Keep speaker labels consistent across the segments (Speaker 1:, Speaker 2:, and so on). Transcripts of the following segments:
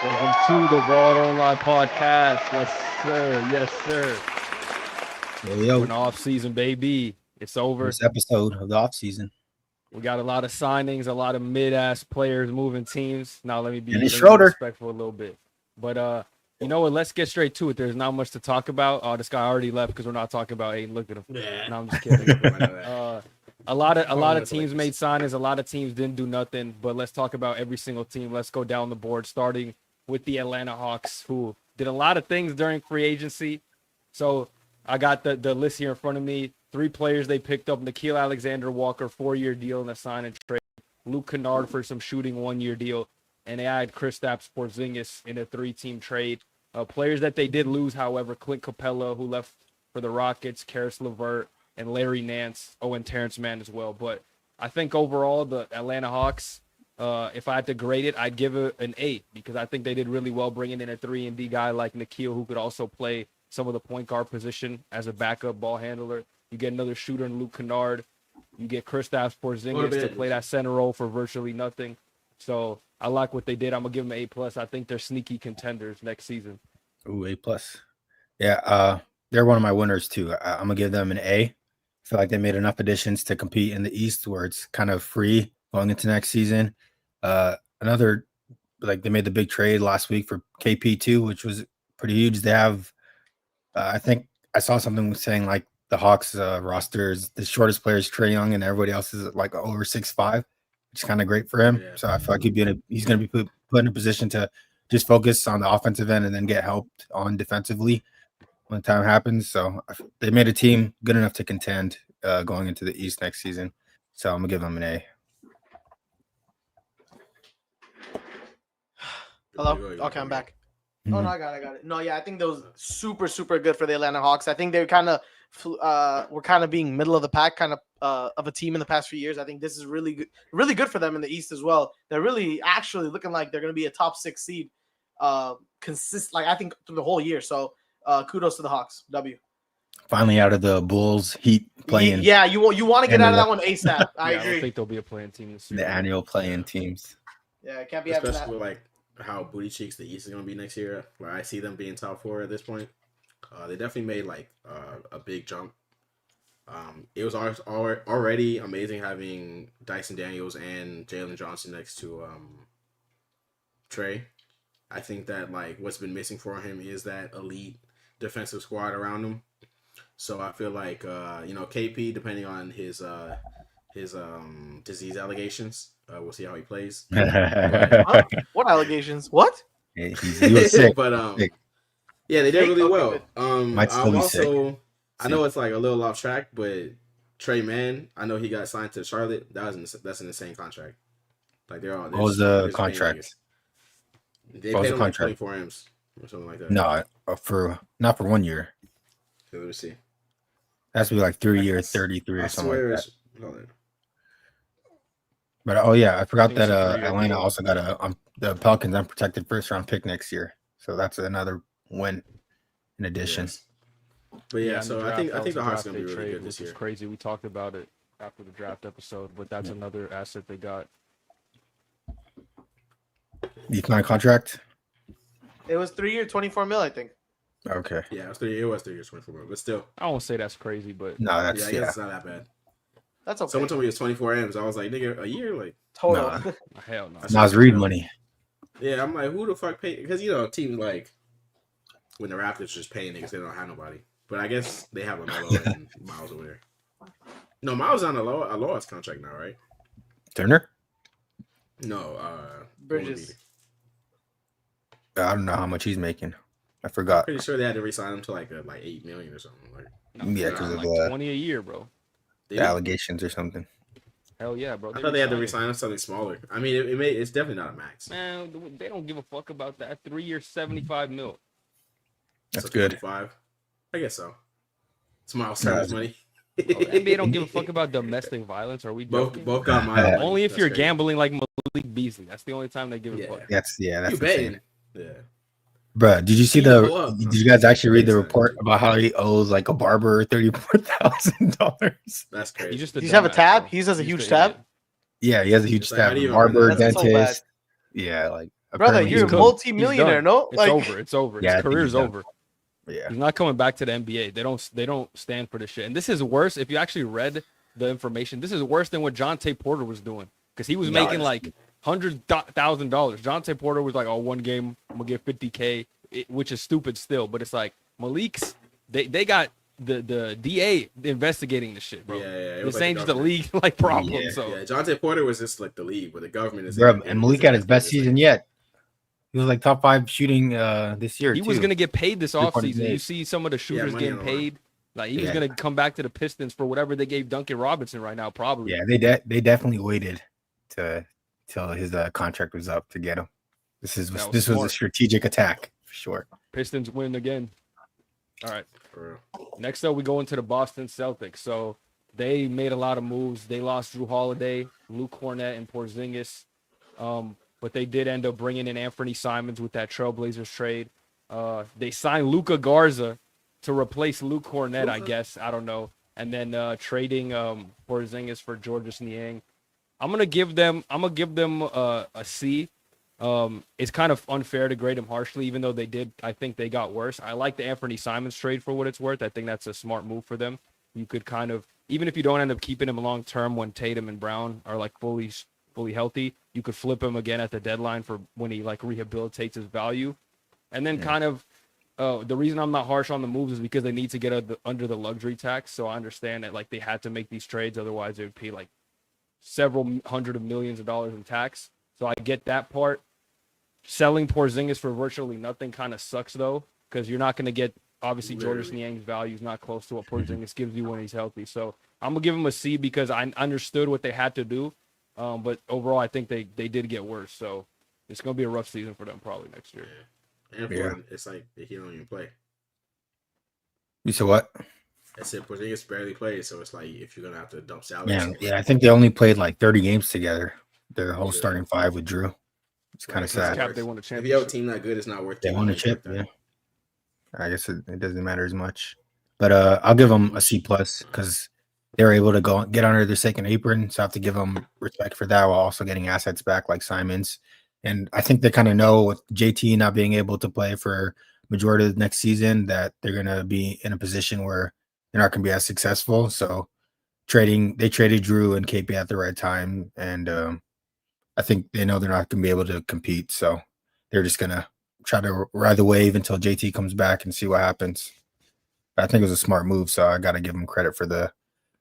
Speaker 1: Welcome to the Ball Online Podcast. Yes, sir. Yes, sir. We're in the off season, baby. It's over.
Speaker 2: First episode of the off season.
Speaker 1: We got a lot of signings, a lot of mid-ass players moving teams. Now let me be respectful a little bit. But you know what? Let's get straight to it. There's not much to talk about. Oh, this guy already left because we're not talking about Aiden. Look at him.
Speaker 3: Yeah.
Speaker 1: No, I'm just kidding. A lot of teams made signings. A lot of teams didn't do nothing. But let's talk about every single team. Let's go down the board, starting with the Atlanta Hawks, who did a lot of things during free agency. So I got the list here in front of me. 3 players they picked up: Nickeil Alexander-Walker, 4-year deal and a sign and trade; Luke Kennard for some shooting, 1-year deal; and they added Kristaps Porzingis in a 3-team trade. Players that they did lose, however: Clint Capella, who left for the Rockets; Karis LeVert, and Larry Nance. Oh, and Terrence Mann as well. But I think overall, the Atlanta Hawks, if I had to grade it, I'd give it an 8 because I think they did really well bringing in a 3-and-D guy like Nickeil, who could also play some of the point guard position as a backup ball handler. You get another shooter in Luke Kennard. You get Kristaps Porzingis to play that center role for virtually nothing. So I like what they did. I'm gonna give them an A+. I think they're sneaky contenders next season.
Speaker 2: Ooh, A+. Yeah, they're one of my winners too. I'm gonna give them an A. I feel like they made enough additions to compete in the East, where it's kind of free going into next season. Another, like, they made the big trade last week for KP2, which was pretty huge. They have, I think I saw something saying like the Hawks roster is the shortest player is Trae Young, and everybody else is like over 6'5", which is kind of great for him. Yeah. So I feel like he's going to be put in a position to just focus on the offensive end and then get helped on defensively when the time happens. So they made a team good enough to contend going into the East next season. So I'm going to give them an A.
Speaker 3: Hello? Okay, I'm back. Mm-hmm. Oh, no, I got it. No, yeah, I think that was super, super good for the Atlanta Hawks. I think they kind of were kind of being middle of the pack kind of a team in the past few years. I think this is really good for them in the East as well. They're really actually looking like they're going to be a top 6 seed I think through the whole year. So kudos to the Hawks. W.
Speaker 2: Finally out of the Bulls Heat playing.
Speaker 3: Yeah, you want to get out of that one ASAP. I agree.
Speaker 1: I don't think they'll be a playing team this year.
Speaker 2: The annual playing teams.
Speaker 3: Yeah, it can't be having that.
Speaker 4: Especially like how booty cheeks the East is going to be next year, where I see them being top 4 at this point. They definitely made like a big jump. It was already amazing having Dyson Daniels and Jalen Johnson next to Trae. I think that like what's been missing for him is that elite defensive squad around him. So I feel like KP, depending on his disease allegations, we'll see how he plays.
Speaker 3: But, what allegations? What?
Speaker 2: He was sick.
Speaker 4: But yeah, they did really well.
Speaker 2: Might still be sick.
Speaker 4: I know it's like a little off track, but Trey Mann, I know he got signed to Charlotte. That's an insane contract. Like they're all.
Speaker 2: What was the contract?
Speaker 4: They paid him like 24 M's or something like that.
Speaker 2: No, not for 1 year.
Speaker 4: Okay, let me see.
Speaker 2: That has to be like 3 years, 33 or something like that. But I forgot that Atlanta also got the Pelicans unprotected first-round pick next year, so that's another win in addition.
Speaker 4: Yes. But so I think the Hawks gonna be really good this year.
Speaker 1: Which is crazy. We talked about it after the draft episode, but that's another asset they got.
Speaker 2: The contract?
Speaker 3: It was 3 year, 24 mil, I think.
Speaker 2: Okay.
Speaker 4: Yeah, it was 3 years, 24 mil, but still.
Speaker 1: I won't say that's crazy, but
Speaker 2: no, that's
Speaker 4: it's not that bad.
Speaker 3: That's okay.
Speaker 4: Someone told me it was 24 M's. I was like, nigga, a year, like
Speaker 3: total.
Speaker 1: Nah. Hell no.
Speaker 2: Nas Reed money.
Speaker 4: Yeah, I'm like, who the fuck paid? Because teams like when the Raptors just paying niggas, they don't have nobody. But I guess they have LaMelo and Miles over there. No, Miles on a lowest contract now, right?
Speaker 2: Turner?
Speaker 4: No,
Speaker 3: Bridges.
Speaker 2: I don't know how much he's making. I forgot.
Speaker 4: I'm pretty sure they had to resign him to like $8 million or something.
Speaker 2: Because of
Speaker 1: like 20 a year, bro.
Speaker 2: The allegations or something.
Speaker 1: Hell yeah, bro.
Speaker 4: I thought they had to resign him something smaller. I mean, it's definitely not a max.
Speaker 1: Man, they don't give a fuck about that. 3 years, 75 mil.
Speaker 2: That's good.
Speaker 4: 25. I guess so. It's Miles Turner's money.
Speaker 1: The NBA don't give a fuck about domestic violence. Are we joking?
Speaker 4: Both got Miles.
Speaker 1: Only if you're gambling like Malik Beasley. That's the only time they give a fuck.
Speaker 2: That's
Speaker 4: you betting. Yeah.
Speaker 2: Bruh, did you see did you guys actually read the report about how he owes like a barber $34,000?
Speaker 4: That's crazy.
Speaker 3: Does he have a tab? He has a huge tab?
Speaker 2: Yeah, he has a huge tab. Barber, dentist. Yeah, like
Speaker 3: Brother,
Speaker 2: apparently
Speaker 3: you're a
Speaker 1: cooked.
Speaker 3: multi-millionaire,
Speaker 1: He's done.
Speaker 3: no?
Speaker 1: It's over. It's over.
Speaker 2: Yeah, I
Speaker 1: His
Speaker 2: think
Speaker 1: career's
Speaker 2: he's done.
Speaker 1: over.
Speaker 2: Yeah.
Speaker 1: He's not coming back to the NBA. They don't stand for this shit. And this is worse. If you actually read the information, this is worse than what Jonte Porter was doing because he was making like $100,000. Jonte Porter was like, oh, one game I'm gonna get $50K, which is stupid still. But it's like Malik's. They got the DA investigating the shit, bro.
Speaker 4: Yeah, it
Speaker 1: This
Speaker 4: was
Speaker 1: ain't
Speaker 4: like
Speaker 1: just a league like problem.
Speaker 2: Yeah.
Speaker 1: So
Speaker 4: Yeah, Jonte Porter was just like the league, but the government is.
Speaker 2: Bro, and Malik had his best season yet. He was like top 5 shooting this year.
Speaker 1: he was gonna get paid this
Speaker 2: 3.8.
Speaker 1: offseason. You see some of the shooters
Speaker 4: money
Speaker 1: getting
Speaker 4: on the line.
Speaker 1: paid. Like he was
Speaker 2: Yeah.
Speaker 1: gonna come back to the Pistons for whatever they gave Duncan Robinson right now, probably.
Speaker 2: Yeah, they definitely waited till his contract was up to get him. This was a
Speaker 1: smart.
Speaker 2: strategic attack for sure.
Speaker 1: Pistons win again. All right.
Speaker 4: For real.
Speaker 1: Next up, we go into the Boston Celtics. So they made a lot of moves. They lost Drew Holiday, Luke Cornett, and Porzingis. But they did end up bringing in Anthony Simons with that Trailblazers trade. They signed Luka Garza to replace Luke Cornett, I guess. I don't know. And then trading Porzingis for Georges Niang. I'm gonna give them a C. It's kind of unfair to grade them harshly, even though I think they got worse. I like the Anthony Simons trade for what it's worth. I think that's a smart move for them. You could kind of, even if you don't end up keeping him long term when Tatum and Brown are like fully healthy, you could flip him again at the deadline for when he like rehabilitates his value. And then kind of the reason I'm not harsh on the moves is because they need to get under the luxury tax. So I understand that like they had to make these trades, otherwise it would pay like several hundred of millions of dollars in tax. So I get that part. Selling Porzingis for virtually nothing kind of sucks though, because you're not going to get obviously Georges Niang's value is not close to what Porzingis gives you when he's healthy. So I'm gonna give him a C because I understood what they had to do, but overall I think they did get worse. So it's gonna be a rough season for them probably next year.
Speaker 4: And for him, it's like he don't even play.
Speaker 2: You said what?
Speaker 4: I said Porzingis barely plays, so it's like if you're gonna have to dump salary.
Speaker 2: Yeah, I think they only played like 30 games together. Their whole starting 5 with Drew. It's kind of sad.
Speaker 1: Cap, they won a
Speaker 4: If you have a
Speaker 1: championship.
Speaker 4: team that good, it's not worth.
Speaker 2: They
Speaker 4: taking
Speaker 2: won a
Speaker 4: money
Speaker 2: chip,
Speaker 4: like that.
Speaker 2: yeah. I guess it doesn't matter as much. But I'll give them a C plus because they were able to get under their second apron. So I have to give them respect for that while also getting assets back like Simons. And I think they kind of know with JT not being able to play for majority of the next season that they're going to be in a position where they're not going to be as successful. So they traded Drew and KP at the right time. And I think they know they're not going to be able to compete. So they're just going to try to ride the wave until JT comes back and see what happens. I think it was a smart move. So I got to give them credit for the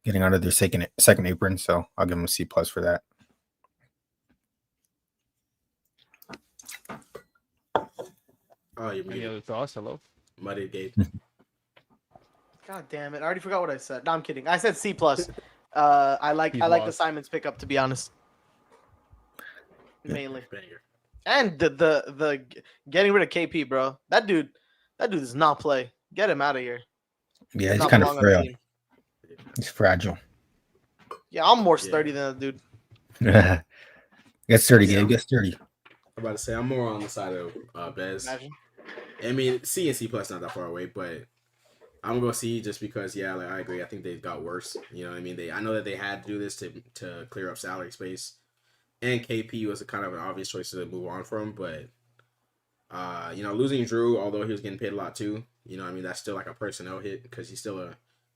Speaker 2: getting under their second apron. So I'll give them a C plus for that.
Speaker 4: Oh, you
Speaker 1: Any
Speaker 4: mean
Speaker 1: other thoughts? Hello.
Speaker 4: Muddy Gabe?
Speaker 3: God damn it! I already forgot what I said. No, I'm kidding. I said C plus. I like the
Speaker 1: lost.
Speaker 3: Simons pickup, to be honest. Mainly.
Speaker 4: Banger.
Speaker 3: And the getting rid of KP, bro. That dude does not play. Get him out of here.
Speaker 2: Yeah, he's
Speaker 3: Not
Speaker 2: kind of
Speaker 3: belong on the
Speaker 2: frail.
Speaker 3: team.
Speaker 2: He's fragile.
Speaker 3: Yeah, I'm more sturdy than that dude.
Speaker 2: Get sturdy, Gabe. Get sturdy.
Speaker 4: I'm about to say I'm more on the side of Bez.
Speaker 3: Imagine.
Speaker 4: I mean, C and C plus not that far away, but I'm gonna go C just because I agree. I think they got worse. You know what I mean? I know that they had to do this to clear up salary space, and KP was a kind of an obvious choice to move on from. But losing Drew, although he was getting paid a lot too, that's still like a personnel hit because he's still a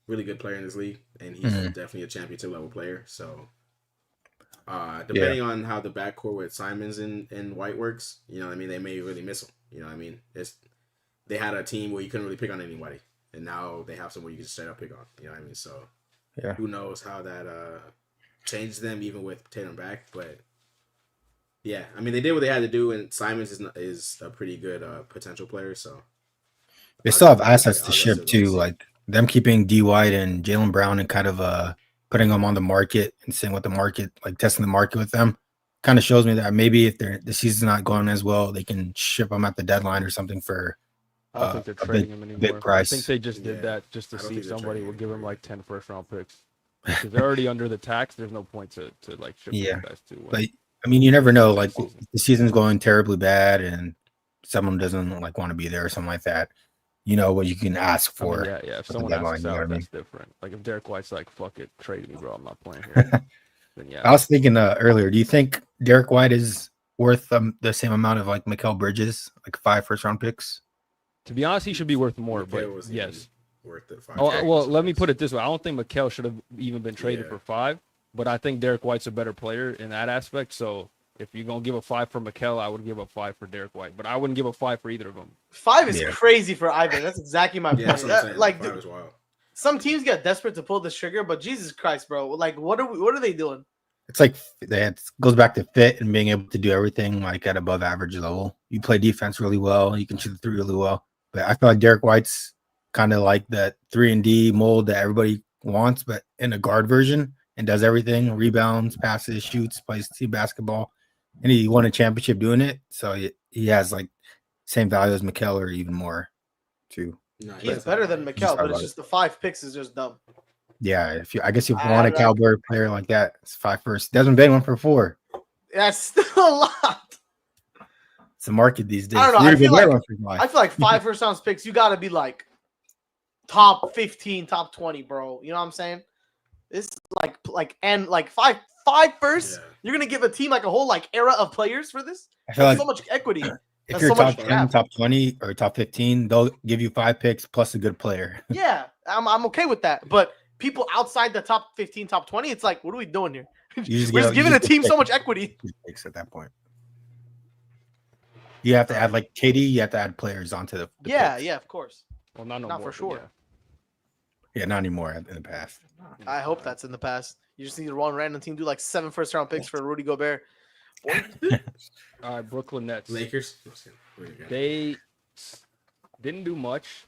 Speaker 4: really good player in this league, and he's definitely a championship level player. So, depending on how the backcourt with Simons and White works, they may really miss him. They had a team where you couldn't really pick on anybody, and now they have someone you can straight up pick on. So, who knows how that changed them, even with Tatum back. But yeah, they did what they had to do, and Simons is a pretty good potential player. So
Speaker 2: they still have assets to ship too, like them keeping D White and Jaylen Brown and kind of putting them on the market and seeing what the market, like testing the market with them, kind of shows me that maybe if the season's not going as well, they can ship them at the deadline or something for.
Speaker 1: I don't think they're trading him anymore.
Speaker 2: Big price.
Speaker 1: I think they just did that just to
Speaker 4: I don't
Speaker 1: see if
Speaker 4: think they're
Speaker 1: somebody
Speaker 4: trading
Speaker 1: would give him
Speaker 4: anymore.
Speaker 1: like 10 first-round picks. Because they're already under the tax. There's no point to like ship
Speaker 2: Yeah,
Speaker 1: those guys to.
Speaker 2: But you never know. Like the season's going terribly bad, and someone doesn't like want to be there or something like that. You know what you can ask for.
Speaker 1: Yeah. If
Speaker 2: at the
Speaker 1: someone
Speaker 2: deadline,
Speaker 1: asks
Speaker 2: you know
Speaker 1: out,
Speaker 2: what I mean?
Speaker 1: that's different. Like if Derek White's like, "Fuck it, trade me, bro. I'm not playing here." Then yeah.
Speaker 2: I was thinking earlier. Do you think Derek White is worth the same amount of like Mikal Bridges, like 5 first-round picks?
Speaker 1: To be honest, he should be worth more,
Speaker 4: Mikal
Speaker 1: but
Speaker 4: was
Speaker 1: yes.
Speaker 4: worth it.
Speaker 1: Oh, well, let me put it this way. I don't think Mikal should have even been traded for 5, but I think Derek White's a better player in that aspect. So if you're going to give a 5 for Mikal, I would give a 5 for Derek White, but I wouldn't give a 5 for either of them.
Speaker 3: 5 is crazy for Ivan. That's exactly my point.
Speaker 4: That's what I'm saying.
Speaker 3: Like,
Speaker 4: 5 is wild.
Speaker 3: some teams get desperate to pull this trigger, but Jesus Christ, bro. Like, what are they doing?
Speaker 2: It's like it goes back to fit and being able to do everything like at above average level. You play defense really well. You can shoot the 3 really well. But I feel like Derek White's kind of like that 3-and-D mold that everybody wants, but in a guard version, and does everything: rebounds, passes, shoots, plays team basketball, and he won a championship doing it. So he has like same value as Mikal or even more too.
Speaker 4: No,
Speaker 3: He's better than Mikal, but it's just the 5 picks is just dumb.
Speaker 2: Yeah, I guess you want a cowboy player like that, it's 5 first. Desmond Bain went for 4.
Speaker 3: That's still a lot.
Speaker 2: It's the market these days.
Speaker 3: I don't know. I feel like 5 first round picks, you got to be like top 15, top 20, bro. You know what I'm saying? This is like five first.
Speaker 4: Yeah.
Speaker 3: You're gonna give a team like a whole like era of players for this.
Speaker 2: I feel like
Speaker 3: so much equity.
Speaker 2: if you're top 10, top 20, or top 15, they'll give you 5 picks plus a good player.
Speaker 3: Yeah, I'm okay with that. But people outside the top 15, top 20, it's like, what are we doing here? We're just giving a team so much equity.
Speaker 2: Picks at that point. You have to add like KD. You have to add players onto the
Speaker 3: yeah,
Speaker 2: picks.
Speaker 3: Yeah, of course.
Speaker 1: Well, not
Speaker 3: for sure.
Speaker 2: Yeah, not anymore in the past.
Speaker 3: I hope that's in the past. You just need to one random team do like 7 first round picks for Rudy Gobert.
Speaker 1: All right, Brooklyn Nets.
Speaker 4: Lakers.
Speaker 1: They didn't do much.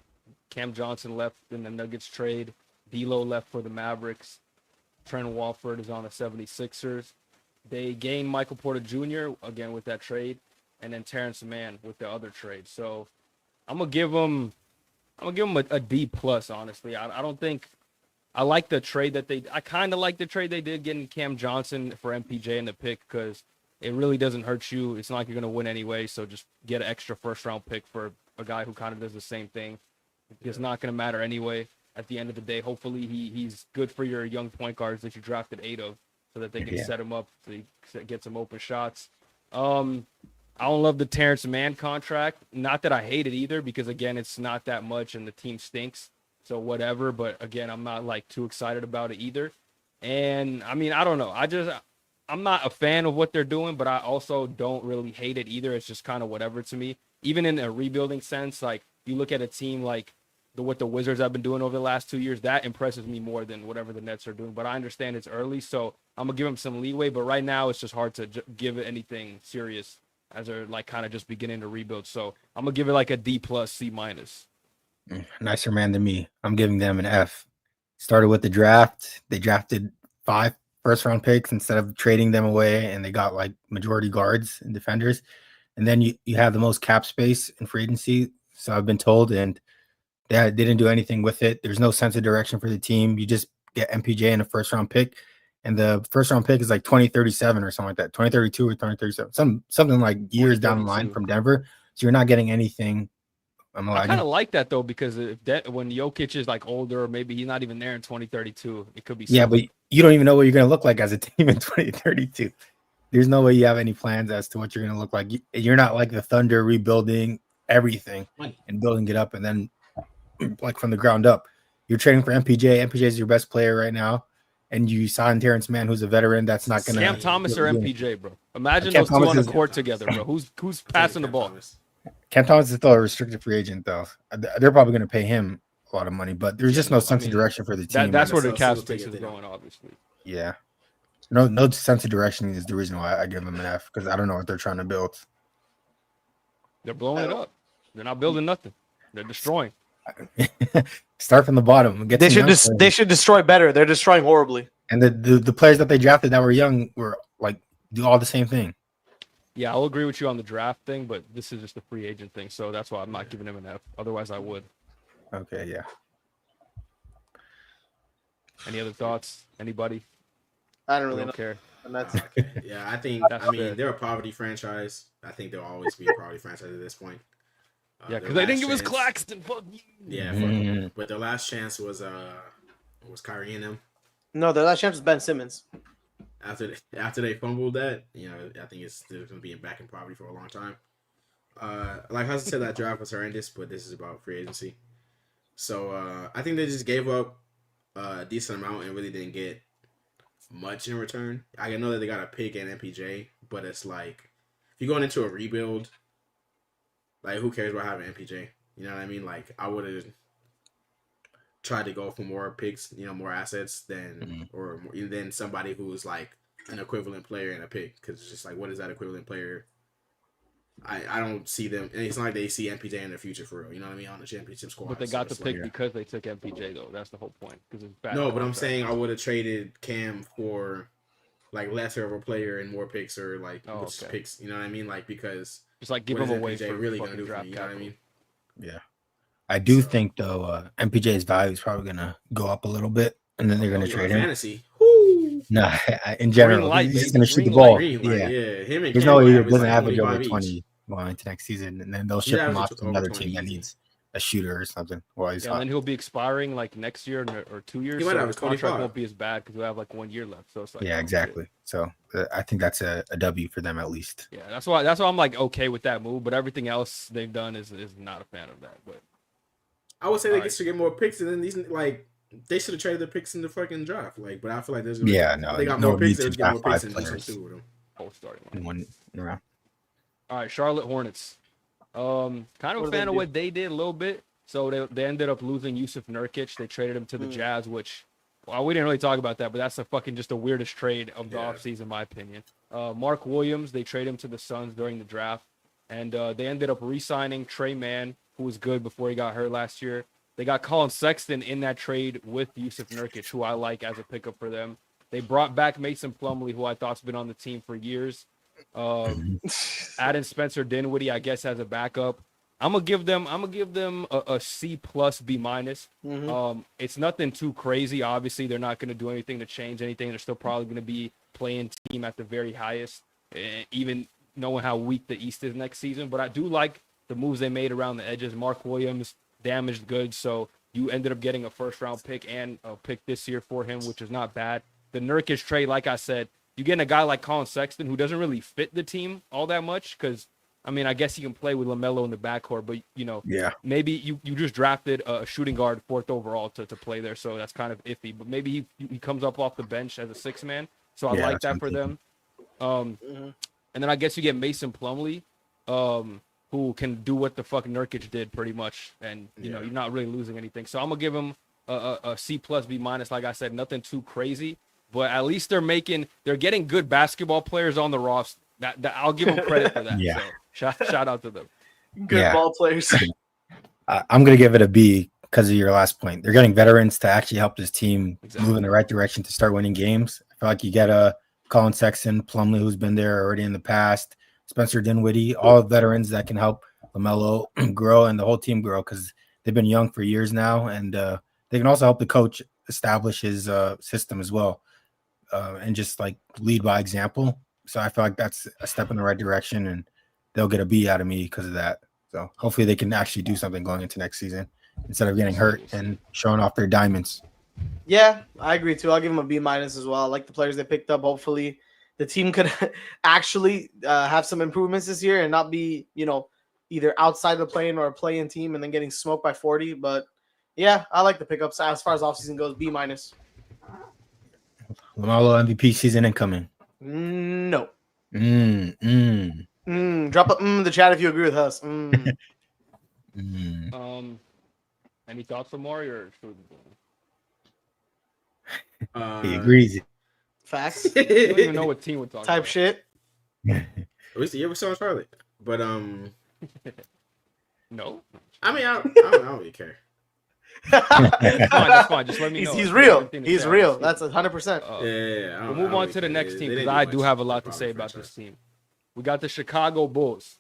Speaker 1: Cam Johnson left in the Nuggets trade. D'Lo left for the Mavericks. Trent Walford is on the 76ers. They gained Michael Porter Jr. again with that trade, and then Terrence Mann with the other trade. So I'm gonna give them a D plus. Honestly, I don't think I like the trade that I kind of like the trade they did getting Cam Johnson for MPJ in the pick because it really doesn't hurt you. It's not like you're gonna win anyway. So just get an extra first round pick for a guy who kind of does the same thing. It's not gonna matter anyway. At the end of the day, hopefully he's good for your young point guards that you drafted 8 of, so that they can set him up to get some open shots. I don't love the Terrence Mann contract. Not that I hate it either, because again, it's not that much and the team stinks. So whatever. But again, I'm not like too excited about it either. And I mean, I don't know. I'm not a fan of what they're doing, but I also don't really hate it either. It's just kind of whatever to me. Even in a rebuilding sense, like you look at a team like what the Wizards have been doing over the last 2 years, that impresses me more than whatever the Nets are doing. But I understand it's early, so I'm gonna give them some leeway. But right now, it's just hard to give it anything serious as they're like kind of just beginning to rebuild. So I'm gonna give it like a D plus, C minus.
Speaker 2: Nicer man than me. I'm giving them an F. Started with the draft. They drafted 5 first round picks instead of trading them away, and they got like majority guards and defenders. And then you have the most cap space in free agency, so I've been told, and they didn't do anything with it. There's no sense of direction for the team. You just get MPJ in a first round pick, and the first round pick is like 2037 or something like that, 2032 or 2037, something like years down the line from Denver. So you're not getting anything.
Speaker 1: I kind of like that though, because when Jokic is like older, or maybe he's not even there in 2032, it could be something.
Speaker 2: Yeah, but you don't even know what you're going to look like as a team in 2032. There's no way you have any plans as to what you're going to look like. You're not like the Thunder rebuilding everything and building it up and then like from the ground up. You're trading for MPJ. MPJ is your best player right now, and you sign Terrence Mann, who's a veteran. That's not gonna.
Speaker 1: Cam Thomas or MPJ, bro. Imagine those two on the court together, bro. Who's passing the ball?
Speaker 2: Cam Thomas is still a restricted free agent, though. They're probably gonna pay him a lot of money, but there's just no sense of direction for the team.
Speaker 1: That's where the cap space is going, obviously.
Speaker 2: Yeah, no sense of direction is the reason why I give them an F, because I don't know what they're trying to build.
Speaker 1: They're blowing it up. They're not building nothing. They're destroying.
Speaker 2: Start from the bottom.
Speaker 3: They should destroy better. They're destroying horribly.
Speaker 2: And the players that they drafted that were young were like do all the same thing.
Speaker 1: Yeah, I'll agree with you on the draft thing, but this is just a free agent thing, so that's why I'm not giving him an F. Otherwise, I would.
Speaker 2: Okay, yeah.
Speaker 1: Any other thoughts? Anybody?
Speaker 3: I don't really
Speaker 1: care.
Speaker 3: And that's
Speaker 4: yeah, I think. They're a poverty franchise. I think they'll always be a poverty franchise at this point.
Speaker 1: Yeah, because they didn't give us Claxton.
Speaker 4: Yeah, but their last chance was Kyrie and them.
Speaker 3: No, their last chance was Ben Simmons.
Speaker 4: after they fumbled that, I think it's still going to be back in poverty for a long time. Like Hassan said, that draft was horrendous, but this is about free agency. So I think they just gave up a decent amount and really didn't get much in return. I know that they got a pick and MPJ, but it's like if you're going into a rebuild, like who cares about having MPJ? You know what I mean? Like I would have tried to go for more picks, more assets than or more, than somebody who's like an equivalent player and a pick. Because it's just like, what is that equivalent player? I don't see them, and it's not like they see MPJ in the future for real. You know what I mean? On the championship squad.
Speaker 1: But they got the pick because they took MPJ though. That's the whole point. Because it's bad.
Speaker 4: No, but I'm saying I would have traded Cam for like lesser of a player and more picks or like picks. You know what I mean? Like because
Speaker 1: just like give him away for
Speaker 4: really gonna do
Speaker 1: draft
Speaker 4: for me, you know what I mean?
Speaker 2: Yeah. I do think though MPJ's value is probably gonna go up a little bit, and then they're gonna trade him.
Speaker 4: Fantasy.
Speaker 2: No, in general,
Speaker 1: light,
Speaker 2: he's gonna shoot the
Speaker 1: light.
Speaker 2: ball.
Speaker 4: Yeah, him and
Speaker 2: there's
Speaker 4: Cam
Speaker 2: no way he doesn't
Speaker 4: like
Speaker 2: average over
Speaker 4: 25
Speaker 2: 20 going into next season, and then they'll ship him off to another team that needs a shooter or something. Well, he's
Speaker 1: and then he'll be expiring like next year or 2 years.
Speaker 4: He might have
Speaker 1: his contract won't be as bad because he'll have like 1 year left. So it's like
Speaker 2: exactly. So I think that's a W for them at least.
Speaker 1: Yeah, that's why I'm like okay with that move, but everything else they've done is not a fan of that. But
Speaker 4: I would say they should get more picks, and then these like they should have traded the picks in the fucking draft. Like, but I feel like there's they got more picks. They would get more picks and do something with them.
Speaker 1: Whole starting
Speaker 2: in one round.
Speaker 1: All right, Charlotte Hornets. Kind of a fan of what they did a little bit. So they ended up losing Yusuf Nurkic. They traded him to the Jazz, which we didn't really talk about that, but that's just the weirdest trade of the offseason, in my opinion. Mark Williams, they traded him to the Suns during the draft, and they ended up re-signing Trey Mann, who was good before he got hurt last year. They got Colin Sexton in that trade with Yusuf Nurkic, who I like as a pickup for them. They brought back Mason Plumlee, who I thought's been on the team for years. Adding Spencer Dinwiddie, I guess, as a backup. I'm gonna give them a C plus B minus. It's nothing too crazy. Obviously, they're not gonna do anything to change anything. They're still probably gonna be playing team at the very highest, even knowing how weak the East is next season. But I do like the moves they made around the edges. Mark Williams, damaged goods, so you ended up getting a first-round pick and a pick this year for him, which is not bad. The Nurkic trade, like I said, you getting a guy like Colin Sexton who doesn't really fit the team all that much because, I mean, I guess he can play with LaMelo in the backcourt, but, maybe you just drafted a shooting guard 4th overall to play there, so that's kind of iffy. But maybe he comes up off the bench as a 6-man, so I like that for them. And then I guess you get Mason Plumlee, who can do what the fuck Nurkic did pretty much, and you're not really losing anything. So I'm gonna give him a C plus B minus. Like I said, nothing too crazy, but at least they're getting good basketball players on the roster. That I'll give them credit for that.
Speaker 2: Yeah.
Speaker 1: So shout out to them.
Speaker 3: Good ball players.
Speaker 2: I'm gonna give it a B because of your last point. They're getting veterans to actually help this team move in the right direction to start winning games. I feel like you get a Colin Sexton, Plumlee, who's been there already in the past. Spencer Dinwiddie, all veterans that can help LaMelo grow and the whole team grow because they've been young for years now, and they can also help the coach establish his system as well, and just like lead by example. So I feel like that's a step in the right direction, and they'll get a B out of me because of that. So hopefully they can actually do something going into next season instead of getting hurt and showing off their diamonds.
Speaker 3: Yeah, I agree too. I'll give them a B minus as well. I like the players they picked up. Hopefully the team could actually have some improvements this year and not be, either outside the play-in or a play-in team and then getting smoked by 40. But yeah, I like the pickups as far as offseason goes. B minus.
Speaker 2: LaMelo MVP season incoming.
Speaker 3: No.
Speaker 2: Drop
Speaker 3: a in the chat if you agree with us.
Speaker 1: Any thoughts from Omari or
Speaker 2: he agrees.
Speaker 3: Facts.
Speaker 1: I don't even know what team we're talking
Speaker 3: type
Speaker 1: about.
Speaker 3: shit.
Speaker 4: We saw Charlotte, but
Speaker 1: no.
Speaker 4: I mean, I don't really care.
Speaker 1: That's fine. Just let me know.
Speaker 3: He's real. He's real. That's 100%.
Speaker 4: Yeah.
Speaker 1: We'll move on to the next team because I do have a lot to say about this team. We got the Chicago Bulls.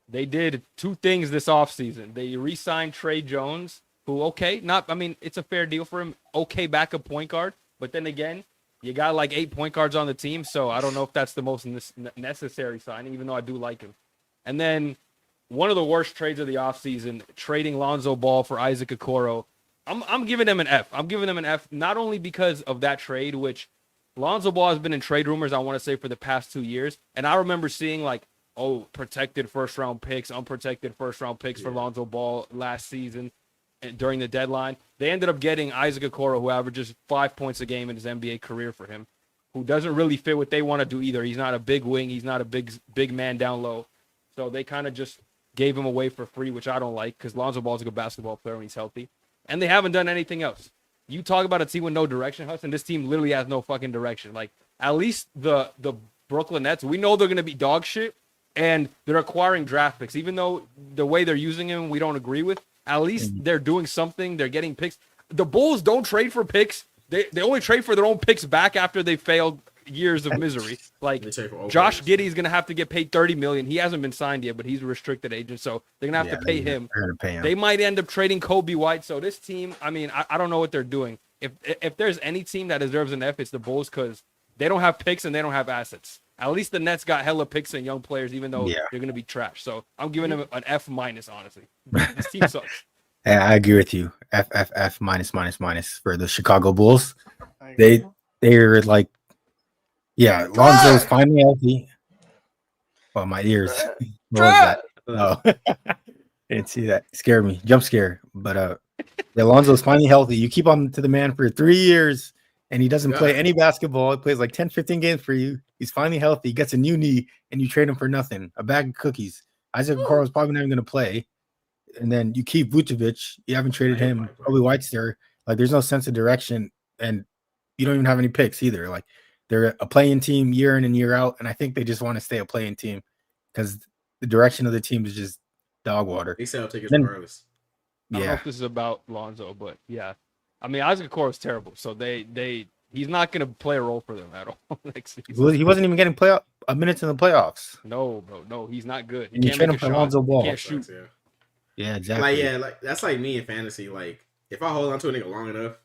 Speaker 1: They did 2 things this offseason. They re-signed Trey Jones, who, it's a fair deal for him. Okay, backup point guard. But then again, you got like 8 point guards on the team, so I don't know if that's the most necessary signing, even though I do like him. And then one of the worst trades of the offseason, trading Lonzo Ball for Isaac Okoro. I'm giving them an F. I'm giving them an F not only because of that trade, which Lonzo Ball has been in trade rumors, I want to say, for the past 2 years. And I remember seeing like, protected first-round picks, unprotected first-round picks for Lonzo Ball last season and during the deadline. They ended up getting Isaac Okoro, who averages 5 points a game in his NBA career for him, who doesn't really fit what they want to do either. He's not a big wing. He's not a big man down low. So they kind of just gave him away for free, which I don't like because Lonzo Ball is a good basketball player when he's healthy. And they haven't done anything else. You talk about a team with no direction, Hassan. This team literally has no fucking direction. Like, at least the Brooklyn Nets, we know they're going to be dog shit, and they're acquiring draft picks. Even though the way they're using them, we don't agree with, at least they're doing something. They're getting picks. The Bulls don't trade for picks. They only trade for their own picks back after they failed years of misery. Like, Josh Giddey is going to have to get paid $30 million. He hasn't been signed yet, but he's a restricted agent, so they're going to have to pay him. They might end up trading Kobe White. So this team, I mean, I don't know what they're doing. If there's any team that deserves an F, it's the Bulls because they don't have picks and they don't have assets. At least the Nets got hella picks and young players, even though they're going to be trash. So I'm giving them an F-, honestly. This team sucks.
Speaker 2: Yeah, I agree with you. F minus for the Chicago Bulls. They're like, Lonzo's finally healthy. Oh, my ears. What was that? Oh, didn't see that. Scared me. Jump scare. But Lonzo's finally healthy. You keep on to the man for 3 years, and he doesn't play any basketball. He plays like 10, 15 games for you. He's finally healthy. He gets a new knee, and you trade him for nothing. A bag of cookies. Isaac Okoro is probably not even going to play. And then you keep Vucevic. You haven't traded him. Kobe White's there. Like, there's no sense of direction, and you don't even have any picks either. Like, they're a playing team year in and year out, and I think they just want to stay a playing team because the direction of the team is just dog water.
Speaker 4: They say I'll take it regardless.
Speaker 1: I don't know if this is about Lonzo, but yeah. I mean, Isaac Okoro is terrible, so he's not going to play a role for them at all next season.
Speaker 2: He wasn't even getting minutes in the playoffs.
Speaker 1: No, bro, no, he's not good.
Speaker 2: And you trade him for Lonzo Ball.
Speaker 1: He can't shoot.
Speaker 2: Yeah, exactly.
Speaker 4: Like that's like me in fantasy. Like, if I hold on to a nigga long enough,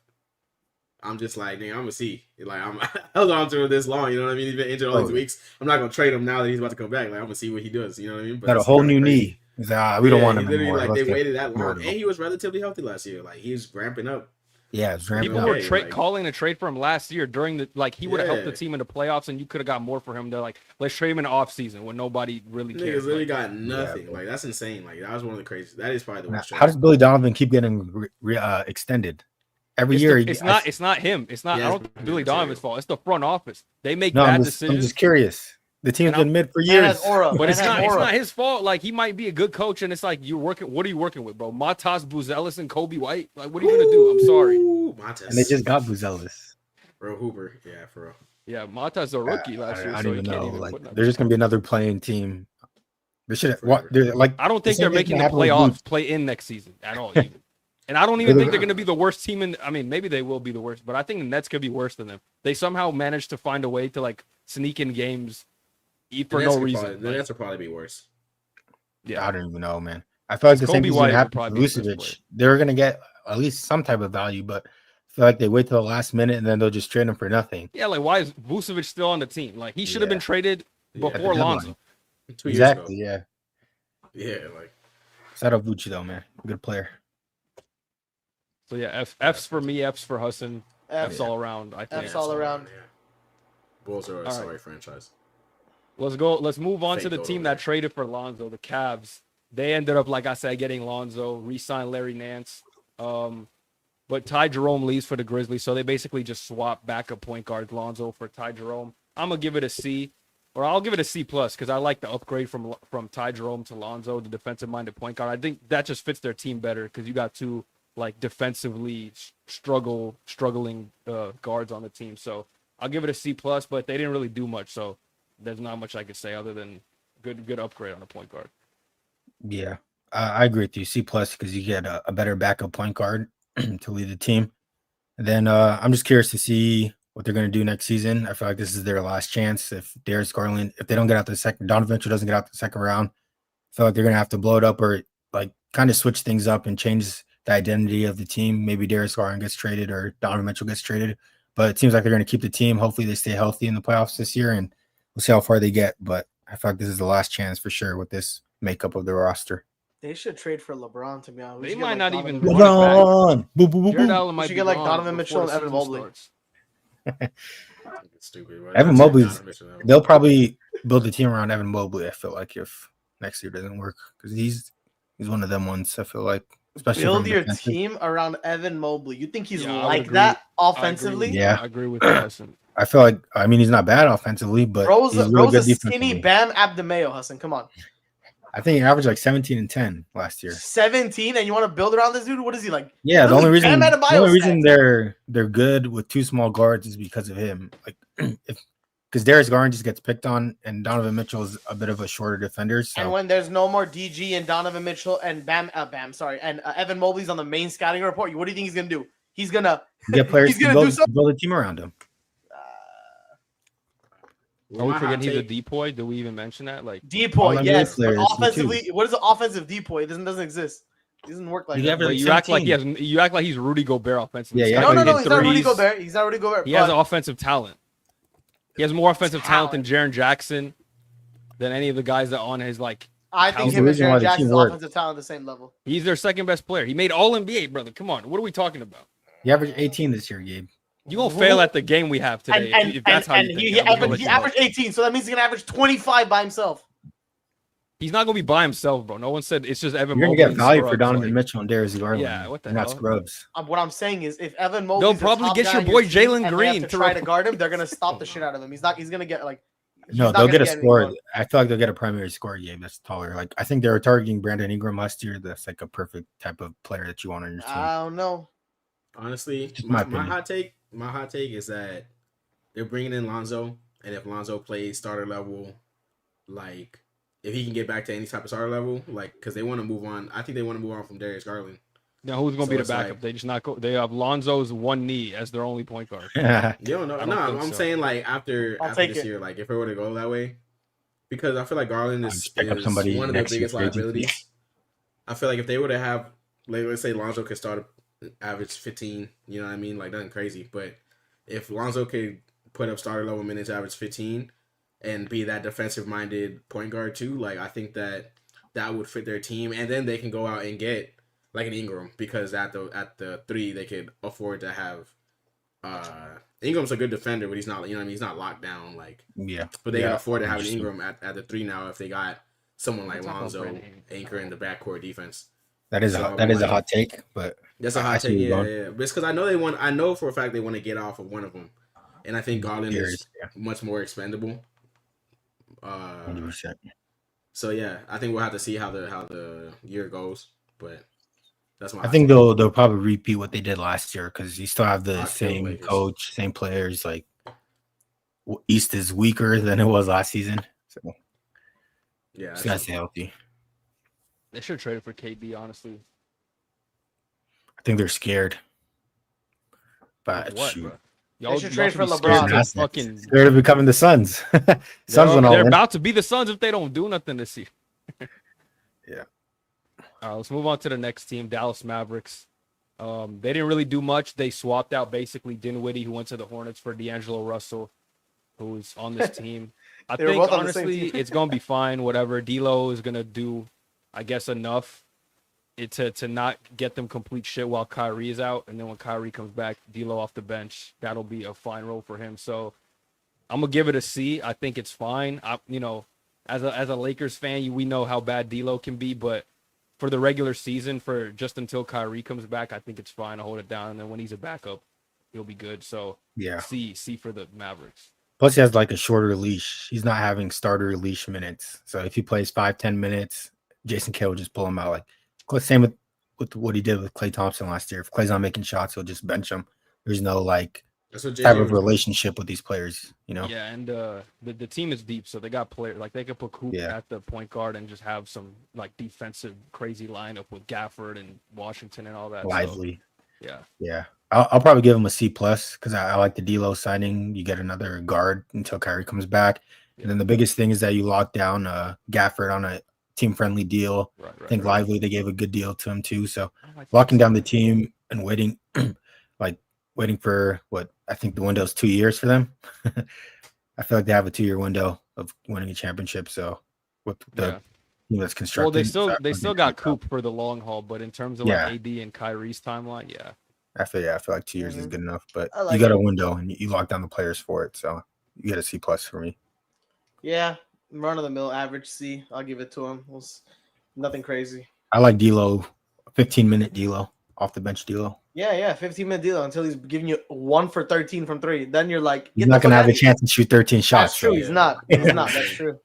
Speaker 4: I'm just like, nigga, I'm gonna see. Like, I'm held on to him this long. You know what I mean? He's been injured all these weeks. I'm not gonna trade him now that he's about to come back. Like, I'm gonna see what he does. You know what I mean? But
Speaker 2: got a whole new knee. We don't want him anymore.
Speaker 4: Like, they waited that long, and he was relatively healthy last year. Like, he was ramping up.
Speaker 2: Yeah, it's ramping
Speaker 1: People
Speaker 2: up.
Speaker 1: were calling a trade for him last year during the he would have helped the team in the playoffs, and you could have got more for him. They're like, let's trade him in the offseason when nobody really cares.
Speaker 4: Niggas literally got nothing. Like, that's insane. Like, that was one of the craziest. That is probably the worst.
Speaker 2: How does Billy Donovan keep getting extended? Every year,
Speaker 1: it's not him. It's not. I don't think Billy Donovan's fault. It's the front office. They make bad decisions.
Speaker 2: I'm just curious. The team's been mid for years,
Speaker 1: but it's not his fault. Like, he might be a good coach, and it's like you're working. What are you working with, bro? Matas Buzelis and Kobe White. Like, what are you gonna do? I'm sorry.
Speaker 4: Matas.
Speaker 2: And they just got Buzelis.
Speaker 4: Bro, Hooper. Yeah, for real.
Speaker 1: Yeah, Matas a rookie last year.
Speaker 2: I don't even know. Like, they're just gonna be another playing team. They should.
Speaker 1: I don't think they're making the playoffs play in next season at all. Even. And I don't even think they're going to be the worst team in. I mean, maybe they will be the worst, but I think the Nets could be worse than them. They somehow managed to find a way to like sneak in games for no reason.
Speaker 4: The Nets will probably be worse.
Speaker 2: Yeah, I don't even know, man. I feel like the same thing would happen to Vucevic. They're going to get at least some type of value, but I feel like they wait till the last minute and then they'll just trade him for nothing.
Speaker 1: Yeah, like, why is Vucevic still on the team? Like, he should have been traded before Lonzo.
Speaker 4: 2 years ago.
Speaker 2: Yeah.
Speaker 4: Yeah, like.
Speaker 2: Shout out Vucci though, man. Good player.
Speaker 1: So yeah, F's for me, F's for Hassan, F's all around. I think
Speaker 3: F's all around.
Speaker 4: Yeah. Bulls are a sorry franchise.
Speaker 1: Let's go. Let's move on to the team that traded for Lonzo, the Cavs. They ended up, like I said, getting Lonzo, re-signed Larry Nance. But Ty Jerome leaves for the Grizzlies, so they basically just swapped backup point guard Lonzo for Ty Jerome. I'm gonna give it a C, or I'll give it a C plus because I like the upgrade from Ty Jerome to Lonzo, the defensive-minded point guard. I think that just fits their team better because you got two like defensively struggling guards on the team. So I'll give it a C plus, but they didn't really do much. So there's not much I could say other than good upgrade on the point guard.
Speaker 2: Yeah, I agree with you. C plus because you get a better backup point guard to lead the team. And then I'm just curious to see what they're going to do next season. I feel like this is their last chance. If Darius Garland, if they don't get out the second, Donovan Mitchell doesn't get out the second round, I feel like they're going to have to blow it up or like kind of switch things up and change the identity of the team. Maybe Darius Garland gets traded or Donovan Mitchell gets traded, but it seems like they're going to keep the team. Hopefully they stay healthy in the playoffs this year, and we'll see how far they get. But I feel like this is the last chance for sure with this makeup of the roster.
Speaker 3: They should trade for LeBron, to be honest.
Speaker 1: They might not even
Speaker 2: LeBron.
Speaker 1: Jared Allen might
Speaker 3: get like Donovan Mitchell and Evan Mobley.
Speaker 4: It's stupid. Bro.
Speaker 2: Evan
Speaker 4: That's like
Speaker 2: Mobley's.
Speaker 4: Donovan Mitchell now.
Speaker 2: They'll probably build a team around Evan Mobley. I feel like if next year doesn't work, because he's one of them ones. I feel like, especially
Speaker 3: Build
Speaker 2: from
Speaker 3: your
Speaker 2: defensive.
Speaker 3: team around Evan Mobley. You think he's
Speaker 1: Yeah, I would
Speaker 3: like
Speaker 1: agree.
Speaker 3: that
Speaker 1: I agree with
Speaker 3: offensively?
Speaker 1: you.
Speaker 2: Yeah.
Speaker 1: I agree with you, Hassan.
Speaker 2: I feel like, I mean, he's not bad offensively, but
Speaker 3: Bro's
Speaker 2: he's really
Speaker 3: a
Speaker 2: good
Speaker 3: skinny
Speaker 2: defensively.
Speaker 3: Bam Abdemayo, Hassan. Come on.
Speaker 2: I think he averaged like 17 and 10 last year.
Speaker 3: 17, and you want to build around this dude? What is he like?
Speaker 2: Yeah, the only
Speaker 3: Literally
Speaker 2: reason
Speaker 3: Bam Adebayo stats.
Speaker 2: they're good with two small guards is because of him. Like because Darius Garland just gets picked on, and Donovan Mitchell is a bit of a shorter defender. So
Speaker 3: And when there's no more DG and Donovan Mitchell and Evan Mobley's on the main scouting report, what do you think he's gonna do? He's gonna
Speaker 2: you get players
Speaker 3: he's
Speaker 2: to
Speaker 3: gonna
Speaker 2: build,
Speaker 3: do something.
Speaker 2: build a team around him.
Speaker 1: Are we
Speaker 4: My hot
Speaker 1: forgetting he's a
Speaker 4: take-
Speaker 1: depoy? Did we even mention that? Like,
Speaker 2: All
Speaker 3: Depoy,
Speaker 2: NBA
Speaker 3: yes. But
Speaker 2: players do
Speaker 3: offensively, what is an offensive depoy? It doesn't exist. It doesn't work like
Speaker 2: You
Speaker 3: that.
Speaker 2: ever-
Speaker 1: but
Speaker 2: like
Speaker 1: you act like
Speaker 2: 17.
Speaker 1: you act like he's Rudy Gobert offensively.
Speaker 2: Yeah,
Speaker 1: So
Speaker 2: yeah.
Speaker 3: No,
Speaker 1: he
Speaker 3: he's
Speaker 1: hit
Speaker 3: not Rudy
Speaker 1: threes.
Speaker 3: Gobert. He's not Rudy Gobert.
Speaker 1: He has
Speaker 3: but
Speaker 1: offensive talent. He has more offensive talent than Jaren Jackson, than any of the guys that on his like.
Speaker 3: I
Speaker 1: That's
Speaker 3: think
Speaker 1: the
Speaker 3: him and
Speaker 2: reason why
Speaker 3: Jaren
Speaker 2: the team
Speaker 3: Jackson's
Speaker 2: worked.
Speaker 3: offensive talent at the same level.
Speaker 1: He's their second best player. He made All NBA, brother. Come on, what are we talking about?
Speaker 2: He averaged 18 this year, Gabe.
Speaker 1: You gonna fail at the game we have today if that's how you think.
Speaker 3: he
Speaker 1: I'm gonna let
Speaker 3: he
Speaker 1: you know.
Speaker 3: averaged 18, so that means he's gonna average 25 by himself.
Speaker 1: He's not gonna be by himself, bro. No one said it's just Evan.
Speaker 2: You're gonna
Speaker 1: Mobley
Speaker 2: get
Speaker 1: and
Speaker 2: value for
Speaker 1: scrubs,
Speaker 2: Donovan
Speaker 1: like-
Speaker 2: Mitchell and Darius Garland.
Speaker 1: Yeah, what the
Speaker 2: They're not
Speaker 1: hell?
Speaker 2: scrubs.
Speaker 3: What I'm saying is, if Evan Mobley's
Speaker 1: They'll probably
Speaker 3: the top
Speaker 1: get
Speaker 3: guy
Speaker 1: your
Speaker 3: on
Speaker 1: boy
Speaker 3: team
Speaker 1: Jalen
Speaker 3: and they
Speaker 1: Green
Speaker 3: have to
Speaker 1: to
Speaker 3: try
Speaker 1: rep-
Speaker 3: to guard him, they're gonna stop the shit out of him. He's gonna get like. he's
Speaker 2: No,
Speaker 3: not
Speaker 2: they'll
Speaker 3: gonna
Speaker 2: get a
Speaker 3: get
Speaker 2: score.
Speaker 3: anyone.
Speaker 2: I feel like they'll get a primary score game that's taller. Like I think they were targeting Brandon Ingram last year. That's like a perfect type of player that you want on your team.
Speaker 3: I don't know.
Speaker 4: Honestly,
Speaker 2: Just my
Speaker 4: my
Speaker 2: opinion.
Speaker 4: hot take is that they're bringing in Lonzo, and if Lonzo plays starter level, like if he can get back to any type of starter level, like because they want to move on. I think they want to move on from Darius Garland.
Speaker 1: Now who's gonna
Speaker 4: So
Speaker 1: be the
Speaker 4: it's
Speaker 1: backup?
Speaker 4: like-
Speaker 1: They just not go. They have Lonzo's one knee as their only point guard.
Speaker 4: You don't know.
Speaker 1: I don't
Speaker 4: No,
Speaker 1: think
Speaker 4: I'm
Speaker 1: so.
Speaker 4: saying like after
Speaker 3: I'll take
Speaker 4: this
Speaker 3: it.
Speaker 4: year, like if it were to go that way, because I feel like Garland is
Speaker 2: Just pick up somebody
Speaker 4: one of the
Speaker 2: next year
Speaker 4: biggest
Speaker 2: for agency.
Speaker 4: liabilities. I feel like if they were to have, like, let's say Lonzo could start average 15, you know what I mean, like nothing crazy, but if Lonzo could put up starter level minutes, average 15, and be that defensive minded point guard too, like I think that would fit their team, and then they can go out and get like an Ingram because at the 3 they could afford to have. Ingram's a good defender, but he's not. You know what I mean? He's not locked down. Like,
Speaker 2: Yeah.
Speaker 4: but they
Speaker 2: Yeah,
Speaker 4: can afford to have an
Speaker 2: interesting.
Speaker 4: Ingram at the 3 now if they got someone like
Speaker 1: Talk about
Speaker 4: Lonzo
Speaker 1: Brandon.
Speaker 4: anchoring the backcourt defense.
Speaker 2: That is
Speaker 4: So,
Speaker 2: a
Speaker 4: like-
Speaker 2: hot take, but
Speaker 4: That's a
Speaker 2: I
Speaker 4: hot
Speaker 2: see
Speaker 4: take.
Speaker 2: where you're
Speaker 4: Yeah,
Speaker 2: going.
Speaker 4: yeah. But it's because I know they want. I know for a fact they want to get off of one of them, and I think Garland is
Speaker 2: yeah,
Speaker 4: much more expendable.
Speaker 2: 100%.
Speaker 4: So yeah, I think we'll have to see how the year goes, but that's my.
Speaker 2: I
Speaker 4: hot
Speaker 2: think
Speaker 4: take.
Speaker 2: they'll probably repeat what they did last year because you still have the
Speaker 4: I'll kill
Speaker 2: same
Speaker 4: Lakers.
Speaker 2: coach, same players. Like East is weaker than it was last season, so
Speaker 4: Yeah,
Speaker 2: just gotta stay healthy.
Speaker 1: They should trade it for KD, honestly.
Speaker 2: I think they're scared. But
Speaker 1: What,
Speaker 2: shoot,
Speaker 1: bro?
Speaker 3: They should trade
Speaker 1: should
Speaker 3: for
Speaker 1: be
Speaker 3: LeBron.
Speaker 1: scared to
Speaker 2: Assets.
Speaker 1: fucking.
Speaker 2: Scared of becoming the Suns. Suns went all
Speaker 1: They're
Speaker 2: in.
Speaker 1: about to be the Suns if they don't do nothing this year.
Speaker 2: Yeah.
Speaker 1: All right, let's move on to the next team, Dallas Mavericks. They didn't really do much. They swapped out basically Dinwiddie, who went to the Hornets, for D'Angelo Russell, who's on this team. I
Speaker 3: They were
Speaker 1: think
Speaker 3: both on the same
Speaker 1: honestly,
Speaker 3: team.
Speaker 1: it's gonna be fine. Whatever, D'Lo is gonna do, I guess, enough to not get them complete shit while Kyrie is out, and then when Kyrie comes back, D'Lo off the bench, that'll be a fine role for him. So I'm gonna give it a C. I think it's fine. As a Lakers fan, we know how bad D'Lo can be, but for the regular season, for just until Kyrie comes back, I think it's fine to hold it down. And then when he's a backup, he'll be good. So
Speaker 2: Yeah.
Speaker 1: C for the Mavericks.
Speaker 2: Plus, he has like a shorter leash. He's not having starter leash minutes. So if he plays 5-10 minutes, Jason Kidd will just pull him out. Like same with what he did with Klay Thompson last year. If Klay's not making shots, he'll just bench him. There's no like
Speaker 4: That's what
Speaker 2: type
Speaker 4: JJ
Speaker 2: of
Speaker 4: was-
Speaker 2: relationship with these players, you know?
Speaker 1: Yeah, and the team is deep, so they got players like they could put Coop
Speaker 2: Yeah.
Speaker 1: at the point guard and just have some like defensive crazy lineup with Gafford and Washington and all that. So,
Speaker 2: Lively.
Speaker 1: yeah.
Speaker 2: Yeah. I'll probably give him a C plus because I like the D'Lo signing. You get another guard until Kyrie comes back. And then the biggest thing is that you lock down Gafford on a team friendly deal.
Speaker 1: Right.
Speaker 2: I think Lively, they gave a good deal to him too. So
Speaker 1: I don't like
Speaker 2: locking
Speaker 1: that.
Speaker 2: down the team and waiting for what I think the window's 2 years for them. I feel like they have a 2-year window of winning a championship. So with the
Speaker 1: Yeah.
Speaker 2: team that's constructed,
Speaker 1: Well, they
Speaker 2: so I
Speaker 1: still
Speaker 2: think
Speaker 1: got
Speaker 2: they're
Speaker 1: Coop for the long haul, but in terms of
Speaker 2: Yeah.
Speaker 1: like AD and Kyrie's timeline, yeah.
Speaker 2: I feel like 2 years is good enough, but
Speaker 3: I like
Speaker 2: you got a
Speaker 3: it.
Speaker 2: window and you lock down the players for it. So you get a C+ for me.
Speaker 3: Yeah, run of the mill, average C. I'll give it to him. It was nothing crazy.
Speaker 2: I like D'Lo, 15-minute D'Lo, off the bench D'Lo.
Speaker 3: Yeah, 15-minute deal until he's giving you 1 for 13 from 3. Then you're like,
Speaker 2: He's
Speaker 3: get
Speaker 2: not
Speaker 3: the fuck
Speaker 2: gonna have
Speaker 3: out
Speaker 2: a
Speaker 3: of here.
Speaker 2: chance to shoot 13 shots.
Speaker 3: That's true.
Speaker 2: so-
Speaker 3: He's not. He's not. That's true.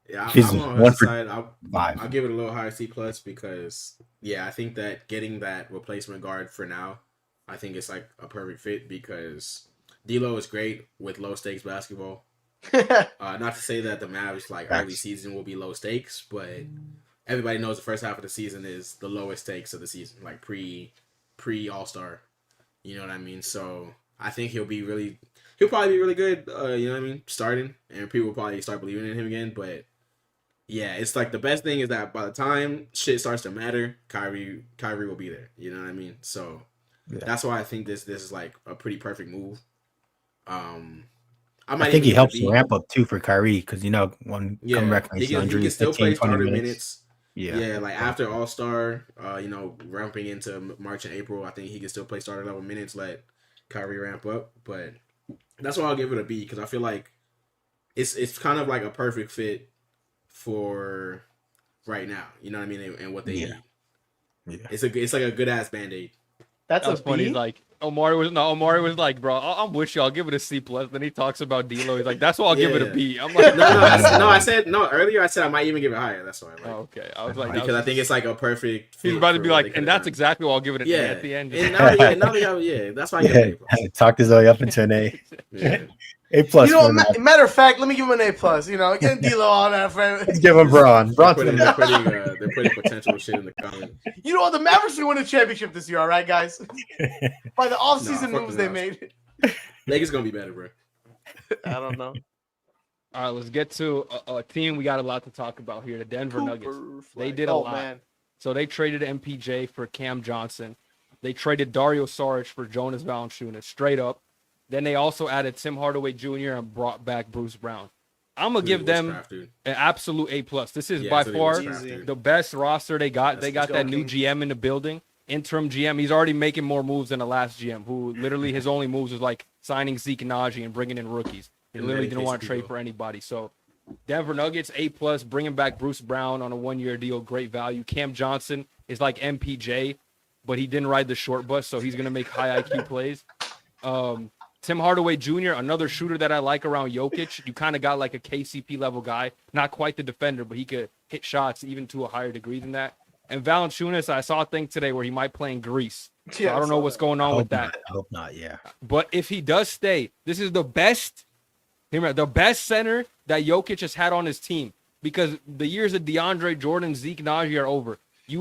Speaker 4: Yeah,
Speaker 2: He's
Speaker 4: I'm on
Speaker 2: one
Speaker 4: his
Speaker 2: for
Speaker 4: side.
Speaker 2: five.
Speaker 4: I'll give it a little higher C+ because I think that getting that replacement guard for now, I think it's like a perfect fit because D'Lo is great with low stakes basketball. Not to say that the Mavs like early season will be low stakes, but everybody knows the first half of the season is the lowest stakes of the season, like pre All-Star. You know what I mean? So I think he'll probably be really good. You know what I mean? Starting, and people will probably start believing in him again. But yeah, it's like the best thing is that by the time shit starts to matter, Kyrie will be there. You know what I mean? So that's why I think this is like a pretty perfect move.
Speaker 2: I think he helps ramp up too for Kyrie because when coming back from
Speaker 4: he
Speaker 2: injury,
Speaker 4: can still
Speaker 2: 15,
Speaker 4: play
Speaker 2: 20
Speaker 4: starter
Speaker 2: minutes.
Speaker 4: Yeah, like after All-Star, ramping into March and April, I think he can still play starter level minutes. Let Kyrie ramp up, but that's why I'll give it a B because I feel like it's kind of like a perfect fit for right now. You know what I mean? And what they need. Yeah. It's like a good ass Band-Aid.
Speaker 3: That's
Speaker 1: That was funny. Like Omari was like, bro, I'm with you. I'll give it a C+. Then he talks about D'Lo. He's like, that's why I'll give it a B. I'm like,
Speaker 4: earlier I said I might even give it higher. That's why.
Speaker 1: Okay. I was like,
Speaker 4: because I think it's like a perfect.
Speaker 1: He's about to be like, and that's exactly why I'll give it an A at the end.
Speaker 4: And now that's why I give it an A+.
Speaker 2: Talked his way up into an A. A+.
Speaker 3: Matter of fact, let me give him an A+. Getting D'Lo on that friend.
Speaker 2: Let's give him Braun.
Speaker 4: They're putting potential shit in the comments.
Speaker 3: You know what? The Mavericks will win a championship this year, all right, guys? By the offseason moves they made.
Speaker 4: Lakers gonna be better, bro.
Speaker 3: I don't know.
Speaker 1: All right, let's get to a team we got a lot to talk about here. The Denver Nuggets. They did a lot. Man. So they traded MPJ for Cam Johnson. They traded Dario Saric for Jonas Valanciunas, straight up. Then they also added Tim Hardaway Jr. and brought back Bruce Brown. I'm going to give them an absolute A+. This is by far the best roster they got. They got that new GM in the building, interim GM. He's already making more moves than the last GM, who literally his only moves was like signing Zeke and Najee and bringing in rookies. He literally didn't want to trade for anybody. So Denver Nuggets, A+, bringing back Bruce Brown on a 1-year deal, great value. Cam Johnson is like MPJ, but he didn't ride the short bus, so he's going to make high IQ plays. Tim Hardaway Jr., another shooter that I like around Jokic. You kind of got like a KCP level guy, not quite the defender, but he could hit shots even to a higher degree than that. And Valanciunas, I saw a thing today where he might play in Greece. So I don't know what's going on with that.
Speaker 2: I hope not, yeah.
Speaker 1: But if he does stay, this is the best center that Jokic has had on his team because the years of DeAndre Jordan, Zeke, Najee are over.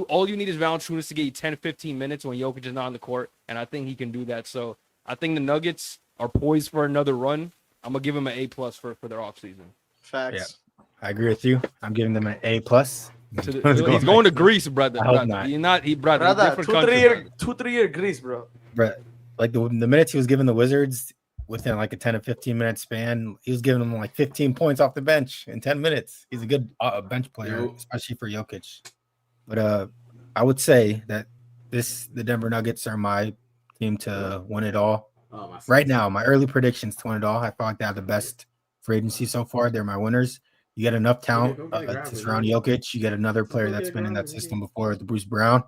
Speaker 1: All you need is Valanciunas to get you 10, 15 minutes when Jokic is not on the court, and I think he can do that. So I think the Nuggets are poised for another run. I'm going to give them an A+ for their offseason.
Speaker 3: Facts.
Speaker 2: Yeah, I agree with you. I'm giving them an A+.
Speaker 1: He's going to Greece, brother.
Speaker 2: I hope not.
Speaker 1: He's not. Brother, different
Speaker 3: 2-3 year Greece, bro.
Speaker 2: But like the minutes he was giving the Wizards within like a 10 to 15 minute span, he was giving them like 15 points off the bench in 10 minutes. He's a good bench player, especially for Jokic. But I would say that the Denver Nuggets are my team to win it all. Right now, my early predictions to win it all. I feel like they have the best free agency so far. They're my winners. You get enough talent to surround Jokic. You get another player that's been in that system before, the Bruce Brown.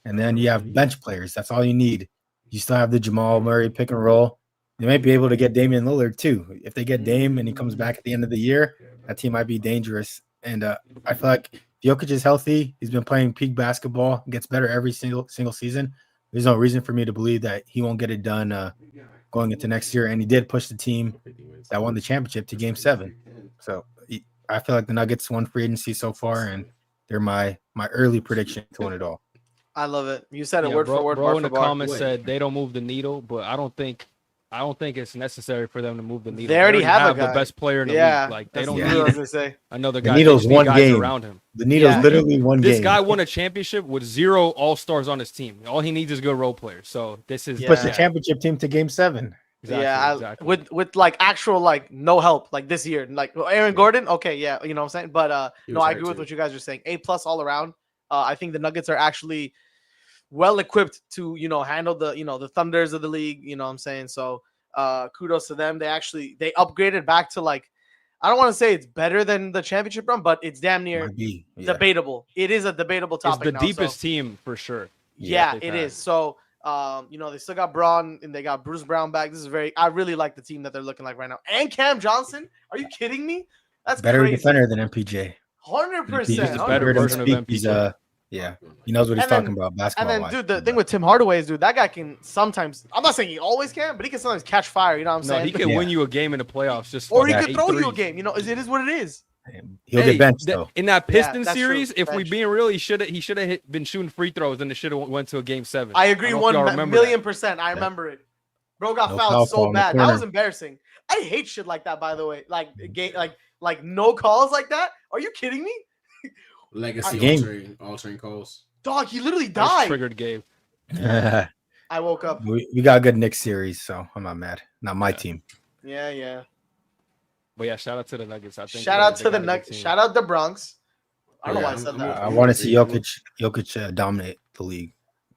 Speaker 2: And then you have bench players. That's all you need. You still have the Jamal Murray pick and roll. They might be able to get Damian Lillard too. If they get Dame and he comes back at the end of the year, that team might be dangerous. And I feel like Jokic is healthy. He's been playing peak basketball. Gets better every single season. There's no reason for me to believe that he won't get it done going into next year. And he did push the team that won the championship to Game 7. So I feel like the Nuggets won free agency so far, and they're my early prediction to win it all.
Speaker 3: I love it. You said it word for word.
Speaker 1: Bro in the comments said they don't move the needle, but I don't think it's necessary for them to move the needle.
Speaker 3: They already have
Speaker 1: the best player in the league. Like they don't need another guy.
Speaker 2: The needle's one game
Speaker 1: around him.
Speaker 2: The needle's literally one game.
Speaker 1: This guy won a championship with 0 all-stars on his team. All he needs is good role players. So this is
Speaker 2: push the championship team to Game 7.
Speaker 1: Exactly.
Speaker 3: With like actual like no help like this year. Like Aaron Gordon, okay, yeah, you know what I'm saying? But no, I agree with what you guys are saying. A+ all around. I think the Nuggets are actually well equipped to handle the the thunders of the league. You know what I'm saying? So kudos to them. They upgraded back to like, I don't want to say it's better than the championship run, but it's damn near
Speaker 2: Might be. Yeah.
Speaker 3: debatable. It is a debatable
Speaker 1: It's
Speaker 3: topic
Speaker 1: the
Speaker 3: now.
Speaker 1: deepest
Speaker 3: So,
Speaker 1: team for sure.
Speaker 3: yeah,
Speaker 1: they've
Speaker 3: it
Speaker 1: had.
Speaker 3: is. So they still got Braun and they got Bruce Brown back. This is I really like the team that they're looking like right now. And Cam Johnson, are you kidding me? That's
Speaker 2: Better
Speaker 3: crazy.
Speaker 2: defender than MPJ.
Speaker 3: 100%.
Speaker 1: He's a better
Speaker 2: Heard him
Speaker 1: version of
Speaker 2: speak, he's,
Speaker 1: MPJ.
Speaker 2: yeah, he knows what he's
Speaker 3: And then-
Speaker 2: talking about
Speaker 3: And
Speaker 2: basketball.
Speaker 3: then, dude, the thing with Tim Hardaway is, dude, that guy can sometimes. I'm not saying he always can, but he can sometimes catch fire. You know what I'm
Speaker 1: No,
Speaker 3: saying?
Speaker 1: he can win you a game in the playoffs. Just
Speaker 3: Or he
Speaker 1: fucking
Speaker 3: could
Speaker 1: 8
Speaker 3: throw you a
Speaker 1: threes.
Speaker 3: game. It is what it is.
Speaker 2: he'll
Speaker 1: Hey,
Speaker 2: get benched though.
Speaker 1: In that
Speaker 3: Yeah,
Speaker 1: Pistons
Speaker 3: that's true.
Speaker 1: series, if we
Speaker 3: Bench.
Speaker 1: being real, he should have been shooting free throws and it should have went to a game 7.
Speaker 3: I agree,
Speaker 1: don't know if y'all
Speaker 3: 1
Speaker 1: remember
Speaker 3: million percent. I remember it. Bro got
Speaker 2: No
Speaker 3: fouled
Speaker 2: foul
Speaker 3: so
Speaker 2: call in the
Speaker 3: bad. That
Speaker 2: corner.
Speaker 3: was embarrassing. I hate shit like that. By the way, like no calls like that. Are you kidding me?
Speaker 4: Legacy
Speaker 2: Game.
Speaker 4: altering calls.
Speaker 3: Dog, he literally
Speaker 1: That
Speaker 3: died.
Speaker 1: triggered Gabe.
Speaker 3: I woke up.
Speaker 2: we got a good Knicks series, so I'm not mad. Not my
Speaker 1: Yeah.
Speaker 2: team.
Speaker 3: Yeah.
Speaker 1: But yeah, shout out to the Nuggets. I think
Speaker 3: Shout out
Speaker 1: they
Speaker 3: to the
Speaker 1: got a good
Speaker 3: Nuggets.
Speaker 1: team.
Speaker 3: Shout out the Bronx. I don't know
Speaker 4: Yeah,
Speaker 3: why I said that.
Speaker 2: I
Speaker 4: I'm
Speaker 2: want to
Speaker 4: gonna
Speaker 2: see
Speaker 4: agree.
Speaker 2: Jokic dominate the league.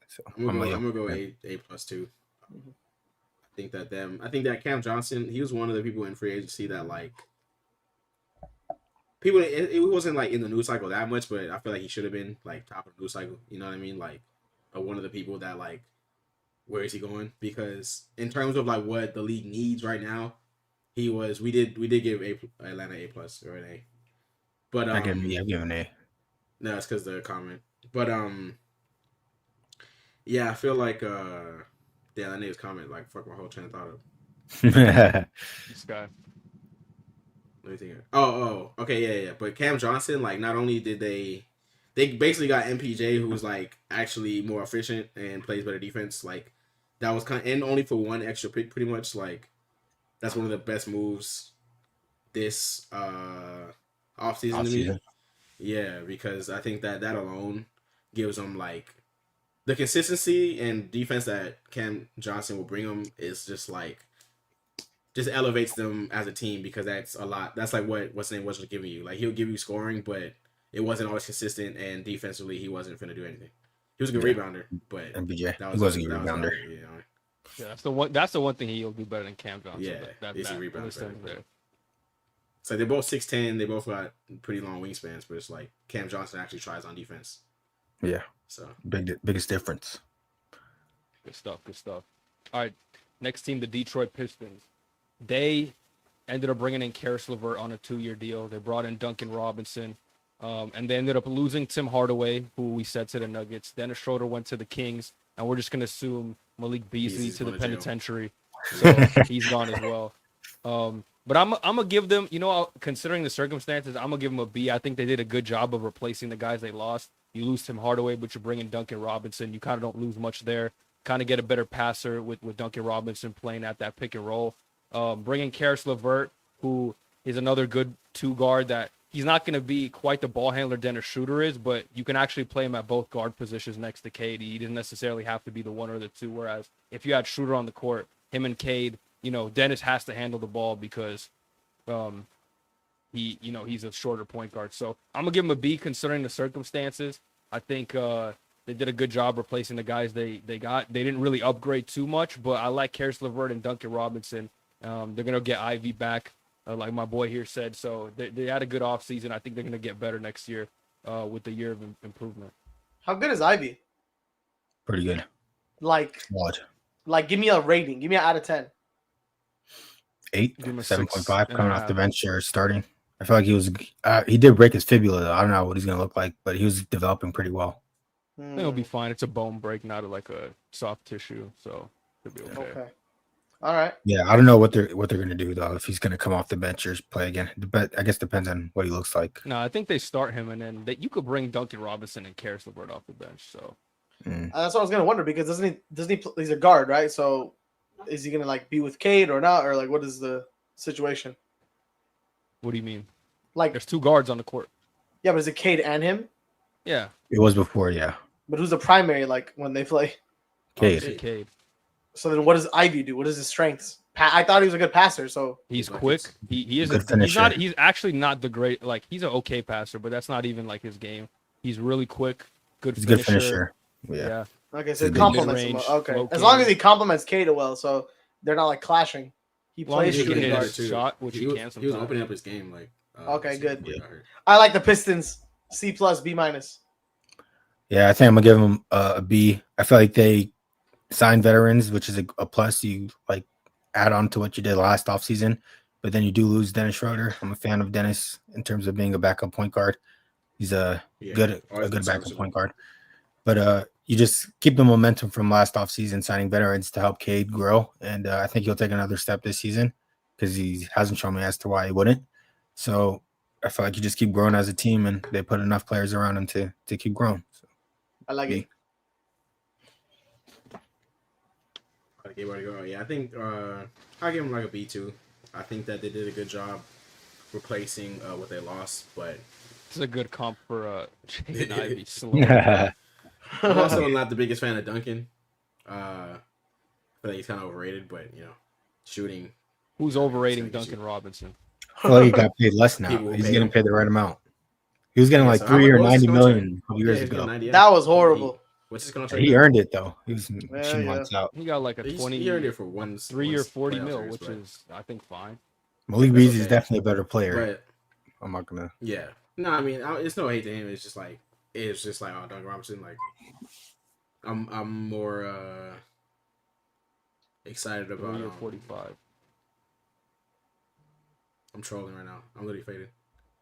Speaker 2: So
Speaker 4: I'm gonna
Speaker 2: a-
Speaker 4: go A plus too. I think that Cam Johnson, he was one of the people in free agency that like people. It wasn't like in the news cycle that much, but I feel like he should have been like top of the news cycle. You know what I mean? Like one of the people that like, where is he going? Because in terms of like what the league needs right now, he was. We did give Atlanta A plus or an A, but
Speaker 2: I give him an A.
Speaker 4: no, it's because the comment. But yeah, I feel like yeah, that nigga's comment like fuck my whole train of thought of.
Speaker 1: This guy.
Speaker 4: Let me think. Oh, okay, yeah. But Cam Johnson, like, not only did they basically got MPJ, who's like actually more efficient and plays better defense. Like that was and only for one extra pick, pretty much. Like that's one of the best moves this offseason to me.
Speaker 2: Offseason.
Speaker 4: Yeah, because I think that alone gives them like the consistency and defense that Cam Johnson will bring them is just like just elevates them as a team because that's a lot. That's like what's his name wasn't giving you. Like he'll give you scoring, but it wasn't always consistent, and defensively he wasn't finna do anything. He was a good rebounder, but
Speaker 2: MPJ.
Speaker 4: that
Speaker 2: He was a good
Speaker 4: that
Speaker 2: rebounder.
Speaker 1: Yeah, that's the one thing he'll do better than Cam Johnson.
Speaker 4: Yeah,
Speaker 1: that
Speaker 4: he's a rebounder
Speaker 1: list
Speaker 4: better.
Speaker 1: there.
Speaker 4: It's like they're both 6'10", they both got pretty long wingspans, but it's like Cam Johnson actually tries on defense.
Speaker 2: Yeah,
Speaker 4: So
Speaker 2: biggest difference.
Speaker 1: Good stuff. All right, next team, the Detroit Pistons. They ended up bringing in Karis LeVert on a 2-year deal. They brought in Duncan Robinson, and they ended up losing Tim Hardaway, who we said to the Nuggets. Dennis Schroeder went to the Kings, and we're just going to assume Malik Beasley
Speaker 4: He's
Speaker 1: to the
Speaker 4: going to jail.
Speaker 1: penitentiary. So he's gone as well. But I'm gonna give them, considering the circumstances, I'm gonna give them a B. I think they did a good job of replacing the guys they lost. You lose Tim Hardaway, but you bring in Duncan Robinson. You kind of don't lose much there. Kind of get a better passer with Duncan Robinson playing at that pick and roll. Bringing Karis LeVert, who is another good 2 guard that he's not going to be quite the ball handler Dennis Schroeder is, but you can actually play him at both guard positions next to Cade. He doesn't necessarily have to be the 1 or the 2, whereas if you had Schroeder on the court, him and Cade, Dennis has to handle the ball because he's a shorter point guard. So I'm going to give him a B considering the circumstances. I think they did a good job replacing the guys they got. They didn't really upgrade too much, but I like Karis LeVert and Duncan Robinson. They're going to get Ivy back, like my boy here said. So they had a good offseason. I think they're going to get better next year with the year of improvement.
Speaker 3: How good is Ivy?
Speaker 2: Pretty good.
Speaker 3: Like, give me a rating. Give me an out of 10.
Speaker 2: 8,
Speaker 1: Give him a
Speaker 2: 7.5 coming off the
Speaker 1: 6.5.
Speaker 2: bench or starting. I feel like he was. He did break his fibula though. I don't know what he's gonna look like, but he was developing pretty well.
Speaker 1: I think it'll be fine. It's a bone break, not like a soft tissue, so it'll be okay.
Speaker 3: Okay. All right.
Speaker 2: Yeah, I don't know what they're gonna do though. If he's gonna come off the bench or play again, I guess depends on what he looks like.
Speaker 1: No, I think they start him, and then you could bring Duncan Robinson and Karis LeVert off the bench. So
Speaker 3: That's what I was gonna wonder because doesn't he? He's a guard, right? So is he gonna like be with Cade or not, or like what is the situation?
Speaker 1: what do you mean?
Speaker 3: Like,
Speaker 1: There's 2 guards on the court.
Speaker 3: yeah, but is it Cade and him?
Speaker 1: Yeah,
Speaker 2: It was before, yeah.
Speaker 3: But who's the primary like when they play?
Speaker 2: Cade.
Speaker 1: Cade.
Speaker 3: So then, what does Ivy do? What is his strengths? I thought he was a good passer. So
Speaker 1: He's
Speaker 4: Like
Speaker 1: quick.
Speaker 4: it's-
Speaker 1: He is.
Speaker 2: Good
Speaker 1: He's
Speaker 2: finisher.
Speaker 1: not. He's actually not the great. Like he's an okay passer, but that's not even like his game. He's really quick. Good
Speaker 2: He's a
Speaker 1: finisher.
Speaker 2: good finisher. Yeah.
Speaker 3: Okay, so
Speaker 2: It's
Speaker 3: he
Speaker 2: a
Speaker 3: compliments him.
Speaker 1: mid-range,
Speaker 3: Okay,
Speaker 1: low
Speaker 3: as long as
Speaker 1: key.
Speaker 3: he compliments Kata well, so they're not like clashing. He
Speaker 1: As long as
Speaker 3: plays
Speaker 1: he can
Speaker 3: shooting
Speaker 1: hit
Speaker 3: guard.
Speaker 1: his shot, which he can
Speaker 4: He was
Speaker 1: sometimes.
Speaker 4: opening up his game like.
Speaker 3: Okay,
Speaker 4: this
Speaker 3: good.
Speaker 4: before he got hurt.
Speaker 3: I like the Pistons. C plus, B minus.
Speaker 2: Yeah, I think I'm gonna give them a B. I feel like they signed veterans, which is a plus. You like add on to what you did last offseason, but then you do lose Dennis Schroeder. I'm a fan of Dennis in terms of being a backup point guard. He's a
Speaker 4: Always
Speaker 2: good
Speaker 4: been
Speaker 2: backup
Speaker 4: serviceable.
Speaker 2: point guard. But you just keep the momentum from last offseason, signing veterans to help Cade grow, and I think he'll take another step this season because he hasn't shown me as to why he wouldn't. So I feel like you just keep growing as a team, and they put enough players around him to keep growing. So,
Speaker 3: I like it.
Speaker 4: Gabe already go. Yeah, I think I'll give him like a B too. I think that they did a good job replacing what they lost, but
Speaker 1: It's a good comp for Jaden Ivey. Slow.
Speaker 4: I'm also not the biggest fan of Duncan. I feel like he's kind of overrated, but shooting.
Speaker 1: Who's overrating
Speaker 4: It's gonna get
Speaker 1: Duncan Robinson?
Speaker 2: I feel like he got paid less now.
Speaker 4: People will
Speaker 2: He's
Speaker 4: pay
Speaker 2: getting
Speaker 4: him.
Speaker 2: paid the right amount. He was getting
Speaker 4: Yeah,
Speaker 2: like
Speaker 4: so
Speaker 2: 3 or
Speaker 4: what was his
Speaker 2: 90
Speaker 4: contract?
Speaker 2: million a couple years
Speaker 4: he's getting
Speaker 2: ago.
Speaker 4: 90, yeah.
Speaker 3: That was horrible.
Speaker 4: What's his contract?
Speaker 2: He earned it though. He was
Speaker 3: Yeah,
Speaker 2: shooting
Speaker 3: yeah.
Speaker 2: lights out.
Speaker 1: He got like a
Speaker 4: He earned it for one
Speaker 1: 3 or 40
Speaker 4: playoff
Speaker 1: mil,
Speaker 4: series,
Speaker 1: which
Speaker 4: but-
Speaker 1: is I think fine.
Speaker 2: Malik
Speaker 4: That's
Speaker 2: Beasley is
Speaker 4: okay.
Speaker 2: definitely a better player.
Speaker 4: But
Speaker 2: I'm not gonna.
Speaker 4: yeah, no, I mean it's no hate to him. It's just like oh, Duncan Robinson. Like I'm more excited
Speaker 1: 3
Speaker 4: about.
Speaker 1: or 45.
Speaker 4: I'm trolling right now. I'm literally faded.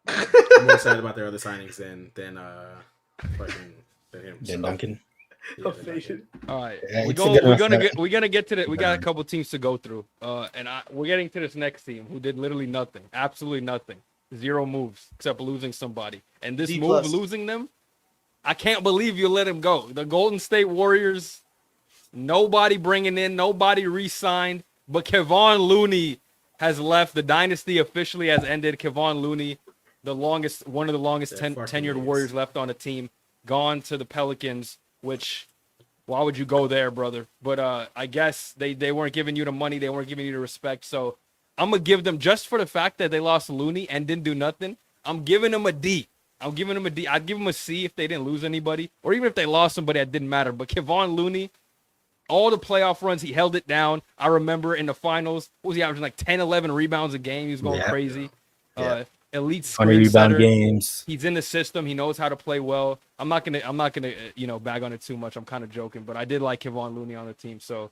Speaker 4: I'm more excited about their other signings than fucking than him.
Speaker 2: Then
Speaker 4: So,
Speaker 2: Duncan.
Speaker 4: yeah, than Duncan.
Speaker 1: All right,
Speaker 2: Yeah,
Speaker 1: we're
Speaker 2: it's a
Speaker 1: going.
Speaker 2: good
Speaker 1: We're
Speaker 2: enough
Speaker 1: gonna
Speaker 2: bet.
Speaker 1: get. We're gonna get to the. We got a
Speaker 2: Veteran.
Speaker 1: couple teams to go through, and we're getting to this next team who did literally nothing, absolutely nothing, 0 moves except losing somebody. And this
Speaker 3: D
Speaker 1: move,
Speaker 3: plus.
Speaker 1: losing them, I can't believe you let him go. The Golden State Warriors, nobody bringing in, nobody re-signed, but Kevon Looney has left. The dynasty officially has ended. Kevon Looney, one of the longest
Speaker 4: They're fucking
Speaker 1: tenured
Speaker 4: idiots.
Speaker 1: Warriors left on a team, gone to the Pelicans, which. Why would you go there, brother? But I guess they weren't giving you the money. They weren't giving you the respect. So I'm going to give them, just for the fact that they lost Looney and didn't do nothing, I'm giving them a D. I'm giving them a D. I'd give them a C if they didn't lose anybody, or even if they lost somebody that didn't matter. But Kevon Looney, all the playoff runs, he held it down. I remember in the finals, what was he averaging, like 10, 11 rebounds a game? He was going
Speaker 2: Yeah.
Speaker 1: crazy.
Speaker 2: Yeah.
Speaker 1: Elite
Speaker 2: 20
Speaker 1: screen
Speaker 2: rebound
Speaker 1: setter.
Speaker 2: games.
Speaker 1: He's in the system. He knows how to play well. I'm not gonna bag on it too much. I'm kind of joking, but I did like Kevon Looney on the team, so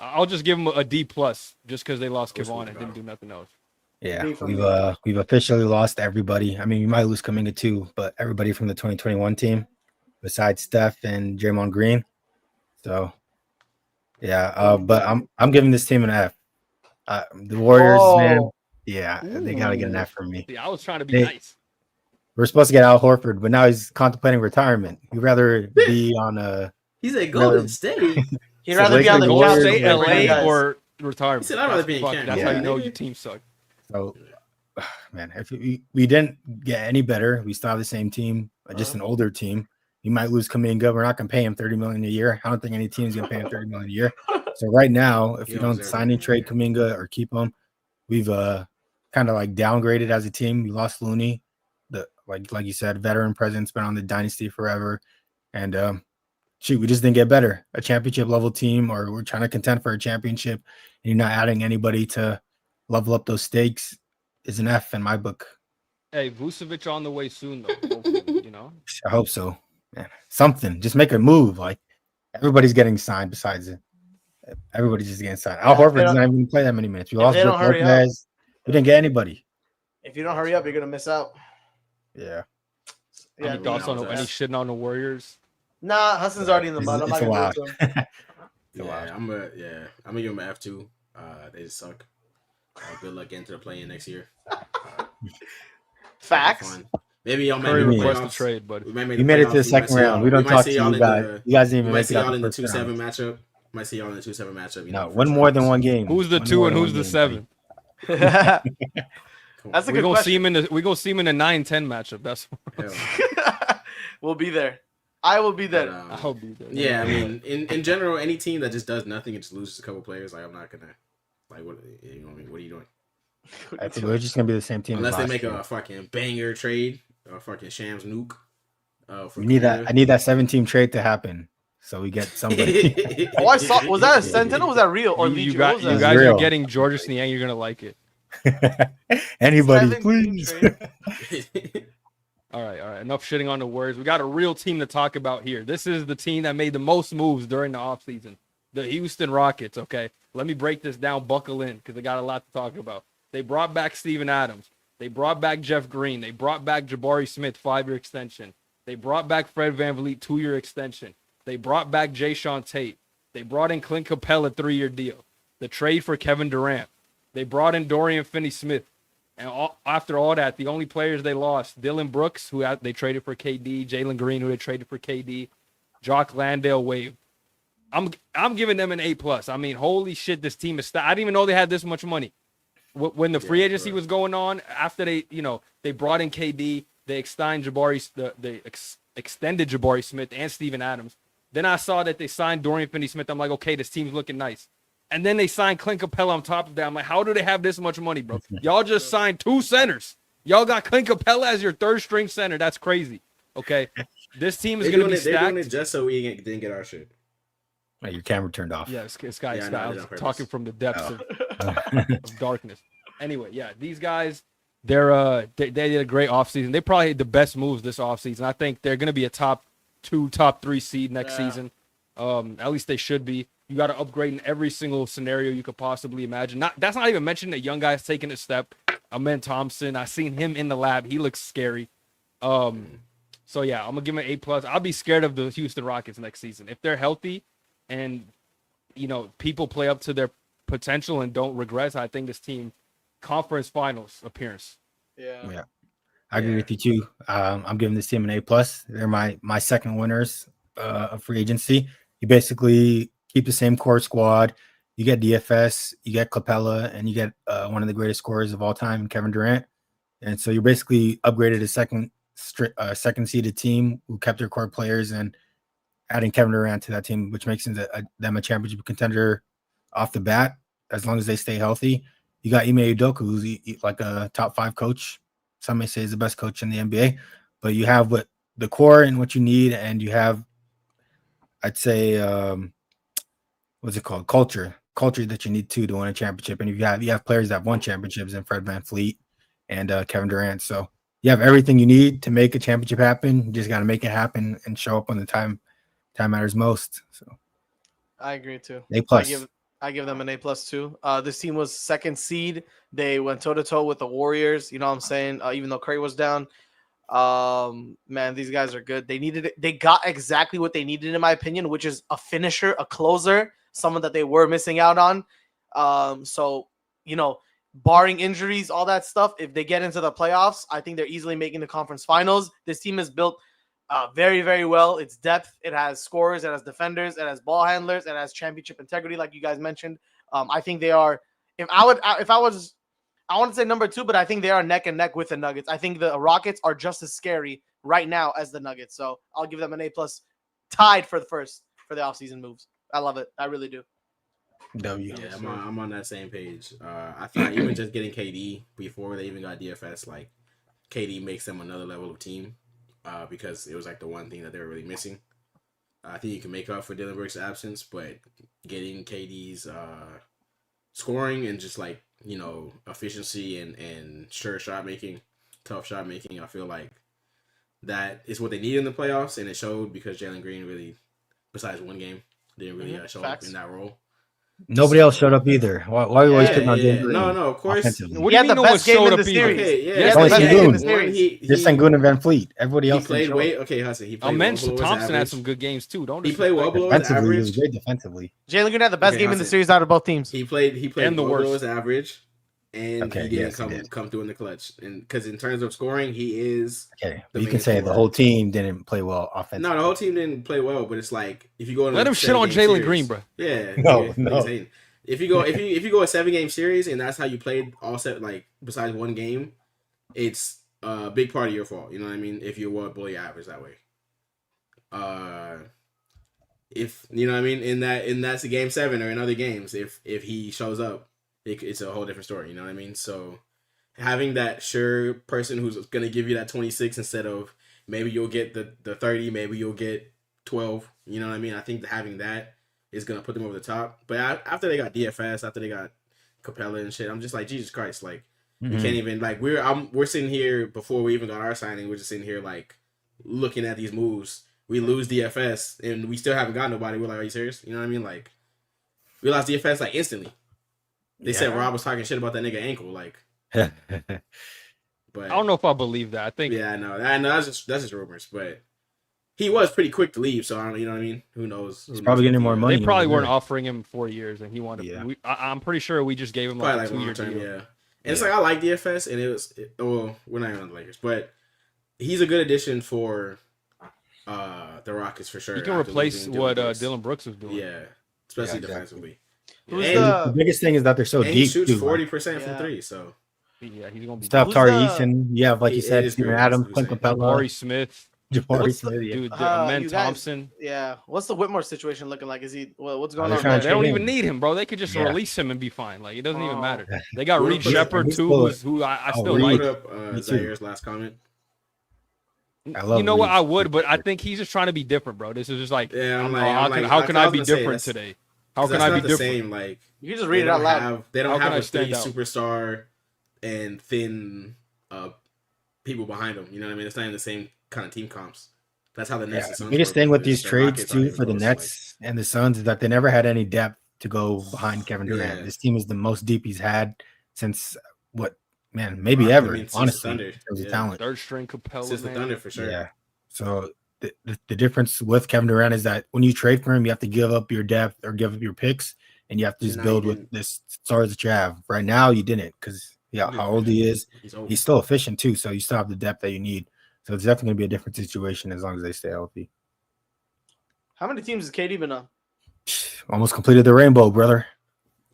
Speaker 1: I'll just give him a D plus just because they lost
Speaker 4: Which
Speaker 1: Kevon
Speaker 4: one
Speaker 1: and
Speaker 4: about
Speaker 1: didn't do nothing else.
Speaker 2: Yeah,
Speaker 3: Me from
Speaker 2: we've officially lost everybody. I mean, we might lose Kuminga too, but everybody from the 2021 team, besides Steph and Draymond Green. So, yeah, but I'm giving this team an F. The Warriors, man,
Speaker 3: Oh.
Speaker 2: yeah, they gotta get an F from me.
Speaker 1: See, I was trying to be
Speaker 2: They-
Speaker 1: nice.
Speaker 2: We're supposed to get Al Horford, but now he's contemplating retirement. He'd rather be on a.
Speaker 4: He's at Golden State.
Speaker 3: He'd
Speaker 2: So
Speaker 3: rather be on the
Speaker 2: Lakers,
Speaker 1: Golden
Speaker 2: Warriors,
Speaker 1: State,
Speaker 2: Warriors,
Speaker 1: LA,
Speaker 3: guys.
Speaker 1: or retirement.
Speaker 4: He said, "I'd rather be in
Speaker 1: Fuck,
Speaker 4: Canada."
Speaker 1: That's how
Speaker 2: Yeah.
Speaker 1: you know your team sucked.
Speaker 2: So, man, if we didn't get any better, we still have the same team, just an older team. You might lose Kuminga. We're not gonna pay him $30 million a year. I don't think any team's gonna pay him $30 million a year. So right now, if
Speaker 4: He
Speaker 2: we
Speaker 4: owns
Speaker 2: don't sign and
Speaker 4: everything,
Speaker 2: trade Kuminga or keep him, we've kind of like downgraded as a team. We lost Looney, the like you said, veteran president's been on the dynasty forever, and we just didn't get better. A championship level team, or we're trying to contend for a championship, and you're not adding anybody to level up those stakes. Is an F in my book.
Speaker 1: Hey, Vucevic on the way soon, though. Hopefully,
Speaker 2: I hope so. Man, something. Just make a move. Like everybody's getting signed. Besides it, everybody's just getting signed. Al
Speaker 3: Yeah, if they
Speaker 2: Horford's
Speaker 3: don't-
Speaker 2: not even gonna play that many minutes. We
Speaker 3: if
Speaker 2: lost
Speaker 3: they
Speaker 2: Brook
Speaker 3: don't hurry up.
Speaker 2: Lopez. We didn't get anybody.
Speaker 3: If you don't hurry up, you're gonna miss out.
Speaker 2: Yeah.
Speaker 3: Yeah.
Speaker 1: Any thoughts on
Speaker 4: no,
Speaker 1: any
Speaker 4: that's-
Speaker 1: shitting on the Warriors?
Speaker 3: Nah, Hassan's already in the mud. I'm
Speaker 2: It's
Speaker 3: not gonna
Speaker 2: allowed.
Speaker 3: do it to him.
Speaker 4: Yeah, I'm gonna give him an F too. They just suck. Good luck getting to the play-in next year.
Speaker 3: Facts.
Speaker 4: Fun. Maybe y'all
Speaker 1: Curry
Speaker 4: make the
Speaker 1: request a
Speaker 4: playoffs.
Speaker 1: trade, but
Speaker 4: We might make
Speaker 2: You
Speaker 4: the
Speaker 2: made it to
Speaker 4: playoffs.
Speaker 2: the
Speaker 4: We
Speaker 2: second
Speaker 4: might see
Speaker 2: round.
Speaker 4: y'all-
Speaker 2: We don't
Speaker 4: might
Speaker 2: talk
Speaker 4: see
Speaker 2: to
Speaker 4: y'all
Speaker 2: you
Speaker 4: in
Speaker 2: guys.
Speaker 4: the-
Speaker 2: You guys didn't
Speaker 4: We
Speaker 2: even
Speaker 4: might
Speaker 2: make
Speaker 4: see
Speaker 2: it out
Speaker 4: y'all
Speaker 2: the
Speaker 4: in the
Speaker 2: first
Speaker 4: 2-7
Speaker 2: round.
Speaker 4: matchup. Might see y'all in the 2-7 matchup.
Speaker 2: No,
Speaker 4: for
Speaker 2: one
Speaker 4: sure.
Speaker 2: more than one game.
Speaker 1: who's the
Speaker 2: One
Speaker 1: 2
Speaker 2: more
Speaker 1: and
Speaker 2: than
Speaker 1: who's
Speaker 2: one
Speaker 1: the
Speaker 2: game,
Speaker 1: 7?
Speaker 4: Come
Speaker 3: That's
Speaker 4: on.
Speaker 3: a
Speaker 1: We
Speaker 3: good
Speaker 1: gonna see
Speaker 3: question.
Speaker 1: him we gonna see him in a 9-10 matchup. That's
Speaker 4: Hell.
Speaker 3: We'll be there. I will be
Speaker 4: But,
Speaker 3: there.
Speaker 1: I'll be there.
Speaker 4: yeah, I mean, in general, any team that just does nothing and just loses a couple players, like I'm not gonna, like, what you know, what I mean, what are you doing?
Speaker 2: I think we're just gonna be the same team.
Speaker 4: Unless
Speaker 2: as
Speaker 4: they
Speaker 2: last
Speaker 4: make
Speaker 2: year.
Speaker 4: a fucking banger trade, a fucking Shams nuke. For
Speaker 2: We need that.
Speaker 4: Kuminga.
Speaker 2: I need that 7-team trade to happen. so we get somebody.
Speaker 3: Oh, I saw. Was that a Sentinel? Was that real or
Speaker 1: You,
Speaker 3: Legion?
Speaker 1: got,
Speaker 3: What
Speaker 1: you
Speaker 3: was that?
Speaker 1: guys are
Speaker 2: real.
Speaker 1: getting Georges Niang. You're gonna like it.
Speaker 2: Anybody,
Speaker 3: 17
Speaker 2: please.
Speaker 3: trade.
Speaker 1: All right. Enough shitting on the words. We got a real team to talk about here. This is the team that made the most moves during the offseason. The Houston Rockets, okay? Let me break this down. Buckle in, because I got a lot to talk about. They brought back Steven Adams. They brought back Jeff Green. They brought back Jabari Smith, 5-year extension. They brought back Fred VanVleet, 2-year extension. They brought back Jayshawn Tate. They brought in Clint Capella, 3-year deal. The trade for Kevin Durant. They brought in Dorian Finney-Smith. And after all that, the only players they lost, Dylan Brooks, who they traded for KD, Jalen Green, who they traded for KD, Jock Landale waived. I'm giving them an A+. I mean, holy shit, this team is. I didn't even know they had this much money. When the free agency was going on, after they brought in KD, they extended Jabari Smith and Steven Adams. Then I saw that they signed Dorian Finney-Smith. I'm like, okay, this team's looking nice. And then they signed Clint Capella on top of that. I'm like, how do they have this much money, bro? Y'all just signed 2 centers. Y'all got Clint Capella as your 3rd-string center. That's crazy. Okay, this team is going to be stacked.
Speaker 4: They're doing it just so we didn't get our shit.
Speaker 2: Wait, your camera turned off.
Speaker 1: Yeah, Sky.
Speaker 4: Yeah,
Speaker 1: I was talking from the depths
Speaker 2: Oh.
Speaker 1: of darkness. Anyway, yeah, these guys, they did a great offseason. They probably had the best moves this offseason. I think they're going to be a top 2, top 3 seed next season. At least they should be. You got to upgrade in every single scenario you could possibly imagine. That's not even mentioning that young guy's taking a step. Amen Thompson, I seen him in the lab. He looks scary. So yeah, I'm gonna give him an A+. I'll be scared of the Houston Rockets next season if they're healthy, and people play up to their potential and don't regress. I think this team conference finals appearance.
Speaker 3: Yeah.
Speaker 2: I agree with you too. I'm giving this team an A+. They're my second winners of free agency. You basically keep the same core squad. You get DFS, you get Capella, and you get one of the greatest scorers of all time, Kevin Durant. And so you're basically upgraded a second seeded team who kept their core players and adding Kevin Durant to that team, which makes them a championship contender off the bat, as long as they stay healthy. You got Ime Udoka, who's like a top 5 coach. Some may say is the best coach in the NBA, but you have the core and what you need, and you have, I'd say, what's it called? Culture that you need to win a championship. And you have players that have won championships in Fred VanVleet and Kevin Durant. So you have everything you need to make a championship happen. You just got to make it happen and show up when the time matters most. So
Speaker 3: I agree too.
Speaker 2: A+.
Speaker 3: I give them an A+ too. This team was 2nd seed. They went toe to toe with the Warriors. You know what I'm saying? Even though Curry was down, man, these guys are good. They got exactly what they needed, in my opinion, which is a finisher, a closer, someone that they were missing out on. So barring injuries, all that stuff, if they get into the playoffs, I think they're easily making the conference finals. This team is built very, very well. It's depth. It has scorers. It has defenders. It has ball handlers. It has championship integrity, like you guys mentioned. I think they are. I want to say number 2, but I think they are neck and neck with the Nuggets. I think the Rockets are just as scary right now as the Nuggets. So I'll give them an A+, tied for the offseason moves. I love it. I really do.
Speaker 2: W.
Speaker 4: Yeah, I'm on that same page. I thought even just getting KD before they even got DFS, like KD makes them another level of team. Because it was like the one thing that they were really missing. I think you can make up for Dylan Brooks' absence, but getting KD's scoring and just like efficiency and sure shot making, tough shot making, I feel like that is what they need in the playoffs, and it showed because Jalen Green really, besides one game, didn't really show up in that role.
Speaker 2: Nobody else showed up either. Why are we always picking on Jalen Green?
Speaker 4: No, of course.
Speaker 2: Offensively?
Speaker 1: What do you mean no one showed up either?
Speaker 4: Okay, yeah.
Speaker 3: He had
Speaker 2: only
Speaker 3: the best
Speaker 2: Sengun.
Speaker 3: game in the series.
Speaker 2: Just Sengun and VanVleet. Everybody else
Speaker 4: He played
Speaker 2: didn't show up.
Speaker 4: Okay, Hassan. He played
Speaker 1: Amen
Speaker 4: well below his
Speaker 1: Thompson had
Speaker 4: average.
Speaker 1: some good games too. Don't
Speaker 4: He played well below his
Speaker 2: Defensively, he was
Speaker 4: average.
Speaker 2: great defensively.
Speaker 3: Jalen Green had the best game in the series out of both teams.
Speaker 4: He played
Speaker 1: And the
Speaker 4: well below
Speaker 1: worst.
Speaker 4: his average, and he didn't
Speaker 2: did.
Speaker 4: come through in the clutch. And because in terms of scoring, he is
Speaker 2: Okay,
Speaker 4: the
Speaker 2: you
Speaker 4: main
Speaker 2: can say the
Speaker 4: scorer.
Speaker 2: whole team didn't play well offensively.
Speaker 4: No, the whole team didn't play well, but it's like if you go
Speaker 1: Let him shit on Jalen Green, bro.
Speaker 4: Yeah,
Speaker 2: No,
Speaker 4: yeah,
Speaker 2: no.
Speaker 4: he's hating. If you go a 7-game series and that's how you played all set, like besides one game, it's a big part of your fault. You know what I mean? If you're well below your average that way. If you know what I mean, in that's a game 7 or in other games, if he shows up, it's a whole different story. You know what I mean? So having that sure person who's gonna give you that 26 instead of maybe you'll get the 30, maybe you'll get 12. You know what I mean? I think having that is gonna put them over the top. But after they got DFS, after they got Capella and shit, I'm just like, Jesus Christ, like we can't even like we're sitting here before we even got our signing. We're just sitting here like looking at these moves. We lose DFS and we still haven't got nobody. We're like, are you serious? You know what I mean? Like we lost DFS like instantly. They said Rob was talking shit about that nigga ankle, like. But
Speaker 1: I don't know if I believe that. I think
Speaker 4: I know that's just rumors, but he was pretty quick to leave, so I don't, you know what I mean? Who knows?
Speaker 2: He's probably getting more money.
Speaker 1: They probably
Speaker 2: over
Speaker 1: weren't
Speaker 2: there.
Speaker 1: offering him 4 years, and he wanted.
Speaker 2: Yeah.
Speaker 1: I'm pretty sure we just gave him
Speaker 4: Probably
Speaker 1: like a 2-year
Speaker 4: long-term,
Speaker 1: deal.
Speaker 4: yeah. And it's like I like DFS, and well, we're not even on the Lakers, but he's a good addition for the Rockets for sure.
Speaker 1: He can
Speaker 4: after
Speaker 1: replace
Speaker 4: losing
Speaker 1: what
Speaker 4: Brooks.
Speaker 1: Dylan Brooks was doing.
Speaker 4: Yeah, especially
Speaker 2: exactly.
Speaker 4: defensively.
Speaker 3: Who's
Speaker 4: And,
Speaker 2: The biggest thing is that they're so
Speaker 4: and he
Speaker 2: deep.
Speaker 4: shoots
Speaker 2: too, like,
Speaker 4: 40% from three, so
Speaker 1: Yeah, he's gonna be.
Speaker 2: Stuff
Speaker 3: Who's
Speaker 2: Tari
Speaker 3: the-
Speaker 2: Eason. You have, like you
Speaker 4: It
Speaker 2: said,
Speaker 4: is
Speaker 2: Steven
Speaker 4: very
Speaker 2: Adams,
Speaker 4: nice,
Speaker 2: Clint
Speaker 4: Usain.
Speaker 2: Capella,
Speaker 1: Omari Smith,
Speaker 2: Jabari
Speaker 3: What's the-
Speaker 2: Smith. Yeah.
Speaker 1: dude,
Speaker 3: Uh,
Speaker 1: Men
Speaker 3: you guys-
Speaker 1: Thompson.
Speaker 3: Yeah. What's the Whitmore situation looking like? Is he? Well, what's going
Speaker 2: they're
Speaker 3: on?
Speaker 2: trying
Speaker 3: there?
Speaker 2: to
Speaker 1: They don't
Speaker 2: trade
Speaker 1: even
Speaker 2: him.
Speaker 1: need him, bro. They could just
Speaker 2: Yeah.
Speaker 1: release him and be fine. Like it doesn't even
Speaker 3: Oh.
Speaker 1: matter. They got
Speaker 4: We're
Speaker 1: Reed
Speaker 4: gonna put-
Speaker 1: Shepard
Speaker 2: he's
Speaker 1: too,
Speaker 2: still-
Speaker 1: who I
Speaker 2: Oh,
Speaker 1: still
Speaker 2: Reed.
Speaker 1: like.
Speaker 4: put up
Speaker 2: Me too.
Speaker 4: Zaire's last comment.
Speaker 2: I love
Speaker 1: You know what?
Speaker 2: Reed.
Speaker 1: I would, but I think he's just trying to be different, bro. This is just like,
Speaker 4: Yeah,
Speaker 1: I
Speaker 4: I'm
Speaker 1: don't know,
Speaker 4: like-
Speaker 1: how
Speaker 4: I'm
Speaker 1: can,
Speaker 4: like-
Speaker 1: how can
Speaker 4: I
Speaker 1: I
Speaker 4: was
Speaker 1: be
Speaker 4: gonna say
Speaker 1: different
Speaker 4: that's-
Speaker 1: today? How
Speaker 4: 'Cause
Speaker 1: can
Speaker 4: that's
Speaker 1: I be
Speaker 4: not the
Speaker 1: different?
Speaker 4: same, like
Speaker 3: You can just read it out loud.
Speaker 4: They don't
Speaker 1: How can
Speaker 4: have
Speaker 1: I
Speaker 4: a
Speaker 1: stand
Speaker 4: three
Speaker 1: out?
Speaker 4: superstar and thin people behind them. You know what I mean? It's not even the same kind of team comps. That's how the Nets and
Speaker 2: The
Speaker 4: Suns
Speaker 2: biggest
Speaker 4: work,
Speaker 2: thing with
Speaker 4: but
Speaker 2: these
Speaker 4: the
Speaker 2: trades
Speaker 4: Rockets aren't
Speaker 2: too
Speaker 4: even
Speaker 2: for the
Speaker 4: close,
Speaker 2: Nets and the Suns is that they never had any depth to go behind Kevin Durant.
Speaker 4: Yeah.
Speaker 2: This team is the most deep he's had since maybe
Speaker 4: I
Speaker 2: ever,
Speaker 4: mean, since the
Speaker 2: honestly,
Speaker 4: Thunder.
Speaker 2: in terms of
Speaker 4: Yeah.
Speaker 2: talent.
Speaker 1: Third string Capella,
Speaker 4: Since the
Speaker 1: man.
Speaker 4: Thunder for sure.
Speaker 2: Yeah. So the difference with Kevin Durant is that when you trade for him, you have to give up your depth or give up your picks, and you have to just
Speaker 4: Now
Speaker 2: build
Speaker 4: you
Speaker 2: with
Speaker 4: didn't.
Speaker 2: this stars that you have. Right now, you didn't because how old he is.
Speaker 4: He's old.
Speaker 2: He's still efficient too, so you still have the depth that you need. So it's definitely gonna be a different situation as long as they stay healthy.
Speaker 3: How many teams has KD been on?
Speaker 2: Almost completed the rainbow, brother.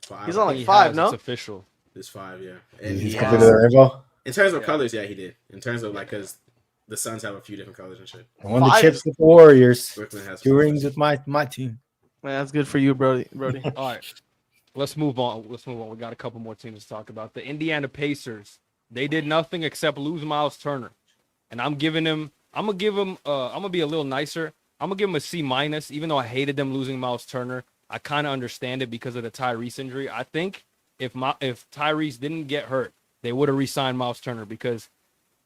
Speaker 4: Five.
Speaker 3: He's on like
Speaker 1: He
Speaker 3: 5,
Speaker 1: has,
Speaker 3: no?
Speaker 1: It's official.
Speaker 4: It's 5, yeah. And
Speaker 2: He's
Speaker 4: he
Speaker 2: completed
Speaker 4: has,
Speaker 2: the rainbow.
Speaker 4: in terms of
Speaker 1: Yeah.
Speaker 4: colors, yeah, he did. In terms of like, because the Suns have a few different colors and shit.
Speaker 2: I won the
Speaker 3: 5
Speaker 2: chips
Speaker 3: is-
Speaker 2: with the Warriors.
Speaker 4: Brooklyn has
Speaker 2: 2
Speaker 4: four.
Speaker 2: rings with my team.
Speaker 3: Man, that's good for you, Brody.
Speaker 1: All right, let's move on. We got a couple more teams to talk about. The Indiana Pacers. They did nothing except lose Miles Turner, and I'm gonna be a little nicer. I'm gonna give him a C minus, even though I hated them losing Miles Turner. I kind of understand it because of the Tyrese injury. I think if Tyrese didn't get hurt, they would have re-signed Miles Turner because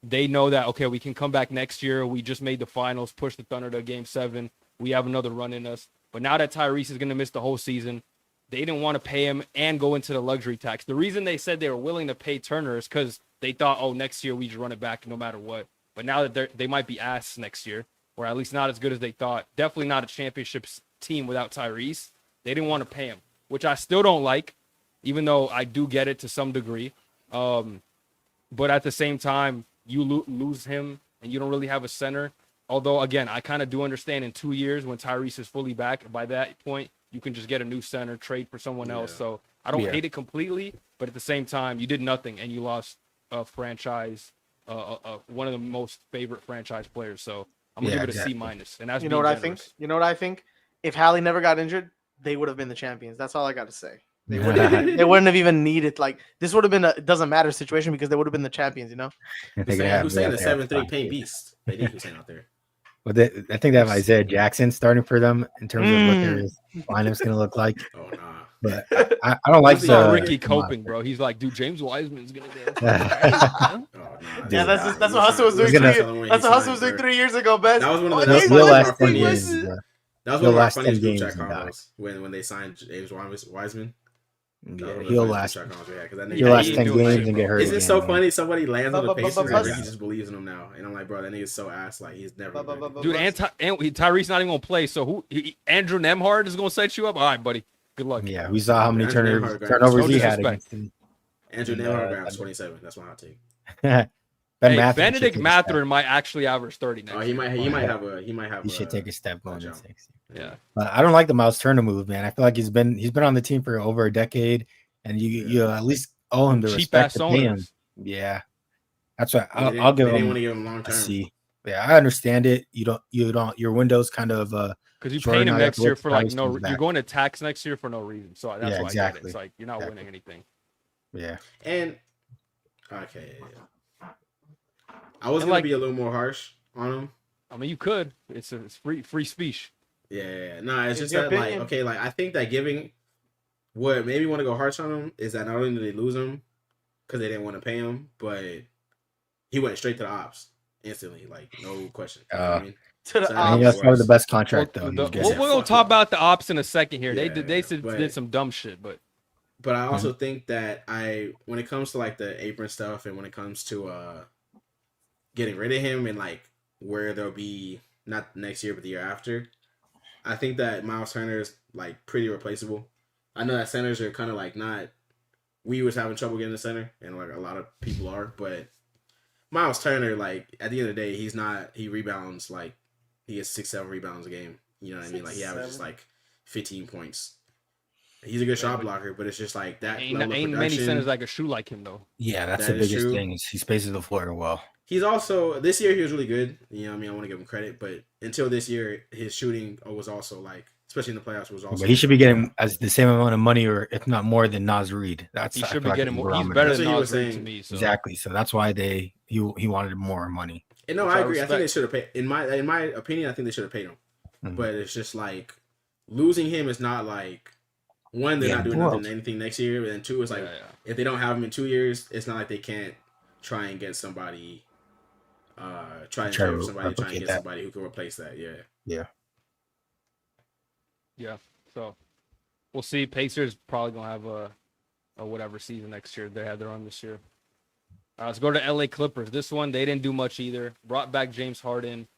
Speaker 1: they know that, okay, we can come back next year. We just made the finals, pushed the Thunder to Game 7. We have another run in us. But now that Tyrese is going to miss the whole season, they didn't want to pay him and go into the luxury tax. The reason they said they were willing to pay Turner is because they thought, oh, next year we just run it back no matter what. But now that they might be ass next year, or at least not as good as they thought. Definitely not a championship team without Tyrese. They didn't want to pay him, which I still don't like, even though I do get it to some degree. But at the same time, you lose him and you don't really have a center. Although, again, I kind of do understand in 2 years when Tyrese is fully back, by that point, you can just get a new center, trade for someone else.
Speaker 4: Yeah.
Speaker 1: So I don't hate it completely, but at the same time, you did nothing and you lost a franchise, one of the most favorite franchise players. So I'm going to give it a C minus. And that's
Speaker 3: You know what
Speaker 1: being
Speaker 3: I
Speaker 1: generous.
Speaker 3: think? If Hallie never got injured, they would have been the champions. That's all I got to say. They wouldn't have even needed, like, this would have been a it doesn't matter situation because they would have been the champions, you know?
Speaker 4: Hussein, the 7'3" paint beast. They need Hussein out there.
Speaker 2: But I think they have Isaiah Jackson starting for them in terms of what their lineup's going to look like.
Speaker 4: Oh, nah.
Speaker 2: But I don't like
Speaker 1: He's not
Speaker 2: the
Speaker 1: Ricky coping, bro. He's like, dude, James Wiseman's going to go.
Speaker 4: Oh, nah.
Speaker 3: Yeah, that's what Hassan was
Speaker 2: He's
Speaker 3: doing.
Speaker 2: gonna-
Speaker 3: That's what Hassan was doing 3 years ago, best.
Speaker 4: That was one of
Speaker 3: Oh,
Speaker 4: the
Speaker 3: James
Speaker 2: He'll
Speaker 3: Wiseman,
Speaker 2: last 10
Speaker 3: James
Speaker 2: years.
Speaker 3: Wiseman.
Speaker 2: bro.
Speaker 4: That was
Speaker 2: He'll
Speaker 4: one of our
Speaker 2: last 10
Speaker 4: funniest group
Speaker 2: games
Speaker 4: chat
Speaker 2: and die.
Speaker 4: combos when they signed James Wiseman.
Speaker 2: Yeah, he'll last.
Speaker 4: He'll
Speaker 2: He'll last
Speaker 1: he
Speaker 2: 10
Speaker 1: ain't doing
Speaker 2: games
Speaker 1: shit,
Speaker 2: and get
Speaker 1: bro.
Speaker 2: hurt.
Speaker 4: Is it
Speaker 2: again,
Speaker 4: so
Speaker 2: man.
Speaker 4: funny? Somebody lands on the
Speaker 3: But-
Speaker 4: Pacers
Speaker 3: but-
Speaker 4: and
Speaker 3: but-
Speaker 4: he just believes in them now. And I'm like, bro, that nigga's so ass. Like, he's never.
Speaker 1: Dude, Tyrese not even going to play. So Andrew Nemhard is going to set you up? All right, buddy. Good luck.
Speaker 2: Yeah, we saw how many
Speaker 4: Andrew
Speaker 2: turnovers
Speaker 4: Nemhard,
Speaker 2: turnovers
Speaker 1: no
Speaker 2: he had
Speaker 1: disrespect.
Speaker 2: against him.
Speaker 4: Andrew
Speaker 2: And,
Speaker 4: Nemhard grabs 27. That's my hot take.
Speaker 2: Ben
Speaker 1: Hey,
Speaker 2: Mathurin should
Speaker 1: Benedict
Speaker 2: take a step.
Speaker 1: Mathurin might actually average 30 next
Speaker 4: Oh,
Speaker 1: year.
Speaker 4: he might have a.
Speaker 2: He should take a step going
Speaker 4: jump.
Speaker 2: into next year.
Speaker 1: Yeah.
Speaker 2: But I don't like the Miles Turner move, man. I feel like he's been on the team for over a decade, and you at least owe him the
Speaker 1: Cheap
Speaker 2: respect
Speaker 1: ass
Speaker 2: to pay him.
Speaker 1: owners.
Speaker 2: Yeah, that's why
Speaker 4: They
Speaker 2: I'll give
Speaker 4: They didn't
Speaker 2: him
Speaker 4: want to give him long
Speaker 2: a
Speaker 4: term.
Speaker 2: C. Yeah, I understand it. You don't. Your window's kind of
Speaker 1: Because you
Speaker 2: Sure,
Speaker 1: paying
Speaker 2: now
Speaker 1: him
Speaker 2: you have
Speaker 1: next
Speaker 2: to
Speaker 1: year
Speaker 2: wait
Speaker 1: for
Speaker 2: till
Speaker 1: like
Speaker 2: Tyrese
Speaker 1: no.
Speaker 2: comes back.
Speaker 1: You're going to tax next year for no reason. So that's
Speaker 2: Yeah,
Speaker 1: why I get it.
Speaker 2: exactly.
Speaker 1: It's like you're not
Speaker 2: Exactly.
Speaker 1: winning anything.
Speaker 2: yeah.
Speaker 4: And okay, I was
Speaker 1: And,
Speaker 4: gonna
Speaker 1: like-
Speaker 4: be a little more harsh on him
Speaker 1: I mean, you could. It's free speech.
Speaker 4: Yeah. No, it's
Speaker 3: It's
Speaker 4: just
Speaker 3: your
Speaker 4: that, like,
Speaker 3: opinion.
Speaker 4: okay, like, I think that giving what made me want to go harsh on him is that not only did they lose him because they didn't want to pay him, but he went straight to the ops instantly, like, no question. You know what I mean?
Speaker 3: To the
Speaker 4: So
Speaker 2: I mean,
Speaker 3: ops.
Speaker 2: that's probably the best
Speaker 1: Well,
Speaker 2: contract though. He's
Speaker 1: we're
Speaker 2: getting.
Speaker 1: gonna
Speaker 4: fuck
Speaker 1: talk
Speaker 4: yeah.
Speaker 1: about the ops in a second here.
Speaker 4: Yeah,
Speaker 1: They
Speaker 4: but-
Speaker 1: did some dumb shit, but
Speaker 4: But I also think that when it comes to like the apron stuff and when it comes to getting rid of him and like where they'll be not next year but the year after, I think that Miles Turner is like pretty replaceable. I know that centers are kind of like not. We was having trouble getting the center, and like a lot of people are, but Miles Turner, like at the end of the day, he's not. He rebounds like he gets 6-7 rebounds a game. You know what I mean? Like he averages
Speaker 3: 6-7.
Speaker 4: like 15 points. He's a good shot blocker, but it's just like that
Speaker 1: ain't
Speaker 4: level of
Speaker 1: many
Speaker 4: production.
Speaker 1: centers that can shoot like him though.
Speaker 2: Yeah, that's
Speaker 4: That
Speaker 2: the
Speaker 4: is
Speaker 2: biggest
Speaker 4: true.
Speaker 2: thing. Is he spaces the floor well.
Speaker 4: He's also this year he was really good. You know, what I mean, I want to give him credit, but until this year, his shooting was also like, especially in the playoffs, was also.
Speaker 2: But he should be getting as the same amount of money, or if not more, than Nas Reed. That's
Speaker 1: He
Speaker 2: I
Speaker 1: should
Speaker 2: feel
Speaker 1: be
Speaker 2: like
Speaker 1: getting
Speaker 2: the
Speaker 1: more. He's
Speaker 2: barometer.
Speaker 1: better
Speaker 4: That's
Speaker 1: than
Speaker 4: what he
Speaker 1: Nas
Speaker 4: was
Speaker 1: Reed to
Speaker 4: saying.
Speaker 1: me. So.
Speaker 2: Exactly. So that's why he wanted more money.
Speaker 4: And no,
Speaker 1: Which
Speaker 4: I
Speaker 1: I
Speaker 4: agree. I think they
Speaker 1: respect.
Speaker 4: should have paid. In my opinion, I think they should have paid him.
Speaker 2: Mhm.
Speaker 4: But it's just like losing him is not like one, they're
Speaker 2: Yeah,
Speaker 4: not doing
Speaker 2: well-
Speaker 4: anything next year, and then two, it's like
Speaker 1: Yeah.
Speaker 4: if they don't have him in 2 years, it's not like they can't try and get somebody. Try and
Speaker 2: Try
Speaker 4: trade
Speaker 2: to
Speaker 4: for somebody, try and
Speaker 2: replicate
Speaker 4: get
Speaker 2: that.
Speaker 4: somebody who can replace that. Yeah.
Speaker 1: Yeah. So we'll see. Pacers probably gonna have a whatever season next year. They had their own this year. Let's go to LA Clippers. This one they didn't do much either. Brought back James Harden.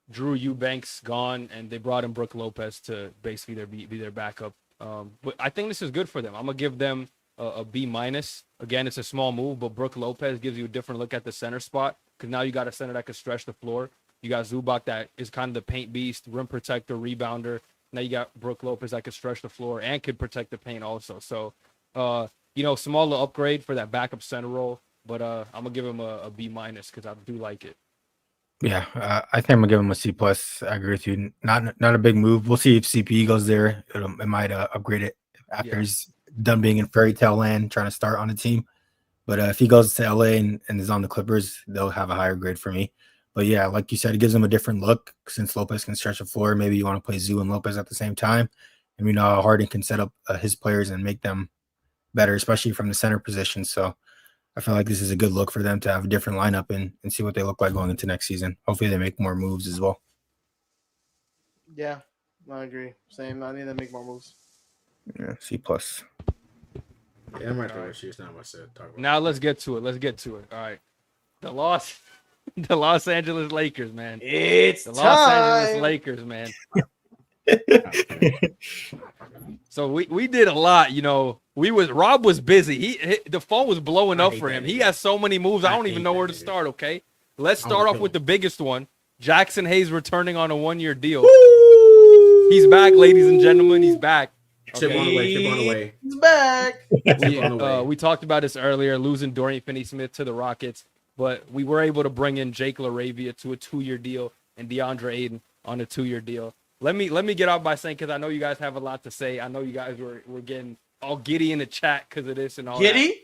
Speaker 1: Drew Eubanks gone, and they brought in Brook Lopez to basically be their backup. But I think this is good for them. I'm gonna give them a B minus. Again, it's a small move, but Brook Lopez gives you a different look at the center spot because now you got a center that can stretch the floor. You got Zubac that is kind of the paint beast, rim protector, rebounder. Now you got Brook Lopez that can stretch the floor and could protect the paint also. So, small little upgrade for that backup center role. But I'm gonna give him a B minus because I do like it.
Speaker 2: Yeah, I think I'm gonna give him a C plus. I agree with you. Not a big move. We'll see if CPE goes there. It might upgrade it after
Speaker 1: Yeah.
Speaker 2: he's done being in fairy tale land, trying to start on the team. But if he goes to LA and is on the Clippers, they'll have a higher grade for me. But yeah, like you said, it gives him a different look since Lopez can stretch the floor. Maybe you want to play Zoo and Lopez at the same time, and we know how Harden can set up his players and make them better, especially from the center position. So I feel like this is a good look for them to have a different lineup and see what they look like going into next season. Hopefully they make more moves as well.
Speaker 3: Yeah, I agree. Same. I need to make more moves.
Speaker 2: Yeah, C plus.
Speaker 4: Yeah, I'm right there with you. It's not much to talk about.
Speaker 1: Now let's get to it. All right, the Los Angeles Lakers, man.
Speaker 3: It's
Speaker 1: The Los Angeles
Speaker 3: time.
Speaker 1: Lakers, man. So we did a lot, Rob was busy. The phone was blowing
Speaker 4: I
Speaker 1: up
Speaker 4: hate
Speaker 1: for
Speaker 4: that
Speaker 1: him. He
Speaker 4: nigga.
Speaker 1: has so many moves. I
Speaker 4: I
Speaker 1: don't even
Speaker 4: hate
Speaker 1: know
Speaker 4: that
Speaker 1: where to
Speaker 4: nigga.
Speaker 1: start. Okay, let's
Speaker 4: I'm
Speaker 1: start
Speaker 4: gonna
Speaker 1: off
Speaker 4: kill
Speaker 1: with
Speaker 4: him.
Speaker 1: the biggest one. Jackson Hayes returning on a 1-year deal. He's back, ladies and gentlemen. He's back.
Speaker 4: Chip on the way. Chip on the way.
Speaker 3: He's back.
Speaker 4: Chip on the way.
Speaker 1: We talked about this earlier, losing Dorian Finney-Smith to the Rockets, but we were able to bring in Jake LaRavia to a 2-year deal and DeAndre Ayton on a 2-year deal. Let me get out by saying, because I know you guys have a lot to say. I know you guys were getting all giddy in the chat because of this and all
Speaker 3: Giddy?
Speaker 1: that.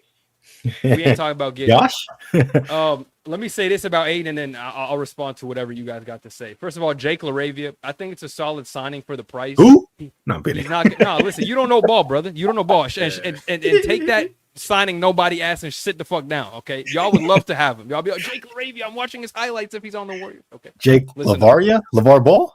Speaker 1: We ain't talking about giddy.
Speaker 2: Josh?
Speaker 1: Let me say this about Ayton, and then I'll respond to whatever you guys got to say. First of all, Jake LaRavia, I think it's a solid signing for the price.
Speaker 2: Who? No, I'm kidding.
Speaker 1: He's not. No, listen, you don't know ball, brother. You don't know ball. And take that signing nobody ass and sit the fuck down, okay? Y'all would love to have him. Y'all be like, Jake LaRavia, I'm watching his highlights if he's on the Warriors. Okay.
Speaker 2: Jake
Speaker 1: Listen,
Speaker 2: LaVar Ball?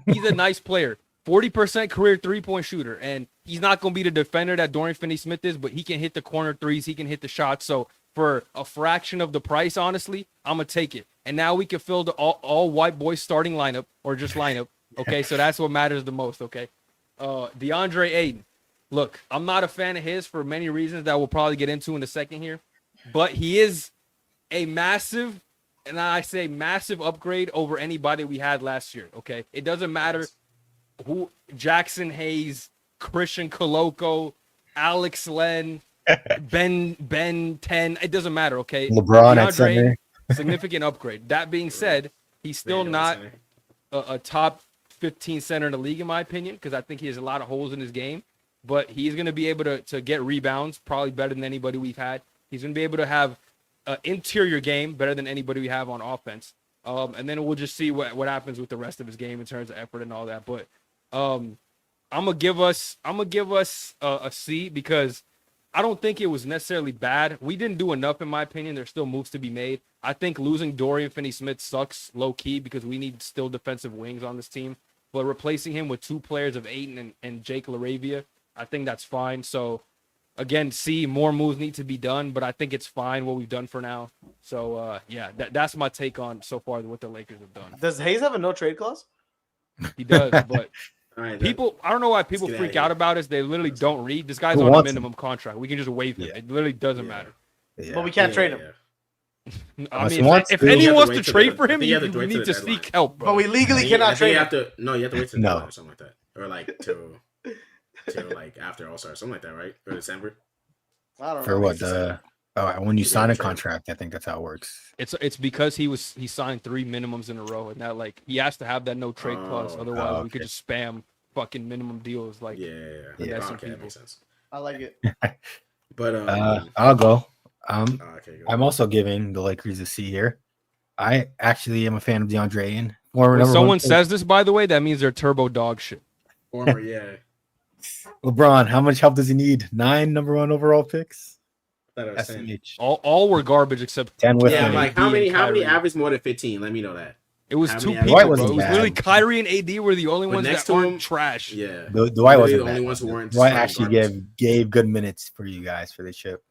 Speaker 1: He's a nice player. 40% career three-point shooter. And he's not going to be the defender that Dorian Finney-Smith is, but he can hit the corner threes. He can hit the shots. So for a fraction of the price, honestly, I'm going to take it. And now we can fill the all white boys starting lineup or just lineup. Okay, so that's what matters the most, okay? DeAndre Ayton. Look, I'm not a fan of his for many reasons that we'll probably get into in a second here. But he is a massive, and I say massive upgrade over anybody we had last year, okay? It doesn't matter who Jackson Hayes, Christian Coloco, Alex Len, Ben 10. It doesn't matter, okay?
Speaker 2: LeBron at
Speaker 1: DeAndre,
Speaker 2: center.
Speaker 1: significant upgrade. That being said, he's still
Speaker 4: Randall
Speaker 1: not
Speaker 4: Center.
Speaker 1: a top 15 center in the league, in my opinion, because I think he has a lot of holes in his game. But he's going to be able to get rebounds, probably better than anybody we've had. He's going to be able to have an interior game better than anybody we have on offense. And then we'll just see what happens with the rest of his game in terms of effort and all that. But I'm gonna give us a C because I don't think it was necessarily bad. We didn't do enough, in my opinion. There's still moves to be made. I think losing Dorian Finney-Smith sucks low key because we need still defensive wings on this team. But replacing him with 2 players of Ayton and Jake LaRavia, I think that's fine. So again, C, more moves need to be done, but I think it's fine what we've done for now. So yeah, that's my take on so far what the Lakers have done.
Speaker 3: Does Hayes have a no trade clause?
Speaker 1: He does, but
Speaker 4: All right,
Speaker 1: people, I don't know why people
Speaker 4: get
Speaker 1: freak
Speaker 4: outta
Speaker 1: out about it. They literally don't read. This guy's
Speaker 2: Who
Speaker 1: on a
Speaker 2: wants
Speaker 1: minimum contract. We can just waive him.
Speaker 2: Yeah.
Speaker 1: It literally doesn't
Speaker 4: Yeah.
Speaker 1: matter.
Speaker 2: Yeah.
Speaker 3: But we can't trade him.
Speaker 1: I
Speaker 2: Unless
Speaker 1: mean,
Speaker 2: he wants
Speaker 1: if
Speaker 2: to.
Speaker 1: anyone
Speaker 4: You have
Speaker 1: wants
Speaker 4: to
Speaker 1: to
Speaker 4: wait till
Speaker 1: trade
Speaker 4: the-
Speaker 1: for
Speaker 4: I
Speaker 1: him,
Speaker 4: think you
Speaker 1: you
Speaker 4: have to wait
Speaker 1: need
Speaker 4: till
Speaker 1: to
Speaker 4: the deadline.
Speaker 1: seek help, bro.
Speaker 3: But we legally
Speaker 4: I
Speaker 3: cannot
Speaker 4: think
Speaker 3: trade
Speaker 4: you
Speaker 3: him.
Speaker 4: have to. No, you have to wait till
Speaker 2: No.
Speaker 4: deadline or something like that, or like till like after All Star, something like that, right? Or December.
Speaker 3: I don't
Speaker 2: For
Speaker 3: know.
Speaker 2: what? When you
Speaker 4: To
Speaker 2: sign
Speaker 4: get
Speaker 2: a
Speaker 4: traded.
Speaker 2: contract, I think that's how it works.
Speaker 1: It's because he signed 3 minimums in a row, and that like he has to have that no trade clause.
Speaker 4: Oh,
Speaker 1: Otherwise, we could
Speaker 2: okay.
Speaker 1: just spam fucking minimum deals. Like
Speaker 4: Yeah.
Speaker 1: Yeah.
Speaker 4: Oh, okay, that makes sense.
Speaker 3: I like it.
Speaker 4: But
Speaker 2: I'll go.
Speaker 4: okay, go.
Speaker 2: I'm also giving the Lakers a C here. I actually am a fan of DeAndre Ayton. Former
Speaker 1: when
Speaker 2: number
Speaker 1: someone
Speaker 2: one pick.
Speaker 1: says this, by the way, that means they're turbo dog shit.
Speaker 4: Former, yeah.
Speaker 2: LeBron, how much help does he need? 9 number 1 overall picks.
Speaker 4: I thought I was saying.
Speaker 2: SMH.
Speaker 1: All were garbage except
Speaker 2: 10 with
Speaker 4: Yeah,
Speaker 2: him.
Speaker 4: like
Speaker 1: AD
Speaker 4: how many
Speaker 1: and Kyrie.
Speaker 4: average more than 15? Let me know that.
Speaker 1: It was
Speaker 4: How
Speaker 1: 2
Speaker 4: many
Speaker 1: people,
Speaker 2: Dwight
Speaker 1: bro.
Speaker 2: wasn't
Speaker 1: It was
Speaker 2: bad.
Speaker 1: literally Kyrie and AD were the only
Speaker 4: But
Speaker 1: ones
Speaker 4: next
Speaker 1: that
Speaker 4: to
Speaker 1: weren't
Speaker 4: him-
Speaker 1: trash.
Speaker 4: Yeah.
Speaker 2: Dwight
Speaker 4: Literally
Speaker 2: wasn't
Speaker 4: the only
Speaker 2: bad.
Speaker 4: ones who weren't.
Speaker 2: Dwight
Speaker 4: just
Speaker 2: actually
Speaker 4: garbage.
Speaker 2: gave good minutes for you guys for the chip.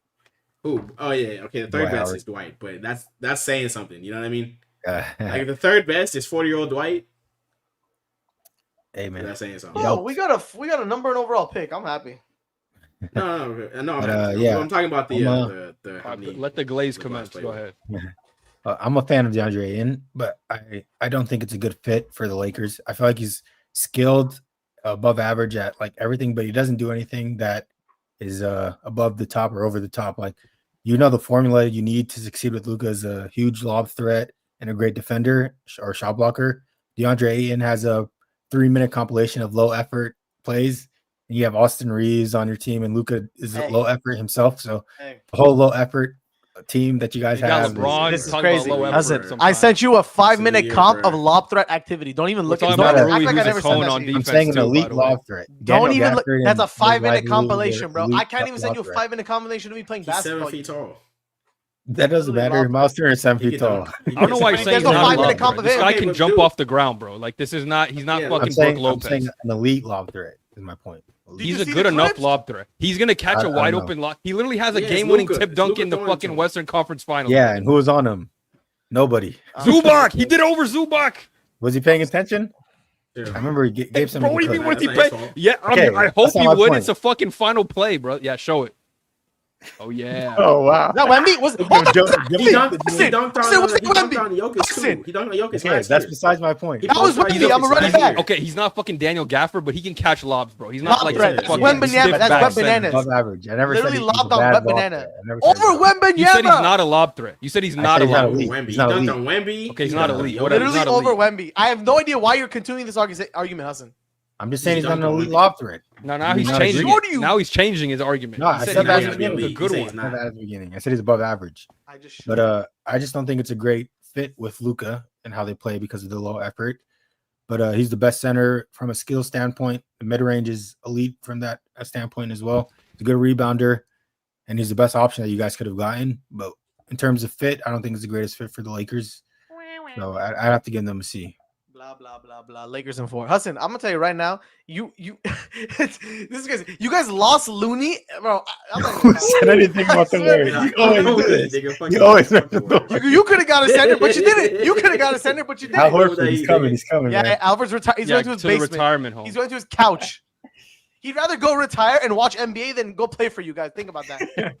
Speaker 4: Who? Oh yeah. Okay, the third
Speaker 2: Dwight
Speaker 4: best
Speaker 2: Howard.
Speaker 4: is Dwight, but that's saying something. You know what I mean? Like
Speaker 2: Hey
Speaker 4: if the third best is 40-year-old Dwight,
Speaker 2: man,
Speaker 4: that's saying something.
Speaker 2: Yeah.
Speaker 3: Oh, we got a number 1 overall pick. I'm happy.
Speaker 4: No.
Speaker 2: But, yeah,
Speaker 4: I'm talking about the how
Speaker 1: All
Speaker 4: many
Speaker 1: right, let the glaze
Speaker 4: LeBron's
Speaker 1: commence.
Speaker 4: played
Speaker 1: Go
Speaker 4: with.
Speaker 1: ahead.
Speaker 2: I'm a fan of DeAndre Ayton, but I don't think it's a good fit for the Lakers. I feel like he's skilled, above average at like everything, but he doesn't do anything that is above the top or over the top. Like the formula you need to succeed with Luka is a huge lob threat and a great defender or shot blocker. DeAndre Ayton has a 3-minute compilation of low effort plays. And you have Austin Reeves on your team, and Luka is
Speaker 3: Hey.
Speaker 2: low effort himself. So
Speaker 3: Hey.
Speaker 2: the whole low effort team that you guys
Speaker 1: You got
Speaker 2: have.
Speaker 1: LeBron.
Speaker 3: This is
Speaker 1: talking about
Speaker 3: crazy.
Speaker 1: low effort
Speaker 3: Listen,
Speaker 1: sometimes.
Speaker 3: I sent you a 5-minute
Speaker 4: Severe,
Speaker 3: comp
Speaker 4: bro.
Speaker 3: of lob threat activity. Don't even
Speaker 1: We're
Speaker 3: look
Speaker 1: talking
Speaker 3: at
Speaker 2: about
Speaker 3: don't
Speaker 1: Rui,
Speaker 3: act like
Speaker 1: who's
Speaker 3: I
Speaker 1: a
Speaker 3: never said
Speaker 1: cone
Speaker 3: that
Speaker 1: on
Speaker 3: to you.
Speaker 2: I'm
Speaker 1: defense
Speaker 2: saying an
Speaker 1: too, by
Speaker 2: elite
Speaker 1: the way.
Speaker 2: lob threat.
Speaker 3: Don't
Speaker 2: Daniel
Speaker 3: even look.
Speaker 2: Gafford
Speaker 3: That's a
Speaker 2: and
Speaker 3: 5-minute
Speaker 2: Lou
Speaker 3: compilation,
Speaker 2: were
Speaker 3: bro.
Speaker 2: elite
Speaker 3: I can't even send you a
Speaker 2: lob threat.
Speaker 3: 5-minute compilation of me playing
Speaker 4: He's 7
Speaker 3: basketball.
Speaker 4: feet tall.
Speaker 2: That doesn't
Speaker 3: Literally
Speaker 2: matter.
Speaker 3: lob
Speaker 2: Miles Turner is 7
Speaker 4: He
Speaker 2: feet
Speaker 4: can
Speaker 2: tall.
Speaker 4: dunk.
Speaker 1: I don't know why you're
Speaker 3: There's
Speaker 1: saying
Speaker 3: no
Speaker 1: he's not a
Speaker 3: 5-minute
Speaker 1: lob
Speaker 3: comp
Speaker 1: threat.
Speaker 3: of
Speaker 1: This
Speaker 3: him.
Speaker 1: guy
Speaker 4: Okay,
Speaker 1: can
Speaker 4: but
Speaker 1: jump
Speaker 4: dude-
Speaker 1: off the ground, bro. Like he's not
Speaker 4: Yeah,
Speaker 1: fucking
Speaker 2: I'm
Speaker 1: Brook
Speaker 2: saying
Speaker 1: Lopez.
Speaker 2: an elite lob threat is my point.
Speaker 3: Did
Speaker 1: He's
Speaker 3: you
Speaker 1: a
Speaker 3: see
Speaker 1: good
Speaker 3: the
Speaker 1: enough
Speaker 3: clips?
Speaker 1: lob threat. He's gonna catch
Speaker 2: I
Speaker 1: a
Speaker 2: don't
Speaker 1: wide
Speaker 2: know.
Speaker 1: open lob. He literally has a
Speaker 4: Yeah, it's
Speaker 1: game-winning
Speaker 4: Luka.
Speaker 1: tip
Speaker 4: It's
Speaker 1: dunk
Speaker 4: Luka
Speaker 1: in the
Speaker 4: throwing it to
Speaker 1: fucking
Speaker 4: him.
Speaker 1: Western Conference Finals.
Speaker 2: Yeah, and who was on him? Nobody.
Speaker 1: Zubac. He did it over Zubac.
Speaker 2: Was he paying attention?
Speaker 4: Yeah.
Speaker 2: I remember he gave some.
Speaker 1: Bro, what do you mean?
Speaker 4: That's
Speaker 1: What's he
Speaker 4: not his
Speaker 1: pay?
Speaker 4: fault.
Speaker 1: Yeah, I mean,
Speaker 2: Okay,
Speaker 1: I
Speaker 2: that's
Speaker 1: hope
Speaker 2: not
Speaker 1: he
Speaker 2: my
Speaker 1: would.
Speaker 2: point.
Speaker 1: It's a fucking final play, bro. Yeah, show it. Oh yeah.
Speaker 2: Oh wow!
Speaker 3: That Wemby was.
Speaker 2: Give
Speaker 3: Hold
Speaker 2: him
Speaker 3: on,
Speaker 2: Joe- give
Speaker 4: He
Speaker 2: him-
Speaker 4: dunked,
Speaker 3: Listen,
Speaker 4: he dunked
Speaker 3: listen,
Speaker 4: on
Speaker 3: what's the
Speaker 4: he dunked
Speaker 3: Wemby?
Speaker 4: on Jokic
Speaker 3: Listen.
Speaker 4: too. He dunked on Jokic
Speaker 2: Okay,
Speaker 4: last
Speaker 2: that's
Speaker 4: year.
Speaker 2: besides my point.
Speaker 4: He
Speaker 3: That was
Speaker 4: posted on
Speaker 3: Wemby. I'm
Speaker 4: Jokic
Speaker 3: a running
Speaker 4: last
Speaker 3: back.
Speaker 4: year.
Speaker 1: Okay, he's not fucking Daniel Gafford, but he can catch lobs, bro. He's not
Speaker 3: Lob
Speaker 1: like
Speaker 3: threat.
Speaker 1: some
Speaker 3: That's
Speaker 1: fucking
Speaker 3: Wembanyama.
Speaker 1: stiff
Speaker 3: That's
Speaker 1: back
Speaker 3: Wembanyama.
Speaker 1: center.
Speaker 2: Above average. I never said
Speaker 3: Literally
Speaker 2: he was a
Speaker 3: lobbed on
Speaker 2: bad lob
Speaker 3: Wembanyama.
Speaker 2: threat. I never said
Speaker 3: Over
Speaker 2: that.
Speaker 3: Wembanyama.
Speaker 1: You said he's not a lob threat. You said he's
Speaker 2: I
Speaker 1: not
Speaker 2: said
Speaker 1: a
Speaker 2: he's not
Speaker 1: lob.
Speaker 2: elite.
Speaker 4: Wemby.
Speaker 2: He's
Speaker 4: He
Speaker 2: not
Speaker 4: dunked
Speaker 2: elite.
Speaker 4: on Wemby.
Speaker 1: Okay, he's
Speaker 4: He
Speaker 1: not
Speaker 4: dunked on
Speaker 1: elite.
Speaker 4: Jokic.
Speaker 1: Whatever.
Speaker 3: Literally
Speaker 1: not
Speaker 3: over
Speaker 1: elite.
Speaker 3: Wemby. I have no idea why you're continuing this argument, Hassan.
Speaker 2: I'm just saying he's not an
Speaker 4: dunked on
Speaker 2: elite
Speaker 4: Wemby.
Speaker 2: lob threat.
Speaker 1: Now
Speaker 2: You
Speaker 1: he's
Speaker 2: not
Speaker 1: changing.
Speaker 2: agree?
Speaker 3: Sure do
Speaker 1: It.
Speaker 3: you-
Speaker 1: Now he's changing his argument.
Speaker 2: No,
Speaker 1: He
Speaker 2: I
Speaker 1: said
Speaker 2: said
Speaker 1: he's
Speaker 2: that
Speaker 1: not
Speaker 2: at the
Speaker 1: gonna be
Speaker 2: beginning.
Speaker 1: elite.
Speaker 4: He
Speaker 1: Good
Speaker 4: said
Speaker 1: one.
Speaker 4: he's
Speaker 2: I said
Speaker 4: not.
Speaker 2: that at the beginning. I said he's above average.
Speaker 3: I just.
Speaker 2: But I just don't think it's a great fit with Luka and how they play because of the low effort. But he's the best center from a skill standpoint. The mid range is elite from that standpoint as well. He's a good rebounder, and he's the best option that you guys could have gotten. But in terms of fit, I don't think it's the greatest fit for the Lakers. So I have to give them a C.
Speaker 3: Blah blah blah blah. Lakers in 4. Hassan, I'm gonna tell you right now. You this is crazy. You guys lost Looney, bro. I'm not
Speaker 2: Who
Speaker 3: even-
Speaker 2: said anything about the
Speaker 3: I swear.
Speaker 2: word?
Speaker 4: Nah,
Speaker 2: You always
Speaker 4: no,
Speaker 2: do this.
Speaker 4: nigga, fuck
Speaker 2: You
Speaker 4: you.
Speaker 2: always
Speaker 4: Fuck
Speaker 2: make
Speaker 4: the
Speaker 2: the
Speaker 4: word.
Speaker 2: word.
Speaker 3: You could have got a center, but you didn't. You could have got a center, but you
Speaker 2: Al
Speaker 3: didn't.
Speaker 2: Horford, he's coming. He's coming,
Speaker 3: Yeah,
Speaker 2: man.
Speaker 3: Alfred's retired. He's
Speaker 1: Yeah,
Speaker 3: going to his
Speaker 1: to the
Speaker 3: basement.
Speaker 1: retirement home.
Speaker 3: He's going to his couch. He'd rather go retire and watch NBA than go play for you guys. Think about that.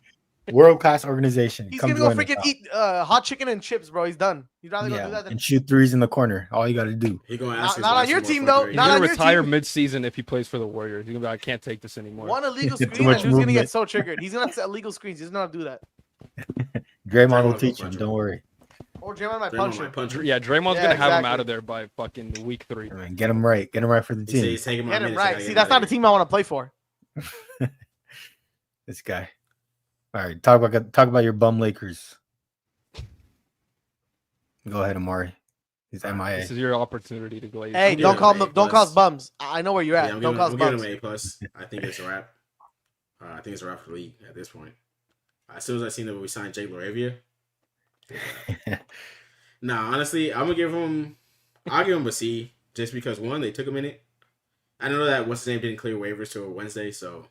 Speaker 2: World class organization.
Speaker 3: He's
Speaker 2: Come
Speaker 3: gonna go
Speaker 2: join us.
Speaker 3: freaking eat hot chicken and chips, bro. He's done. He'd rather go do
Speaker 2: Yeah,
Speaker 3: that than
Speaker 2: and shoot threes in the corner. All you got to do.
Speaker 4: He gonna
Speaker 3: Not-
Speaker 4: ask his
Speaker 3: not on
Speaker 4: wife
Speaker 3: your
Speaker 4: some
Speaker 3: team,
Speaker 4: more
Speaker 3: though.
Speaker 4: fuckery.
Speaker 1: He's
Speaker 3: Not
Speaker 1: gonna
Speaker 3: on your
Speaker 1: retire
Speaker 3: team.
Speaker 1: mid-season if he plays for the Warriors. He's gonna be like, I can't take this anymore.
Speaker 3: one illegal
Speaker 2: Too
Speaker 3: screen
Speaker 2: much
Speaker 3: and dude's gonna get
Speaker 2: movement.
Speaker 3: so triggered. He's gonna set illegal screens. He doesn't know how to do that.
Speaker 2: Draymond will
Speaker 4: will
Speaker 2: teach him.
Speaker 4: punch him.
Speaker 2: Don't worry.
Speaker 3: Or Draymond might
Speaker 4: Draymond
Speaker 3: punch
Speaker 4: might
Speaker 3: him.
Speaker 4: punch him.
Speaker 1: Yeah, Draymond's
Speaker 3: Yeah,
Speaker 1: gonna have him
Speaker 3: exactly.
Speaker 1: out of there by fucking week 3.
Speaker 2: I mean, get him right. Get him right for the
Speaker 4: He said
Speaker 2: team.
Speaker 4: he's taking my
Speaker 3: Get him
Speaker 4: minutes.
Speaker 3: right. See, that's not a team I want to play for.
Speaker 2: This guy. All right, talk about your bum Lakers. Go ahead, Omari. He's
Speaker 1: This
Speaker 2: MIA.
Speaker 1: is your opportunity to glaze.
Speaker 3: Hey,
Speaker 4: I'm
Speaker 3: don't
Speaker 4: giving
Speaker 3: call
Speaker 4: him
Speaker 3: them.
Speaker 4: A+.
Speaker 3: Don't cause bums. I know where you're at.
Speaker 4: Yeah,
Speaker 3: Don't cause
Speaker 4: I'm giving
Speaker 3: bums.
Speaker 4: him A+. I think it's a wrap. I think it's a wrap for the league at this point. As soon as I seen that we signed Jake Laravia. Nah, honestly, I'll give him a C just because one, they took a minute. I know that what's his name didn't clear waivers till Wednesday, so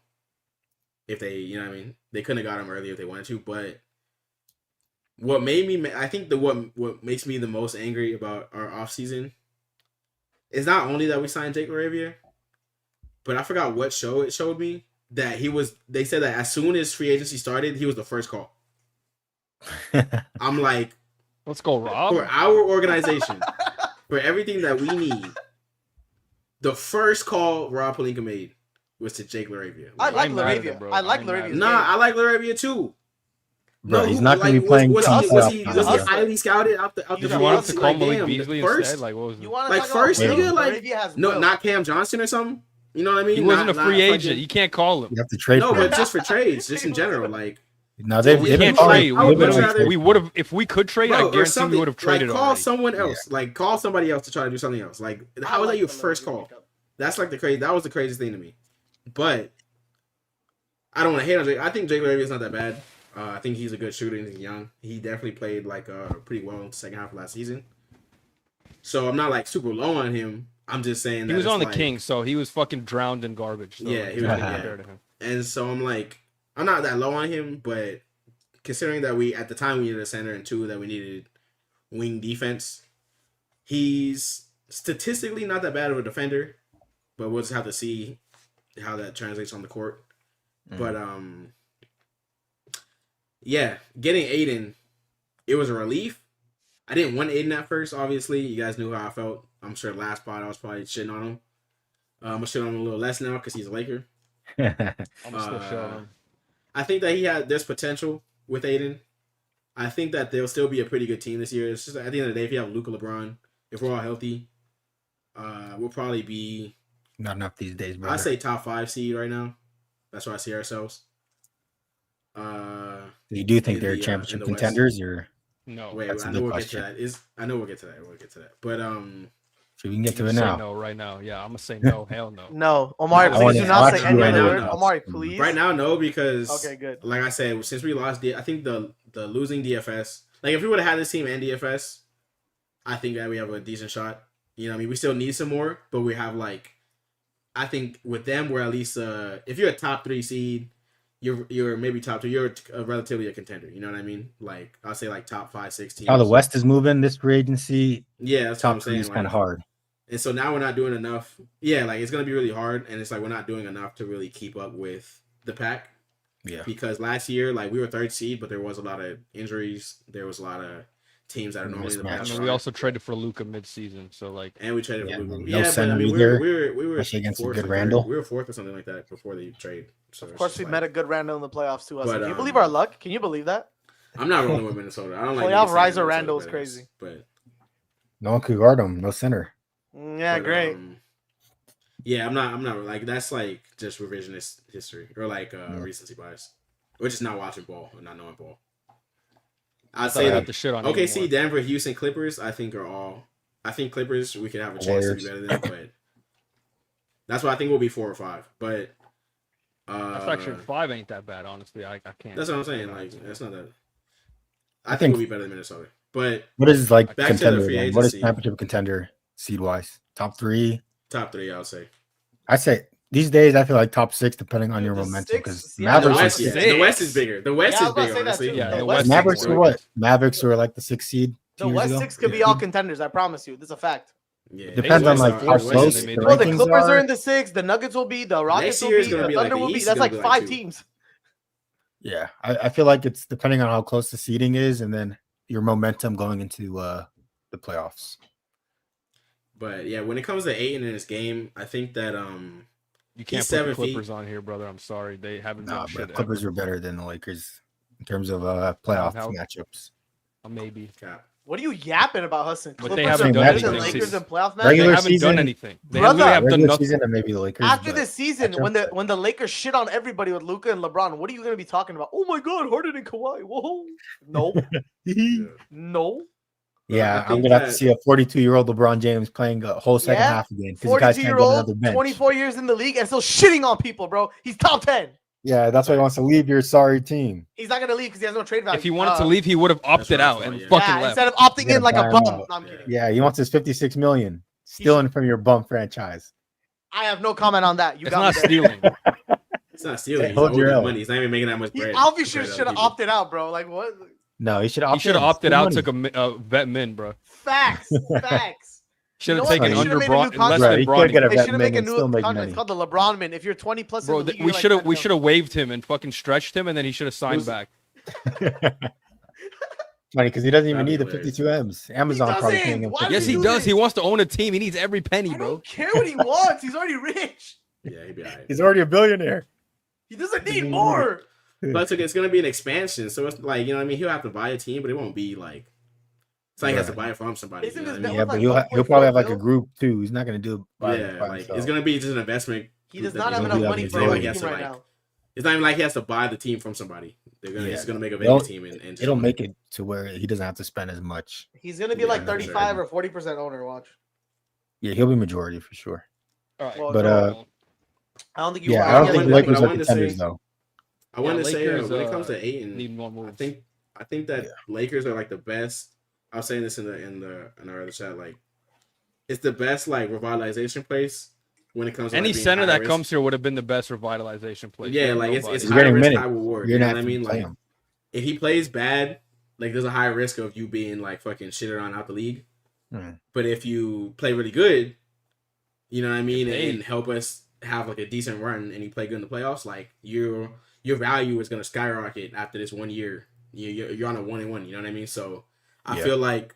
Speaker 4: if they, you know what I mean, they couldn't have got him earlier if they wanted to. But what made me, I think what makes me the most angry about our offseason is not only that we signed Jake Laravia, but I forgot what show it showed me that they said that as soon as free agency started, he was the first call. I'm like,
Speaker 1: Let's go, Rob.
Speaker 4: for our organization, for everything that we need, the first call Rob Pelinka made was to Jake Laravia.
Speaker 3: I like
Speaker 1: I'm mad at
Speaker 3: Laravia.
Speaker 1: him, bro.
Speaker 3: I like
Speaker 1: I'm mad at
Speaker 3: Laravia's
Speaker 1: him.
Speaker 4: Nah,
Speaker 3: game.
Speaker 4: I like Laravia too.
Speaker 2: Bro, he's not going to be playing.
Speaker 4: Was
Speaker 3: team
Speaker 4: he
Speaker 3: playoff time.
Speaker 4: highly scouted out the
Speaker 3: He's
Speaker 1: Did
Speaker 3: a
Speaker 1: you want him
Speaker 3: first,
Speaker 1: to call
Speaker 4: like,
Speaker 1: Malik
Speaker 4: damn,
Speaker 1: Beasley
Speaker 4: first?
Speaker 1: instead? Like, what was
Speaker 3: You
Speaker 1: it?
Speaker 3: want to
Speaker 4: Like,
Speaker 3: talk
Speaker 4: first
Speaker 3: about
Speaker 4: nigga,
Speaker 3: will?
Speaker 4: like,
Speaker 3: Laravia has
Speaker 4: No,
Speaker 3: will.
Speaker 4: not Cam Johnson or something. You know what I mean?
Speaker 1: He wasn't a
Speaker 4: Not
Speaker 1: free agent.
Speaker 4: fucking-
Speaker 1: You can't call him.
Speaker 2: You have to trade
Speaker 4: No,
Speaker 2: for him.
Speaker 4: but just for trades, just in general, like.
Speaker 2: No, they've
Speaker 1: We
Speaker 2: been
Speaker 1: can't
Speaker 2: calling-
Speaker 1: trade.
Speaker 4: I would much rather-
Speaker 1: We would have if we could trade.
Speaker 4: Bro,
Speaker 1: I
Speaker 4: or
Speaker 1: guarantee we
Speaker 4: something,
Speaker 1: would have traded
Speaker 4: like, call
Speaker 1: already.
Speaker 4: someone else. Like, call somebody else to try to do something else. Like, how is that your first call? That's like that was the craziest thing to me. But I don't want to hate on Jake. I think Jake Laravia is not that bad. I think he's a good shooter and he's young. He definitely played like pretty well in the second half of last season. So I'm not like super low on him. I'm just saying that
Speaker 1: He was
Speaker 4: it's
Speaker 1: on the
Speaker 4: like,
Speaker 1: Kings, so he was fucking drowned in garbage. So
Speaker 4: Yeah, he
Speaker 1: it's
Speaker 4: was-
Speaker 1: not
Speaker 4: yeah.
Speaker 1: fair to him.
Speaker 4: And so I'm like, I'm not that low on him, but considering that we at the time we needed a center and two that we needed wing defense, he's statistically not that bad of a defender, but we'll just have to see how that translates on the court. But yeah, getting Aiden, it was a relief. I didn't want Aiden at first, obviously. You guys knew how I felt. I'm sure last spot I was probably shitting on him. I'm gonna shit on him a little less now because he's a Laker.
Speaker 1: I'm still showing him.
Speaker 4: I think that there's potential with Aiden. I think that they'll still be a pretty good team this year. It's just at the end of the day, if you have Luka, LeBron, if we're all healthy, we'll probably be
Speaker 2: Not enough these days, bro.
Speaker 4: I say top 5 seed right now. That's where I see ourselves.
Speaker 2: You do think
Speaker 4: in
Speaker 2: they're
Speaker 4: the,
Speaker 2: championship
Speaker 4: in the West.
Speaker 2: contenders, or
Speaker 1: No.
Speaker 4: Wait,
Speaker 2: That's a
Speaker 4: I
Speaker 2: good
Speaker 4: know we'll get to
Speaker 2: question.
Speaker 4: that. I know we'll get to that. We'll get to that. But
Speaker 2: should we can get to
Speaker 1: I'm
Speaker 2: it
Speaker 1: gonna say
Speaker 2: now?
Speaker 1: no right now. Yeah, I'm gonna say no. Hell no.
Speaker 3: No, Omari,
Speaker 4: I
Speaker 3: please
Speaker 4: wanna
Speaker 3: do not
Speaker 2: watch
Speaker 3: say
Speaker 2: you
Speaker 3: any
Speaker 4: right
Speaker 3: other
Speaker 4: now,
Speaker 3: word.
Speaker 4: no.
Speaker 3: Omari, please.
Speaker 4: right now, no, because
Speaker 3: Okay, good.
Speaker 4: like I said, since we lost, I think the losing DFS. Like if we would have had this team and DFS, I think that we have a decent shot. You know, what I mean, we still need some more, but we have like, I think with them, we're at least if you're a top 3 seed, you're maybe top 2. You're relatively a contender. You know what I mean? Like I'll say like top 5, 6 teams.
Speaker 2: How the West is moving this free agency,
Speaker 4: Yeah, that's what I'm
Speaker 2: top 3
Speaker 4: saying.
Speaker 2: is kind
Speaker 4: Like,
Speaker 2: of hard.
Speaker 4: and so now we're not doing enough. Yeah, like it's gonna be really hard, and it's like we're not doing enough to really keep up with the pack.
Speaker 2: Yeah.
Speaker 4: Because last year, like we were 3rd seed, but there was a lot of injuries. There was a lot of teams that are normally in the
Speaker 2: Mismatch.
Speaker 1: I
Speaker 4: back.
Speaker 1: mean, we also traded for Luca mid-season, so like,
Speaker 4: And we traded
Speaker 2: Yeah,
Speaker 4: for Luka.
Speaker 2: no
Speaker 4: Yeah, but I
Speaker 2: center
Speaker 4: mean,
Speaker 2: either,
Speaker 4: we were
Speaker 2: especially against a
Speaker 4: 4th
Speaker 2: good
Speaker 4: or 3rd.
Speaker 2: Randall.
Speaker 4: We were 4th or something like that before the trade. So
Speaker 3: Of course, we met a good Randall in the playoffs too. Hassan.
Speaker 4: But,
Speaker 3: Can you believe
Speaker 4: um,
Speaker 3: our luck? Can you believe that?
Speaker 4: I'm not rolling with Minnesota. I don't like
Speaker 3: Playoff
Speaker 4: niggas saying
Speaker 3: riser
Speaker 4: Minnesota's
Speaker 3: Randall is
Speaker 4: better than us,
Speaker 3: crazy.
Speaker 4: But
Speaker 2: No one could guard him. No center.
Speaker 3: Yeah,
Speaker 4: but,
Speaker 3: great.
Speaker 4: Yeah, I'm not like that's like just revisionist history or like recency bias, or just not watching ball or not knowing ball. I'd
Speaker 1: I
Speaker 4: say
Speaker 1: have
Speaker 4: that
Speaker 1: to shit on
Speaker 4: OKC,
Speaker 1: anymore.
Speaker 4: Denver, Houston, Clippers. I think are all. I think Clippers we could have a chance to be
Speaker 2: Warriors.
Speaker 4: better than, but that's why I think we'll be 4 or 5. But
Speaker 1: That's actually 5 ain't that bad, honestly. I can't.
Speaker 4: that's what I'm saying. Like that's not that. I
Speaker 2: I
Speaker 4: think
Speaker 2: think-
Speaker 4: we'll be better than Minnesota. But
Speaker 2: What is like
Speaker 4: Back to the
Speaker 2: contender?
Speaker 4: free
Speaker 2: then? What is
Speaker 4: agency.
Speaker 2: championship contender seed wise? Top 3.
Speaker 4: top 3, I would say.
Speaker 2: I say these days I feel like top 6 depending on
Speaker 3: Dude,
Speaker 2: your
Speaker 3: the
Speaker 2: momentum,
Speaker 3: 6
Speaker 2: because
Speaker 3: yeah,
Speaker 4: The
Speaker 3: Mavericks
Speaker 4: West,
Speaker 3: are
Speaker 4: yeah,
Speaker 3: six.
Speaker 4: the West is bigger. The West
Speaker 3: Yeah, I
Speaker 4: is
Speaker 3: was about to
Speaker 4: bigger,
Speaker 3: say that
Speaker 4: honestly.
Speaker 3: too.
Speaker 1: Yeah,
Speaker 3: The
Speaker 1: the
Speaker 3: West
Speaker 1: West
Speaker 2: Mavericks
Speaker 1: is
Speaker 2: were what? Mavericks were like the 6th seed 2
Speaker 3: The
Speaker 2: years
Speaker 3: West
Speaker 2: ago.
Speaker 3: 6 could be
Speaker 4: Yeah.
Speaker 3: all contenders. I promise you. This is a fact.
Speaker 4: Yeah,
Speaker 2: Depends
Speaker 4: the
Speaker 2: on
Speaker 4: West
Speaker 2: like
Speaker 4: are-
Speaker 2: how
Speaker 4: the West
Speaker 2: close
Speaker 4: is-
Speaker 1: they
Speaker 2: the
Speaker 1: made
Speaker 3: Bro, the
Speaker 2: rankings
Speaker 3: Clippers are
Speaker 2: are.
Speaker 3: in the 6. The Nuggets will be. The Rockets will
Speaker 4: year
Speaker 3: be.
Speaker 4: is gonna
Speaker 3: The
Speaker 4: be like
Speaker 3: Thunder
Speaker 4: the
Speaker 3: will be.
Speaker 4: East is
Speaker 3: That's
Speaker 4: gonna
Speaker 3: like
Speaker 4: be like
Speaker 3: 5
Speaker 4: 2.
Speaker 3: teams.
Speaker 2: Yeah, I feel like it's depending on how close the seeding is, and then your momentum going into the playoffs.
Speaker 4: But yeah, when it comes to Ayton in his game, I think that
Speaker 1: You can't put
Speaker 4: 7
Speaker 1: the
Speaker 4: feet.
Speaker 1: Clippers on here, brother. I'm sorry. They haven't
Speaker 2: Nah,
Speaker 1: done
Speaker 2: but
Speaker 1: shit
Speaker 2: Clippers
Speaker 1: ever.
Speaker 2: were better than the Lakers in terms of playoff
Speaker 1: How-
Speaker 2: matchups.
Speaker 1: Maybe.
Speaker 4: Cap.
Speaker 3: What are you yapping about, Hassan?
Speaker 1: But
Speaker 3: Clippers
Speaker 1: they
Speaker 3: are
Speaker 1: haven't
Speaker 2: done
Speaker 3: better than
Speaker 2: anything
Speaker 3: Lakers
Speaker 2: since
Speaker 3: in playoff
Speaker 1: They
Speaker 2: regular
Speaker 3: matches.
Speaker 1: haven't
Speaker 2: season-
Speaker 1: done anything. They
Speaker 3: Brother,
Speaker 1: literally have done
Speaker 2: Regular
Speaker 1: nothing.
Speaker 2: season and maybe the Lakers.
Speaker 3: After
Speaker 2: but
Speaker 3: this season,
Speaker 2: matchups,
Speaker 3: when the Lakers shit on everybody with Luka and LeBron, what are you gonna be talking about? Oh my God, Harden and Kawhi. Whoa, no,
Speaker 4: Yeah.
Speaker 3: no.
Speaker 2: Yeah,
Speaker 4: I
Speaker 2: I'm
Speaker 4: think
Speaker 2: gonna have to
Speaker 4: that-
Speaker 2: see a 42-year-old LeBron James playing a whole second
Speaker 3: Yeah,
Speaker 2: half again because you guys can't get another
Speaker 3: 42-year-old,
Speaker 2: bench.
Speaker 3: 24 years in the league, and still shitting on people, bro. He's top 10.
Speaker 2: Yeah, that's why he wants to leave your sorry team.
Speaker 3: He's not gonna leave because he has no trade value.
Speaker 1: If he wanted to leave, he would have opted
Speaker 4: what I
Speaker 1: out
Speaker 4: thought,
Speaker 1: and
Speaker 4: yeah.
Speaker 1: fucking
Speaker 3: yeah,
Speaker 1: left.
Speaker 3: instead of opting
Speaker 2: You
Speaker 3: in
Speaker 2: gotta
Speaker 3: like a
Speaker 2: buy him
Speaker 3: bum.
Speaker 2: out.
Speaker 3: No, I'm kidding.
Speaker 2: Yeah, he wants his 56 million stealing from your bum franchise.
Speaker 3: I have no comment on that. You
Speaker 1: It's
Speaker 3: got
Speaker 1: not
Speaker 3: me there.
Speaker 1: stealing.
Speaker 4: It's not stealing. He's
Speaker 2: hold
Speaker 4: owed
Speaker 2: your
Speaker 4: that
Speaker 2: L.
Speaker 4: money. He's not even making that much
Speaker 3: He
Speaker 4: bread.
Speaker 3: obviously
Speaker 4: compared to
Speaker 3: should
Speaker 4: other
Speaker 3: have
Speaker 4: people.
Speaker 3: opted out, bro. Like what?
Speaker 2: No, he should have
Speaker 1: He
Speaker 2: opted
Speaker 1: should have
Speaker 2: in.
Speaker 1: opted
Speaker 2: Steal
Speaker 1: out,
Speaker 2: money.
Speaker 1: took a vet min, bro.
Speaker 3: Facts. Facts.
Speaker 1: Should
Speaker 3: You
Speaker 1: have
Speaker 3: know what?
Speaker 1: taken
Speaker 3: They
Speaker 1: under
Speaker 3: should've made a
Speaker 1: Braun,
Speaker 3: new
Speaker 1: less
Speaker 3: contract.
Speaker 2: Right,
Speaker 1: than
Speaker 2: he can't
Speaker 1: Bronny.
Speaker 2: get a
Speaker 3: They
Speaker 2: vet
Speaker 3: should have
Speaker 2: min
Speaker 3: made a
Speaker 2: and
Speaker 3: new
Speaker 2: still make
Speaker 3: contract.
Speaker 2: money.
Speaker 3: It's called the LeBron min. If you're 20 plus
Speaker 1: Bro,
Speaker 3: in the league,
Speaker 1: we
Speaker 3: you're
Speaker 1: should have
Speaker 3: like,
Speaker 1: we should have waived him and fucking stretched him, and then he should have signed
Speaker 4: Who's-
Speaker 1: back.
Speaker 2: Funny because he doesn't even
Speaker 4: That'd
Speaker 2: need
Speaker 4: be
Speaker 2: the
Speaker 4: hilarious.
Speaker 2: 52 M's. Amazon probably
Speaker 3: doesn't.
Speaker 2: paying him.
Speaker 3: Why does
Speaker 1: Yes,
Speaker 3: he
Speaker 1: he
Speaker 3: do
Speaker 1: does.
Speaker 3: this?
Speaker 1: He wants to own a team. He needs every penny,
Speaker 3: I
Speaker 1: bro.
Speaker 3: don't care what he wants. He's already rich.
Speaker 4: Yeah, he'd be alright.
Speaker 2: He's already a billionaire.
Speaker 3: He doesn't need more.
Speaker 4: Plus, it's gonna be an expansion, so it's like, you know what I mean. He'll have to buy a team, but it won't be like it's like he has to
Speaker 2: Right.
Speaker 4: buy it from somebody.
Speaker 3: Isn't
Speaker 4: You know
Speaker 3: his
Speaker 4: what I mean?
Speaker 2: Yeah,
Speaker 3: with,
Speaker 2: but
Speaker 3: like,
Speaker 2: he'll
Speaker 3: 1.4
Speaker 2: probably have like a
Speaker 3: mil?
Speaker 2: group too. He's not gonna do it by
Speaker 4: Yeah,
Speaker 2: by
Speaker 4: like
Speaker 2: himself.
Speaker 4: it's gonna be just an investment.
Speaker 3: He does
Speaker 4: that
Speaker 3: not
Speaker 4: they
Speaker 3: have
Speaker 4: don't
Speaker 3: enough
Speaker 4: do.
Speaker 3: money
Speaker 4: It's
Speaker 3: for
Speaker 4: not
Speaker 3: a
Speaker 4: like he has
Speaker 3: team
Speaker 4: to,
Speaker 3: right
Speaker 4: like-
Speaker 3: now.
Speaker 4: It's not even like he has to buy the team from somebody.
Speaker 2: Yeah.
Speaker 4: He's gonna make a
Speaker 2: They'll-
Speaker 4: Vegas team and just
Speaker 2: It'll
Speaker 4: own it.
Speaker 2: make it to where he doesn't have to spend as much.
Speaker 3: He's gonna be
Speaker 4: Yeah,
Speaker 3: like
Speaker 4: that's
Speaker 3: 35 or 40% owner. Watch.
Speaker 2: Yeah, he'll be majority for sure.
Speaker 1: All right,
Speaker 3: Well,
Speaker 2: But
Speaker 3: I don't think you.
Speaker 2: yeah,
Speaker 3: want
Speaker 2: I don't
Speaker 3: to
Speaker 2: think
Speaker 3: get
Speaker 2: the
Speaker 3: like
Speaker 2: Lakers
Speaker 4: but I
Speaker 2: are
Speaker 4: wanted to say-
Speaker 2: contenders though.
Speaker 4: I want
Speaker 1: Yeah,
Speaker 4: to say
Speaker 1: Lakers,
Speaker 4: when it comes to Ayton,
Speaker 1: need more moves.
Speaker 4: I think that
Speaker 2: Yeah.
Speaker 4: Lakers are like the best. I was saying this in our other chat. Like, it's the best like revitalization place when it comes to
Speaker 1: Any
Speaker 4: like, being
Speaker 1: center
Speaker 4: high
Speaker 1: that
Speaker 4: risk.
Speaker 1: comes here would have been the best revitalization place.
Speaker 4: Yeah,
Speaker 1: There's
Speaker 4: like it's
Speaker 1: nobody.
Speaker 2: He's
Speaker 4: high
Speaker 2: getting
Speaker 4: risk,
Speaker 2: minutes.
Speaker 4: high reward.
Speaker 2: You're
Speaker 4: You know
Speaker 2: gonna
Speaker 4: what I
Speaker 2: have
Speaker 4: mean?
Speaker 2: to play
Speaker 4: Like,
Speaker 2: him.
Speaker 4: if he plays bad, like there's a high risk of you being like fucking shitted on out the league.
Speaker 2: Mm.
Speaker 4: But if you play really good, you know what I mean,
Speaker 1: paid.
Speaker 4: and help us have like a decent run, and you play good in the playoffs, like your value is gonna skyrocket after this 1 year. You're on a 1-1. You know what I mean? So I
Speaker 2: Yeah.
Speaker 4: feel like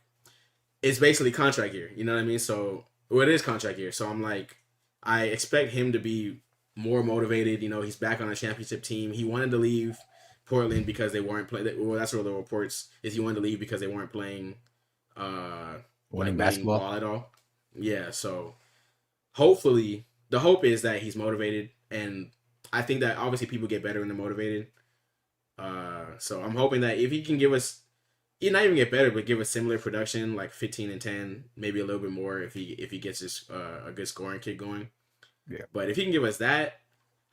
Speaker 4: it's basically contract year. You know what I mean? So well, it is contract year. So I'm like, I expect him to be more motivated. You know, he's back on a championship team. He wanted to leave Portland because they weren't playing. Well, that's what the reports is. He wanted to leave because they weren't playing
Speaker 2: Winning
Speaker 4: like,
Speaker 2: basketball.
Speaker 4: ball at all. Yeah, so hopefully the hope is that he's motivated, and I think that obviously people get better when they're motivated. So I'm hoping that if he can give us, not even get better, but give us similar production, like 15 and 10, maybe a little bit more if he gets this a good scoring kick going.
Speaker 2: Yeah.
Speaker 4: But if he can give us that,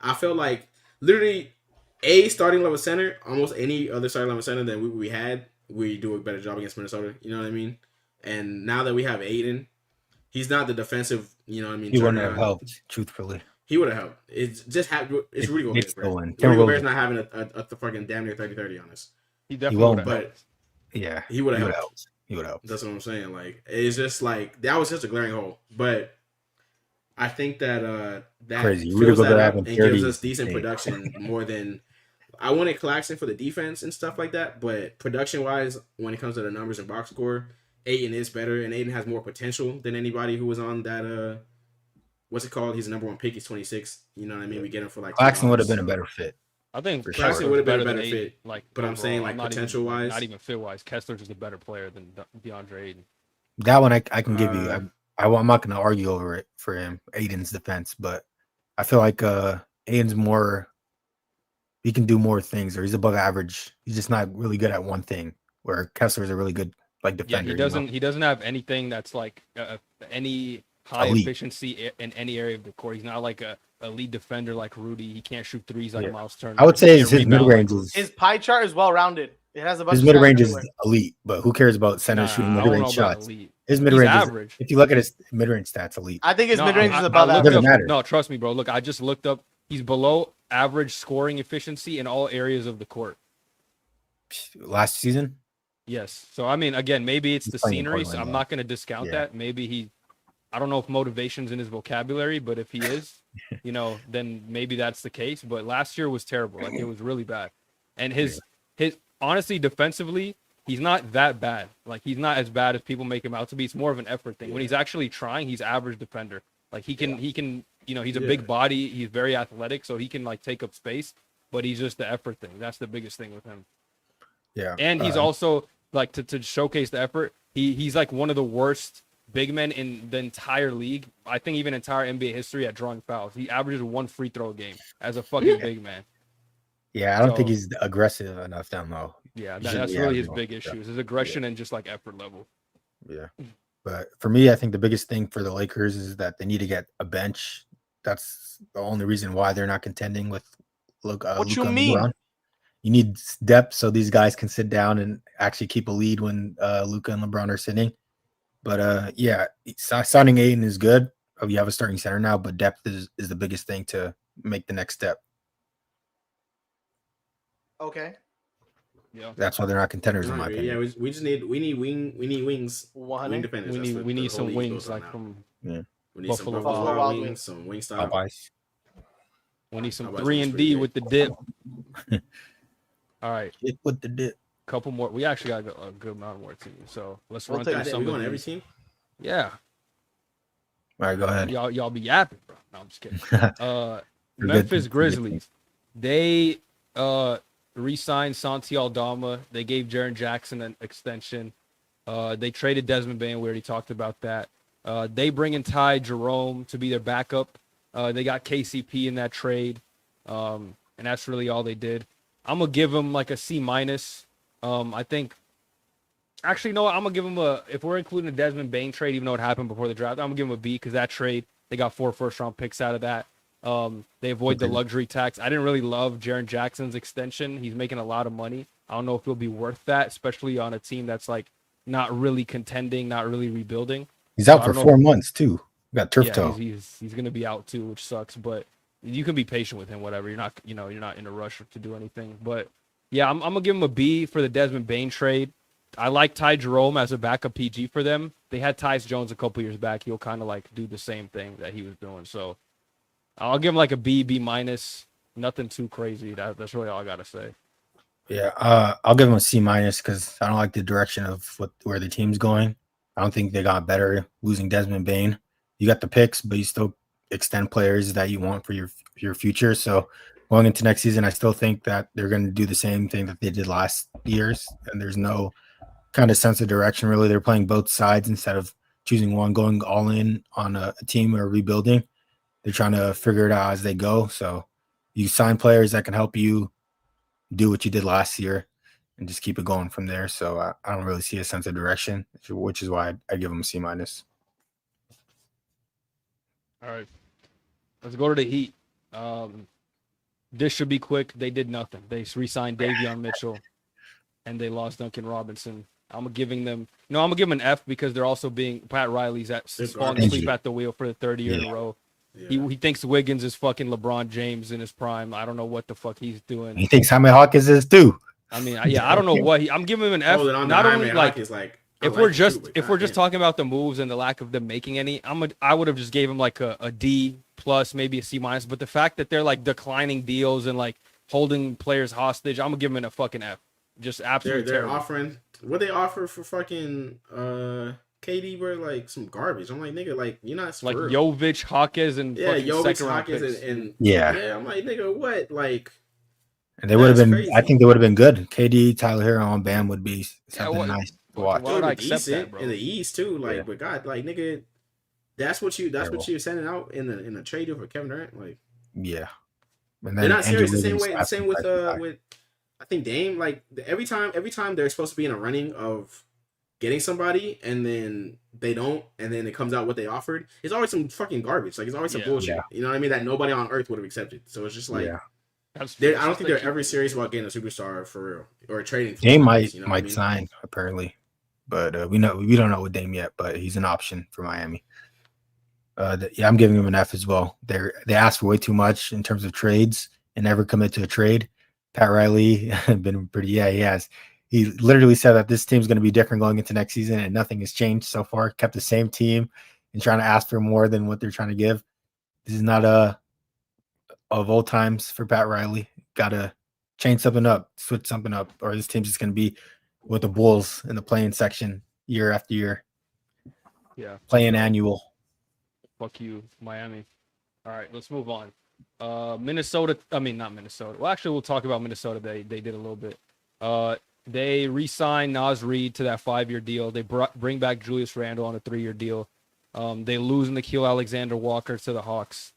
Speaker 4: I feel like literally starting level center, almost any other starting level center than we had, we do a better job against Minnesota. You know what I mean? And now that we have Aiden, he's not the defensive. You know what I mean?
Speaker 2: He wouldn't have
Speaker 4: juggernaut.
Speaker 2: helped, truthfully.
Speaker 4: He would have helped. It's just it's Rudy Gobert.
Speaker 2: It's
Speaker 4: bro.
Speaker 2: stolen.
Speaker 4: Rudy
Speaker 2: Timberwolves-
Speaker 4: Gobert's not having a fucking damn near 30-30 on us.
Speaker 1: He definitely
Speaker 2: won't,
Speaker 1: would have.
Speaker 4: But
Speaker 2: Yeah,
Speaker 4: he would have
Speaker 2: would've
Speaker 4: helped.
Speaker 2: He would help.
Speaker 4: That's what I'm saying. Like, it's just like that was just a glaring hole. But I think that that
Speaker 2: Crazy. Rudy
Speaker 4: fills that
Speaker 2: Gobert
Speaker 4: up
Speaker 2: having
Speaker 4: and gives
Speaker 2: 30
Speaker 4: us decent
Speaker 2: games.
Speaker 4: production more than I wanted Claxton for the defense and stuff like that. But production wise, when it comes to the numbers and box score, Aiden is better, and Aiden has more potential than anybody who was on that. What's it called? He's the number 1 pick. He's 26. You know what I mean? We get him for like
Speaker 2: Claxton would have
Speaker 4: $2.
Speaker 2: been a better fit.
Speaker 1: I think
Speaker 2: For
Speaker 1: Claxton
Speaker 2: sure.
Speaker 1: would have
Speaker 4: Would've
Speaker 1: been
Speaker 4: been a better
Speaker 1: Aiden,
Speaker 4: fit.
Speaker 1: Like,
Speaker 4: But I'm saying,
Speaker 1: overall.
Speaker 4: like,
Speaker 1: Not even-
Speaker 4: potential-wise.
Speaker 1: not even fit wise. Kessler's just a better player than DeAndre Aiden.
Speaker 2: That one I can give you.
Speaker 4: Uh,
Speaker 2: I'm not going to argue over it for him, Aiden's defense, but I feel like Aiden's more. He can do more things, or he's above average. He's just not really good at one thing. Where Kessler's a really good like
Speaker 1: Yeah,
Speaker 2: defender.
Speaker 1: he doesn't. He doesn't have anything that's like any high
Speaker 2: Elite.
Speaker 1: efficiency in any area of the court. He's not like a lead defender like Rudy. He can't shoot threes like
Speaker 2: Yeah.
Speaker 1: Miles Turner.
Speaker 2: I would
Speaker 1: He
Speaker 2: say
Speaker 1: can't
Speaker 2: his
Speaker 1: rebound
Speaker 2: mid range
Speaker 1: like
Speaker 2: is
Speaker 3: His pie chart is well rounded. It has a bunch
Speaker 2: his
Speaker 3: of
Speaker 2: mid
Speaker 3: stats
Speaker 2: range is
Speaker 3: everywhere.
Speaker 2: elite. But who cares about center shooting mid
Speaker 1: I don't
Speaker 2: range
Speaker 1: know about
Speaker 2: shots?
Speaker 1: elite.
Speaker 2: His
Speaker 1: He's
Speaker 2: mid range,
Speaker 1: average.
Speaker 2: if you look at his mid range stats, elite.
Speaker 3: I think his
Speaker 1: No,
Speaker 3: mid range
Speaker 1: I-
Speaker 3: is
Speaker 1: I
Speaker 3: above
Speaker 1: looked
Speaker 3: average.
Speaker 2: Doesn't
Speaker 1: up-
Speaker 2: matter.
Speaker 1: No, trust me, bro. Look, I just looked up. He's below average scoring efficiency in all areas of the court.
Speaker 2: Last season,
Speaker 1: Yes. So I mean, again, maybe it's
Speaker 2: He's
Speaker 1: the
Speaker 2: playing in
Speaker 1: scenery. So
Speaker 2: Portland,
Speaker 1: I'm
Speaker 2: though.
Speaker 1: not going to discount
Speaker 2: Yeah.
Speaker 1: that. Maybe he. I don't know if motivation's in his vocabulary, but if he is, then maybe that's the case. But last year was terrible. Like it was really bad. And his honestly defensively, he's not that bad. Like he's not as bad as people make him out to be. It's more of an effort thing. When he's actually trying, he's average defender. Like he can he's a big body. He's very athletic, so he can like take up space. But he's just the effort thing. That's the biggest thing with him.
Speaker 2: yeah.
Speaker 1: And he's also like to showcase the effort. He's like one of the worst big men in the entire league. I think even entire NBA history at drawing fouls. He averages 1 free throw a game as a fucking big man.
Speaker 2: Yeah, I don't think
Speaker 1: So-
Speaker 2: he's aggressive enough down low.
Speaker 1: Yeah,
Speaker 2: He
Speaker 1: that's
Speaker 2: shouldn't be
Speaker 1: really his
Speaker 2: averaging
Speaker 1: big
Speaker 2: all that
Speaker 1: issues. His aggression and just like effort level.
Speaker 2: Yeah. But for me, I think the biggest thing for the Lakers is that they need to get a bench. That's the only reason why they're not contending with
Speaker 3: What
Speaker 2: Luka
Speaker 3: you
Speaker 2: and
Speaker 3: mean?
Speaker 2: LeBron. You need depth so these guys can sit down and actually keep a lead when Luka and LeBron are sitting. But yeah, signing Aiden is good. You have a starting center now, but depth is the biggest thing to make the next step.
Speaker 3: Okay.
Speaker 1: Yeah.
Speaker 2: That's why they're not contenders,
Speaker 4: I
Speaker 2: in my
Speaker 4: agree.
Speaker 2: opinion.
Speaker 4: Yeah, we just need wings, wing defenders.
Speaker 1: We
Speaker 4: That's
Speaker 1: need
Speaker 4: what
Speaker 1: we
Speaker 4: the
Speaker 1: need
Speaker 4: whole
Speaker 1: some
Speaker 4: league
Speaker 1: wings
Speaker 4: goes on
Speaker 1: like
Speaker 4: now.
Speaker 1: from
Speaker 2: Yeah.
Speaker 4: We need
Speaker 1: Buffalo
Speaker 4: some Buffalo
Speaker 3: Wild
Speaker 4: Wild
Speaker 3: Wings.
Speaker 4: Wings, some Wingstop.
Speaker 2: Popeyes.
Speaker 1: we need some
Speaker 4: Popeyes
Speaker 1: 3
Speaker 4: was
Speaker 1: and
Speaker 4: pretty
Speaker 1: D
Speaker 4: good.
Speaker 1: with the dip. All right,
Speaker 2: Hit with the dip.
Speaker 1: couple more. We actually got a good amount more teams, so let's
Speaker 3: We'll
Speaker 1: run
Speaker 3: take
Speaker 1: through
Speaker 3: that.
Speaker 1: some
Speaker 4: We
Speaker 1: of
Speaker 4: want every
Speaker 1: these.
Speaker 4: team.
Speaker 1: Yeah,
Speaker 2: All right, go ahead.
Speaker 1: y'all be yapping, bro. No, I'm just kidding.
Speaker 2: We're
Speaker 1: Memphis
Speaker 2: good.
Speaker 1: Grizzlies. They re-signed Santi Aldama. They gave Jaren Jackson an extension. They traded Desmond Bain. We already talked about that. They bring in Ty Jerome to be their backup. They got KCP in that trade, and that's really all they did. I'm gonna give them like a C minus. I think. Actually, no. I'm gonna give them a. If we're including the Desmond Bain trade, even though it happened before the draft, I'm gonna give them a B because that trade they got 4 first-round picks out of that. They avoid the
Speaker 2: Okay.
Speaker 1: luxury tax. I didn't really love Jaren Jackson's extension. He's making a lot of money. I don't know if it'll be worth that, especially on a team that's like not really contending, not really rebuilding.
Speaker 2: He's out
Speaker 1: I
Speaker 2: for
Speaker 1: don't know
Speaker 2: 4 months too. Got turf
Speaker 1: Yeah,
Speaker 2: toe.
Speaker 1: he's gonna be out too, which sucks. But you can be patient with him. Whatever. You're not in a rush to do anything. But yeah, I'm gonna give him a B for the Desmond Bain trade. I like Ty Jerome as a backup PG for them. They had Tyus Jones a couple years back. He'll kind of like do the same thing that he was doing. So I'll give him like a B, B minus. Nothing too crazy. That's really all I gotta say.
Speaker 2: Yeah, I'll give him a C minus because I don't like the direction of where the team's going. I don't think they got better losing Desmond Bain. You got the picks, but you still extend players that you want for your future. So going into next season, I still think that they're going to do the same thing that they did last year's, and there's no kind of sense of direction really. They're playing both sides instead of choosing one, going all in on a team or rebuilding. They're trying to figure it out as they go. So you sign players that can help you do what you did last year and just keep it going from there. So I don't really see a sense of direction, which is why I give them a C minus.
Speaker 1: All right, let's go to the Heat. This should be quick. They did nothing. They re-signed Davion Mitchell, and they lost Duncan Robinson. I'm gonna give them an F because they're also being Pat Riley's falling asleep at the wheel for the 3rd year in a row. Yeah. He thinks Wiggins is fucking LeBron James in his prime. I don't know what the fuck he's doing.
Speaker 2: He thinks Jaime Hawkins is too.
Speaker 1: I mean, yeah, I don't know what I'm giving him an F. Not only like if we're just talking about the moves and the lack of them making any, I would have just gave him like a D plus, maybe a C minus. But the fact that they're like declining deals and like holding players hostage, I'm gonna give them a fucking F. Just absolutely
Speaker 4: They're
Speaker 1: terrible.
Speaker 4: offering what they offer for fucking KD were like some garbage. I'm like, nigga, like you're not
Speaker 1: like Jovic, Hawkins, and
Speaker 4: Jovic, Hawkins, and
Speaker 2: yeah.
Speaker 4: I'm like, nigga, what? Like,
Speaker 2: and they would have been.
Speaker 4: Crazy.
Speaker 2: I think they would have been good. KD, Tyler Hero on Bam would be something nice to watch.
Speaker 1: Why would I accept that, bro?
Speaker 4: In the East too, like, but God, like, nigga, that's what you're sending out in a trade deal for Kevin Durant, like,
Speaker 2: yeah.
Speaker 4: And then they're not serious. The same with I think Dame. Like every time they're supposed to be in a running of getting somebody, and then they don't, and then it comes out what they offered. It's always some fucking garbage. Like it's always some bullshit. Yeah. You know what I mean? That nobody on earth would have accepted. So it's just like, I don't think they're ever serious about getting a superstar for real or trading.
Speaker 2: Dame might sign apparently, but we don't know with Dame yet. But he's an option for Miami. I'm giving him an F as well. They asked for way too much in terms of trades and never commit to a trade. Pat Riley been pretty. Yeah, he has. He literally said that this team's going to be different going into next season, and nothing has changed so far. Kept the same team and trying to ask for more than what they're trying to give. This is not of old times for Pat Riley. Got to change something up, switch something up, or this team's just going to be with the Bulls in the playing section year after year.
Speaker 1: Yeah,
Speaker 2: playing annual.
Speaker 1: Fuck you, Miami. All right, let's move on. Minnesota. I mean, not Minnesota. Well, actually, we'll talk about Minnesota. They did a little bit. They re-signed Naz Reid to that 5-year deal. They bring back Julius Randle on a 3-year deal. They lose Nickeil Alexander-Walker to the Hawks.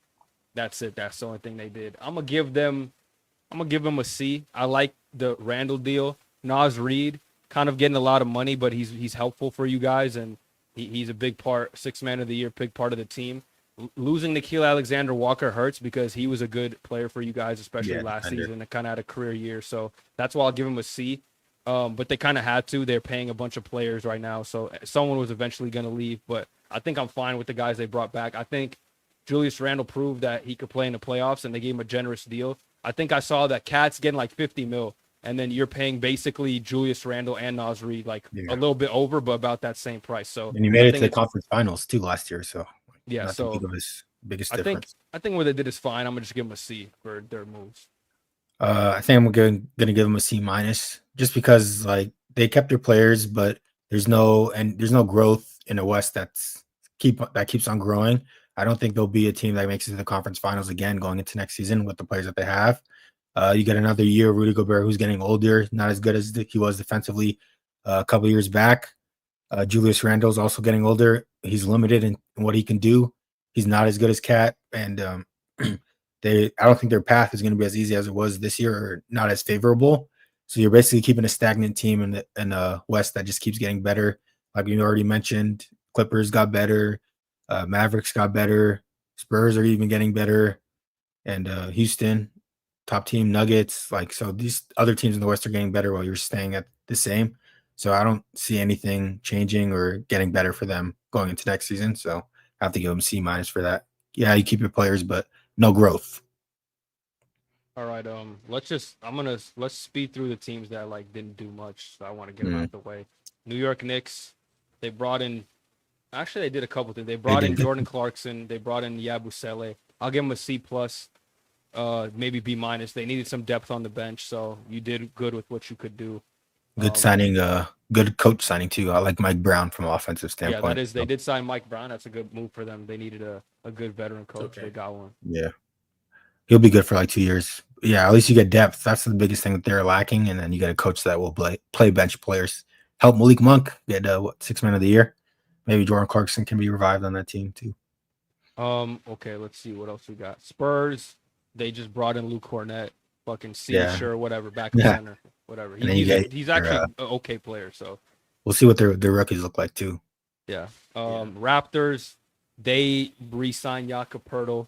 Speaker 1: That's it. That's the only thing they did. I'm gonna give them a C. I like the Randle deal. Naz Reid kind of getting a lot of money, but he's helpful for you guys, and He's a big part, sixth man of the year, big part of the team. Losing Nikhil Alexander-Walker hurts because he was a good player for you guys, especially last season. It kind of had a career year, so that's why I'll give him a C. But they kind of had to. They're paying a bunch of players right now, so someone was eventually going to leave. But I think I'm fine with the guys they brought back. I think Julius Randle proved that he could play in the playoffs, and they gave him a generous deal. I think I saw that Cat's getting like 50 mil, and then you're paying basically Julius Randle and Naz Reid like a little bit over, but about that same price. So
Speaker 2: and you made it to the conference finals too last year, so
Speaker 1: yeah. So
Speaker 2: biggest difference.
Speaker 1: I think what they did is fine. I'm gonna just give them a C for their moves.
Speaker 2: I think I'm gonna give them a C minus, just because like they kept their players, but there's no growth in the West that keeps on growing. I don't think there'll be a team that makes it to the conference finals again going into next season with the players that they have. You get another year of Rudy Gobert, who's getting older, not as good as he was defensively a couple years back. Julius Randle's also getting older. He's limited in what he can do. He's not as good as Cat, and I don't think their path is going to be as easy as it was this year, or not as favorable. So you're basically keeping a stagnant team in the West that just keeps getting better. Like you already mentioned, Clippers got better, Mavericks got better, Spurs are even getting better, and Houston, top team, Nuggets. Like, so these other teams in the West are getting better while you're staying at the same. So I don't see anything changing or getting better for them going into next season. So I have to give them C minus for that. Yeah, you keep your players, but no growth.
Speaker 1: All right, let's speed through the teams that like didn't do much. So I want to get them out of the way. New York Knicks, they brought in. Actually, they did a couple things. They brought in Jordan Clarkson. They brought in Yabusele. I'll give them a C plus, maybe B minus. They needed some depth on the bench, so you did good with what you could do.
Speaker 2: Good signing, good coach signing too. I like Mike Brown from an offensive standpoint.
Speaker 1: Yeah, that is. They did sign Mike Brown. That's a good move for them. They needed a good veteran coach. Okay. They got one.
Speaker 2: Yeah, he'll be good for like 2 years. Yeah, at least you get depth. That's the biggest thing that they're lacking, and then you get a coach that will play bench players. Help Malik Monk get sixth man of the year. Maybe Jordan Clarkson can be revived on that team too.
Speaker 1: Okay, let's see what else we got. Spurs, they just brought in Luke Cornett. Fucking C, sure, whatever. Back in center, whatever. He's actually an okay player, so
Speaker 2: we'll see what their rookies look like too.
Speaker 1: Yeah. Raptors, they re-signed Jakob Poeltl.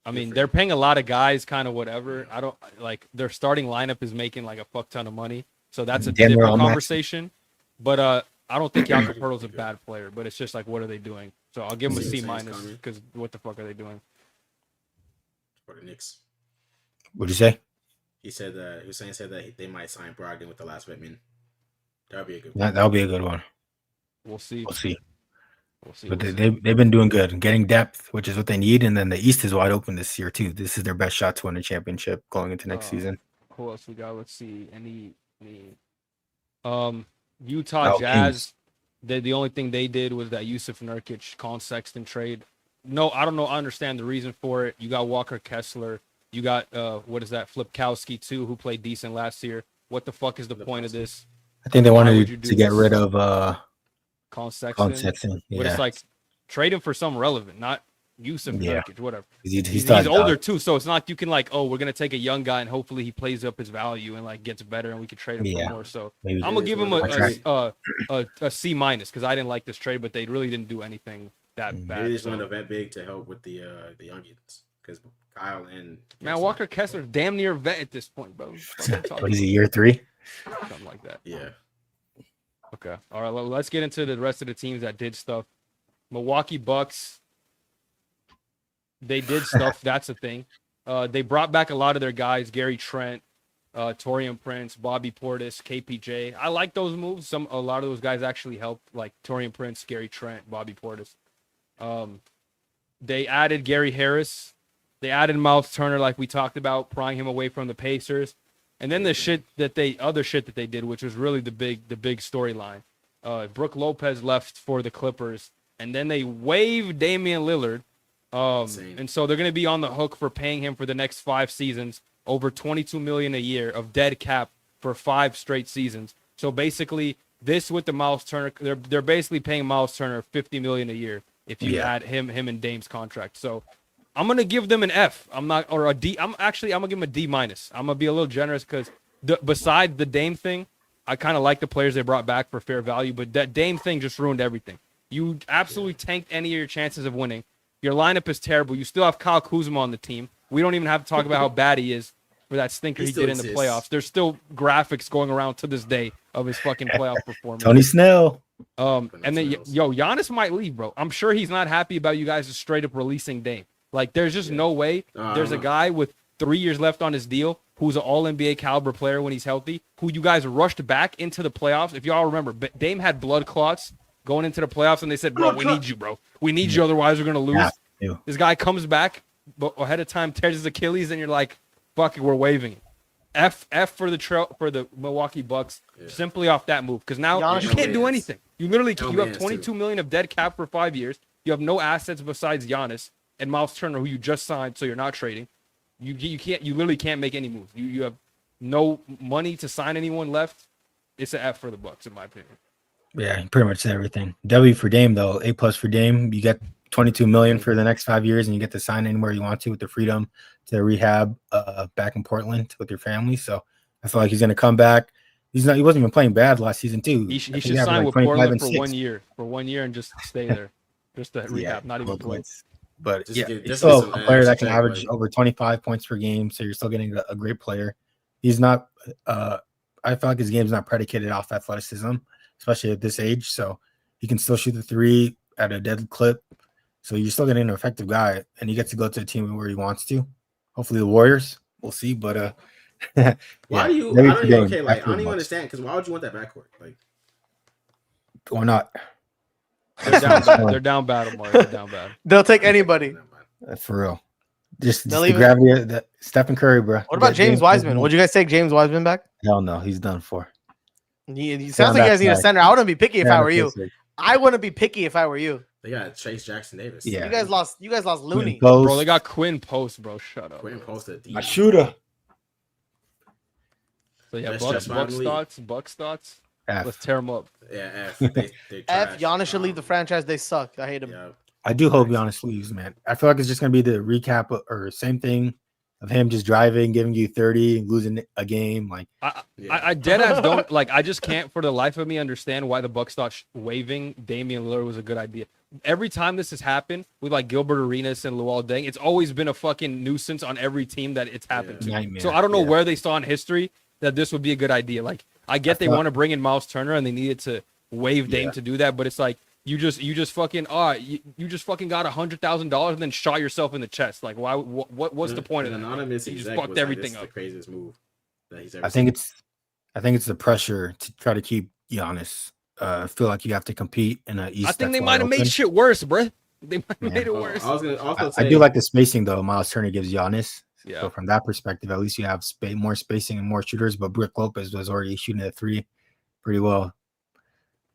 Speaker 1: I mean, they're paying a lot of guys, kind of whatever. I don't like their starting lineup is making like a fuck ton of money, so that's a different conversation. But I don't think Jakob Poeltl's a bad player, but it's just like, what are they doing? So I'll give them a C minus because what the fuck are they doing?
Speaker 4: For the Knicks.
Speaker 2: What'd you say?
Speaker 4: He said that they might sign Brogdon with the last Whitman. That'll be a good
Speaker 2: one. That'll be a good one.
Speaker 1: We'll see.
Speaker 2: But they've been doing good, getting depth, which is what they need. And then the East is wide open this year too. This is their best shot to win a championship going into next season.
Speaker 1: Who else we got? Let's see. Any Utah Jazz. The only thing they did was that Yusuf Nurkic, Colin Sexton trade. No, I don't know. I understand the reason for it. You got Walker Kessler. You got Flipkowski too, who played decent last year. What the fuck is the point of this?
Speaker 2: I think they wanted to get rid of
Speaker 1: Colin Sexton.
Speaker 2: Yeah.
Speaker 1: But it's like trade him for something relevant, not Yusuf Nurkic, whatever.
Speaker 2: He's
Speaker 1: older too, so it's not you can like, we're gonna take a young guy and hopefully he plays up his value and like gets better and we can trade him for more. So I'm gonna give him a C minus because I didn't like this trade, but they really didn't do anything that bad.
Speaker 4: They just went a vet big to help with the youngins because Kyle and
Speaker 1: Walker Kessler's damn near vet at this point, bro.
Speaker 2: What is he, year 3?
Speaker 1: Something like that.
Speaker 4: Yeah.
Speaker 1: Okay. All right. Let's get into the rest of the teams that did stuff. Milwaukee Bucks. They did stuff. That's the thing. They brought back a lot of their guys: Gary Trent, Taurean Prince, Bobby Portis, KPJ. I like those moves. A lot of those guys actually helped, like Taurean Prince, Gary Trent, Bobby Portis. They added Gary Harris. They added Miles Turner, like we talked about, prying him away from the Pacers. And then the other shit that they did, which was really the big storyline. Brook Lopez left for the Clippers, and then they waived Damian Lillard. And so they're going to be on the hook for paying him for the next 5 seasons, over $22 million a year of dead cap for 5 straight seasons. So basically, this with the Miles Turner, they're basically paying Miles Turner $50 million a year if you add him and Dame's contract. So I'm gonna give them an F. I'm gonna give them a D minus. I'm gonna be a little generous because beside the Dame thing, I kind of like the players they brought back for fair value, but that Dame thing just ruined everything. You absolutely tanked any of your chances of winning. Your lineup is terrible. You still have Kyle Kuzma on the team. We don't even have to talk about how bad he is for that stinker he did in the playoffs. There's still graphics going around to this day of his fucking playoff performance.
Speaker 2: Tony Snell.
Speaker 1: And then, Giannis might leave, bro. I'm sure he's not happy about you guys just straight up releasing Dame. Like, there's just no way. There's a guy with 3 years left on his deal who's an all-NBA caliber player when he's healthy, who you guys rushed back into the playoffs. If y'all remember, Dame had blood clots going into the playoffs, and they said, bro, we need you, bro. We need you, otherwise we're going to lose. Yeah. This guy comes back ahead of time, tears his Achilles, and you're like, fuck it, we're waving. F for the Milwaukee Bucks simply off that move, because now you can't do anything. You literally you have $22 million of dead cap for 5 years. You have no assets besides Giannis and Miles Turner, who you just signed, so you're not trading. You literally can't make any moves. You have no money to sign anyone left. It's an F for the Bucks, in my opinion.
Speaker 2: Yeah, pretty much everything. W for Dame though, A+ for Dame. You get $22 million for the next 5 years, and you get to sign anywhere you want to with the freedom to rehab back in Portland with your family. So I feel like he's gonna come back. He wasn't even playing bad last season too.
Speaker 1: He should sign with Portland for 1 year, and just stay there, just to rehab, not even play.
Speaker 2: But he's still a player that can average over 25 points per game. So you're still getting a great player. He's not. I feel like his game's not predicated off athleticism, especially at this age. So he can still shoot the three at a dead clip. So you're still getting an effective guy, and he gets to go to a team where he wants to. Hopefully the Warriors. We'll see. But
Speaker 4: why do you? I don't even understand, because why would you want that backcourt? Like,
Speaker 2: why not?
Speaker 1: They're down bad. They're down bad, Omari. They're down bad.
Speaker 3: They'll take anybody.
Speaker 2: For real. Just the gravity of that. Stephen Curry, bro.
Speaker 3: What about James Wiseman? Would you guys take James Wiseman back?
Speaker 2: Hell no, he's done for.
Speaker 3: He sounds like you guys need a center. I wouldn't be picky if I were you. I wouldn't be picky if I were you.
Speaker 4: They got Chase Jackson Davis.
Speaker 3: Yeah. You guys lost Looney.
Speaker 1: Bro, they got Quinn Post, bro. Shut up.
Speaker 4: Quinn Post at
Speaker 2: my shooter.
Speaker 1: So yeah, Bucks thoughts.
Speaker 2: F.
Speaker 1: Let's tear them up.
Speaker 4: Yeah, F.
Speaker 3: F. Giannis should leave the franchise. They suck. I hate him.
Speaker 4: Yeah.
Speaker 2: I do hope Giannis leaves, man. I feel like it's just gonna be the recap or same thing of him just driving, giving you 30, losing a game. Like
Speaker 1: I dead ass don't like. I just can't for the life of me understand why the Bucks thought waiving Damian Lillard was a good idea. Every time this has happened with like Gilbert Arenas and Luol Deng, it's always been a fucking nuisance on every team that it's happened to.
Speaker 2: Nightmare.
Speaker 1: So I don't know where they saw in history that this would be a good idea. Like I get they want to bring in Miles Turner and they needed to waive Dame to do that, but it's like you just fucking got $100,000 and then shot yourself in the chest. Like why? What's the point of that?
Speaker 4: Anonymous
Speaker 1: you just fucked everything up.
Speaker 4: The craziest move that he's ever
Speaker 2: I think it's the pressure to try to keep Giannis. I feel like you have to compete in a East.
Speaker 1: I think they might have made shit worse, bro. They might have made it worse.
Speaker 4: I was gonna also say,
Speaker 2: I do like the spacing though. Miles Turner gives Giannis.
Speaker 1: Yeah.
Speaker 2: So from that perspective, at least you have more spacing and more shooters. But Brook Lopez was already shooting at three pretty well.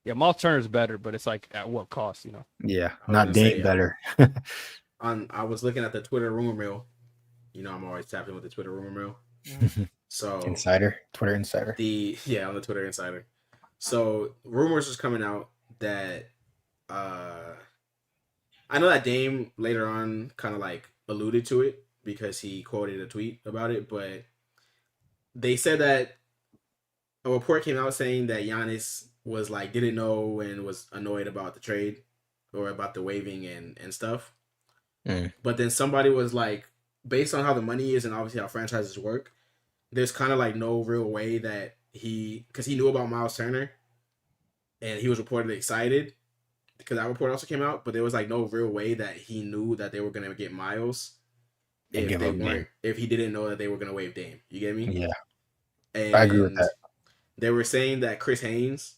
Speaker 1: Yeah, Miles Turner's better, but it's like at what cost, you know?
Speaker 2: Yeah, not Dame better.
Speaker 4: I was looking at the Twitter rumor mill. You know, I'm always tapping with the Twitter rumor mill. So
Speaker 2: Twitter insider.
Speaker 4: On the Twitter insider. So rumors was coming out that I know that Dame later on kind of like alluded to it because he quoted a tweet about it, but they said that a report came out saying that Giannis was like didn't know and was annoyed about the trade or about the waiving and stuff. But then somebody was like, based on how the money is and obviously how franchises work, there's kind of like no real way that because he knew about Miles Turner and he was reportedly excited because that report also came out, but there was like no real way that he knew that they were going to get Miles if he didn't know that they were going to waive Dame. You get me?
Speaker 2: Yeah.
Speaker 4: And
Speaker 2: I agree with that.
Speaker 4: They were saying that Chris Haynes,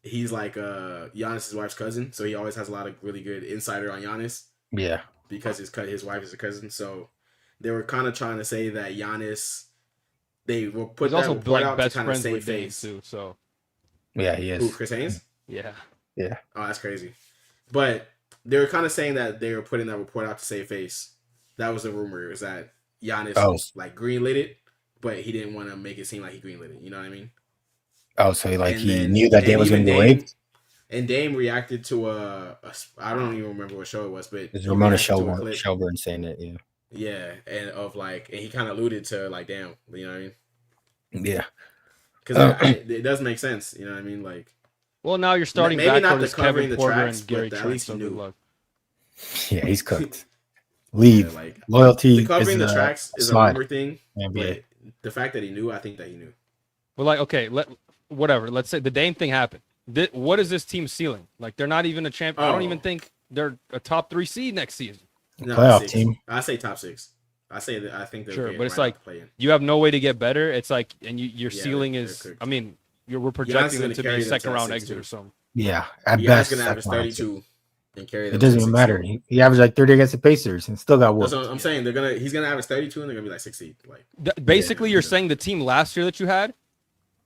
Speaker 4: he's like Giannis' wife's cousin, so he always has a lot of really good insider on Giannis.
Speaker 2: Yeah.
Speaker 4: Because his wife is a cousin, so they were kind of trying to say that Giannis, they will put that report out to kind of save face
Speaker 1: too. So
Speaker 2: yeah, he is.
Speaker 4: Who, Chris Haynes?
Speaker 1: Yeah.
Speaker 4: Oh, that's crazy. But they were kind of saying that they were putting that report out to save face. That was the rumor. It was that Giannis like greenlit it, but he didn't want to make it seem like he greenlit it. You know what I mean?
Speaker 2: Oh, so he knew that Dame was going to be waived?
Speaker 4: And Dame reacted to I don't even remember what show it was, but
Speaker 2: it's Ramona Shelburne saying it, yeah.
Speaker 4: Yeah, and he kind of alluded to like, damn, you know what I mean?
Speaker 2: Yeah.
Speaker 4: because it does make sense. You know what I mean? Like,
Speaker 1: Well, now you're starting
Speaker 4: maybe not
Speaker 1: backcourt
Speaker 4: the
Speaker 1: as Kevin
Speaker 4: covering the
Speaker 1: Porter
Speaker 4: tracks,
Speaker 1: and Gary
Speaker 4: but at
Speaker 1: Trent.
Speaker 4: least
Speaker 1: So
Speaker 4: you
Speaker 1: good
Speaker 4: knew.
Speaker 1: luck.
Speaker 2: Yeah, he's cooked. Leave.
Speaker 4: Yeah, like
Speaker 2: Loyalty.
Speaker 4: the covering
Speaker 2: is
Speaker 4: the tracks is a
Speaker 2: slide
Speaker 4: rumor thing,
Speaker 2: in
Speaker 4: but
Speaker 2: NBA.
Speaker 4: the fact that he knew, I think that he knew.
Speaker 1: But like, okay, whatever. Let's say the Dame thing happened. What is this team ceiling? Like, they're not even a champ. I don't even think they're a top 3 seed next season.
Speaker 4: No,
Speaker 2: Playoff
Speaker 4: 6.
Speaker 2: team.
Speaker 4: I say top 6. I think they're
Speaker 1: Sure, but it's
Speaker 4: right
Speaker 1: like
Speaker 4: out the play-in.
Speaker 1: you have no way to get better. It's like, and your
Speaker 4: Yeah,
Speaker 1: ceiling
Speaker 4: they're
Speaker 1: is.
Speaker 4: cooked.
Speaker 1: I mean, we're projecting them
Speaker 4: gonna
Speaker 1: to be
Speaker 4: carry
Speaker 1: a
Speaker 4: them to
Speaker 1: second
Speaker 4: that
Speaker 1: round
Speaker 4: 6
Speaker 1: exit
Speaker 4: too.
Speaker 1: or something.
Speaker 2: Yeah, at
Speaker 4: Giannis
Speaker 2: best.
Speaker 4: gonna average
Speaker 2: second round.
Speaker 4: 32 and carry them.
Speaker 2: It
Speaker 4: to
Speaker 2: doesn't
Speaker 4: the
Speaker 2: even
Speaker 4: 6
Speaker 2: matter.
Speaker 4: seed.
Speaker 2: He averaged like 30 against the Pacers and still got
Speaker 4: That's
Speaker 2: whooped.
Speaker 4: what I'm saying. He's gonna average 32 and they're gonna be like 6 seed. Like
Speaker 1: Basically,
Speaker 4: Yeah.
Speaker 1: you're saying the team last year that you had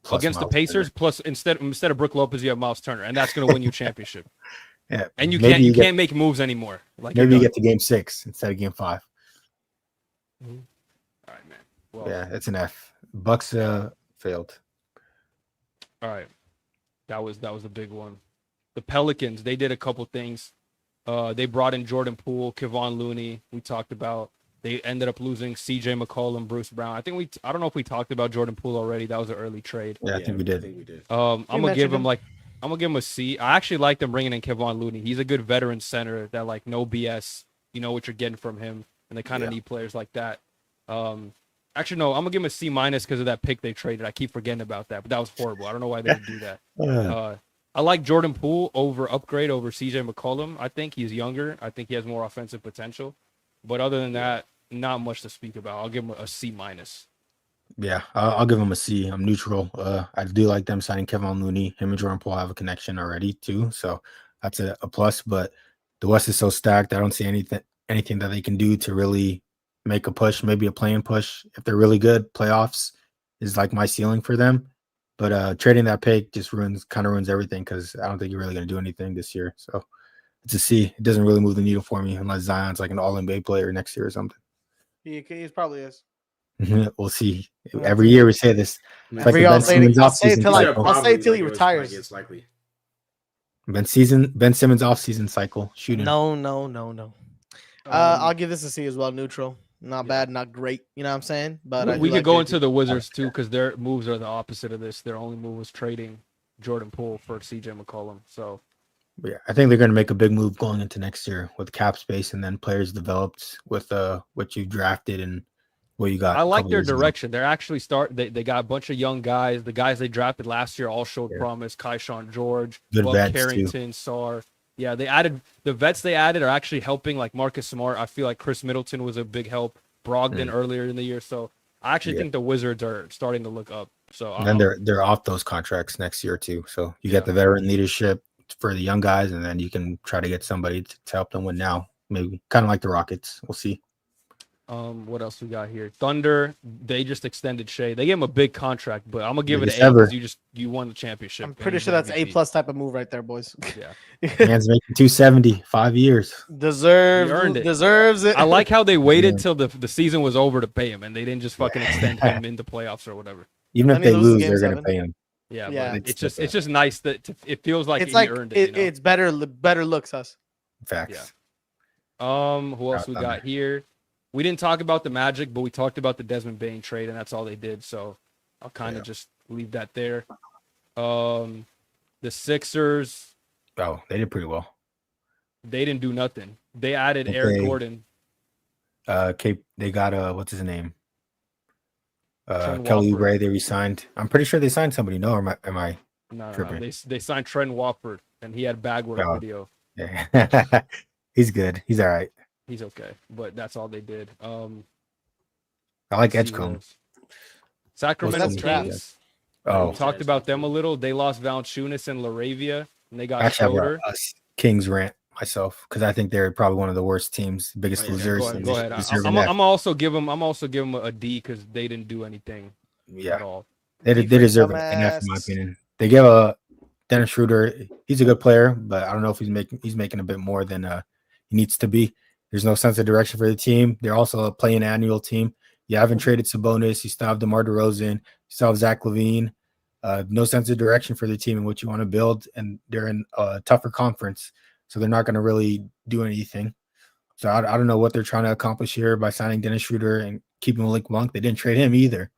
Speaker 2: Plus
Speaker 1: against the
Speaker 2: Miles
Speaker 1: Pacers,
Speaker 2: Turner.
Speaker 1: plus instead of Brook Lopez, you have Miles Turner, and that's going to win you championship.
Speaker 2: Yeah,
Speaker 1: And you
Speaker 2: maybe
Speaker 1: can't make moves anymore. Like
Speaker 2: maybe you
Speaker 1: you're
Speaker 2: get to game 6 instead of game 5.
Speaker 1: done. All right, man. Well,
Speaker 2: Yeah, it's an F. Bucks failed.
Speaker 1: all right. That was a big one. The Pelicans, they did a couple things. They brought in Jordan Poole, Kevon Looney. We talked about. They ended up losing C.J. McCollum, Bruce Brown. I don't know if we talked about Jordan Poole already. That was an early trade.
Speaker 2: Yeah, I think we did.
Speaker 1: I'm gonna give
Speaker 3: mentioned
Speaker 1: him I'm gonna give him a C. I actually like them bringing in Kevon Looney. He's a good veteran center that like no BS. You know what you're getting from him, and they kind of need players like that. Actually, no, I'm gonna give him a C- because of that pick they traded. I keep forgetting about that, but that was horrible. I don't know why they would do that. I like Jordan Poole over CJ McCollum. I think he's younger. I think he has more offensive potential. But other than that, not much to speak about. I'll give him a C-.
Speaker 2: Yeah, I'll give him a C. I'm neutral. I do like them signing Kevin Looney. Him and Jordan Poole have a connection already too, so that's a plus. But the West is so stacked. I don't see anything that they can do to really make a push. Maybe a play-in push if they're really good. Playoffs is like my ceiling for them. But trading that pick just ruins everything because I don't think you're really going to do anything this year. So it's a C. It doesn't really move the needle for me unless Zion's like an All-NBA player next year or something.
Speaker 3: He probably is.
Speaker 2: We'll see.
Speaker 3: That's
Speaker 2: Every
Speaker 3: it.
Speaker 2: year we say this. It's like the Ben Simmons
Speaker 3: I'll say it
Speaker 2: offseason
Speaker 3: till
Speaker 2: cycle.
Speaker 3: I'll say it till he retires.
Speaker 4: It's likely.
Speaker 2: Ben Simmons offseason cycle. Shooting.
Speaker 3: No. I'll give this a C as well. Neutral. Not bad, not great. You know what I'm saying? But
Speaker 1: We could go into the Wizards too because their moves are the opposite of this. Their only move was trading Jordan Poole for C.J. McCollum. So
Speaker 2: But yeah, I think they're going to make a big move going into next year with cap space and then players developed with what you drafted and what you got.
Speaker 1: I like their direction. They're actually they got a bunch of young guys. The guys they drafted last year all showed promise. Keyshawn George,
Speaker 2: Good
Speaker 1: Buck
Speaker 2: vets,
Speaker 1: Carrington, Sarr. Yeah, they added the vets they added are actually helping like Marcus Smart. I feel like Chris Middleton was a big help. Brogdon earlier in the year. So I actually think the Wizards are starting to look up. So
Speaker 2: and then they're off those contracts next year too. So you get the veteran leadership for the young guys, and then you can try to get somebody to help them win now. Maybe kind of like the Rockets. We'll see.
Speaker 1: What else we got here? Thunder, they just extended Shea. They gave him a big contract, but I'm gonna give it an A because you won the championship.
Speaker 3: I'm pretty sure that's A+ type of move right there, boys.
Speaker 1: Yeah.
Speaker 2: Man's making 270, 5 years.
Speaker 3: Deserves it.
Speaker 1: I like how they waited till the season was over to pay him, and they didn't just fucking extend him into playoffs or whatever.
Speaker 2: Even if
Speaker 3: And he
Speaker 2: they
Speaker 3: loses
Speaker 2: lose,
Speaker 3: game
Speaker 2: they're gonna
Speaker 3: 7.
Speaker 2: pay him.
Speaker 1: Yeah, but
Speaker 2: It's
Speaker 1: it's just nice that it feels like
Speaker 3: it's
Speaker 1: he
Speaker 3: like
Speaker 1: earned it. You know?
Speaker 3: it's better looks us.
Speaker 2: Facts.
Speaker 1: Yeah. Who else we got here? We didn't talk about the Magic, but we talked about the Desmond Bane trade, and that's all they did. So I'll kind of just leave that there. The Sixers.
Speaker 2: Oh, they did pretty well.
Speaker 1: They didn't do nothing. They added Eric Gordon.
Speaker 2: They got what's his name?
Speaker 1: Trent
Speaker 2: Kelly
Speaker 1: Wofford.
Speaker 2: Oubre. They resigned. I'm pretty sure they signed somebody. No, or am I?
Speaker 1: No.
Speaker 2: tripping?
Speaker 1: They signed Trent Wofford, and he had bag work video.
Speaker 2: Yeah. He's good. He's all right.
Speaker 1: He's okay, but that's all they did.
Speaker 2: I like
Speaker 1: let's see what
Speaker 2: Edgecombe.
Speaker 1: else. Sacramento
Speaker 3: That's trash.
Speaker 1: Kings.
Speaker 2: Oh,
Speaker 1: We talked about them a little. They lost Valanciunas and Laravia, and they got
Speaker 2: actually, I
Speaker 1: Schroeder.
Speaker 2: have a Kings rant myself because I think they're probably one of the worst teams, biggest losers.
Speaker 1: Go ahead. I'm also give them a D because they didn't do anything at all.
Speaker 2: They deserve an F in my opinion. They give Dennis Schroeder. He's a good player, but I don't know if he's making a bit more than he needs to be. There's no sense of direction for the team. They're also a play-in annual team. You haven't traded Sabonis. You still have DeMar DeRozan. You still have Zach LaVine. No sense of direction for the team and what you want to build. And they're in a tougher conference, so they're not going to really do anything. So I don't know what they're trying to accomplish here by signing Dennis Schroeder and keeping Malik Monk. They didn't trade him either.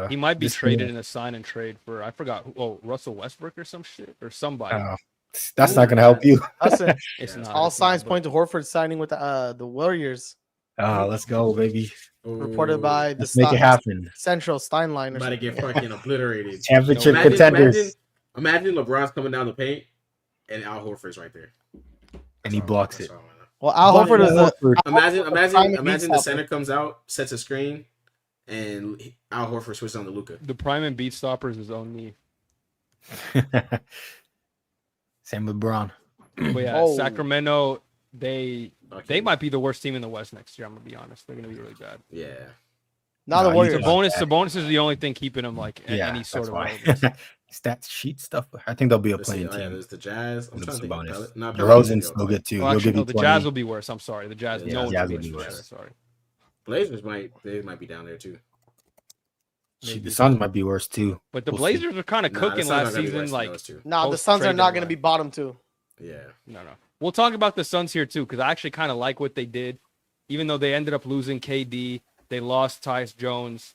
Speaker 1: He might be
Speaker 2: this
Speaker 1: traded
Speaker 2: year,
Speaker 1: in a sign and trade for I forgot. Russell Westbrook or some shit or somebody.
Speaker 2: that's not gonna help you.
Speaker 3: Hassan,
Speaker 1: It's
Speaker 4: Yeah.
Speaker 1: not.
Speaker 3: all
Speaker 1: it's not,
Speaker 3: signs
Speaker 1: but-
Speaker 3: point to Horford signing with the Warriors.
Speaker 2: Let's go, baby.
Speaker 3: Reported by the
Speaker 2: Let's make it happen.
Speaker 3: Central Steinline or
Speaker 4: About to
Speaker 3: something.
Speaker 4: get fucking obliterated.
Speaker 2: Championship
Speaker 1: Imagine-
Speaker 2: contenders.
Speaker 4: Imagine LeBron's coming down the paint and Al Horford's right there.
Speaker 2: And he blocks it.
Speaker 3: Well, Al
Speaker 2: Blocking
Speaker 3: Horford is the
Speaker 2: Horford.
Speaker 4: Imagine the center comes out, sets a screen, and Al Horford switches on to Luka.
Speaker 1: The prime and beat stopper is his own knee.
Speaker 2: Same with Braun.
Speaker 1: But yeah,
Speaker 3: Oh.
Speaker 1: Sacramento, they
Speaker 4: Okay.
Speaker 1: might be the worst team in the West next year. I'm gonna be honest. They're gonna be really bad.
Speaker 4: Yeah.
Speaker 3: not
Speaker 2: No,
Speaker 3: the
Speaker 2: he's
Speaker 3: Warriors.
Speaker 2: a-
Speaker 1: The bonus is the only thing keeping them like in
Speaker 2: Yeah,
Speaker 1: any
Speaker 2: that's
Speaker 1: sort of
Speaker 2: why.
Speaker 1: relevance.
Speaker 2: Stats sheet stuff. I think they'll be a
Speaker 4: Let's see.
Speaker 2: playing
Speaker 4: Oh, yeah,
Speaker 2: team.
Speaker 4: there's the Jazz. I'm
Speaker 2: With
Speaker 4: trying to
Speaker 2: some
Speaker 4: think.
Speaker 2: bonus.
Speaker 4: No,
Speaker 2: DeRozan's still good too.
Speaker 1: Well,
Speaker 2: He'll
Speaker 1: actually,
Speaker 2: give
Speaker 1: no,
Speaker 2: you
Speaker 1: the
Speaker 2: 20.
Speaker 1: Jazz will be worse. I'm sorry. The Jazz.
Speaker 4: Yeah,
Speaker 1: No one
Speaker 2: Jazz
Speaker 1: will
Speaker 2: will
Speaker 1: be
Speaker 2: be
Speaker 1: worse.
Speaker 2: worse.
Speaker 1: Sorry.
Speaker 4: Blazers might be down there too.
Speaker 2: Shoot, the Suns might be worse too.
Speaker 1: But the
Speaker 2: We'll see.
Speaker 1: Blazers are kind of
Speaker 4: Nah, the
Speaker 1: cooking
Speaker 4: Suns
Speaker 1: last
Speaker 4: are gonna be
Speaker 1: season.
Speaker 4: worse than
Speaker 1: Like,
Speaker 4: those two.
Speaker 3: Nah, the
Speaker 1: post
Speaker 3: Suns are
Speaker 1: trade
Speaker 3: not going to
Speaker 1: deadline.
Speaker 3: be bottom two.
Speaker 4: Yeah.
Speaker 1: no. We'll talk about the Suns here too, because I actually kind of like what they did, even though they ended up losing KD. They lost Tyus Jones.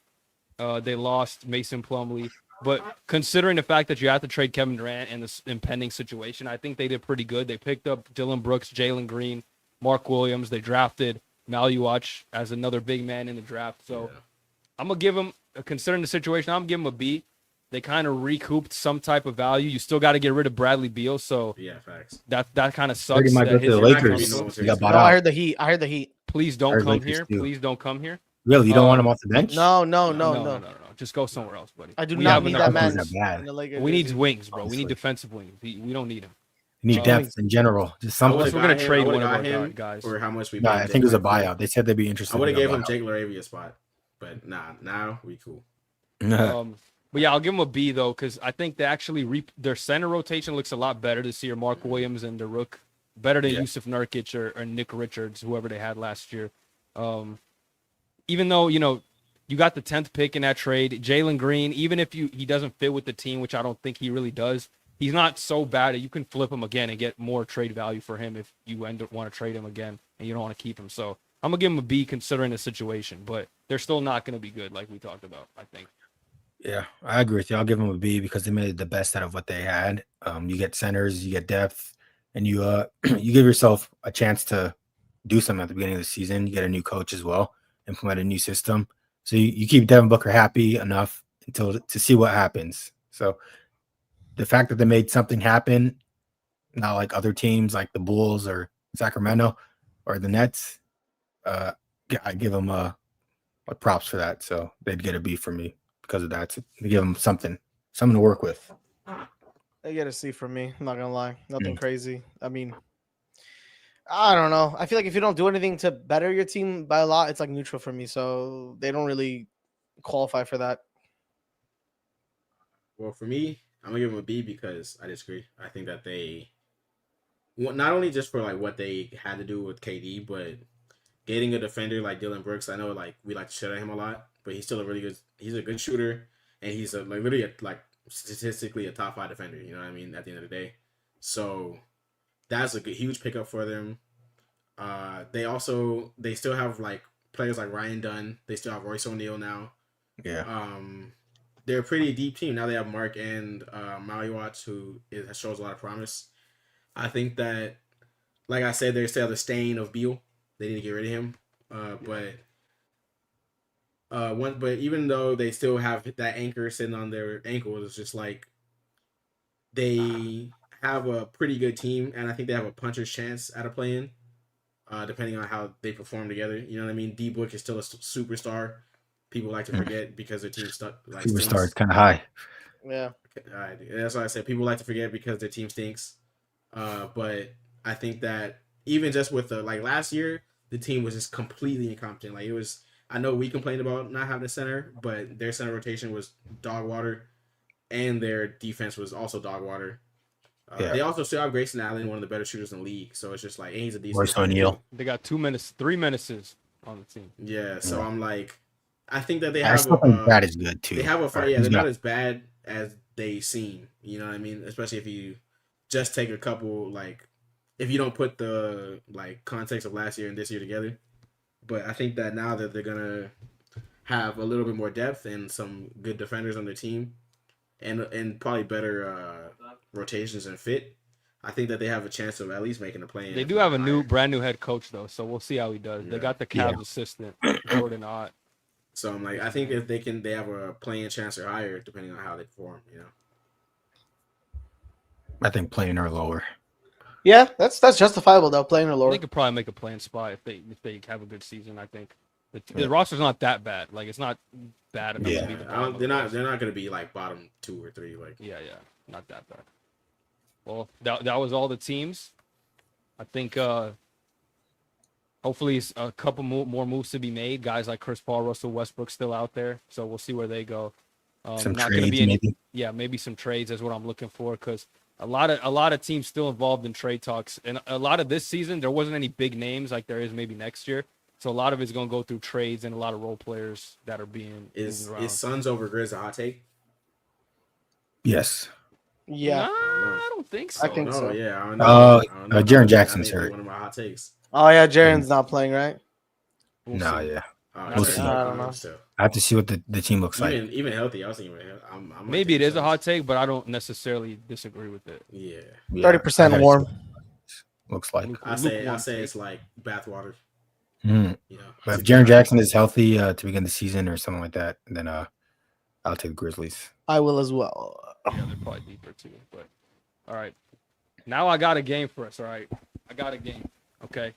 Speaker 1: They lost Mason Plumlee. But considering the fact that you have to trade Kevin Durant and this impending situation, I think they did pretty good. They picked up Dylan Brooks, Jalen Green, Mark Williams. They drafted Maluach as another big man in the draft. So
Speaker 4: Yeah.
Speaker 1: I'm going to give them, considering the situation, I'm going to give them a B. They kind of recouped some type of value. You still got to get rid of Bradley Beal. So
Speaker 4: Yeah, facts.
Speaker 1: that kind of sucks.
Speaker 2: Brady might
Speaker 1: that
Speaker 2: go to
Speaker 1: his-
Speaker 2: the
Speaker 4: You're not gonna
Speaker 2: Lakers.
Speaker 4: be no
Speaker 2: He got bought
Speaker 3: No, I
Speaker 2: out.
Speaker 3: heard the Heat.
Speaker 1: Please
Speaker 2: I
Speaker 1: don't
Speaker 2: heard
Speaker 1: come
Speaker 2: Lakers
Speaker 1: here.
Speaker 2: too.
Speaker 1: Please don't come here.
Speaker 2: Really, you don't want him off the bench?
Speaker 3: No.
Speaker 1: No. Just go somewhere else, buddy.
Speaker 3: I do
Speaker 1: We
Speaker 3: not
Speaker 1: have
Speaker 3: need
Speaker 1: enough
Speaker 3: that man.
Speaker 2: He's not bad.
Speaker 3: in the Lakers
Speaker 1: We need
Speaker 3: jersey.
Speaker 1: wings, bro. We
Speaker 2: Obviously.
Speaker 1: need defensive wings. We don't need him.
Speaker 2: You need
Speaker 3: Oh.
Speaker 2: depth in general. Just
Speaker 4: I
Speaker 2: something.
Speaker 4: would've
Speaker 1: We're gonna
Speaker 4: got him-
Speaker 1: trade
Speaker 4: I would've
Speaker 1: one of
Speaker 4: got
Speaker 1: our
Speaker 4: him
Speaker 1: guys.
Speaker 4: for how much we
Speaker 2: No,
Speaker 4: paid
Speaker 2: I think it was a
Speaker 4: Jake Lavine.
Speaker 2: buyout. They said they'd be interested.
Speaker 4: I would have
Speaker 2: in
Speaker 4: gave
Speaker 2: a
Speaker 4: him
Speaker 2: buyout.
Speaker 4: Jake Laravia a spot, but now we cool.
Speaker 1: But yeah, I'll give him a B though, because I think they actually their center rotation looks a lot better this year. Mark Williams and the Rook, better than
Speaker 2: Yeah.
Speaker 1: Yusuf Nurkic or Nick Richards, whoever they had last year. Even though you got the 10th pick in that trade, Jalen Green, even if he doesn't fit with the team, which I don't think he really does, he's not so bad that you can flip him again and get more trade value for him if you want to trade him again and you don't want to keep him. So I'm gonna give him a B considering the situation, but they're still not gonna be good like we talked about, I think.
Speaker 2: Yeah, I agree with you. I'll give them a B because they made the best out of what they had. You get centers, you get depth, and you you give yourself a chance to do something at the beginning of the season. You get a new coach as well, implement a new system. So you keep Devin Booker happy enough to see what happens. So the fact that they made something happen, not like other teams like the Bulls or Sacramento or the Nets, I give them a props for that. So they'd get a B for me because of that. So they give them something to work with.
Speaker 3: They get a C from me. I'm not gonna lie. Nothing crazy. I mean, I don't know. I feel like if you don't do anything to better your team by a lot, it's like neutral for me. So they don't really qualify for that.
Speaker 4: Well, for me, I'm gonna give them a B because I disagree. I think that they, not only just for like what they had to do with KD, but getting a defender like Dylan Brooks. I know like we like to shut at him a lot, but he's still he's a good shooter, and he's literally statistically a top 5 defender. You know what I mean? At the end of the day, so that's a huge pickup for them. They still have like players like Ryan Dunn. They still have Royce O'Neal now.
Speaker 2: Yeah.
Speaker 4: They're a pretty deep team. Now they have Mark and Maluach, who shows a lot of promise. I think that, like I said, they still have the stain of Beal. They need to get rid of him. But even though they still have that anchor sitting on their ankle, it's just like they have a pretty good team, and I think they have a puncher's chance at a play-in, depending on how they perform together. You know what I mean? D-Book is still a superstar. People like to forget because their team stuck. Like
Speaker 2: Superstar is kind of high.
Speaker 3: Yeah.
Speaker 4: That's why I said people like to forget because their team stinks. But I think that even just with like last year, the team was just completely incompetent. Like it was. I know we complained about not having a center, but their center rotation was dog water, and their defense was also dog water. They also still have Grayson Allen, one of the better shooters in the league. So it's just like, and he's a decent.
Speaker 2: Royce O'Neal.
Speaker 1: They got 3 menaces on the team.
Speaker 4: Yeah, so I'm like, I think that they
Speaker 2: I
Speaker 4: have.
Speaker 2: still think Brad is good too.
Speaker 4: They have a fight. Yeah,
Speaker 2: He's
Speaker 4: they're not as bad as they seem. You know what I mean? Especially if you just take a couple, like, if you don't put the like context of last year and this year together. But I think that now that they're gonna have a little bit more depth and some good defenders on their team, and probably better rotations and fit, I think that they have a chance of at least making a play.
Speaker 1: They do have a brand new head coach though, so we'll see how he does.
Speaker 4: Yeah.
Speaker 1: They got the Cavs assistant Jordan Ott.
Speaker 4: So I'm like, I think if they have a playing chance or higher, depending on how they perform.
Speaker 2: I think playing or lower.
Speaker 3: Yeah, that's justifiable though. Playing or lower.
Speaker 1: They could probably make a playing spot if they have a good season. I think the roster's not that bad. Like it's not bad enough to be the bottom.
Speaker 4: They're not going to be like bottom 2 or 3. Like
Speaker 1: yeah, not that bad. Well, that was all the teams. I think hopefully a couple more moves to be made. Guys like Chris Paul, Russell Westbrook still out there, so we'll see where they go.
Speaker 2: Some
Speaker 1: not
Speaker 2: trades,
Speaker 1: gonna be any,
Speaker 2: maybe.
Speaker 1: Yeah, maybe some trades is what I'm looking for because a lot of teams still involved in trade talks, and a lot of this season there wasn't any big names like there is maybe next year. So a lot of it's gonna go through trades and a lot of role players that are being
Speaker 4: is
Speaker 1: around.
Speaker 4: Suns over Grizz a hot take?
Speaker 2: Yes.
Speaker 3: Yeah.
Speaker 1: Nah, I don't think so.
Speaker 3: I think so.
Speaker 4: Yeah, I don't know.
Speaker 2: Jaren Jackson's hurt.
Speaker 4: One of my hot takes.
Speaker 3: Oh yeah, Jaren's not playing, right?
Speaker 1: We'll
Speaker 2: No,
Speaker 1: see.
Speaker 2: yeah.
Speaker 1: We'll
Speaker 2: see.
Speaker 3: I don't know.
Speaker 2: I have to see what the team looks like.
Speaker 4: Even healthy, I was thinking. I'm
Speaker 1: Maybe it is a hot take, but I don't necessarily disagree with it.
Speaker 4: Yeah,
Speaker 3: 30% warm.
Speaker 2: Looks like.
Speaker 4: I say it's like bathwater.
Speaker 2: Mm.
Speaker 4: You know,
Speaker 2: But if Jaren Jackson is healthy to begin the season or something like that, then I'll take the Grizzlies.
Speaker 3: I will as well.
Speaker 1: Yeah, they're probably deeper too. But all right, now I got a game for us. All right, I got a game. Okay,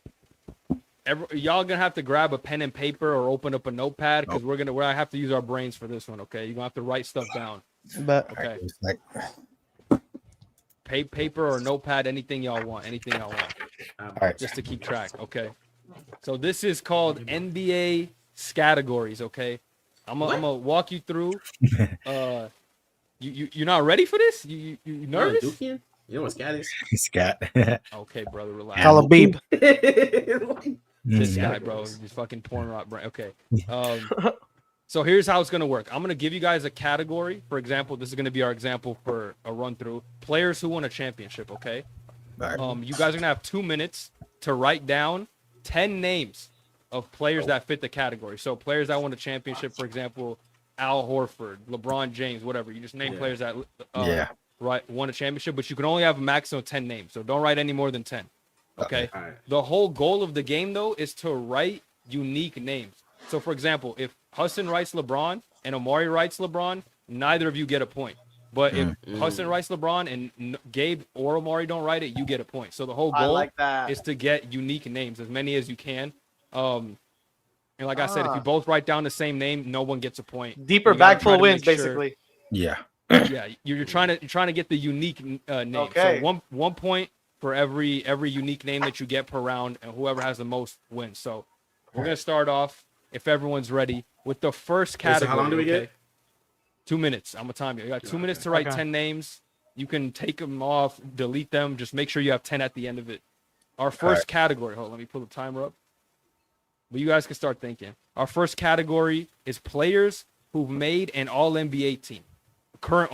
Speaker 1: y'all gonna have to grab a pen and paper or open up a notepad because we're gonna have to use our brains for this one. Okay, you're gonna have to write stuff down.
Speaker 3: But
Speaker 1: Okay, paper or notepad, anything y'all want.
Speaker 2: All right.
Speaker 1: Just to keep track. Okay, so this is called NBA categories. Okay, I'm gonna walk you through. You're not ready for this? You nervous?
Speaker 4: Dukian? You know what scat is?
Speaker 2: Scat.
Speaker 1: Okay, brother, relax.
Speaker 3: Calabib.
Speaker 1: This guy, bro, he's fucking pouring out brain. Okay. So here's how it's gonna work. I'm gonna give you guys a category. For example, this is gonna be our example for a run through. Players who won a championship. Okay.
Speaker 2: All right.
Speaker 1: You guys are gonna have 2 minutes to write down 10 names of players that fit the category. So players that won a championship, for example, Al Horford, LeBron James, whatever. You just name players that won a championship, but you can only have a maximum of 10 names. So don't write any more than 10. Okay.
Speaker 4: All right.
Speaker 1: The whole goal of the game, though, is to write unique names. So, for example, if Hassan writes LeBron and Omari writes LeBron, neither of you get a point. But if Hassan writes LeBron and Gabe or Omari don't write it, you get a point. So the whole goal is to get unique names, as many as you can. And like I said, if you both write down the same name, no one gets a point.
Speaker 3: Deeper bag full wins, basically.
Speaker 2: Yeah.
Speaker 1: Yeah, you're trying to get the unique name.
Speaker 3: Okay.
Speaker 1: So one point for every unique name that you get per round, and whoever has the most wins. So we're gonna start off, if everyone's ready, with the first category.
Speaker 4: So how long do we get?
Speaker 1: 2 minutes. I'm gonna time you. You got 2 minutes to write 10 names. You can take them off, delete them. Just make sure you have 10 at the end of it. Our first category. Hold on, let me pull the timer up. But you guys can start thinking. Our first category is players who've made an All-NBA team. Current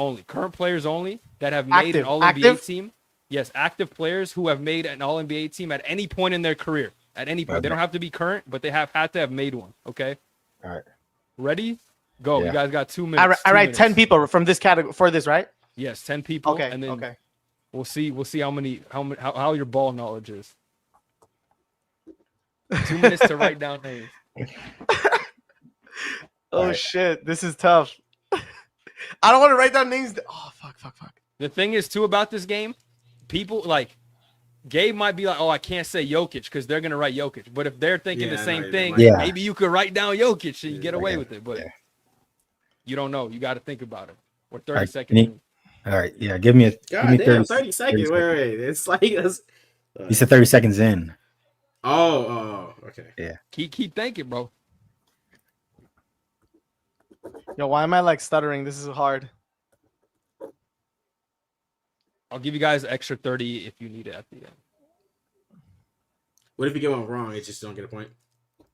Speaker 1: players only that have made an All-NBA team. Yes, active players who have made an All-NBA team at any point in their career. At any point. They don't have to be current, but they have had to have made one. Okay?
Speaker 2: All right.
Speaker 1: Ready? Go.
Speaker 2: Yeah.
Speaker 1: You guys got 2 minutes.
Speaker 3: I write 10 people from this category for this, right?
Speaker 1: Yes, 10 people.
Speaker 3: Okay.
Speaker 1: And then we'll see how your ball knowledge is. 2 minutes to write down names.
Speaker 3: Shit. This is tough. I don't want to write down names. Oh, fuck.
Speaker 1: The thing is, too, about this game, people like Gabe might be like, oh, I can't say Jokic because they're going to write Jokic. But if they're thinking the same thing, maybe you could write down Jokic and you get away with it. But you don't know. You got to think about it. We're 30 seconds in.
Speaker 2: All right. Yeah. Give me
Speaker 4: 30 seconds. Wait. It's like us.
Speaker 2: You said 30 seconds in.
Speaker 4: Oh, okay.
Speaker 1: Yeah. Keep thinking, bro.
Speaker 3: Yo, why am I like stuttering? This is hard.
Speaker 1: I'll give you guys an extra 30 if you need it at the end.
Speaker 4: What if you get one wrong? You just don't get a point.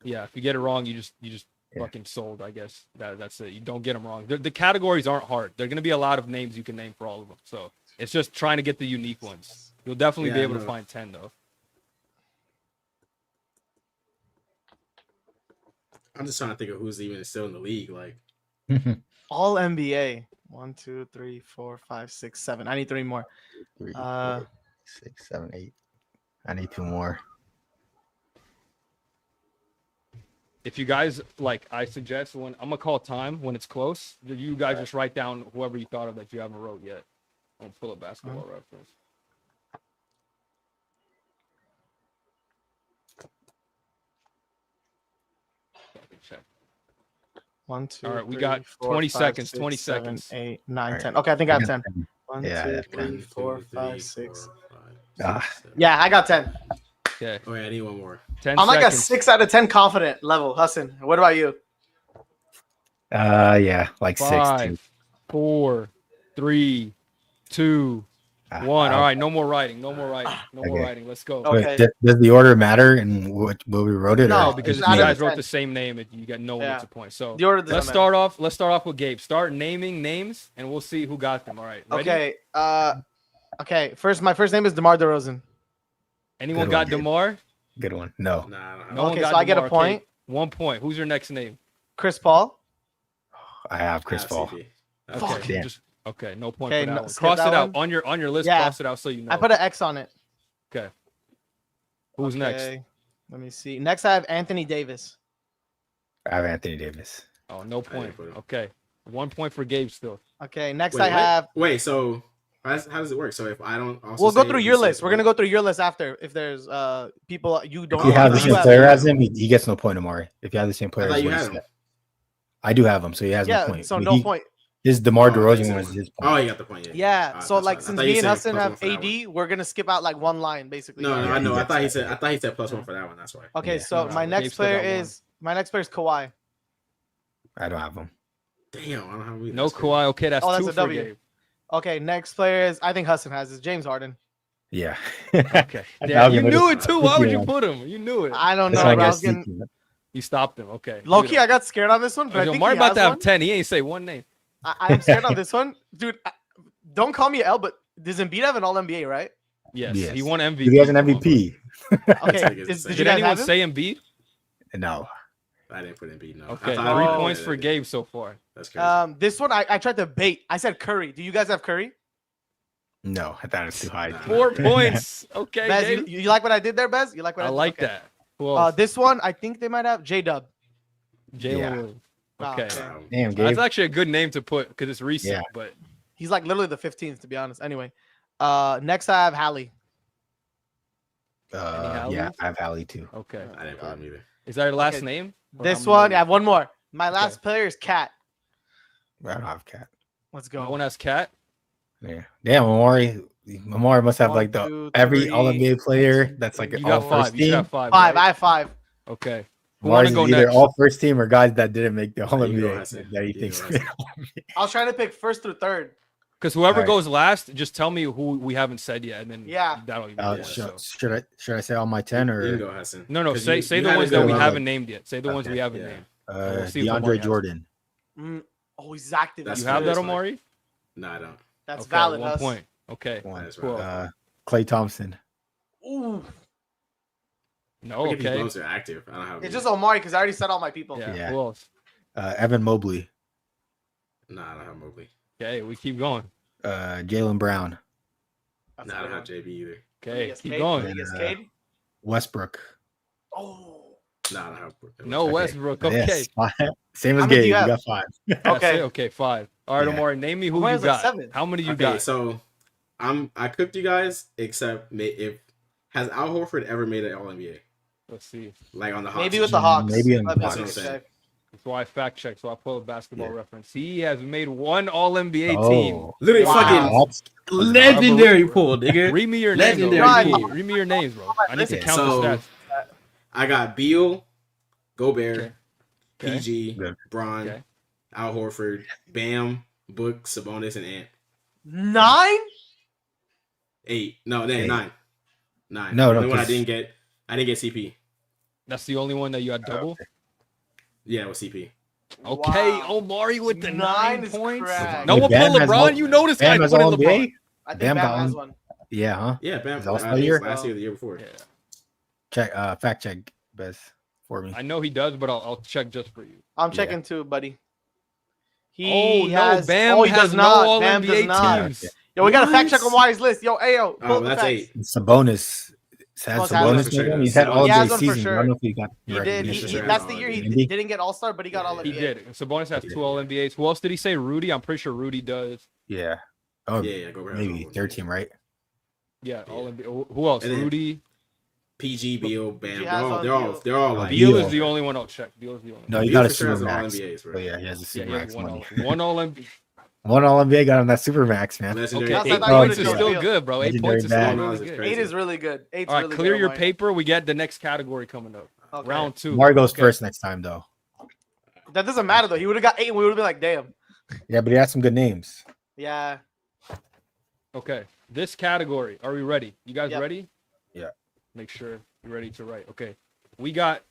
Speaker 1: Yeah, if you get it wrong, you just fucking sold. I guess that's it. You don't get them wrong. The categories aren't hard. There are gonna be a lot of names you can name for all of them. So it's just trying to get the unique ones. You'll definitely be able to find 10 though.
Speaker 4: I'm just trying to think of who's even still in the league. Like,
Speaker 3: All NBA. 1, 2, 3, 4, 5, 6, 7. I need 3 more.
Speaker 2: 3,
Speaker 3: Uh,
Speaker 2: 4, 6, 7, 8. I need 2 more.
Speaker 1: If you guys like, I suggest when I'm gonna call time when it's close. You guys just write down whoever you thought of that you haven't wrote yet. I'm gonna pull a basketball reference. Check.
Speaker 3: 1, 2.
Speaker 1: All right, we
Speaker 3: 3,
Speaker 1: got
Speaker 3: 4,
Speaker 1: 20
Speaker 3: 5,
Speaker 1: seconds,
Speaker 3: 6,
Speaker 1: 20
Speaker 3: 7,
Speaker 1: seconds.
Speaker 3: 8, 9,
Speaker 2: All right.
Speaker 3: 10. Okay, I think I have 10.
Speaker 2: 10.
Speaker 3: 1,
Speaker 2: Yeah,
Speaker 3: 2,
Speaker 2: yeah.
Speaker 3: 3,
Speaker 4: 1,
Speaker 3: 4,
Speaker 4: 2,
Speaker 3: 5,
Speaker 4: 3,
Speaker 3: 6.
Speaker 4: 4, 5,
Speaker 2: Ah.
Speaker 4: 6, 7.
Speaker 3: Yeah, I got 10.
Speaker 1: Okay,
Speaker 4: Oh, yeah, I need one more.
Speaker 1: 10
Speaker 3: I'm like a
Speaker 1: seconds.
Speaker 3: 6 out of 10 confident level. Hassan, what about you?
Speaker 2: Yeah, like 6
Speaker 1: 5,
Speaker 2: too.
Speaker 1: 4, 3, 2, 1. All right, no more writing. No more writing. No more
Speaker 2: Okay.
Speaker 1: writing. Let's go.
Speaker 3: Okay.
Speaker 2: Wait, does the order matter in what we wrote it?
Speaker 3: No,
Speaker 1: No,
Speaker 2: or
Speaker 1: because
Speaker 3: it's
Speaker 1: if
Speaker 3: out
Speaker 1: you
Speaker 3: of
Speaker 1: guys
Speaker 3: the
Speaker 1: wrote
Speaker 3: 10.
Speaker 1: the same name, you got no one
Speaker 3: Yeah.
Speaker 1: gets a point. So
Speaker 3: The order doesn't
Speaker 1: let's
Speaker 3: matter.
Speaker 1: start off. Let's start off with Gabe. Start naming names, and we'll see who got them. All right. Ready?
Speaker 3: Okay. Okay. My first name is DeMar DeRozan.
Speaker 1: Anyone
Speaker 2: Good
Speaker 1: got
Speaker 2: one, Gabe.
Speaker 1: DeMar?
Speaker 2: Good one. No.
Speaker 4: Nah, I don't have
Speaker 1: No
Speaker 4: one.
Speaker 1: one
Speaker 3: Okay,
Speaker 1: got
Speaker 3: so I get a
Speaker 1: DeMar.
Speaker 3: point.
Speaker 1: Okay, 1 point. Who's your next name?
Speaker 3: Chris Paul.
Speaker 2: I have
Speaker 4: I
Speaker 2: Chris
Speaker 4: have
Speaker 2: Paul.
Speaker 4: CP.
Speaker 1: Okay,
Speaker 3: Fuck.
Speaker 2: Damn.
Speaker 1: just okay. No point
Speaker 3: Okay,
Speaker 1: for that
Speaker 3: no-
Speaker 1: one.
Speaker 3: skip
Speaker 1: Cross
Speaker 3: that
Speaker 1: it out
Speaker 3: one.
Speaker 1: on your list.
Speaker 3: Yeah.
Speaker 1: Cross it out so you know.
Speaker 3: I put an X on it.
Speaker 1: Okay. Who's next?
Speaker 3: Okay, Let me see. Next, I have Anthony Davis.
Speaker 2: I have Anthony Davis.
Speaker 1: Oh, no point.
Speaker 4: put him.
Speaker 1: Okay, 1 point for Gabe still.
Speaker 3: Okay. Next,
Speaker 4: Wait,
Speaker 3: I have.
Speaker 4: Wait, so how does it work? So if I don't also
Speaker 3: We'll go
Speaker 4: say
Speaker 3: through
Speaker 4: it,
Speaker 3: your
Speaker 4: you say
Speaker 3: list.
Speaker 4: the
Speaker 3: We're gonna
Speaker 4: point?
Speaker 3: go through your list after. If there's people you don't.
Speaker 2: If you
Speaker 4: Oh,
Speaker 2: have
Speaker 4: I
Speaker 2: the
Speaker 4: thought
Speaker 2: same
Speaker 4: you
Speaker 2: player
Speaker 4: had
Speaker 2: as him, he gets no point, Omari. If you have the same
Speaker 4: I
Speaker 2: player
Speaker 4: thought
Speaker 2: as
Speaker 4: you
Speaker 2: what he
Speaker 4: had
Speaker 2: said.
Speaker 4: him.
Speaker 2: I do have him, so he has no
Speaker 3: Yeah.
Speaker 2: point.
Speaker 3: So
Speaker 2: But
Speaker 3: no
Speaker 2: he-
Speaker 3: point.
Speaker 2: His DeMar
Speaker 4: Oh,
Speaker 2: DeRozan
Speaker 4: okay,
Speaker 2: was
Speaker 4: so-
Speaker 2: his
Speaker 4: Oh,
Speaker 2: point.
Speaker 4: you got the point. Yeah.
Speaker 3: Yeah.
Speaker 4: Alright,
Speaker 3: So
Speaker 4: that's
Speaker 3: like
Speaker 4: fine. I
Speaker 3: since
Speaker 4: thought
Speaker 3: me
Speaker 4: you
Speaker 3: and
Speaker 4: said
Speaker 3: Hassan
Speaker 4: plus one
Speaker 3: have
Speaker 4: for that
Speaker 3: AD, we're gonna skip out like one line basically.
Speaker 4: No, I know.
Speaker 2: he
Speaker 4: I thought he
Speaker 2: gets
Speaker 4: said.
Speaker 2: that.
Speaker 4: I thought he said plus one for that one. That's why.
Speaker 3: Okay.
Speaker 2: Yeah.
Speaker 3: So
Speaker 1: No,
Speaker 3: my
Speaker 1: Gabe
Speaker 3: next
Speaker 1: still
Speaker 3: player
Speaker 1: got one.
Speaker 3: is Kawhi.
Speaker 2: I don't have him.
Speaker 4: Damn, I don't have
Speaker 1: No Kawhi. Okay, that's
Speaker 3: Oh, that's
Speaker 1: two
Speaker 3: a
Speaker 1: for
Speaker 3: W.
Speaker 1: Gabe.
Speaker 3: Okay. Next player is I think Hassan has is James Harden.
Speaker 2: Yeah.
Speaker 1: Okay.
Speaker 2: I
Speaker 1: Yeah,
Speaker 2: was
Speaker 1: you
Speaker 2: gonna
Speaker 1: knew
Speaker 2: say-
Speaker 1: it too. Why would you
Speaker 2: Yeah.
Speaker 1: put him? You knew it.
Speaker 3: I don't
Speaker 2: That's
Speaker 3: know,
Speaker 2: why I
Speaker 3: bro. I
Speaker 2: guess
Speaker 3: was getting
Speaker 2: CP.
Speaker 1: You stopped him. Okay.
Speaker 3: low key. I got scared on this one, but I think
Speaker 1: Omari
Speaker 3: he
Speaker 1: about
Speaker 3: has
Speaker 1: to have
Speaker 3: one.
Speaker 1: 10. He ain't say one name.
Speaker 3: I'm scared on this one, dude. Don't call me L, but does Embiid have an All NBA, right?
Speaker 1: Yes.
Speaker 2: Yes.
Speaker 1: He won MVP.
Speaker 2: He has an
Speaker 1: Come on,
Speaker 2: MVP.
Speaker 3: Okay.
Speaker 4: nigga's
Speaker 3: Did
Speaker 4: insane.
Speaker 3: you
Speaker 1: Did
Speaker 3: guys
Speaker 1: anyone
Speaker 3: have him?
Speaker 1: say Embiid?
Speaker 2: No.
Speaker 4: I didn't put in B. No.
Speaker 1: Okay.
Speaker 4: I
Speaker 1: 3
Speaker 4: thought I
Speaker 1: points
Speaker 4: did.
Speaker 1: for Gabe so far.
Speaker 4: That's crazy.
Speaker 3: This one I tried to bait. I said Curry. Do you guys have Curry?
Speaker 2: No, I thought it was too high.
Speaker 4: Nah.
Speaker 1: 4 points. Okay.
Speaker 3: Bez,
Speaker 1: Gabe.
Speaker 3: you like what I did there, Bez? You like what I
Speaker 1: I
Speaker 3: did?
Speaker 1: like
Speaker 3: Okay.
Speaker 1: that. Who else?
Speaker 3: This one I think they might have J Dub.
Speaker 1: Jalen
Speaker 2: yeah.
Speaker 1: Williams.
Speaker 3: Wow,
Speaker 1: Okay.
Speaker 3: okay.
Speaker 2: Damn,
Speaker 1: That's
Speaker 2: Gabe.
Speaker 1: actually a good name to put because it's recent.
Speaker 2: Yeah.
Speaker 1: But
Speaker 3: He's like literally the 15th, to be honest. Anyway, next I have Hallie.
Speaker 2: Yeah,
Speaker 1: Hallie?
Speaker 2: I have Hallie too.
Speaker 1: okay.
Speaker 4: I didn't put him either.
Speaker 1: Is that your last
Speaker 3: Okay.
Speaker 1: name? Or
Speaker 3: This
Speaker 1: how
Speaker 3: one,
Speaker 1: many?
Speaker 3: I have one more. My
Speaker 1: Okay.
Speaker 3: last player is Cat.
Speaker 2: I don't have Cat.
Speaker 3: Let's
Speaker 1: No
Speaker 3: go.
Speaker 1: one has Cat.
Speaker 2: Yeah. Damn, Omari must have
Speaker 3: One,
Speaker 2: like the
Speaker 3: two,
Speaker 2: every
Speaker 3: three.
Speaker 2: All NBA player that's like
Speaker 1: You
Speaker 2: an
Speaker 1: got
Speaker 2: all
Speaker 1: 5.
Speaker 2: first
Speaker 1: You should
Speaker 2: team.
Speaker 1: have 5.
Speaker 3: Five.
Speaker 1: right?
Speaker 3: I have 5.
Speaker 1: Okay. Who want
Speaker 2: Omari's
Speaker 1: to go
Speaker 2: either
Speaker 1: next?
Speaker 2: all first team or guys that didn't make the All
Speaker 4: Yeah, you go,
Speaker 2: NBA
Speaker 4: Hassan.
Speaker 2: that he
Speaker 4: You
Speaker 2: thinks.
Speaker 4: go, Hassan.
Speaker 3: I was trying to pick first through third.
Speaker 1: Because whoever
Speaker 2: Alright.
Speaker 1: goes last, just tell me who we haven't said yet, and then
Speaker 3: Yeah.
Speaker 1: that'll even
Speaker 2: Uh,
Speaker 1: do it,
Speaker 2: should,
Speaker 1: so.
Speaker 2: should I say all my 10
Speaker 4: You
Speaker 2: or
Speaker 4: go, Hassan.
Speaker 1: No,
Speaker 4: 'Cause
Speaker 1: say
Speaker 4: you
Speaker 1: the
Speaker 4: had
Speaker 1: ones
Speaker 4: to
Speaker 1: that
Speaker 4: go
Speaker 1: we
Speaker 4: like-
Speaker 1: haven't named yet. Say the ones we
Speaker 2: Okay,
Speaker 1: haven't
Speaker 4: yeah.
Speaker 1: named. we'll see if Omari
Speaker 2: DeAndre
Speaker 1: has
Speaker 2: Jordan?
Speaker 3: He's active.
Speaker 4: That's
Speaker 1: You
Speaker 3: That's
Speaker 1: have
Speaker 3: good.
Speaker 1: that,
Speaker 4: fine.
Speaker 1: Omari?
Speaker 4: No, I don't.
Speaker 3: That's
Speaker 1: Okay,
Speaker 3: valid.
Speaker 1: 1
Speaker 3: Huss.
Speaker 1: point. Okay.
Speaker 2: One.
Speaker 4: That's
Speaker 1: Cool.
Speaker 4: right.
Speaker 2: Klay Thompson.
Speaker 3: Ooh.
Speaker 1: No,
Speaker 4: Look at these
Speaker 1: okay.
Speaker 4: bones are active. I don't have.
Speaker 3: It's just Omari because I already said all my people.
Speaker 1: Yeah.
Speaker 2: Yeah.
Speaker 1: Who else?
Speaker 2: Evan Mobley.
Speaker 4: Nah, I don't have Mobley.
Speaker 1: Okay, we keep going.
Speaker 2: Jalen Brown.
Speaker 3: That's
Speaker 4: Nah,
Speaker 3: a
Speaker 4: I don't
Speaker 3: good
Speaker 4: have
Speaker 3: one.
Speaker 4: JB either.
Speaker 1: Okay,
Speaker 3: Yes,
Speaker 1: keep
Speaker 3: Cade.
Speaker 1: going.
Speaker 3: Yes,
Speaker 2: And,
Speaker 3: Cade.
Speaker 2: Westbrook.
Speaker 3: Oh.
Speaker 4: Nah, I don't have.
Speaker 1: No
Speaker 2: Okay.
Speaker 1: Westbrook. Okay.
Speaker 2: Yes. Same
Speaker 3: How
Speaker 2: as
Speaker 3: many do
Speaker 2: Gabe.
Speaker 3: you
Speaker 2: You
Speaker 3: have?
Speaker 2: got 5.
Speaker 1: That's
Speaker 3: Okay.
Speaker 1: it? Okay, 5. All right,
Speaker 2: Yeah.
Speaker 1: Omari, name me who
Speaker 3: Omari
Speaker 1: you
Speaker 3: has like
Speaker 1: got.
Speaker 3: 7.
Speaker 1: How many you
Speaker 4: Okay,
Speaker 1: got?
Speaker 4: so I cooked you guys except if has Al Horford ever made an All NBA
Speaker 1: Let's see.
Speaker 4: like on the Hawks?
Speaker 3: Maybe with the Hawks.
Speaker 2: Maybe on the
Speaker 3: Let me
Speaker 2: Hawks.
Speaker 3: check.
Speaker 4: That's what I'm saying.
Speaker 1: That's why I fact check. So I pull a basketball
Speaker 4: Yeah.
Speaker 1: reference. He has made 1 All NBA team.
Speaker 2: Oh,
Speaker 4: Literally
Speaker 3: Wow.
Speaker 4: fucking
Speaker 2: that's
Speaker 4: legendary pull, nigga.
Speaker 1: Read me your names. bro.
Speaker 4: Legendary.
Speaker 1: Read me your names, bro. I need to
Speaker 2: Okay,
Speaker 1: count
Speaker 4: so-
Speaker 1: the stats.
Speaker 4: I got Beal, Gobert,
Speaker 1: Okay. Okay.
Speaker 4: PG,
Speaker 2: Good.
Speaker 4: Bron,
Speaker 1: Okay.
Speaker 4: Al Horford, Bam, Book, Sabonis, and Ant.
Speaker 3: 9?
Speaker 4: 8. No, then 9. 9.
Speaker 2: No,
Speaker 4: The
Speaker 2: no,
Speaker 4: only one I
Speaker 2: 'cause-
Speaker 4: didn't get. I didn't get CP.
Speaker 1: That's the only one that you had double.
Speaker 4: Yeah, it was CP.
Speaker 1: Okay,
Speaker 3: Wow.
Speaker 1: Omari with the
Speaker 3: 9
Speaker 1: 9
Speaker 3: is
Speaker 1: points.
Speaker 3: cracked.
Speaker 1: No
Speaker 2: Wait,
Speaker 1: one
Speaker 2: Bam
Speaker 1: put
Speaker 2: has
Speaker 1: LeBron.
Speaker 2: all-
Speaker 1: You know this guy
Speaker 2: Bam has
Speaker 1: put in
Speaker 2: all
Speaker 1: LeBron.
Speaker 2: NBA?
Speaker 3: I think
Speaker 2: Bam
Speaker 3: Bam
Speaker 2: got
Speaker 3: has
Speaker 2: one.
Speaker 3: one.
Speaker 2: Yeah, huh?
Speaker 4: Yeah, Bam.
Speaker 2: Is that
Speaker 4: I
Speaker 2: still
Speaker 4: think
Speaker 2: here?
Speaker 4: it's last year or the year before.
Speaker 1: Yeah.
Speaker 2: Check fact check Bez. for me.
Speaker 1: I know he does, but I'll check just for you.
Speaker 3: I'm
Speaker 2: Yeah.
Speaker 3: checking too, buddy.
Speaker 1: Oh, no, Bam
Speaker 3: Oh, he
Speaker 1: has
Speaker 3: does
Speaker 1: no
Speaker 3: not.
Speaker 1: All-NBA
Speaker 3: Bam does not.
Speaker 1: teams.
Speaker 2: Yeah.
Speaker 3: Yo, we got to fact check
Speaker 4: What?
Speaker 3: Omari's list. Yo, Ayo, pull up the
Speaker 4: that's
Speaker 3: facts.
Speaker 4: 8.
Speaker 2: Sabonis. Has
Speaker 3: Sabonis has one
Speaker 2: Sabonis
Speaker 4: for sure
Speaker 2: made one?
Speaker 4: does.
Speaker 2: He's had
Speaker 4: Sabonis-
Speaker 2: all
Speaker 3: He has
Speaker 2: NBA
Speaker 3: one for
Speaker 2: season. I
Speaker 3: sure.
Speaker 2: don't know if he got
Speaker 3: He did.
Speaker 4: He for sure
Speaker 3: That's
Speaker 4: has
Speaker 3: the
Speaker 4: all
Speaker 3: year he
Speaker 2: NBA.
Speaker 3: didn't get All Star, but he got All NBA.
Speaker 1: He did. Sabonis has
Speaker 4: Yeah.
Speaker 1: 2 All-NBAs. Who else did he say? Rudy? I'm pretty sure Rudy does.
Speaker 2: Yeah. Oh,
Speaker 4: Yeah, go
Speaker 2: maybe third team, right?
Speaker 1: Yeah,
Speaker 4: Yeah.
Speaker 1: All-NBA. Who else?
Speaker 4: And then-
Speaker 1: Rudy.
Speaker 4: PG, Beal, Bam.
Speaker 3: PG
Speaker 4: They're
Speaker 3: has
Speaker 4: all,
Speaker 3: on
Speaker 4: they're all,
Speaker 3: Beal.
Speaker 4: they're all like.
Speaker 1: Beal
Speaker 2: Beal.
Speaker 1: is the only one I'll check. Beal is the only
Speaker 2: No,
Speaker 1: one.
Speaker 2: he
Speaker 4: Beal
Speaker 2: got a
Speaker 4: for sure has
Speaker 2: super
Speaker 4: an
Speaker 2: max.
Speaker 4: All-NBAs, bro.
Speaker 2: Oh yeah, he has a
Speaker 1: Yeah,
Speaker 2: super
Speaker 1: he has
Speaker 2: max
Speaker 1: one
Speaker 2: money.
Speaker 1: One All-NBA.
Speaker 2: One All NBA got on that super max, man.
Speaker 4: Legendary.
Speaker 1: Okay,
Speaker 3: That's- I
Speaker 1: 8
Speaker 3: thought you
Speaker 1: points
Speaker 3: would've
Speaker 1: is
Speaker 3: chose
Speaker 1: still
Speaker 3: Beal.
Speaker 1: good, bro. 8
Speaker 2: Legendary
Speaker 1: points is still
Speaker 2: bag.
Speaker 1: really
Speaker 4: That's
Speaker 1: good.
Speaker 4: crazy.
Speaker 3: 8 is really good. 8's
Speaker 1: All right,
Speaker 3: really
Speaker 1: clear
Speaker 3: good,
Speaker 1: your
Speaker 3: Omari.
Speaker 1: paper. We get the next category coming up.
Speaker 3: Okay.
Speaker 1: Round 2.
Speaker 2: Omari goes
Speaker 1: Okay.
Speaker 2: first next time, though.
Speaker 3: That doesn't matter though. He would have got 8, and we would have been like, damn.
Speaker 2: Yeah, but he has some good names.
Speaker 3: Yeah.
Speaker 1: Okay, this category. Are we ready? You guys
Speaker 3: Yep.
Speaker 1: ready?
Speaker 2: Yeah.
Speaker 1: Make sure you're ready to write. Okay, we got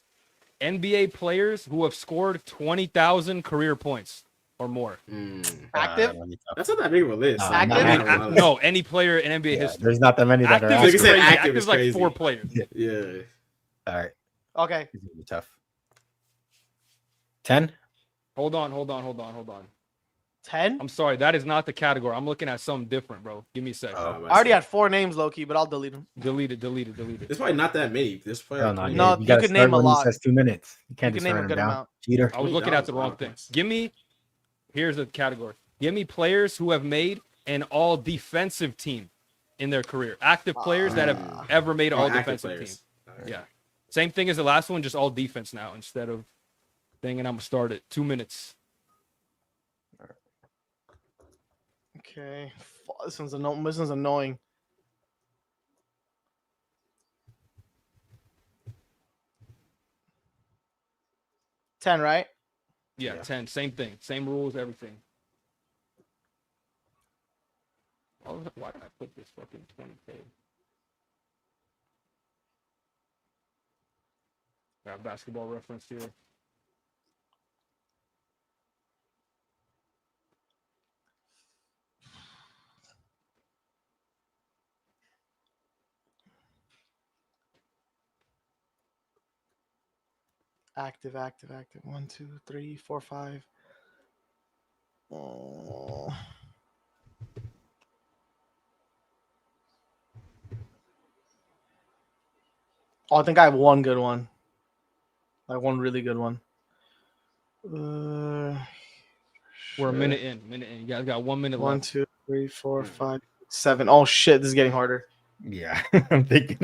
Speaker 1: NBA players who have scored 20,000 career points or more.
Speaker 3: Active?
Speaker 4: That's not that big of a list.
Speaker 2: Nah,
Speaker 1: I
Speaker 3: Active?
Speaker 2: not
Speaker 1: mean,
Speaker 2: active.
Speaker 1: no, any player in NBA
Speaker 2: Yeah,
Speaker 1: history.
Speaker 2: there's not that many that are
Speaker 1: Active is
Speaker 2: active.
Speaker 4: Like I said,
Speaker 1: crazy.
Speaker 4: active
Speaker 1: Active
Speaker 4: is
Speaker 1: is like
Speaker 4: crazy.
Speaker 1: 4 players.
Speaker 4: Yeah.
Speaker 2: All right,
Speaker 3: Okay.
Speaker 2: this is gonna be tough. 10.
Speaker 1: Hold on.
Speaker 3: 10?
Speaker 1: I'm sorry, that is not the category. I'm looking at something different, bro. Give me a sec.
Speaker 2: Oh.
Speaker 3: I already had 4 names, low key, but I'll delete them.
Speaker 1: Delete it.
Speaker 4: There's probably not that many. There's probably
Speaker 2: Hell
Speaker 4: like
Speaker 2: no,
Speaker 4: 20.
Speaker 3: No,
Speaker 2: you
Speaker 3: you
Speaker 2: gotta
Speaker 3: could
Speaker 2: start
Speaker 3: name a
Speaker 2: when he
Speaker 3: lot.
Speaker 2: says 2 minutes. You can't
Speaker 3: You
Speaker 2: just
Speaker 3: can name
Speaker 2: run
Speaker 3: a
Speaker 2: him
Speaker 3: good
Speaker 2: down.
Speaker 3: amount.
Speaker 2: Cheater.
Speaker 1: I was looking at the wrong thing. Give me. Here's the category. Give me players who have made an all defensive team in their career. Active players that have ever made an all defensive team. Yeah. Same thing as the last one, just all defense now instead of thing. And I'm gonna start at 2 minutes.
Speaker 3: Okay. This one's annoying. $10, right?
Speaker 1: Yeah,
Speaker 4: Yeah.
Speaker 1: 10. Same thing. Same rules, everything. Why did I put this fucking 20K? Got basketball reference here.
Speaker 3: Active. 1, 2, 3, 4, 5. Oh. I think I have one good one. Like one really good one.
Speaker 1: We're a minute in. You guys got 1 minute
Speaker 3: 1,
Speaker 1: left.
Speaker 3: 2, 3, 4, 5, 7. Oh shit, this is getting harder.
Speaker 2: Yeah, I'm thinking.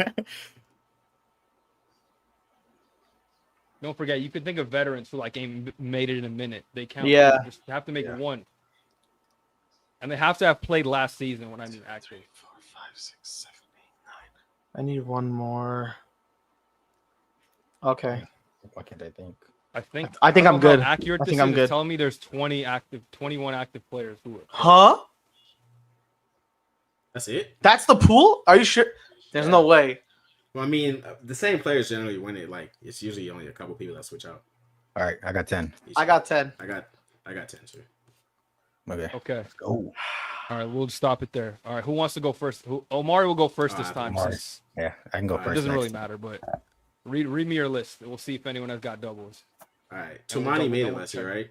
Speaker 1: Don't forget, you can think of veterans who like ain't made it in a minute. They count.
Speaker 3: Yeah.
Speaker 1: You just have to make
Speaker 2: Yeah.
Speaker 1: one. And they have to have played last season when I mean actually.
Speaker 3: 4, 5, 6, 7, 8, 9. I need one more. Okay.
Speaker 2: What can I think?
Speaker 1: I think
Speaker 3: I think
Speaker 1: don't
Speaker 3: I'm
Speaker 1: know how
Speaker 3: good.
Speaker 1: Accurate
Speaker 3: I
Speaker 1: this
Speaker 3: think
Speaker 1: is.
Speaker 3: I'm
Speaker 1: It's
Speaker 3: good.
Speaker 1: telling me there's 21 active players who are.
Speaker 3: Huh?
Speaker 4: That's it.
Speaker 3: That's the pool? Are you sure? There's no way.
Speaker 4: Well, I mean, the same players generally win it. Like it's usually only a couple people that switch out.
Speaker 2: All right, I got 10.
Speaker 4: each
Speaker 3: I
Speaker 4: time.
Speaker 3: got 10.
Speaker 4: I got 10 too.
Speaker 2: Okay.
Speaker 1: Okay.
Speaker 2: Oh,
Speaker 1: All right, we'll stop it there. All right, who wants to go first? Omari will go first this time.
Speaker 2: Omari.
Speaker 1: Since
Speaker 2: yeah, I can go
Speaker 4: It
Speaker 1: it
Speaker 2: first.
Speaker 1: doesn't really
Speaker 2: next.
Speaker 1: matter, but read me your list. We'll see if anyone has got doubles.
Speaker 4: All right,
Speaker 1: And we'll
Speaker 4: Tumani
Speaker 1: double-
Speaker 4: made it
Speaker 1: double
Speaker 4: last year,
Speaker 1: check.
Speaker 4: right?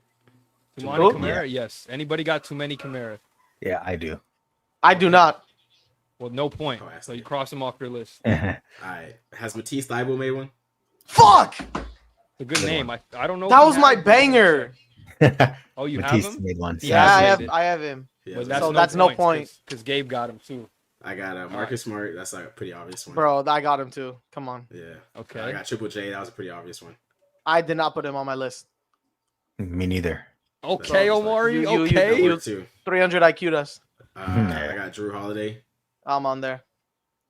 Speaker 1: Tumani
Speaker 3: Who?
Speaker 1: Kamara, yes. Anybody got too many Kamara?
Speaker 2: Yeah, I do.
Speaker 3: I do not.
Speaker 1: Well, no point.
Speaker 4: Oh, that's
Speaker 1: So you
Speaker 4: good.
Speaker 1: cross them off your list.
Speaker 4: All right, has Matisse Thybulle made one?
Speaker 3: Fuck!
Speaker 1: It's a good
Speaker 2: Good
Speaker 1: name. I don't know.
Speaker 3: That
Speaker 1: if he
Speaker 3: was my
Speaker 1: has it.
Speaker 3: banger.
Speaker 1: Oh, you have
Speaker 2: Matisse
Speaker 1: him?
Speaker 2: made one.
Speaker 1: He
Speaker 3: Yeah,
Speaker 1: has
Speaker 3: I
Speaker 1: made
Speaker 3: have.
Speaker 1: it.
Speaker 3: I have him.
Speaker 4: Yeah,
Speaker 1: But
Speaker 3: So that's no point.
Speaker 1: because Gabe got him too.
Speaker 4: I got Marcus Smart. That's like a pretty obvious one.
Speaker 3: Bro, I got him too. Come on.
Speaker 4: Yeah.
Speaker 1: Okay.
Speaker 4: I got Triple J. That was a pretty obvious one.
Speaker 3: I did not put him on my list.
Speaker 2: Me neither.
Speaker 1: Okay,
Speaker 4: all.
Speaker 1: Omari.
Speaker 3: You-
Speaker 1: okay.
Speaker 3: you-
Speaker 4: Number 2.
Speaker 3: 300 IQ'd us.
Speaker 4: I got Drew Holiday.
Speaker 3: I'm on there.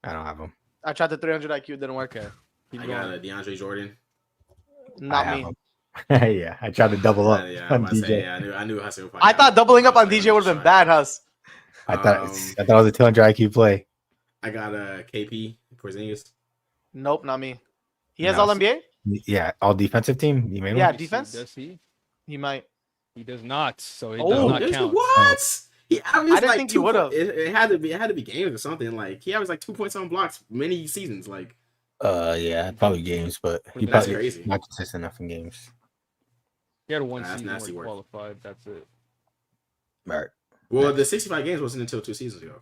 Speaker 2: I don't have him.
Speaker 3: I tried the 300 IQ, didn't work.
Speaker 1: Okay. Keep
Speaker 4: I
Speaker 1: going.
Speaker 4: got DeAndre Jordan.
Speaker 3: Not
Speaker 2: I have
Speaker 3: me.
Speaker 2: him. Yeah, I tried to double up
Speaker 4: Yeah,
Speaker 2: on
Speaker 4: I'm about to
Speaker 2: DJ.
Speaker 4: say, yeah, I knew Hassan would probably
Speaker 3: I
Speaker 4: have
Speaker 3: thought
Speaker 4: it.
Speaker 3: doubling up
Speaker 4: I
Speaker 3: on
Speaker 4: was
Speaker 3: DJ would have been
Speaker 4: trying.
Speaker 3: bad, Huss.
Speaker 2: I thought
Speaker 4: Um,
Speaker 2: it was a 200 IQ play.
Speaker 4: I got KP Porzingis.
Speaker 3: Nope, not me. He has
Speaker 2: No.
Speaker 3: all NBA?
Speaker 2: Yeah, all defensive team. You made
Speaker 3: Yeah,
Speaker 2: one.
Speaker 1: Let me see.
Speaker 3: defense?
Speaker 1: Does he?
Speaker 3: He might.
Speaker 1: He does not. So it
Speaker 3: Oh,
Speaker 1: does not
Speaker 4: There's-
Speaker 1: count.
Speaker 4: What? He averaged
Speaker 3: I didn't
Speaker 4: like
Speaker 3: think he
Speaker 4: 2
Speaker 3: would've.
Speaker 4: It had to be games or something. Like he averaged like 2 points on blocks many seasons. Like
Speaker 2: Yeah, probably games, but he
Speaker 1: That's
Speaker 2: probably
Speaker 4: crazy.
Speaker 2: not consistent enough in games.
Speaker 1: He had a one
Speaker 4: That's
Speaker 1: season where
Speaker 4: nasty
Speaker 1: he
Speaker 4: work.
Speaker 1: qualified. That's it.
Speaker 2: All right.
Speaker 4: Well, the 65 games wasn't until 2 seasons ago.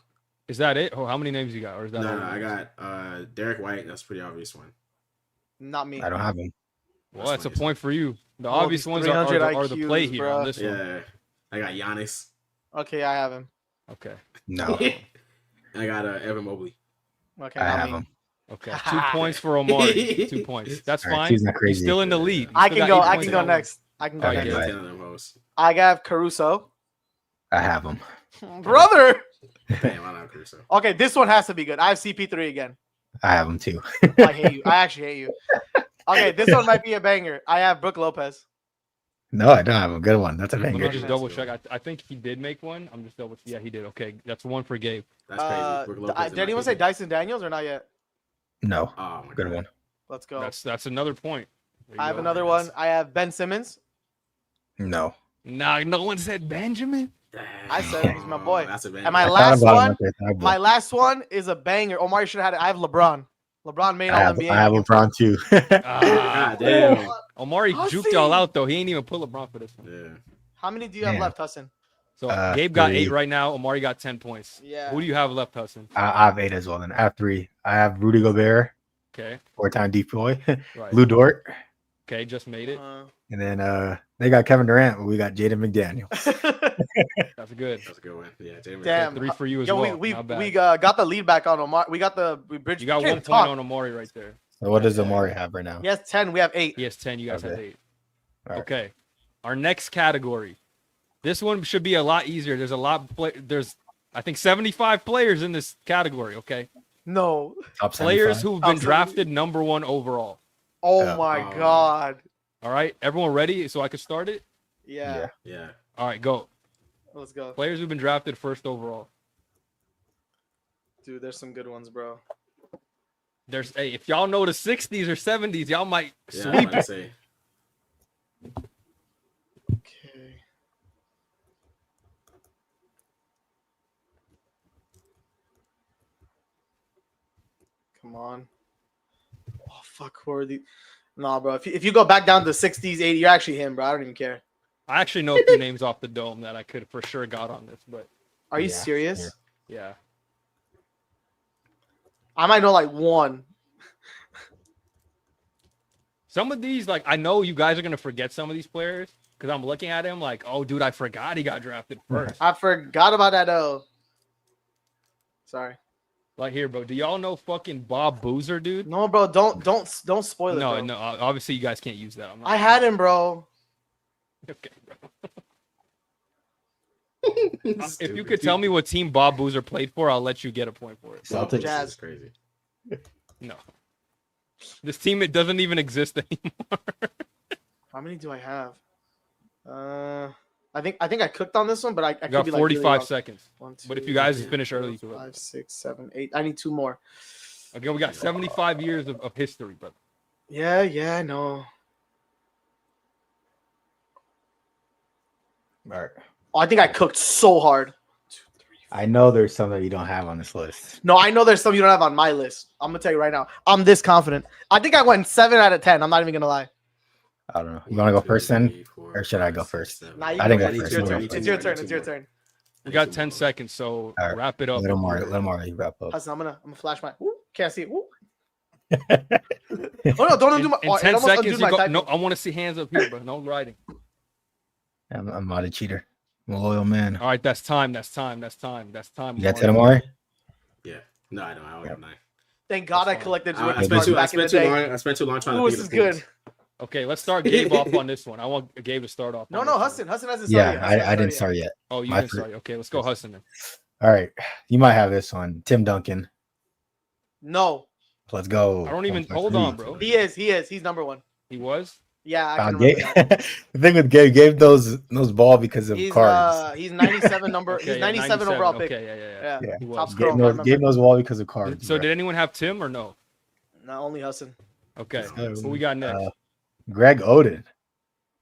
Speaker 1: Is that it? Oh, how many names you got? Or is that
Speaker 4: No,
Speaker 1: all
Speaker 4: no,
Speaker 1: the
Speaker 4: I
Speaker 1: names?
Speaker 4: got Derek White. That's a pretty obvious one.
Speaker 3: Not me.
Speaker 2: I don't have him.
Speaker 1: Well, that's a
Speaker 4: funny.
Speaker 1: point for you. The
Speaker 3: Oh,
Speaker 1: obvious
Speaker 3: these
Speaker 1: ones
Speaker 3: 300
Speaker 1: are the play
Speaker 3: IQs,
Speaker 1: here
Speaker 3: bruh.
Speaker 1: on this one.
Speaker 4: Yeah, I got Giannis.
Speaker 3: Okay, I have him.
Speaker 1: Okay.
Speaker 2: No,
Speaker 4: I got Evan Mobley.
Speaker 3: Okay,
Speaker 2: I
Speaker 3: not
Speaker 2: have
Speaker 3: me.
Speaker 2: him.
Speaker 1: Okay. 2 points for Omari. 2 points. That's
Speaker 2: All right,
Speaker 1: fine.
Speaker 2: he's not
Speaker 1: He's
Speaker 2: crazy.
Speaker 1: still in the lead. He's
Speaker 3: I
Speaker 1: still
Speaker 3: can
Speaker 1: got
Speaker 3: go.
Speaker 1: 8
Speaker 3: I
Speaker 1: points
Speaker 3: can go
Speaker 1: on one.
Speaker 3: next. I can go
Speaker 2: Okay,
Speaker 4: I
Speaker 3: next.
Speaker 2: go
Speaker 4: got
Speaker 2: ahead.
Speaker 4: 10 of them hoes.
Speaker 3: I got Caruso.
Speaker 2: I have him.
Speaker 3: Brother.
Speaker 4: Damn, I don't have Caruso.
Speaker 3: Okay, this one has to be good. I have CP3 again.
Speaker 2: I have him too.
Speaker 3: I hate you. I actually hate you. Okay, this one might be a banger. I have Brooke Lopez.
Speaker 2: No, I don't have a good one. That's a
Speaker 1: Let me
Speaker 2: banger.
Speaker 1: just
Speaker 3: Okay.
Speaker 1: double check. I think he did make one. I'm just double. Yeah, he did. Okay, that's one for Gabe.
Speaker 4: That's crazy. Brook Lopez
Speaker 3: Did anyone say Dyson Daniels or not yet?
Speaker 2: No,
Speaker 4: Oh my
Speaker 2: good
Speaker 4: God.
Speaker 2: one.
Speaker 3: Let's go.
Speaker 1: That's another point. There you
Speaker 3: I have
Speaker 1: go.
Speaker 3: another one. I have Ben Simmons.
Speaker 2: No.
Speaker 1: Nah, no one said Benjamin.
Speaker 3: I said he's my boy.
Speaker 4: That's a banger.
Speaker 3: And my
Speaker 2: I thought
Speaker 3: last
Speaker 2: about him
Speaker 3: one,
Speaker 2: after I thought
Speaker 3: my
Speaker 2: about
Speaker 3: last one is a banger. Omari should have had it. I have LeBron. LeBron made
Speaker 2: it.
Speaker 3: all
Speaker 2: I have
Speaker 3: NBA.
Speaker 2: LeBron too.
Speaker 1: Ah,
Speaker 4: God damn.
Speaker 1: Omari juked y'all out though. He ain't even put LeBron for this one.
Speaker 4: Yeah.
Speaker 3: How many do you have
Speaker 2: Damn.
Speaker 3: left, Hassan?
Speaker 1: So Gabe got 8
Speaker 2: 3.
Speaker 1: right now. Omari got 10 points.
Speaker 3: Yeah.
Speaker 1: Who do you have left, Hassan?
Speaker 2: I have 8 as well. Then I have 3. I have Rudy Gobert,
Speaker 1: Okay,
Speaker 2: 4-time DPOY,
Speaker 1: right.
Speaker 2: Lou Dort,
Speaker 1: Okay, just made it.
Speaker 2: and then they got Kevin Durant, but we got Jaden McDaniel.
Speaker 1: That's good.
Speaker 4: That's a good one. Yeah, James.
Speaker 3: Damn.
Speaker 1: 3 for you as
Speaker 3: Yo,
Speaker 1: well.
Speaker 3: we
Speaker 1: Not bad.
Speaker 3: got the lead back on Omar. We bridged.
Speaker 1: You got
Speaker 3: we can't
Speaker 1: 1 point
Speaker 3: talk.
Speaker 1: on Omari right there.
Speaker 2: So what does Omari have right now?
Speaker 3: He has 10. We have 8.
Speaker 1: He has 10. You guys have
Speaker 2: Okay.
Speaker 1: 8.
Speaker 2: All right.
Speaker 1: Okay. Our next category. This one should be a lot easier. There's a lot. There's, I think, 75 players in this category. Okay.
Speaker 3: No.
Speaker 2: Top
Speaker 1: Players
Speaker 2: 75?
Speaker 1: who've
Speaker 3: Top
Speaker 1: been drafted number 1 overall.
Speaker 3: Oh
Speaker 2: Yeah.
Speaker 3: my God.
Speaker 1: All right. Everyone ready? So I can start it.
Speaker 3: Yeah.
Speaker 4: Yeah.
Speaker 1: All right. Go.
Speaker 3: Let's go.
Speaker 1: Players who've been drafted first overall.
Speaker 3: Dude, there's some good ones, bro.
Speaker 1: Hey, if y'all know the 60s or 70s, y'all might
Speaker 4: Yeah.
Speaker 1: sweep
Speaker 4: I
Speaker 1: it.
Speaker 4: say.
Speaker 3: Okay. Come on. Oh, fuck. Who are these? Nah, bro. If you go back down to the 60s, 80s, you're actually him, bro. I don't even care.
Speaker 1: I actually know a few names off the dome that I could for sure got on this, but
Speaker 3: Are you
Speaker 2: Yeah.
Speaker 3: serious?
Speaker 2: Yeah.
Speaker 1: yeah.
Speaker 3: I might know like one.
Speaker 1: Some of these, like, I know you guys are gonna forget some of these players because I'm looking at him like, oh, dude, I forgot he got drafted first.
Speaker 3: I forgot about that, though. Sorry.
Speaker 1: Like here, bro. Do y'all know fucking Bob Boozer, dude?
Speaker 3: No, bro. Don't spoil it.
Speaker 1: No,
Speaker 3: bro.
Speaker 1: no. Obviously, you guys can't use that. I'm not.
Speaker 3: I had him, bro.
Speaker 1: Okay, bro. If you could tell me what team Bob Boozer played for, I'll let you get a point for it.
Speaker 2: Celtics.
Speaker 3: Jazz.
Speaker 4: That's crazy.
Speaker 1: No. This team, it doesn't even exist anymore.
Speaker 3: How many do I have? I think I cooked on this one, but I
Speaker 1: You
Speaker 3: could
Speaker 1: got
Speaker 3: be like
Speaker 1: 45
Speaker 3: really off.
Speaker 1: seconds.
Speaker 3: 1,
Speaker 1: But if
Speaker 3: 2,
Speaker 1: you guys
Speaker 3: 3,
Speaker 1: finish early,
Speaker 3: 4,
Speaker 1: you will.
Speaker 3: 5, 6, 7, 8. I need 2 more.
Speaker 1: Again, we got 75 years of history, brother.
Speaker 3: Yeah, I know.
Speaker 2: All right.
Speaker 3: Oh, I think I cooked so hard.
Speaker 2: I know there's some that you don't have on this list.
Speaker 3: No, I know there's some you don't have on my list. I'm gonna tell you right now. I'm this confident. I think I went 7 out of 10. I'm not even gonna lie.
Speaker 2: I don't know. You want to go
Speaker 4: 1, 2,
Speaker 2: first then?
Speaker 4: 3, 4,
Speaker 2: Or should I
Speaker 4: 5,
Speaker 2: go
Speaker 4: 6,
Speaker 2: first?
Speaker 4: 7.
Speaker 3: Nah, you
Speaker 2: I think
Speaker 3: go
Speaker 2: I
Speaker 3: first.
Speaker 2: first.
Speaker 3: It's your
Speaker 2: You
Speaker 3: turn.
Speaker 2: go
Speaker 3: It's
Speaker 2: first.
Speaker 3: your turn. It's your turn.
Speaker 1: We got 10 seconds, so
Speaker 2: All right.
Speaker 1: wrap it up.
Speaker 2: Let him already wrap up.
Speaker 3: Hassan, I'm gonna flash my. Ooh, can't see it. Ooh. Oh no! Don't undo my.
Speaker 1: In
Speaker 3: oh, it
Speaker 1: 10
Speaker 3: almost
Speaker 1: seconds,
Speaker 3: undid
Speaker 1: you
Speaker 3: my
Speaker 1: go.
Speaker 3: typing.
Speaker 1: No, I want to see hands up here, bro. No writing.
Speaker 2: I'm not a cheater. I'm a loyal man.
Speaker 1: All right, that's time. That's time. That's time. That's time.
Speaker 2: You got 10, Omari?
Speaker 4: Yeah. No, I don't. I only have 9.
Speaker 3: Thank God I
Speaker 1: fine.
Speaker 3: collected
Speaker 4: I
Speaker 3: rookie
Speaker 4: spent
Speaker 3: cards
Speaker 4: too. I
Speaker 3: back in the
Speaker 4: spent too
Speaker 3: day.
Speaker 4: long. I spent too long trying
Speaker 3: Ooh,
Speaker 4: to
Speaker 3: this
Speaker 4: think
Speaker 3: is
Speaker 4: of the
Speaker 3: good.
Speaker 4: points.
Speaker 1: Okay, let's start Gabe off on this one. I want Gabe to start off.
Speaker 3: No,
Speaker 1: on
Speaker 3: no,
Speaker 1: this one.
Speaker 3: Hassan hasn't started
Speaker 2: Yeah,
Speaker 3: yet. Hassan
Speaker 2: I didn't
Speaker 3: yet.
Speaker 2: start yet.
Speaker 1: Oh, you
Speaker 2: My
Speaker 1: didn't
Speaker 2: fir-
Speaker 1: start. Okay, let's go Hassan then.
Speaker 2: All right. You might have this one. Tim Duncan.
Speaker 3: No,
Speaker 2: Let's go.
Speaker 1: I don't even
Speaker 2: 1.3.
Speaker 1: hold on, bro.
Speaker 3: he is. He's number 1.
Speaker 1: He was.
Speaker 3: Yeah, I can
Speaker 2: Gabe,
Speaker 3: remember that.
Speaker 2: the thing with Gabe knows ball because of cards.
Speaker 3: He's 97 number.
Speaker 1: Okay,
Speaker 3: he's
Speaker 1: yeah,
Speaker 3: 97 overall pick.
Speaker 1: Okay, yeah.
Speaker 3: Yeah.
Speaker 2: Yeah.
Speaker 1: He
Speaker 3: Top
Speaker 1: was.
Speaker 3: scorer. I remember.
Speaker 2: Gabe knows ball because of cards.
Speaker 1: So
Speaker 2: bro.
Speaker 1: did anyone have Tim or no?
Speaker 3: Not only Hassan.
Speaker 1: Okay.
Speaker 2: go.
Speaker 1: Who we got next?
Speaker 2: Greg Oden.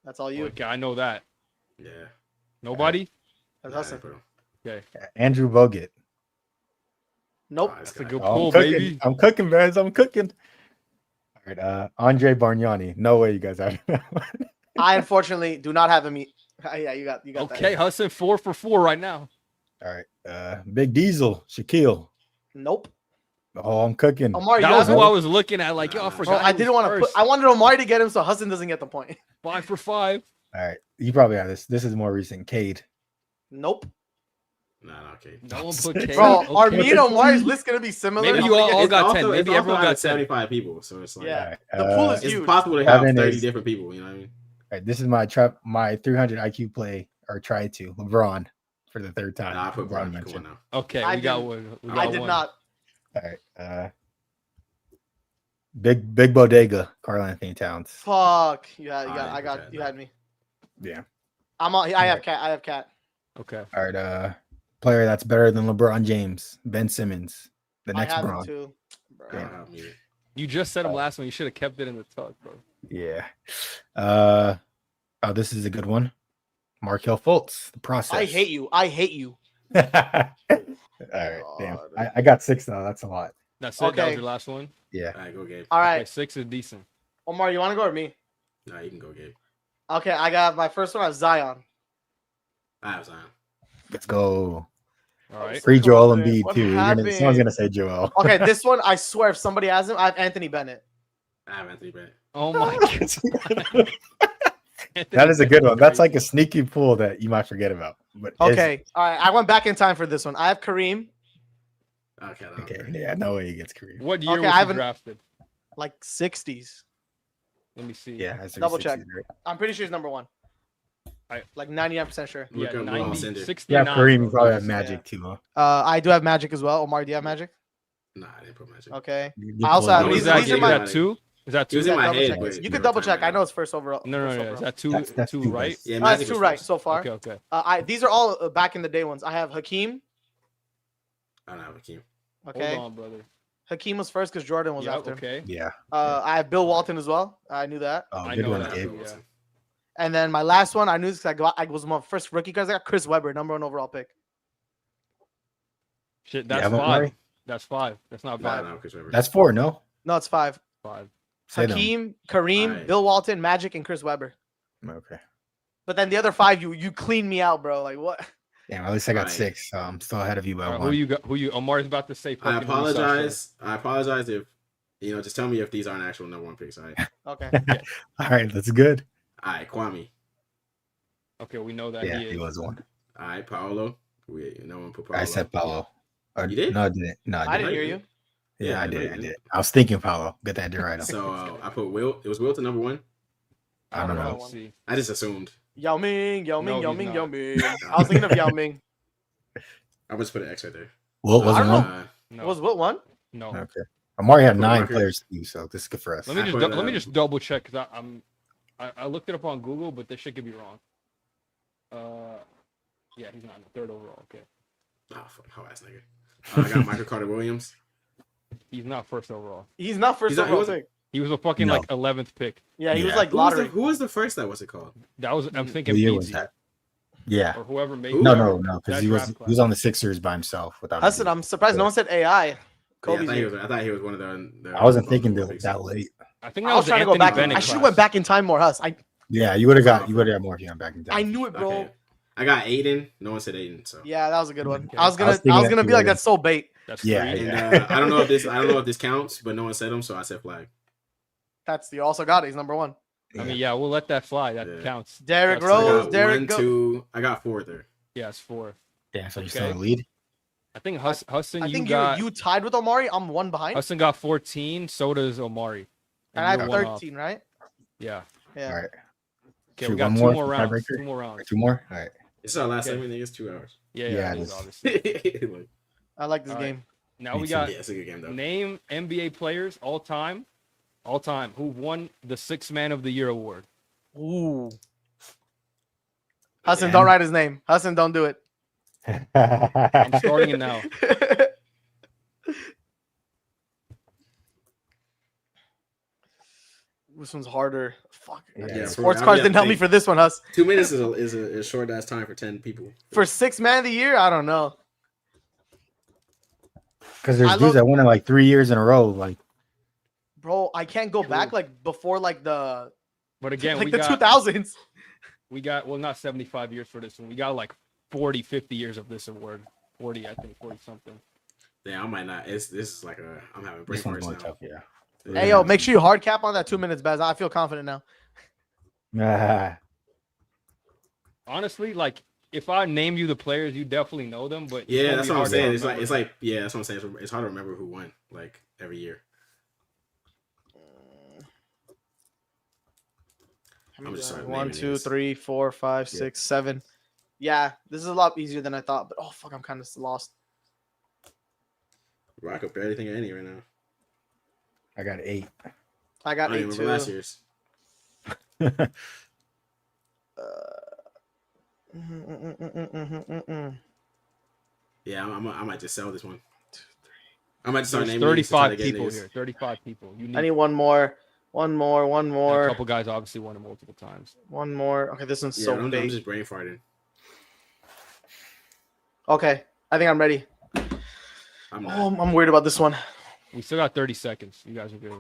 Speaker 3: That's all you.
Speaker 1: Okay, I know that.
Speaker 4: Yeah.
Speaker 1: Nobody.
Speaker 3: That's
Speaker 4: Nah,
Speaker 3: Hassan.
Speaker 4: bro.
Speaker 2: Andrew Bogut.
Speaker 3: Nope.
Speaker 4: Nah, this
Speaker 1: That's a
Speaker 4: guy.
Speaker 1: good
Speaker 2: Oh,
Speaker 1: pull,
Speaker 2: I'm cooking.
Speaker 1: baby.
Speaker 2: I'm cooking, man. I'm cooking. right, Andre Bargnani. No way you guys have that one.
Speaker 3: I unfortunately do not have him. Yeah, you got
Speaker 1: Okay,
Speaker 3: that.
Speaker 1: Hassan 4 for 4 right now.
Speaker 2: All right, Big Diesel, Shaquille.
Speaker 3: Nope.
Speaker 2: Oh, I'm cooking.
Speaker 3: Omari,
Speaker 1: That
Speaker 3: you
Speaker 1: was
Speaker 3: have
Speaker 1: who
Speaker 3: him?
Speaker 1: I was looking at. Like, yo, I
Speaker 4: Bro,
Speaker 1: forgot.
Speaker 3: Bro, I didn't want to put. I wanted Omari to get him so Hassan doesn't get the point.
Speaker 1: 5 for 5.
Speaker 2: All right, you probably have this. This is more recent. Cade.
Speaker 3: Nope.
Speaker 4: Nah, okay.
Speaker 1: No one put K.
Speaker 3: Bro, are
Speaker 1: Okay.
Speaker 3: me and Omari's list gonna be similar?
Speaker 1: Maybe you all
Speaker 4: It's
Speaker 1: got
Speaker 4: also-
Speaker 1: 10.
Speaker 4: it's
Speaker 1: Maybe
Speaker 4: also
Speaker 1: everyone
Speaker 4: out of
Speaker 1: got 10.
Speaker 4: 75 people, so it's like
Speaker 3: Yeah.
Speaker 2: All
Speaker 3: The
Speaker 2: right,
Speaker 3: pool is
Speaker 4: it's
Speaker 3: huge.
Speaker 4: possible to have
Speaker 2: Kevin
Speaker 4: 30
Speaker 2: is-
Speaker 4: different people. You know what I mean?
Speaker 2: All right, this is my 300 IQ play or try to LeBron for the third time.
Speaker 4: Nah, I put
Speaker 2: LeBron
Speaker 4: Bron. Come
Speaker 2: mentioned.
Speaker 4: on now.
Speaker 1: Okay,
Speaker 3: I
Speaker 1: we got
Speaker 3: didn't-
Speaker 1: one. We got
Speaker 3: I did
Speaker 1: one.
Speaker 3: not.
Speaker 2: All right, Big Bodega, Karl Anthony Towns.
Speaker 3: Fuck. You had. You had me.
Speaker 2: Yeah.
Speaker 3: I'm on. I have cat. I have cat.
Speaker 1: Okay.
Speaker 2: All right, player that's better than LeBron James, Ben Simmons, the
Speaker 3: I
Speaker 2: next
Speaker 3: have him
Speaker 2: Bron.
Speaker 3: too. Bro.
Speaker 4: I don't have me.
Speaker 1: You just said him last one. You should have kept it in the talk, bro.
Speaker 2: Yeah. Oh, this is a good one. Markel Fultz, the process.
Speaker 3: I hate you. I hate you.
Speaker 2: All right, damn.
Speaker 3: God.
Speaker 2: I got 6 though. That's a lot.
Speaker 1: That's it. That
Speaker 3: Okay.
Speaker 1: was your last one.
Speaker 2: Yeah.
Speaker 4: All right, go Gabe.
Speaker 3: All
Speaker 1: Okay,
Speaker 3: right,
Speaker 1: 6 is decent.
Speaker 3: Omar, you want to go or me?
Speaker 4: Nah, you can go Gabe.
Speaker 3: Okay, I got my first one. I have Zion.
Speaker 4: I have Zion.
Speaker 2: Let's go.
Speaker 1: All right.
Speaker 2: Free Joel
Speaker 3: What
Speaker 2: Embiid too.
Speaker 3: happened?
Speaker 2: Someone's gonna say Joel.
Speaker 3: Okay, this one I swear, if somebody has him, I have Anthony Bennett.
Speaker 4: I have Anthony Bennett.
Speaker 1: Oh my god.
Speaker 2: That is a good one. That's like a sneaky pool that you might forget about. But
Speaker 3: Okay, all right. I went back in time for this one. I have Kareem,
Speaker 4: Okay.
Speaker 2: okay. Yeah, no way he gets Kareem.
Speaker 1: What year
Speaker 3: Okay,
Speaker 1: was
Speaker 3: I
Speaker 1: he
Speaker 3: haven't-
Speaker 1: drafted?
Speaker 3: like 60s.
Speaker 1: Let me see.
Speaker 2: Yeah, that's
Speaker 3: Double check.
Speaker 2: 60s, right?
Speaker 3: I'm pretty sure he's number one. Like 99% sure.
Speaker 1: Yeah,
Speaker 4: Look up
Speaker 1: 90,
Speaker 4: Ron Cinder.
Speaker 1: 69.
Speaker 2: Yeah, Kareem. You
Speaker 1: bro.
Speaker 2: probably have
Speaker 3: Yeah.
Speaker 2: Magic too, huh?
Speaker 3: I do have Magic as well. Omar, do you have Magic?
Speaker 4: Nah, I didn't put Magic.
Speaker 3: Okay.
Speaker 2: You
Speaker 3: I also
Speaker 2: pull
Speaker 3: have
Speaker 2: it
Speaker 1: What
Speaker 2: up.
Speaker 1: is
Speaker 3: these-
Speaker 1: that?
Speaker 3: these are
Speaker 1: Is
Speaker 3: my-
Speaker 1: that 2? Is that
Speaker 4: He was
Speaker 1: 2?
Speaker 4: in my
Speaker 3: double
Speaker 4: head,
Speaker 3: check
Speaker 4: but
Speaker 3: this. You
Speaker 4: never
Speaker 3: could double
Speaker 4: time
Speaker 3: check.
Speaker 4: right
Speaker 3: I know
Speaker 4: now.
Speaker 3: it's first overall.
Speaker 1: No.
Speaker 3: first
Speaker 1: Is
Speaker 3: overall.
Speaker 1: that 2?
Speaker 2: That's
Speaker 1: 2,
Speaker 2: two
Speaker 1: right?
Speaker 2: best.
Speaker 4: Yeah,
Speaker 3: That's
Speaker 4: Magic
Speaker 3: two
Speaker 4: was
Speaker 3: right
Speaker 4: first.
Speaker 3: so far.
Speaker 1: Okay.
Speaker 3: These are all back in the day ones. I have Hakeem.
Speaker 4: I don't have Hakeem.
Speaker 3: Okay.
Speaker 1: Hold on, brother.
Speaker 3: Hakeem was first because Jordan was
Speaker 1: Yeah,
Speaker 3: after him.
Speaker 1: okay.
Speaker 2: Yeah.
Speaker 3: I have Bill Walton as well. I knew that.
Speaker 2: Oh,
Speaker 1: I
Speaker 2: good
Speaker 1: know
Speaker 2: one,
Speaker 1: that.
Speaker 2: Gabe.
Speaker 1: Yeah.
Speaker 3: And then my last one, I knew this because I was my first rookie because I got Chris Webber, number 1 overall pick.
Speaker 1: Shit,
Speaker 2: You
Speaker 1: that's
Speaker 2: have him,
Speaker 1: 5.
Speaker 2: Omari?
Speaker 1: That's 5. That's not
Speaker 4: Nah,
Speaker 1: bad.
Speaker 4: no, Chris Webber.
Speaker 2: That's 4, no?
Speaker 3: No, it's 5.
Speaker 1: 5.
Speaker 2: Say them.
Speaker 3: Hakeem, Kareem,
Speaker 4: Alright.
Speaker 3: Bill Walton, Magic, and Chris Webber.
Speaker 2: Okay.
Speaker 3: But then the other 5, you cleaned me out, bro. Like what?
Speaker 2: Damn, at least I got
Speaker 4: Right.
Speaker 2: 6, so I'm still ahead of you by
Speaker 1: All right,
Speaker 2: 1.
Speaker 1: who you got? Who you? Omar's about to say.
Speaker 4: I
Speaker 1: fucking who you saw
Speaker 4: apologize. I apologize if just tell me if these aren't actual number 1 picks. All right.
Speaker 3: Okay.
Speaker 2: All right, that's good.
Speaker 4: All right, Kwame.
Speaker 1: Okay, we know that
Speaker 2: Yeah,
Speaker 1: he is.
Speaker 2: he was 1.
Speaker 4: All right, Paolo. No one put Paolo.
Speaker 2: I said Paolo. Or-
Speaker 4: You did?
Speaker 2: No, I didn't. No,
Speaker 3: I
Speaker 2: I
Speaker 3: didn't
Speaker 2: didn't.
Speaker 3: hear you.
Speaker 2: Yeah,
Speaker 4: Yeah,
Speaker 2: I
Speaker 4: I know
Speaker 2: did.
Speaker 4: you
Speaker 2: I
Speaker 4: did.
Speaker 2: did. I was thinking Paolo. Get that right.
Speaker 4: So I put Wilt. It was Wilt to number 1.
Speaker 2: I don't know.
Speaker 1: Let's see.
Speaker 4: I just assumed.
Speaker 3: Yao Ming, Yao Ming,
Speaker 1: No,
Speaker 3: Yao
Speaker 1: he's
Speaker 3: Ming,
Speaker 1: not.
Speaker 3: Yao Ming. I was thinking of Yao Ming.
Speaker 4: I just put an X right there.
Speaker 2: Wilt
Speaker 3: I
Speaker 2: wasn't
Speaker 3: don't
Speaker 2: 1?
Speaker 1: No.
Speaker 3: Was Wilt one?
Speaker 1: no.
Speaker 2: Okay. Amari had
Speaker 4: For
Speaker 2: 9
Speaker 4: record.
Speaker 2: players too, so this is good for us.
Speaker 1: Let me
Speaker 4: I
Speaker 1: just
Speaker 4: put,
Speaker 1: let me just double check because I looked it up on Google, but this shit could be wrong. Yeah, he's not in the 3rd overall. Okay,
Speaker 4: Oh, fuck, how ass nigga. I got Michael Carter Williams.
Speaker 1: he's not 1st overall.
Speaker 3: He's not first
Speaker 4: He's not- he
Speaker 3: overall
Speaker 4: wasn't-
Speaker 3: pick.
Speaker 1: He was a fucking
Speaker 2: No.
Speaker 1: like 11th pick.
Speaker 3: Yeah, he was
Speaker 2: Yeah.
Speaker 3: like lottery.
Speaker 4: Who was the first that was it called?
Speaker 1: That was I'm thinking
Speaker 2: What year was
Speaker 1: Beasley
Speaker 2: that? Yeah.
Speaker 1: or whoever made.
Speaker 4: Who?
Speaker 2: No,
Speaker 1: whoever-
Speaker 2: no, because
Speaker 1: that
Speaker 2: he was
Speaker 1: draft class.
Speaker 2: on the Sixers by himself without.
Speaker 3: Hassan, I'm surprised no one said AI.
Speaker 4: Yeah,
Speaker 3: Kobe's
Speaker 4: I
Speaker 3: here.
Speaker 4: thought he was one of the
Speaker 2: I wasn't thinking
Speaker 4: the
Speaker 2: that late.
Speaker 1: I think
Speaker 3: I
Speaker 1: that
Speaker 3: was
Speaker 1: was
Speaker 3: trying to go
Speaker 1: Anthony
Speaker 3: back.
Speaker 1: Bennett
Speaker 3: I should have
Speaker 1: class.
Speaker 3: went back in time more, Huss.
Speaker 2: Yeah, you would have got more if you went back in time.
Speaker 3: I knew it, bro.
Speaker 4: Okay. I got Aiden. No one said Aiden, so
Speaker 3: Yeah, that was a good one.
Speaker 1: Okay.
Speaker 3: I was gonna
Speaker 2: thinking that
Speaker 3: be
Speaker 2: you
Speaker 3: like,
Speaker 2: were-
Speaker 3: that's so bait.
Speaker 1: That's
Speaker 2: Yeah,
Speaker 1: 3.
Speaker 2: yeah.
Speaker 4: And I don't know if this counts, but no one said him, so I said flag.
Speaker 3: That's you also got it. He's number 1.
Speaker 1: I mean, yeah, we'll let that fly. That
Speaker 4: Yeah.
Speaker 1: counts.
Speaker 3: Derrick
Speaker 1: That's-
Speaker 4: I
Speaker 3: Rose,
Speaker 4: got
Speaker 3: Derrick
Speaker 4: 1,
Speaker 3: go.
Speaker 4: 2. I got 4 there.
Speaker 1: Yeah, it's 4.
Speaker 2: Yeah, so you're
Speaker 1: Okay.
Speaker 2: still in the lead.
Speaker 1: I think Hassan,
Speaker 3: I
Speaker 1: you
Speaker 3: think
Speaker 1: got
Speaker 3: you tied with Omari. I'm 1 behind,
Speaker 1: Hassan got 14. So does Omari.
Speaker 3: and I
Speaker 1: you're
Speaker 3: have
Speaker 1: one off.
Speaker 3: 13, right?
Speaker 1: Yeah.
Speaker 3: Yeah.
Speaker 2: All right,
Speaker 1: Okay,
Speaker 2: Shoot,
Speaker 1: we got
Speaker 2: one
Speaker 1: 2
Speaker 2: more
Speaker 1: more
Speaker 2: for
Speaker 1: rounds.
Speaker 2: tiebreaker?
Speaker 1: 2 more rounds.
Speaker 2: 2 more. All right.
Speaker 4: This is our last
Speaker 1: Okay.
Speaker 4: segment. I think it's 2 hours.
Speaker 1: Yeah,
Speaker 2: Yeah,
Speaker 1: it
Speaker 2: it
Speaker 1: is
Speaker 2: is.
Speaker 1: obviously.
Speaker 4: Like,
Speaker 3: I like this
Speaker 1: All right.
Speaker 3: game.
Speaker 1: Now
Speaker 2: Me
Speaker 1: we
Speaker 2: too.
Speaker 1: got
Speaker 4: yeah, it's a good game though.
Speaker 1: name NBA players all time who've won the 6th Man of the Year award.
Speaker 3: Ooh. Hassan,
Speaker 2: Yeah.
Speaker 3: don't write his name. Hassan, don't do it.
Speaker 1: I'm starting it now.
Speaker 3: This one's harder. Fuck.
Speaker 2: Yeah,
Speaker 3: Sports
Speaker 4: for-
Speaker 3: cards
Speaker 4: yeah,
Speaker 3: didn't help me
Speaker 4: think-
Speaker 3: for this one, Huss.
Speaker 4: 2 minutes is a short ass time for 10 people.
Speaker 3: For 6th Man of the Year, I don't know.
Speaker 2: Because there's
Speaker 3: I
Speaker 2: dudes
Speaker 3: love-
Speaker 2: that won it like 3 years in a row. Like,
Speaker 3: Bro, I can't go back like before like the
Speaker 1: But again,
Speaker 3: like
Speaker 1: we
Speaker 3: the
Speaker 1: got
Speaker 3: 2000s.
Speaker 1: well, not 75 years for this one. We got like 40, 50 years of this award. 40, I think, 40 something.
Speaker 4: Yeah, I might not. This is like I'm having brain
Speaker 2: This one's
Speaker 4: farts
Speaker 2: more
Speaker 4: now.
Speaker 2: tough, yeah.
Speaker 3: Hey yo, make sure you hard cap on that 2 minutes, Baz. I feel confident now.
Speaker 1: Honestly, like if I name you the players, you definitely know them. But it's
Speaker 4: Yeah,
Speaker 1: gonna
Speaker 4: that's
Speaker 1: be
Speaker 4: what I'm
Speaker 1: hard to
Speaker 4: saying.
Speaker 1: remember.
Speaker 4: It's like yeah, that's what I'm saying. It's hard to remember who won like every year. I'm just starting
Speaker 3: 1,
Speaker 4: naming
Speaker 3: 2,
Speaker 4: niggas.
Speaker 3: 3, 4, 5, 6, 7. Yeah, this is a lot easier than I thought. But oh fuck, I'm kind of lost.
Speaker 4: Bro, I could barely think of any right now.
Speaker 2: I got 8.
Speaker 3: I
Speaker 4: I
Speaker 3: got
Speaker 4: don't even
Speaker 3: 8
Speaker 4: remember last
Speaker 3: too.
Speaker 4: year's. Yeah, I might just sell this one. I might just start
Speaker 1: There's
Speaker 4: naming names to try
Speaker 1: 35
Speaker 4: to get
Speaker 1: people
Speaker 4: niggas.
Speaker 1: here. 35 people. You need
Speaker 3: I need one more. One
Speaker 1: and a
Speaker 3: more.
Speaker 1: couple guys obviously won it multiple times.
Speaker 3: One more. Okay, this one's
Speaker 4: Yeah,
Speaker 3: so
Speaker 4: I'm
Speaker 3: big.
Speaker 4: just brain farting.
Speaker 3: Okay, I think I'm ready.
Speaker 4: I'm not.
Speaker 3: Oh, I'm worried about this one.
Speaker 1: We still got 30 seconds. You guys are good.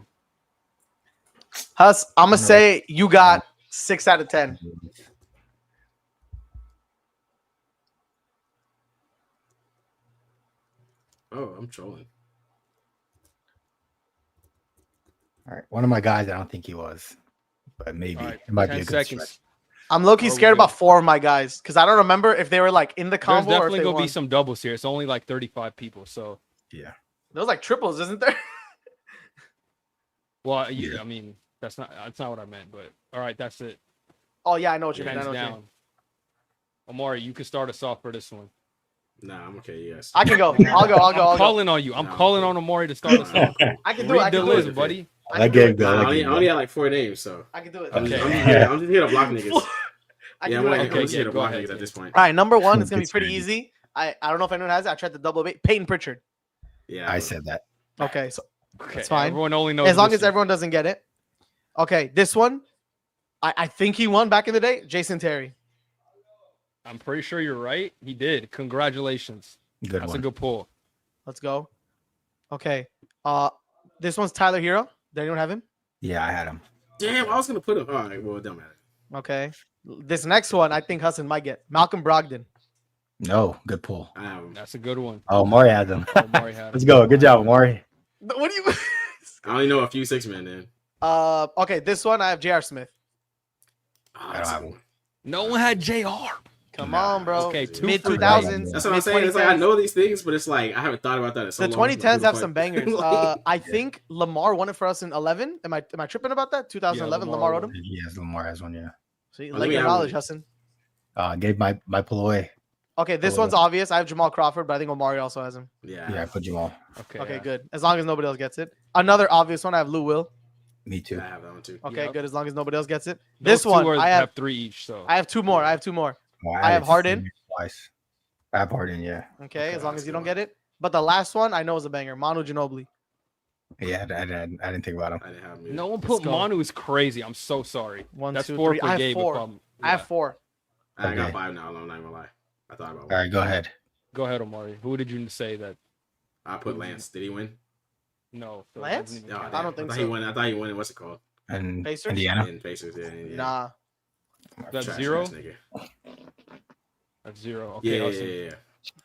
Speaker 3: Huss, I'm gonna
Speaker 2: No.
Speaker 3: say you got 6 out of 10.
Speaker 4: Oh, I'm trolling.
Speaker 2: All right. One of my guys, I don't think he was, but maybe
Speaker 1: All right,
Speaker 2: it might
Speaker 1: 10
Speaker 2: be a good
Speaker 1: seconds.
Speaker 2: stretch.
Speaker 3: I'm low-key
Speaker 1: Are we
Speaker 3: scared
Speaker 1: good?
Speaker 3: about 4 of my guys because I don't remember if they were like in the
Speaker 1: There's
Speaker 3: combo or if
Speaker 1: definitely
Speaker 3: they
Speaker 1: gonna
Speaker 3: won.
Speaker 1: be some doubles here. It's only like 35 people, so
Speaker 2: Yeah.
Speaker 3: Those like triples, isn't there?
Speaker 1: well,
Speaker 2: Yeah.
Speaker 1: I mean that's not what I meant. But all right, that's it.
Speaker 3: Oh yeah, I know what you mean. I
Speaker 1: Hands
Speaker 3: know what you mean.
Speaker 1: down. Omari, you can start us off for this one.
Speaker 4: Nah, I'm okay. Yes.
Speaker 3: I can go. I'll go.
Speaker 1: I'm
Speaker 3: I'll go.
Speaker 1: calling on you. I'm
Speaker 4: No,
Speaker 1: calling
Speaker 4: I'm
Speaker 1: on Omari to start us off.
Speaker 3: I can do it. I
Speaker 1: Read the
Speaker 3: can do
Speaker 1: list,
Speaker 3: it.
Speaker 1: buddy.
Speaker 3: I
Speaker 2: Let
Speaker 3: can do
Speaker 2: Gabe
Speaker 3: it.
Speaker 2: go.
Speaker 4: Nah, I
Speaker 2: Let
Speaker 4: only,
Speaker 2: Gabe
Speaker 4: I only
Speaker 2: go.
Speaker 4: had like 4 names, so
Speaker 3: I can do it.
Speaker 4: I'm just,
Speaker 1: Okay.
Speaker 4: I'm just here to block niggas.
Speaker 3: I
Speaker 4: Yeah,
Speaker 3: can do it. I
Speaker 4: I'm
Speaker 3: can do
Speaker 4: just
Speaker 3: it.
Speaker 4: here to
Speaker 1: Go
Speaker 4: block
Speaker 1: ahead,
Speaker 4: niggas at
Speaker 1: Gabe.
Speaker 4: this point.
Speaker 3: All right, number 1 is gonna be
Speaker 2: It's
Speaker 3: pretty
Speaker 2: crazy.
Speaker 3: easy. I don't know if anyone has it. I tried to double bait. Peyton Pritchard.
Speaker 4: Yeah,
Speaker 2: I said that.
Speaker 3: Okay, so
Speaker 1: Okay,
Speaker 3: That's fine.
Speaker 1: Everyone only knows
Speaker 3: as long
Speaker 1: this
Speaker 3: as
Speaker 1: one.
Speaker 3: everyone doesn't get it. Okay, this one, I think he won back in the day. Jason Terry.
Speaker 1: I'm pretty sure you're right. He did. Congratulations.
Speaker 2: Good
Speaker 1: That's
Speaker 2: one.
Speaker 1: a good pull.
Speaker 3: Let's go. Okay. This one's Tyler Hero. Did anyone have him?
Speaker 2: Yeah, I had him.
Speaker 4: Damn, I was gonna put him. All right, well, it don't matter.
Speaker 3: Okay. This next one, I think Hassan might get. Malcolm Brogdon.
Speaker 2: No, good pull.
Speaker 4: I have him.
Speaker 1: That's a good one.
Speaker 2: Oh, Maury had them.
Speaker 1: Omari had
Speaker 2: Let's
Speaker 1: him.
Speaker 2: go. Good job, Maury.
Speaker 3: What do you?
Speaker 4: I only know a few 6-man then.
Speaker 3: Okay. This one, I have J.R. Smith.
Speaker 4: Oh,
Speaker 2: I don't have one.
Speaker 1: No one had JR.
Speaker 3: Come
Speaker 2: Nah.
Speaker 3: on, bro.
Speaker 1: Okay, 2
Speaker 3: Mid
Speaker 1: for
Speaker 3: 2000s.
Speaker 4: That's what I'm
Speaker 3: mid
Speaker 4: saying. It's like I
Speaker 3: 2010s.
Speaker 4: know these things, but it's like I haven't thought about that in so
Speaker 3: The
Speaker 4: long.
Speaker 3: 2010s have
Speaker 4: Like,
Speaker 3: some bangers.
Speaker 4: like-
Speaker 3: I think Lamar won it for us in 11. Am I tripping about that? 2011,
Speaker 1: Yeah,
Speaker 3: Lamar
Speaker 1: Lamar
Speaker 3: wrote him.
Speaker 2: Yes, Lamar has one. Yeah.
Speaker 3: See,
Speaker 4: Let
Speaker 3: like
Speaker 4: me
Speaker 3: your
Speaker 4: have
Speaker 3: knowledge,
Speaker 4: one.
Speaker 3: Hassan.
Speaker 2: Gave my pull away.
Speaker 3: Okay, this
Speaker 2: Oh,
Speaker 3: one's obvious. I have Jamal Crawford, but I think Omari also has him.
Speaker 4: yeah.
Speaker 2: Yeah, I put Jamal.
Speaker 1: Okay.
Speaker 3: Okay,
Speaker 1: yeah.
Speaker 3: good. As long as nobody else gets it. Another obvious one, I have Lou Will.
Speaker 2: Me
Speaker 4: Yeah,
Speaker 2: too.
Speaker 4: I have that one too.
Speaker 3: Okay,
Speaker 1: Yep.
Speaker 3: good. As long as nobody else gets it.
Speaker 1: Those
Speaker 3: This
Speaker 1: two
Speaker 3: one,
Speaker 1: are-
Speaker 3: I have
Speaker 1: 3 each. So
Speaker 3: I have 2 more. I have 2 more.
Speaker 2: Oh,
Speaker 3: I have
Speaker 2: added
Speaker 3: Harden.
Speaker 2: twice. I have Harden. Yeah.
Speaker 3: Okay, as long
Speaker 4: that's
Speaker 3: as you
Speaker 4: good
Speaker 3: don't
Speaker 4: one.
Speaker 3: get it. But the last one I know is a banger. Manu Ginobili.
Speaker 2: Yeah. I didn't think about him.
Speaker 4: I didn't have him. either.
Speaker 1: no one put
Speaker 3: go.
Speaker 1: Manu is crazy. I'm so sorry.
Speaker 3: 1,
Speaker 1: That's
Speaker 3: 2,
Speaker 1: 4
Speaker 3: 3.
Speaker 1: for
Speaker 3: I have
Speaker 1: Gabe.
Speaker 3: 4.
Speaker 1: if I'm-
Speaker 3: I have
Speaker 1: yeah.
Speaker 3: 4.
Speaker 4: I got
Speaker 2: Okay.
Speaker 4: 5 now. I'm not even gonna lie. I thought about
Speaker 2: All
Speaker 4: one.
Speaker 2: right, go ahead.
Speaker 1: Go ahead, Omari. Who did you say that?
Speaker 4: I put Lance. Did he win?
Speaker 1: No. so it
Speaker 3: Lance?
Speaker 1: doesn't even
Speaker 4: No,
Speaker 1: count.
Speaker 3: I don't think
Speaker 4: thought
Speaker 3: so.
Speaker 4: He won. I thought he won. In what's it called?
Speaker 2: And
Speaker 3: Pacers?
Speaker 2: Indiana.
Speaker 4: In Pacers. Yeah. Yeah.
Speaker 3: Nah.
Speaker 1: That's
Speaker 4: Trash
Speaker 1: 0.
Speaker 4: ass nigga.
Speaker 1: That's 0. Okay.
Speaker 4: Yeah,
Speaker 1: Hassan.
Speaker 4: yeah.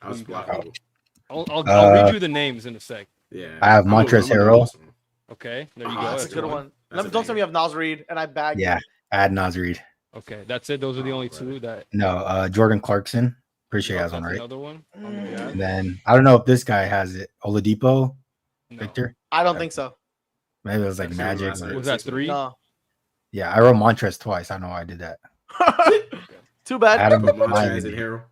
Speaker 4: I was
Speaker 1: Who you got?
Speaker 4: blocking people.
Speaker 1: I'll read you the names in a sec.
Speaker 4: Yeah.
Speaker 2: I have
Speaker 4: I'm gonna-
Speaker 2: Montrezl
Speaker 4: I'm gonna
Speaker 2: Harrell.
Speaker 4: lose him.
Speaker 1: Okay. There you
Speaker 4: Ah,
Speaker 1: go.
Speaker 3: That's a
Speaker 1: That's
Speaker 3: good
Speaker 1: one.
Speaker 3: one.
Speaker 4: That's a
Speaker 3: Don't tell me you have Nas Reed and I bagged.
Speaker 2: Yeah, I had Nas Reed.
Speaker 1: Okay. That's it. Those are the
Speaker 4: Oh,
Speaker 1: only
Speaker 4: brother.
Speaker 1: 2 that.
Speaker 2: No, Jordan Clarkson. Pretty sure he has
Speaker 1: That's
Speaker 2: one, right?
Speaker 1: Another one. on the
Speaker 3: Mm.
Speaker 1: Jazz?
Speaker 2: And then I don't know if this guy has it. Oladipo,
Speaker 1: No.
Speaker 2: Victor.
Speaker 3: I don't think so.
Speaker 2: Maybe it was like
Speaker 4: That's
Speaker 2: Magic.
Speaker 4: last
Speaker 2: or-
Speaker 4: year.
Speaker 1: Was that 3?
Speaker 3: No.
Speaker 2: Yeah, I wrote Montrezl twice. I don't know why I did that.
Speaker 3: Too bad.
Speaker 2: Adam
Speaker 4: Put
Speaker 2: Miami.
Speaker 4: Montrez and Harrell.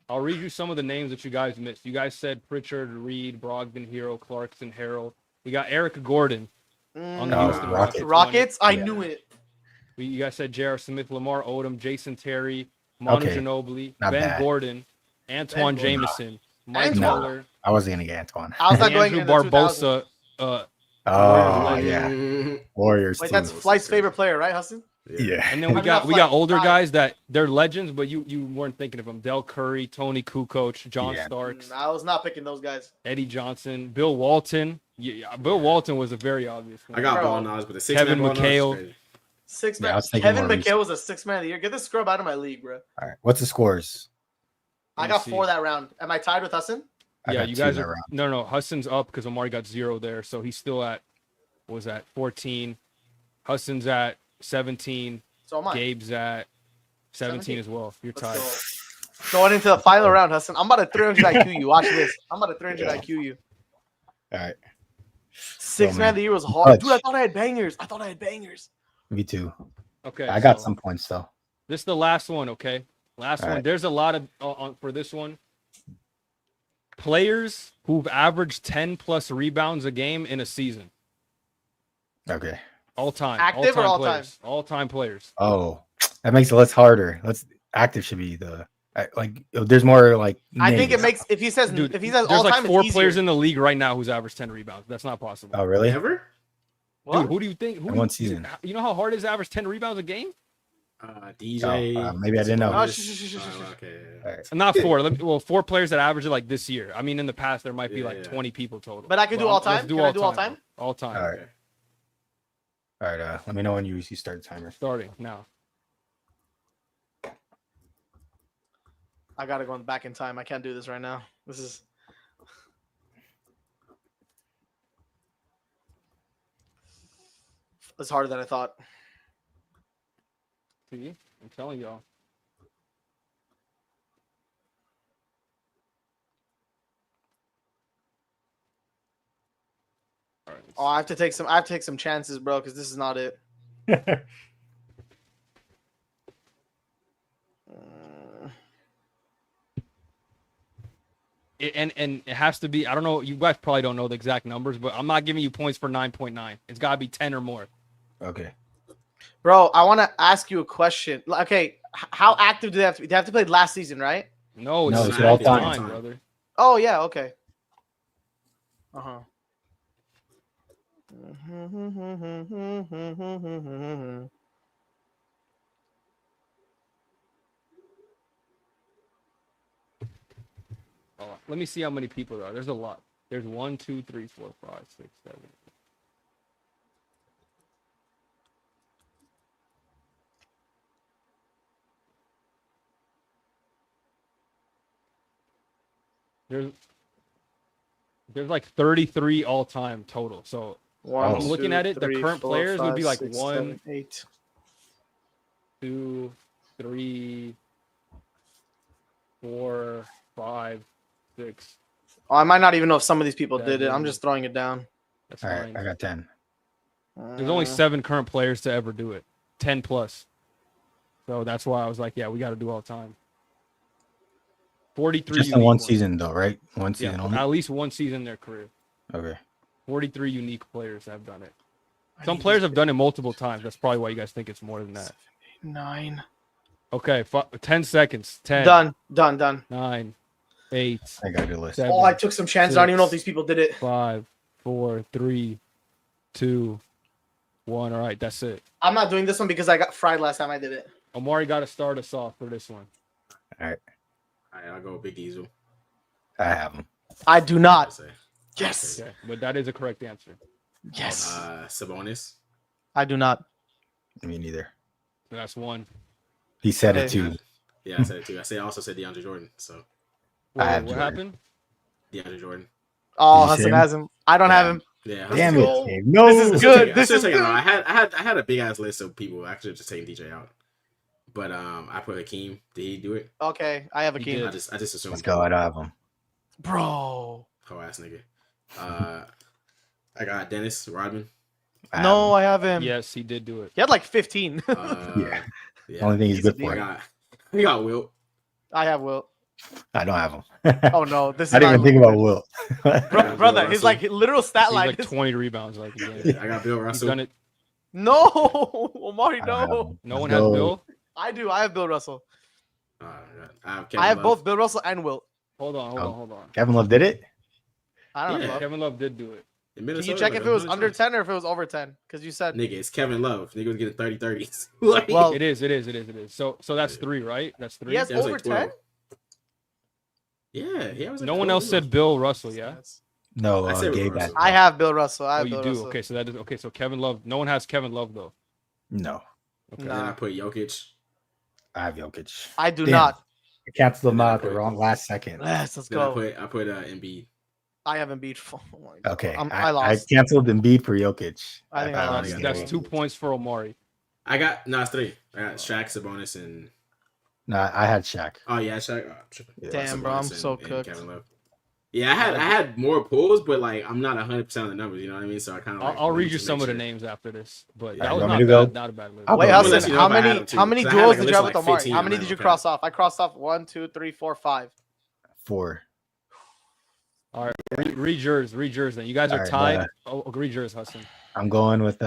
Speaker 1: I'll read you some of the names that you guys missed. You guys said Pritchard, Reed, Brogdon, Hero, Clarkson, Harrell. We got Eric Gordon on the
Speaker 2: Oh,
Speaker 1: Houston
Speaker 2: Rockets.
Speaker 3: Rockets? I
Speaker 2: Yeah.
Speaker 3: knew it.
Speaker 1: You guys said J.R. Smith, Lamar Odom, Jason Terry, Manu
Speaker 2: Okay.
Speaker 1: Ginobili,
Speaker 2: Not
Speaker 1: Ben
Speaker 2: bad.
Speaker 1: Gordon, Antoine
Speaker 3: Ben Gordon.
Speaker 1: Jameson, Mike
Speaker 3: Antoine.
Speaker 1: Miller,
Speaker 2: I wasn't gonna get Antoine.
Speaker 3: How's that going
Speaker 1: Andrew
Speaker 3: in the 2000s?
Speaker 1: Barbosa,
Speaker 2: Oh
Speaker 1: Warriors.
Speaker 2: yeah,
Speaker 4: Mm,
Speaker 2: Warriors.
Speaker 3: Wait,
Speaker 2: too.
Speaker 3: that's Flight's favorite player, right, Hassan?
Speaker 2: Yeah.
Speaker 1: and then we
Speaker 3: I'm
Speaker 1: got
Speaker 3: not
Speaker 1: older
Speaker 3: Flight.
Speaker 1: guys that they're legends, but you weren't thinking of them. Del Curry, Tony Kukoc, John
Speaker 2: Yeah.
Speaker 1: Starks,
Speaker 3: I was not picking those guys.
Speaker 1: Eddie Johnson, Bill Walton, Yeah, Bill Walton was a very obvious one.
Speaker 4: I got
Speaker 3: Bro.
Speaker 4: ball knowledge, but the 6
Speaker 1: Kevin
Speaker 4: man ball knowledge
Speaker 1: McHale.
Speaker 4: is crazy.
Speaker 3: Six
Speaker 2: Yeah, I
Speaker 3: man.
Speaker 2: was thinking
Speaker 3: Kevin
Speaker 2: more
Speaker 3: McHale was a 6 man of the year. Get this scrub out of my league, bro.
Speaker 2: All right. What's the scores?
Speaker 3: I
Speaker 1: Let me
Speaker 3: got
Speaker 1: see.
Speaker 3: 4 that round. Am I tied with Hassan?
Speaker 2: I
Speaker 1: Yeah,
Speaker 2: got
Speaker 1: you
Speaker 2: 2
Speaker 1: guys
Speaker 2: that
Speaker 1: are.
Speaker 2: round.
Speaker 1: No, Hudson's up because Omari got 0 there, so he's still at. What was that 14? Hudson's at 17.
Speaker 3: So am I.
Speaker 1: Gabe's at 17 as well. You're tied.
Speaker 3: Let's go. Going into the final round, Hassan. I'm about to 300 IQ you. Watch this. I'm about to 300 IQ you.
Speaker 2: All right.
Speaker 3: 6
Speaker 2: Yo,
Speaker 3: man
Speaker 2: man.
Speaker 3: of the year was hard. Dude, I
Speaker 2: Clutch.
Speaker 3: thought I had bangers.
Speaker 2: Me too.
Speaker 1: Okay,
Speaker 2: I got
Speaker 1: so
Speaker 2: some points though.
Speaker 1: This is the last one. Okay, last
Speaker 2: All
Speaker 1: one.
Speaker 2: right.
Speaker 1: There's a lot of for this one. Players who've averaged 10 plus rebounds a game in a season,
Speaker 2: Okay.
Speaker 1: all time.
Speaker 3: Active or all time?
Speaker 1: players. All time players.
Speaker 2: Oh, that makes it less harder. Active should be there's more like.
Speaker 3: I think it
Speaker 2: names.
Speaker 3: makes if he says
Speaker 1: Dude,
Speaker 3: if he says
Speaker 1: there's
Speaker 3: all
Speaker 1: like
Speaker 3: time,
Speaker 1: 4
Speaker 3: it's
Speaker 1: players
Speaker 3: easier.
Speaker 1: in the league right now who's averaged 10 rebounds. That's not possible.
Speaker 2: Oh really?
Speaker 4: Ever?
Speaker 3: What?
Speaker 1: Dude, who do you think? Who
Speaker 2: In
Speaker 1: do
Speaker 2: one
Speaker 1: you,
Speaker 2: season.
Speaker 1: You know how hard it is to average 10 rebounds a game?
Speaker 4: DJ.
Speaker 2: Maybe I didn't know.
Speaker 3: Oh,
Speaker 4: Okay.
Speaker 2: All right.
Speaker 1: Not 4. 4 players that average it like this year. I mean, in the past there might be
Speaker 4: Yeah,
Speaker 1: like
Speaker 4: yeah.
Speaker 1: 20 people total.
Speaker 3: But I can do
Speaker 1: Well,
Speaker 3: all time?
Speaker 1: let's
Speaker 3: Can I do all time?
Speaker 1: All time.
Speaker 2: All right. All right. Let me know when you start the timer.
Speaker 1: Starting now.
Speaker 3: I gotta go back in time. I can't do this right now. This is it's harder than I thought.
Speaker 1: See, I'm telling y'all. All right,
Speaker 3: Oh, I have to take some chances, bro, because this is not it.
Speaker 1: and it has to be. I don't know. You guys probably don't know the exact numbers, but I'm not giving you points for 9.9. It's got to be 10 or more.
Speaker 2: Okay.
Speaker 3: Bro, I want to ask you a question. Okay, how active do they have to be? They have to play last season, right?
Speaker 1: No,
Speaker 2: No,
Speaker 1: it's
Speaker 2: it's all
Speaker 1: time,
Speaker 2: time.
Speaker 1: brother.
Speaker 3: Oh yeah, okay.
Speaker 1: Hold on. Let me see how many people there are. There's a lot. There's 1, 2, 3, 4, 5, 6, 7. There's like 33 all time total. So
Speaker 3: One,
Speaker 1: I'm looking at it, the
Speaker 3: three,
Speaker 1: current
Speaker 3: four,
Speaker 1: players would be
Speaker 3: five,
Speaker 1: like
Speaker 3: six,
Speaker 1: 1,
Speaker 3: seven, 8.
Speaker 1: 2, 3, 4, 5, 6.
Speaker 3: Oh, I might not even know if some of these people did it. I'm
Speaker 1: Seven.
Speaker 3: just throwing it down.
Speaker 1: That's
Speaker 2: All right.
Speaker 1: fine.
Speaker 2: I got 10.
Speaker 1: There's only 7 current players to ever do it. 10 plus. So that's why I was like, yeah, we got to do all time. 43
Speaker 2: Just in
Speaker 1: unique
Speaker 2: one
Speaker 1: ones.
Speaker 2: season though, right? One
Speaker 1: Yeah,
Speaker 2: season only.
Speaker 1: at least one season in their career.
Speaker 2: Okay.
Speaker 1: 43 unique players have done it. Some players have done it multiple times. That's probably why you guys think it's more than that.
Speaker 3: 9.
Speaker 1: Okay, 10 seconds. 10,
Speaker 3: Done.
Speaker 1: 9, 8,
Speaker 2: I got a good list.
Speaker 1: 7,
Speaker 3: Oh, I took some chances. I don't even know if
Speaker 1: 6,
Speaker 3: these people did it.
Speaker 1: 5, 4, 3, 2, 1. All right, that's it.
Speaker 3: I'm not doing this one because I got fried last time I did it.
Speaker 1: Omari got to start us off for this one.
Speaker 4: All right, I'll go with Big Diesel.
Speaker 2: I have them.
Speaker 3: I do
Speaker 4: I'll
Speaker 3: not.
Speaker 4: say.
Speaker 3: Yes.
Speaker 1: Okay, but that is a correct answer.
Speaker 3: Yes.
Speaker 4: Sabonis.
Speaker 3: I do not.
Speaker 2: Me neither.
Speaker 1: So that's one.
Speaker 2: He said
Speaker 3: Okay.
Speaker 2: it too.
Speaker 4: Yeah, I said it too. I also said DeAndre Jordan. So
Speaker 1: Wait,
Speaker 2: have
Speaker 1: what
Speaker 2: Jordan.
Speaker 1: happened?
Speaker 4: DeAndre Jordan.
Speaker 3: Oh,
Speaker 2: Did you say
Speaker 3: Hassan
Speaker 2: him?
Speaker 3: has him. I don't have him.
Speaker 4: Yeah.
Speaker 2: Damn
Speaker 3: go.
Speaker 2: it. Gabe. No.
Speaker 3: This is good. This is
Speaker 4: good.
Speaker 3: good.
Speaker 4: I had a big ass list of people. Actually, just taking DJ out. But I put Hakeem. Did he do it?
Speaker 3: Okay, I have a
Speaker 1: He
Speaker 3: king.
Speaker 1: did.
Speaker 4: I just assumed.
Speaker 2: Let's go. I don't have them.
Speaker 3: Bro.
Speaker 4: Hoe ass nigga. I got Dennis Rodman.
Speaker 3: No, I have him.
Speaker 1: Yes, he did do it.
Speaker 3: He had like 15.
Speaker 2: Yeah.
Speaker 4: Yeah.
Speaker 2: Only thing he's
Speaker 3: He's a
Speaker 2: good for.
Speaker 4: I got Wilt.
Speaker 3: I have Wilt.
Speaker 2: I don't have him.
Speaker 3: Oh no, this is
Speaker 2: I didn't
Speaker 3: not
Speaker 2: even think about Will.
Speaker 3: brother. His like literal stat
Speaker 1: He's
Speaker 3: line.
Speaker 1: like
Speaker 3: is-
Speaker 1: 20 rebounds. Like a game.
Speaker 4: I got Bill
Speaker 1: He's
Speaker 4: Russell.
Speaker 1: done it.
Speaker 3: No, Omari,
Speaker 2: I don't have
Speaker 3: no.
Speaker 2: him.
Speaker 1: No one
Speaker 2: Let's
Speaker 1: has
Speaker 2: go.
Speaker 1: Bill.
Speaker 3: I do. I have Bill Russell.
Speaker 4: I have Kevin
Speaker 3: I have
Speaker 4: Love.
Speaker 3: both Bill Russell and Wilt.
Speaker 1: Hold on.
Speaker 2: Oh. Kevin Love did it?
Speaker 3: I don't
Speaker 4: Yeah.
Speaker 3: know.
Speaker 1: Kevin Love did do it.
Speaker 4: In
Speaker 3: Can
Speaker 4: Minnesota,
Speaker 3: you check
Speaker 4: like
Speaker 3: if it was
Speaker 4: 100
Speaker 3: under
Speaker 4: times.
Speaker 3: 10 or if it was over 10? Because you said
Speaker 4: Nigga, it's Kevin Love. Nigga was getting 30-30s. Like,
Speaker 3: Well,
Speaker 1: It is. So that's 3, right? That's 3.
Speaker 3: he has
Speaker 4: Yeah, it was
Speaker 3: over
Speaker 4: like
Speaker 3: 10.
Speaker 4: 12. Yeah, he was like
Speaker 1: No one
Speaker 4: 12
Speaker 1: else said
Speaker 4: rebounds.
Speaker 1: Bill Russell. Yeah.
Speaker 2: No,
Speaker 4: I said
Speaker 2: Gabe
Speaker 4: Russell.
Speaker 2: has.
Speaker 3: I have Bill Russell. I
Speaker 1: Oh,
Speaker 3: have
Speaker 1: you
Speaker 3: Bill
Speaker 1: do.
Speaker 3: Russell.
Speaker 1: Okay, so that is okay. So Kevin Love. No one has Kevin Love though.
Speaker 2: No,
Speaker 1: Okay.
Speaker 4: And then I
Speaker 3: Nah,
Speaker 4: put Jokic.
Speaker 2: I have Jokic.
Speaker 3: I do
Speaker 2: Damn.
Speaker 3: not.
Speaker 2: I canceled
Speaker 4: And
Speaker 2: them
Speaker 4: then I
Speaker 2: out at the
Speaker 4: put-
Speaker 2: wrong last second.
Speaker 3: Yes, let's
Speaker 4: Then
Speaker 3: go.
Speaker 4: I put Embiid.
Speaker 3: I haven't beat. Oh my God.
Speaker 2: Okay,
Speaker 3: I
Speaker 2: I
Speaker 3: lost.
Speaker 2: canceled Embiid for Jokic.
Speaker 3: I think
Speaker 2: thought
Speaker 3: I
Speaker 2: was
Speaker 3: lost.
Speaker 2: gonna
Speaker 1: That's
Speaker 2: win.
Speaker 1: 2 points for Omari.
Speaker 4: I got no, it's 3. I got Shaq, Sabonis, and
Speaker 2: No, I had Shaq.
Speaker 4: oh yeah, Shaq.
Speaker 2: Yeah.
Speaker 3: Damn, bro, I'm so
Speaker 4: and
Speaker 3: cooked.
Speaker 4: Kevin Love. Yeah, I had more pulls, but like I'm not 100% of the numbers. You know what I mean? So I kind of
Speaker 1: I'll read you some of the names after this, but
Speaker 4: Yeah,
Speaker 1: that
Speaker 4: you
Speaker 1: was
Speaker 2: want
Speaker 1: not
Speaker 2: me to go?
Speaker 1: bad. Not a bad list.
Speaker 2: I'll
Speaker 3: Wait,
Speaker 2: go
Speaker 3: Hassan,
Speaker 2: with it.
Speaker 3: how
Speaker 4: If I had
Speaker 3: many
Speaker 4: them too,
Speaker 3: how many
Speaker 4: 'cause I had,
Speaker 3: duels
Speaker 4: like, a
Speaker 3: did you
Speaker 4: list
Speaker 3: have
Speaker 4: of,
Speaker 3: with
Speaker 4: like,
Speaker 3: Omari?
Speaker 4: 15
Speaker 3: How
Speaker 4: on
Speaker 3: many
Speaker 4: that
Speaker 3: did you
Speaker 4: one,
Speaker 3: cross off? I crossed off 1, 2, 3, 4, 5.
Speaker 2: 4.
Speaker 1: All right, read yours. Then you guys are
Speaker 2: All right,
Speaker 1: tied. Read yours, Hassan.
Speaker 2: I'm going with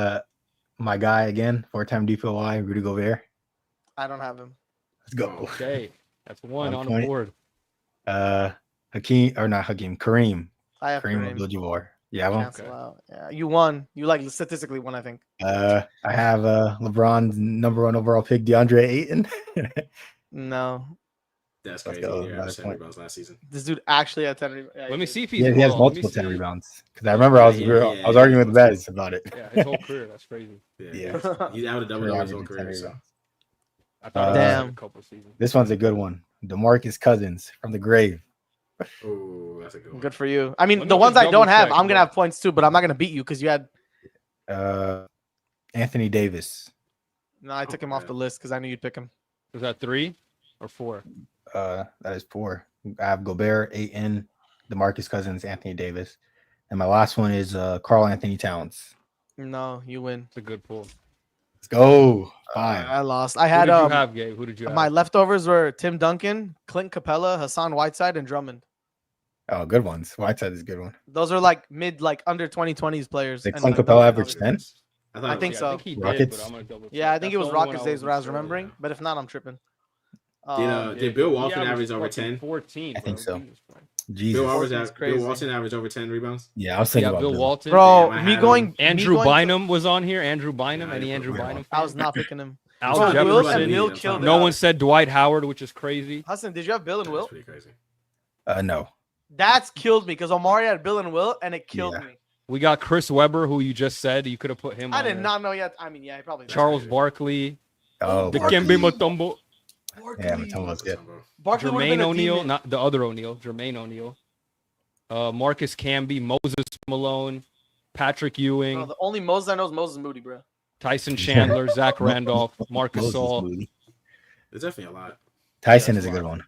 Speaker 2: my guy again, 4-time DPOY, Rudy Gobert.
Speaker 3: I don't have him.
Speaker 2: Let's go.
Speaker 1: Okay, that's one on the
Speaker 2: point.
Speaker 1: board.
Speaker 2: Kareem.
Speaker 3: I have
Speaker 2: Kareem
Speaker 3: Kareem.
Speaker 2: Abdul-Jabbar. Yeah, well,
Speaker 3: Cancel out. Yeah, you won. You like statistically won, I think.
Speaker 2: I have LeBron's number 1 overall pick, DeAndre Ayton.
Speaker 3: No,
Speaker 4: That's
Speaker 2: Let's
Speaker 4: crazy.
Speaker 2: go.
Speaker 4: He had
Speaker 2: Another
Speaker 4: 10
Speaker 2: point.
Speaker 4: rebounds last season.
Speaker 3: this dude actually had 10. Yeah,
Speaker 1: Let me see if he's
Speaker 2: Yeah, he has
Speaker 1: well, let me
Speaker 2: multiple 10
Speaker 1: see.
Speaker 2: rebounds. Because I remember I was
Speaker 4: Yeah,
Speaker 2: arguing with
Speaker 4: yeah.
Speaker 2: Bez about it.
Speaker 1: Yeah, his whole career. That's crazy.
Speaker 2: Yeah.
Speaker 4: He's out of double
Speaker 2: Career
Speaker 4: his whole
Speaker 2: average of 10
Speaker 4: career. So.
Speaker 2: rebounds.
Speaker 1: I thought it was
Speaker 3: Damn.
Speaker 1: like a couple seasons.
Speaker 2: This one's a good one. DeMarcus Cousins from the grave.
Speaker 4: Oh, that's a good one.
Speaker 3: Good for you. I mean,
Speaker 1: Let
Speaker 3: the
Speaker 1: me
Speaker 3: ones
Speaker 1: just
Speaker 3: I don't have,
Speaker 1: double-check,
Speaker 3: I'm gonna
Speaker 1: but-
Speaker 3: have points too, but I'm not gonna beat you because you had.
Speaker 2: Anthony Davis.
Speaker 3: No, I took him off the list because I knew you'd pick him.
Speaker 1: Was that 3 or 4?
Speaker 2: That is 4. I have Gobert, Ayton, DeMarcus Cousins, Anthony Davis. And my last one is Carl Anthony Towns.
Speaker 3: No, you win.
Speaker 1: It's a good pull.
Speaker 2: Let's go. 5.
Speaker 3: I lost. I
Speaker 1: Who
Speaker 3: had
Speaker 1: did you have, Gabe? Who did you have?
Speaker 3: my leftovers were Tim Duncan, Clint Capella, Hassan Whiteside, and Drummond.
Speaker 2: Oh, good ones. Whiteside is a good one.
Speaker 3: Those are like mid, like under 2020s players.
Speaker 2: Did
Speaker 3: and,
Speaker 2: Clint
Speaker 3: like,
Speaker 2: Capella
Speaker 3: those-
Speaker 2: average 10?
Speaker 3: I think so.
Speaker 1: I think he did,
Speaker 2: Rockets?
Speaker 1: but I'm gonna double check.
Speaker 3: Yeah, I think
Speaker 1: That's
Speaker 3: it was
Speaker 1: the only one
Speaker 3: Rockets
Speaker 1: I
Speaker 3: days what I was
Speaker 1: sure.
Speaker 3: remembering,
Speaker 1: Yeah.
Speaker 3: but if not, I'm tripping.
Speaker 4: Did Bill
Speaker 1: He
Speaker 4: Walton average
Speaker 1: averaged
Speaker 4: over
Speaker 1: fucking
Speaker 4: 10?
Speaker 1: 14.
Speaker 2: I think
Speaker 1: bro.
Speaker 2: so.
Speaker 1: Jesus Christ.
Speaker 2: Jesus.
Speaker 3: Walton's crazy.
Speaker 4: Bill Walton averaged over 10 rebounds.
Speaker 2: Yeah, I was thinking
Speaker 1: Yeah,
Speaker 2: about
Speaker 1: Bill
Speaker 2: Bill.
Speaker 1: Walton.
Speaker 3: Bro,
Speaker 4: Damn, I
Speaker 3: me
Speaker 4: had
Speaker 3: going.
Speaker 4: him.
Speaker 1: Andrew
Speaker 3: me going to-
Speaker 1: Bynum was on here. Andrew Bynum.
Speaker 4: Yeah,
Speaker 1: Any
Speaker 4: I
Speaker 1: Andrew
Speaker 2: didn't-
Speaker 1: Bynum?
Speaker 3: I was not picking him.
Speaker 1: Al
Speaker 3: Bro, Will
Speaker 1: Jefferson.
Speaker 3: and Will
Speaker 4: I'm
Speaker 3: killed it.
Speaker 1: No
Speaker 3: out.
Speaker 1: one said Dwight Howard, which is crazy.
Speaker 3: Hassan, did you have Bill and
Speaker 4: That's
Speaker 3: Will?
Speaker 4: pretty crazy.
Speaker 2: No.
Speaker 3: That's killed me because Omari had Bill and Will, and it killed
Speaker 2: Yeah.
Speaker 3: me.
Speaker 1: We got Chris Webber, who you just said you could have put him.
Speaker 3: I
Speaker 1: on
Speaker 3: did
Speaker 1: there.
Speaker 3: not know yet. I mean, yeah, he probably.
Speaker 1: Charles Barkley,
Speaker 2: Oh,
Speaker 3: Barkley.
Speaker 1: Dikembe Mutombo,
Speaker 2: yeah, Matumbo's good.
Speaker 3: Barkley would've been
Speaker 1: Jermaine
Speaker 3: a
Speaker 1: O'Neal,
Speaker 3: demon.
Speaker 1: not the other O'Neal, Jermaine O'Neal, Marcus Camby, Moses Malone, Patrick
Speaker 3: Bro,
Speaker 1: Ewing,
Speaker 3: the only Moses I know is Moses Moody, bro.
Speaker 1: Tyson Chandler, Zach Randolph, Marcus
Speaker 2: Moses
Speaker 1: Saul.
Speaker 2: Moody.
Speaker 4: There's definitely a lot.
Speaker 2: Tyson
Speaker 1: That's
Speaker 2: is a good
Speaker 1: wild.
Speaker 2: one.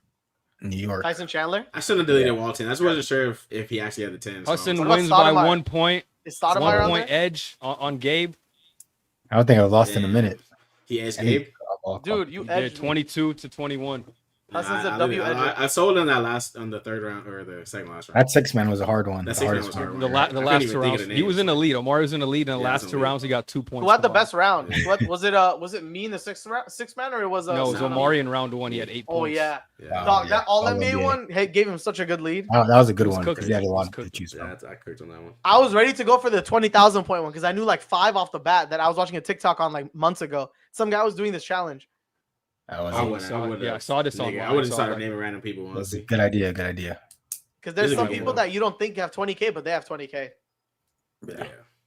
Speaker 2: New York.
Speaker 3: Tyson Chandler.
Speaker 4: I shouldn't have deleted Walton. I just wasn't sure if he actually had the 10. So
Speaker 1: Hudson
Speaker 3: What about
Speaker 1: wins by
Speaker 3: Stoudemire?
Speaker 1: 1 point.
Speaker 3: Is
Speaker 1: One
Speaker 3: Stoudemire on
Speaker 1: point
Speaker 3: there?
Speaker 1: edge on Gabe.
Speaker 2: I don't think I lost in a
Speaker 4: Damn.
Speaker 2: minute.
Speaker 4: He edged
Speaker 2: And he-
Speaker 4: Gabe.
Speaker 3: Dude, you
Speaker 1: He did
Speaker 3: edged me.
Speaker 1: 22 to 21.
Speaker 3: Hudson's
Speaker 4: I
Speaker 3: a W
Speaker 4: literally-
Speaker 3: edger.
Speaker 4: I sold on that on the third round or the second last round.
Speaker 2: That 6-man was a hard one.
Speaker 4: That
Speaker 2: The
Speaker 4: 6-man
Speaker 2: hardest
Speaker 4: was
Speaker 2: one.
Speaker 4: hard.
Speaker 1: The,
Speaker 4: I
Speaker 1: the
Speaker 4: couldn't
Speaker 1: last
Speaker 4: even
Speaker 1: two
Speaker 4: think of
Speaker 1: rounds,
Speaker 4: the
Speaker 1: he was
Speaker 4: names.
Speaker 1: in the lead. Omari was in the lead in the
Speaker 4: Yeah,
Speaker 1: last
Speaker 4: he was
Speaker 1: two
Speaker 4: in the
Speaker 1: rounds. He got 2 points.
Speaker 3: Who had the
Speaker 1: combined.
Speaker 3: best round? Was it me in the sixth man or it was
Speaker 1: No, it was
Speaker 3: Sam?
Speaker 1: Omari in round 1. He had 8
Speaker 3: Oh
Speaker 1: points.
Speaker 3: yeah,
Speaker 4: Yeah,
Speaker 3: dog.
Speaker 2: yeah.
Speaker 3: That All
Speaker 2: All
Speaker 3: NBA
Speaker 2: NBA.
Speaker 3: one gave him such a good lead.
Speaker 2: That was a good
Speaker 1: He was
Speaker 2: one
Speaker 1: cooking.
Speaker 2: because he had a
Speaker 1: He was
Speaker 2: lot to
Speaker 1: cooking.
Speaker 2: choose from.
Speaker 4: I clicked on that one.
Speaker 3: I was ready to go for the 20,000 point one because I knew like 5 off the bat that I was watching a TikTok on like months ago. Some guy was doing this challenge.
Speaker 2: That was,
Speaker 4: I
Speaker 1: I
Speaker 4: wouldn't.
Speaker 1: saw it.
Speaker 4: wouldn't
Speaker 1: Yeah,
Speaker 4: have-
Speaker 1: I saw this
Speaker 4: nigga,
Speaker 1: online.
Speaker 4: I wouldn't
Speaker 1: I saw
Speaker 4: start
Speaker 1: that.
Speaker 4: naming random people.
Speaker 2: that was a
Speaker 4: Honestly.
Speaker 2: good idea. Good idea.
Speaker 3: Because there's
Speaker 4: He's a
Speaker 3: some
Speaker 4: good
Speaker 3: people
Speaker 4: one.
Speaker 3: that you don't think have 20K, but they have 20K.
Speaker 4: Yeah.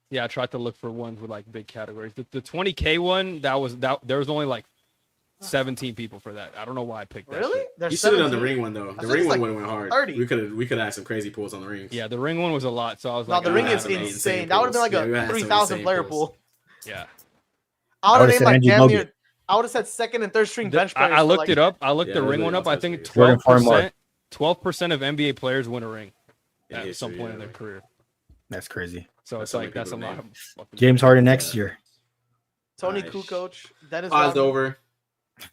Speaker 1: Yeah, I tried to look for ones with like big categories. The 20K one, there was only like 17 people for that. I don't know why I picked that.
Speaker 3: Really?
Speaker 1: shit.
Speaker 3: There's
Speaker 4: You should have done the
Speaker 3: 17?
Speaker 4: ring one though.
Speaker 3: I
Speaker 4: The
Speaker 3: think
Speaker 4: ring
Speaker 3: it's
Speaker 4: one
Speaker 3: like
Speaker 4: would have went hard.
Speaker 3: 30.
Speaker 4: We could have had some crazy pulls on the rings.
Speaker 1: Yeah, the ring one was a lot, so I was
Speaker 3: No,
Speaker 1: like,
Speaker 3: the
Speaker 1: ah,
Speaker 3: ring
Speaker 4: yeah,
Speaker 3: is
Speaker 4: some
Speaker 3: insane.
Speaker 4: insane
Speaker 3: That would have been like
Speaker 4: pulls. Yeah, we
Speaker 3: a
Speaker 4: had some
Speaker 3: 3,000
Speaker 4: insane
Speaker 3: player
Speaker 4: pulls.
Speaker 3: pool.
Speaker 1: yeah.
Speaker 3: I would have
Speaker 2: would've
Speaker 3: named
Speaker 2: said
Speaker 3: like
Speaker 2: Andrew
Speaker 3: damn
Speaker 2: Bogut.
Speaker 3: near. I would have said second and third string bench players.
Speaker 1: I
Speaker 3: for,
Speaker 1: looked
Speaker 3: like-
Speaker 1: it up. I looked
Speaker 4: Yeah,
Speaker 1: the
Speaker 4: those
Speaker 1: ring
Speaker 4: are
Speaker 1: one
Speaker 4: the
Speaker 1: up. I
Speaker 4: outside
Speaker 1: think
Speaker 4: players.
Speaker 2: Jordan Farmar.
Speaker 1: 12% of NBA players win a ring
Speaker 4: In
Speaker 1: at some
Speaker 4: history,
Speaker 1: point
Speaker 4: yeah.
Speaker 1: in their career.
Speaker 2: That's crazy.
Speaker 1: So
Speaker 4: That's
Speaker 1: it's
Speaker 4: so many
Speaker 1: like that's a
Speaker 4: people to
Speaker 1: lot.
Speaker 4: name.
Speaker 1: Of fucking
Speaker 2: James Harden next year.
Speaker 3: Tony
Speaker 4: Nice.
Speaker 3: Kukoc, Dennis
Speaker 4: Paused
Speaker 3: Rodman.
Speaker 4: over.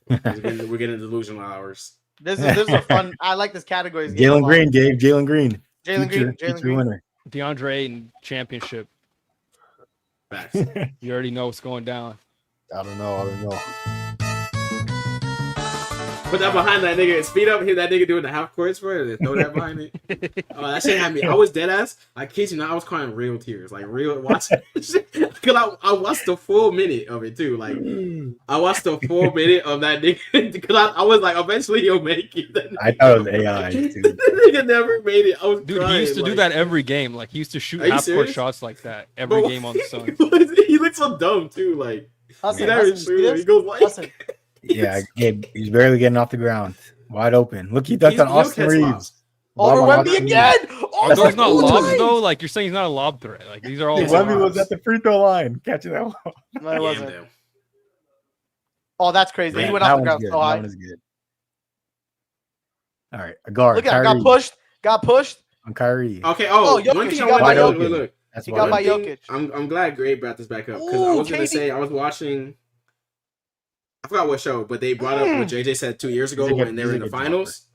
Speaker 4: We're getting delusional hours.
Speaker 3: This is a fun. I like this category.
Speaker 2: Jalen Green, Gabe. Jalen Green.
Speaker 3: Jalen Green.
Speaker 2: Future
Speaker 3: Jalen Green.
Speaker 2: winner.
Speaker 1: DeAndre Ayton championship.
Speaker 4: Facts.
Speaker 1: You already know what's going down.
Speaker 2: I don't know.
Speaker 4: Put that behind that nigga and speed up. Hit that nigga doing the half courts for it and then throw that behind it. Oh, that shit had me. I was dead ass. I kid you not. I was crying real tears, like real watching shit. Cause I watched the full minute of it too. Like I watched the full minute of that nigga because I was like, eventually he'll make it.
Speaker 2: I thought it was AI. Dude.
Speaker 4: The nigga never made it. I was
Speaker 1: Dude,
Speaker 4: crying,
Speaker 1: he used to do that every game. Like he used to shoot
Speaker 4: Are you
Speaker 1: half court
Speaker 4: serious?
Speaker 1: shots like that every game on the Suns.
Speaker 4: He looks so dumb too. Like
Speaker 3: Hassan,
Speaker 4: he never
Speaker 3: Hassan, see
Speaker 4: shoot.
Speaker 3: this?
Speaker 4: He goes like.
Speaker 3: Hassan,
Speaker 2: Yeah, Gabe, he's barely getting off the ground. Wide open. Look, he dunked on
Speaker 4: He'll
Speaker 2: Austin
Speaker 4: catch
Speaker 2: Reeves.
Speaker 4: lobs.
Speaker 3: over
Speaker 2: Lob on
Speaker 3: Wemby
Speaker 2: Austin
Speaker 3: again.
Speaker 2: Reeves.
Speaker 3: Oh,
Speaker 1: Are those
Speaker 2: like
Speaker 1: not
Speaker 2: four
Speaker 1: lobs
Speaker 3: times.
Speaker 1: though? Like you're saying he's not a lob threat. Like these are all.
Speaker 4: Dude,
Speaker 2: Wemby
Speaker 1: lobs.
Speaker 2: was at the free throw line. Catching that one.
Speaker 3: No, it
Speaker 4: Damn
Speaker 3: wasn't.
Speaker 4: them.
Speaker 3: Oh, that's crazy.
Speaker 4: Yeah,
Speaker 3: He went
Speaker 2: that
Speaker 3: off the
Speaker 2: one's
Speaker 3: ground
Speaker 2: good.
Speaker 3: so
Speaker 2: That
Speaker 3: high.
Speaker 2: one is good. All right, a guard.
Speaker 3: Look at him.
Speaker 2: Kyrie.
Speaker 3: Got pushed. Got pushed.
Speaker 2: On Kyrie.
Speaker 4: Okay.
Speaker 3: Oh,
Speaker 4: Oh,
Speaker 3: Jokic,
Speaker 4: one thing
Speaker 3: he
Speaker 4: I
Speaker 3: got
Speaker 4: want
Speaker 2: by
Speaker 4: to
Speaker 2: Jokic.
Speaker 4: look.
Speaker 2: That's
Speaker 3: He
Speaker 2: why.
Speaker 3: got by
Speaker 4: One thing-
Speaker 3: Jokic.
Speaker 4: I'm glad Gabe brought this back up because I
Speaker 3: Ooh,
Speaker 4: was gonna
Speaker 3: KD.
Speaker 4: say I was watching. I forgot what show, but they brought up what JJ said 2 years ago
Speaker 2: He's a good-
Speaker 4: when they were in
Speaker 2: he's
Speaker 4: the
Speaker 2: a good
Speaker 4: finals,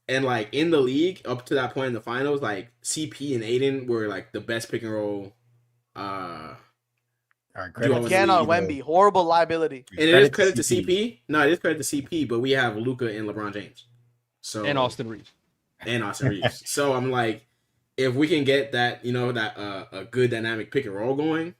Speaker 4: and like in the league up to that point in the finals, like CP and Aiden were like the best pick and roll.
Speaker 2: All right,
Speaker 4: Duo
Speaker 2: credit
Speaker 4: in the
Speaker 3: Again
Speaker 4: league,
Speaker 3: on Wemby. Horrible liability.
Speaker 4: And it is credit to CP. No, it is credit to CP, but we have Luka and LeBron James. So
Speaker 1: And Austin Reeves.
Speaker 4: and Austin Reeves. So I'm like, if we can get that, that a good dynamic pick and roll going,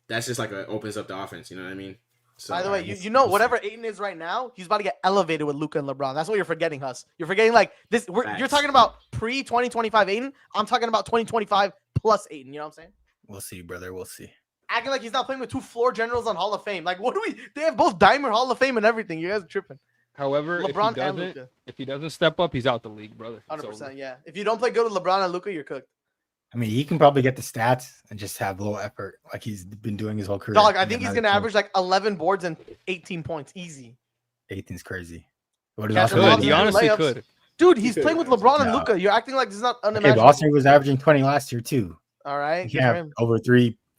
Speaker 4: that's just like opens up the offense. You know what I mean? So,
Speaker 3: By the way, you know whatever Aiden is right now, he's about to get elevated with Luka and LeBron. That's what you're forgetting, Huss. You're forgetting like this. You're
Speaker 4: Facts.
Speaker 3: talking about pre 2025 Aiden. I'm talking about 2025 plus Aiden. You know what I'm saying?
Speaker 2: We'll see, brother. We'll see.
Speaker 3: Acting like he's not playing with two floor generals on Hall of Fame. Like, what do we? They have both Diamond Hall of Fame and everything. You guys are tripping.
Speaker 1: However,
Speaker 3: LeBron and
Speaker 1: if
Speaker 3: Luka.
Speaker 1: he doesn't step up, he's out the league, brother. It's
Speaker 3: 100%.
Speaker 1: over.
Speaker 3: Yeah. If you don't play good with LeBron and Luka, you're cooked.
Speaker 2: I mean, he can probably get the stats and just have low effort, like he's been doing his whole career.
Speaker 3: Dog, I
Speaker 2: And
Speaker 3: think he's
Speaker 2: not
Speaker 3: gonna
Speaker 2: a coach.
Speaker 3: average like 11 boards and 18 points, easy.
Speaker 2: 18's crazy. What is
Speaker 3: Yeah,
Speaker 2: Austin
Speaker 3: so
Speaker 1: Could.
Speaker 2: Reeves?
Speaker 1: He
Speaker 3: Layups.
Speaker 1: honestly could.
Speaker 3: Dude, he's
Speaker 4: could
Speaker 3: playing with
Speaker 4: average.
Speaker 3: LeBron and
Speaker 2: No.
Speaker 3: Luka. You're acting like this is not
Speaker 2: Okay, but
Speaker 3: unimaginable.
Speaker 2: Austin was averaging 20 last year too.
Speaker 3: All right,
Speaker 2: You
Speaker 3: good
Speaker 2: can't
Speaker 3: for
Speaker 2: have
Speaker 3: him.
Speaker 2: over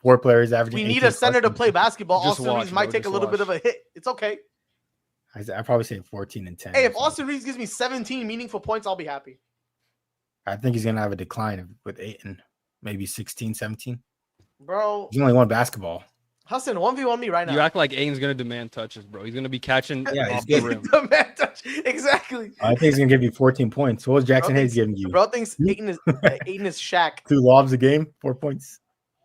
Speaker 2: 4 players averaging.
Speaker 3: We need
Speaker 2: 18
Speaker 3: a center to
Speaker 2: plus.
Speaker 3: play basketball.
Speaker 1: Just
Speaker 3: Austin
Speaker 1: watch,
Speaker 3: Reeves might
Speaker 1: bro,
Speaker 3: take a
Speaker 1: just
Speaker 3: little bit
Speaker 1: watch.
Speaker 3: of a hit. It's okay.
Speaker 2: I'd probably say 14 and 10.
Speaker 3: Hey,
Speaker 2: or
Speaker 3: if
Speaker 2: something.
Speaker 3: Austin Reeves gives me 17 meaningful points, I'll be happy.
Speaker 2: I think he's gonna have a decline with 8 and maybe 16, 17.
Speaker 3: Bro,
Speaker 2: He's only won basketball.
Speaker 3: Hassan, 1v1 me right now.
Speaker 1: You act like Aiden's gonna demand touches, bro. He's gonna be catching
Speaker 2: Yeah, he's
Speaker 1: off the
Speaker 2: good.
Speaker 1: rim.
Speaker 3: The man touch. Exactly.
Speaker 2: I think he's gonna give you 14 points. What was Jackson
Speaker 3: Bro
Speaker 2: Hayes
Speaker 3: thinks-
Speaker 2: giving you?
Speaker 3: Bro thinks Aiden is Shaq.
Speaker 2: 2 lobs a game, 4 points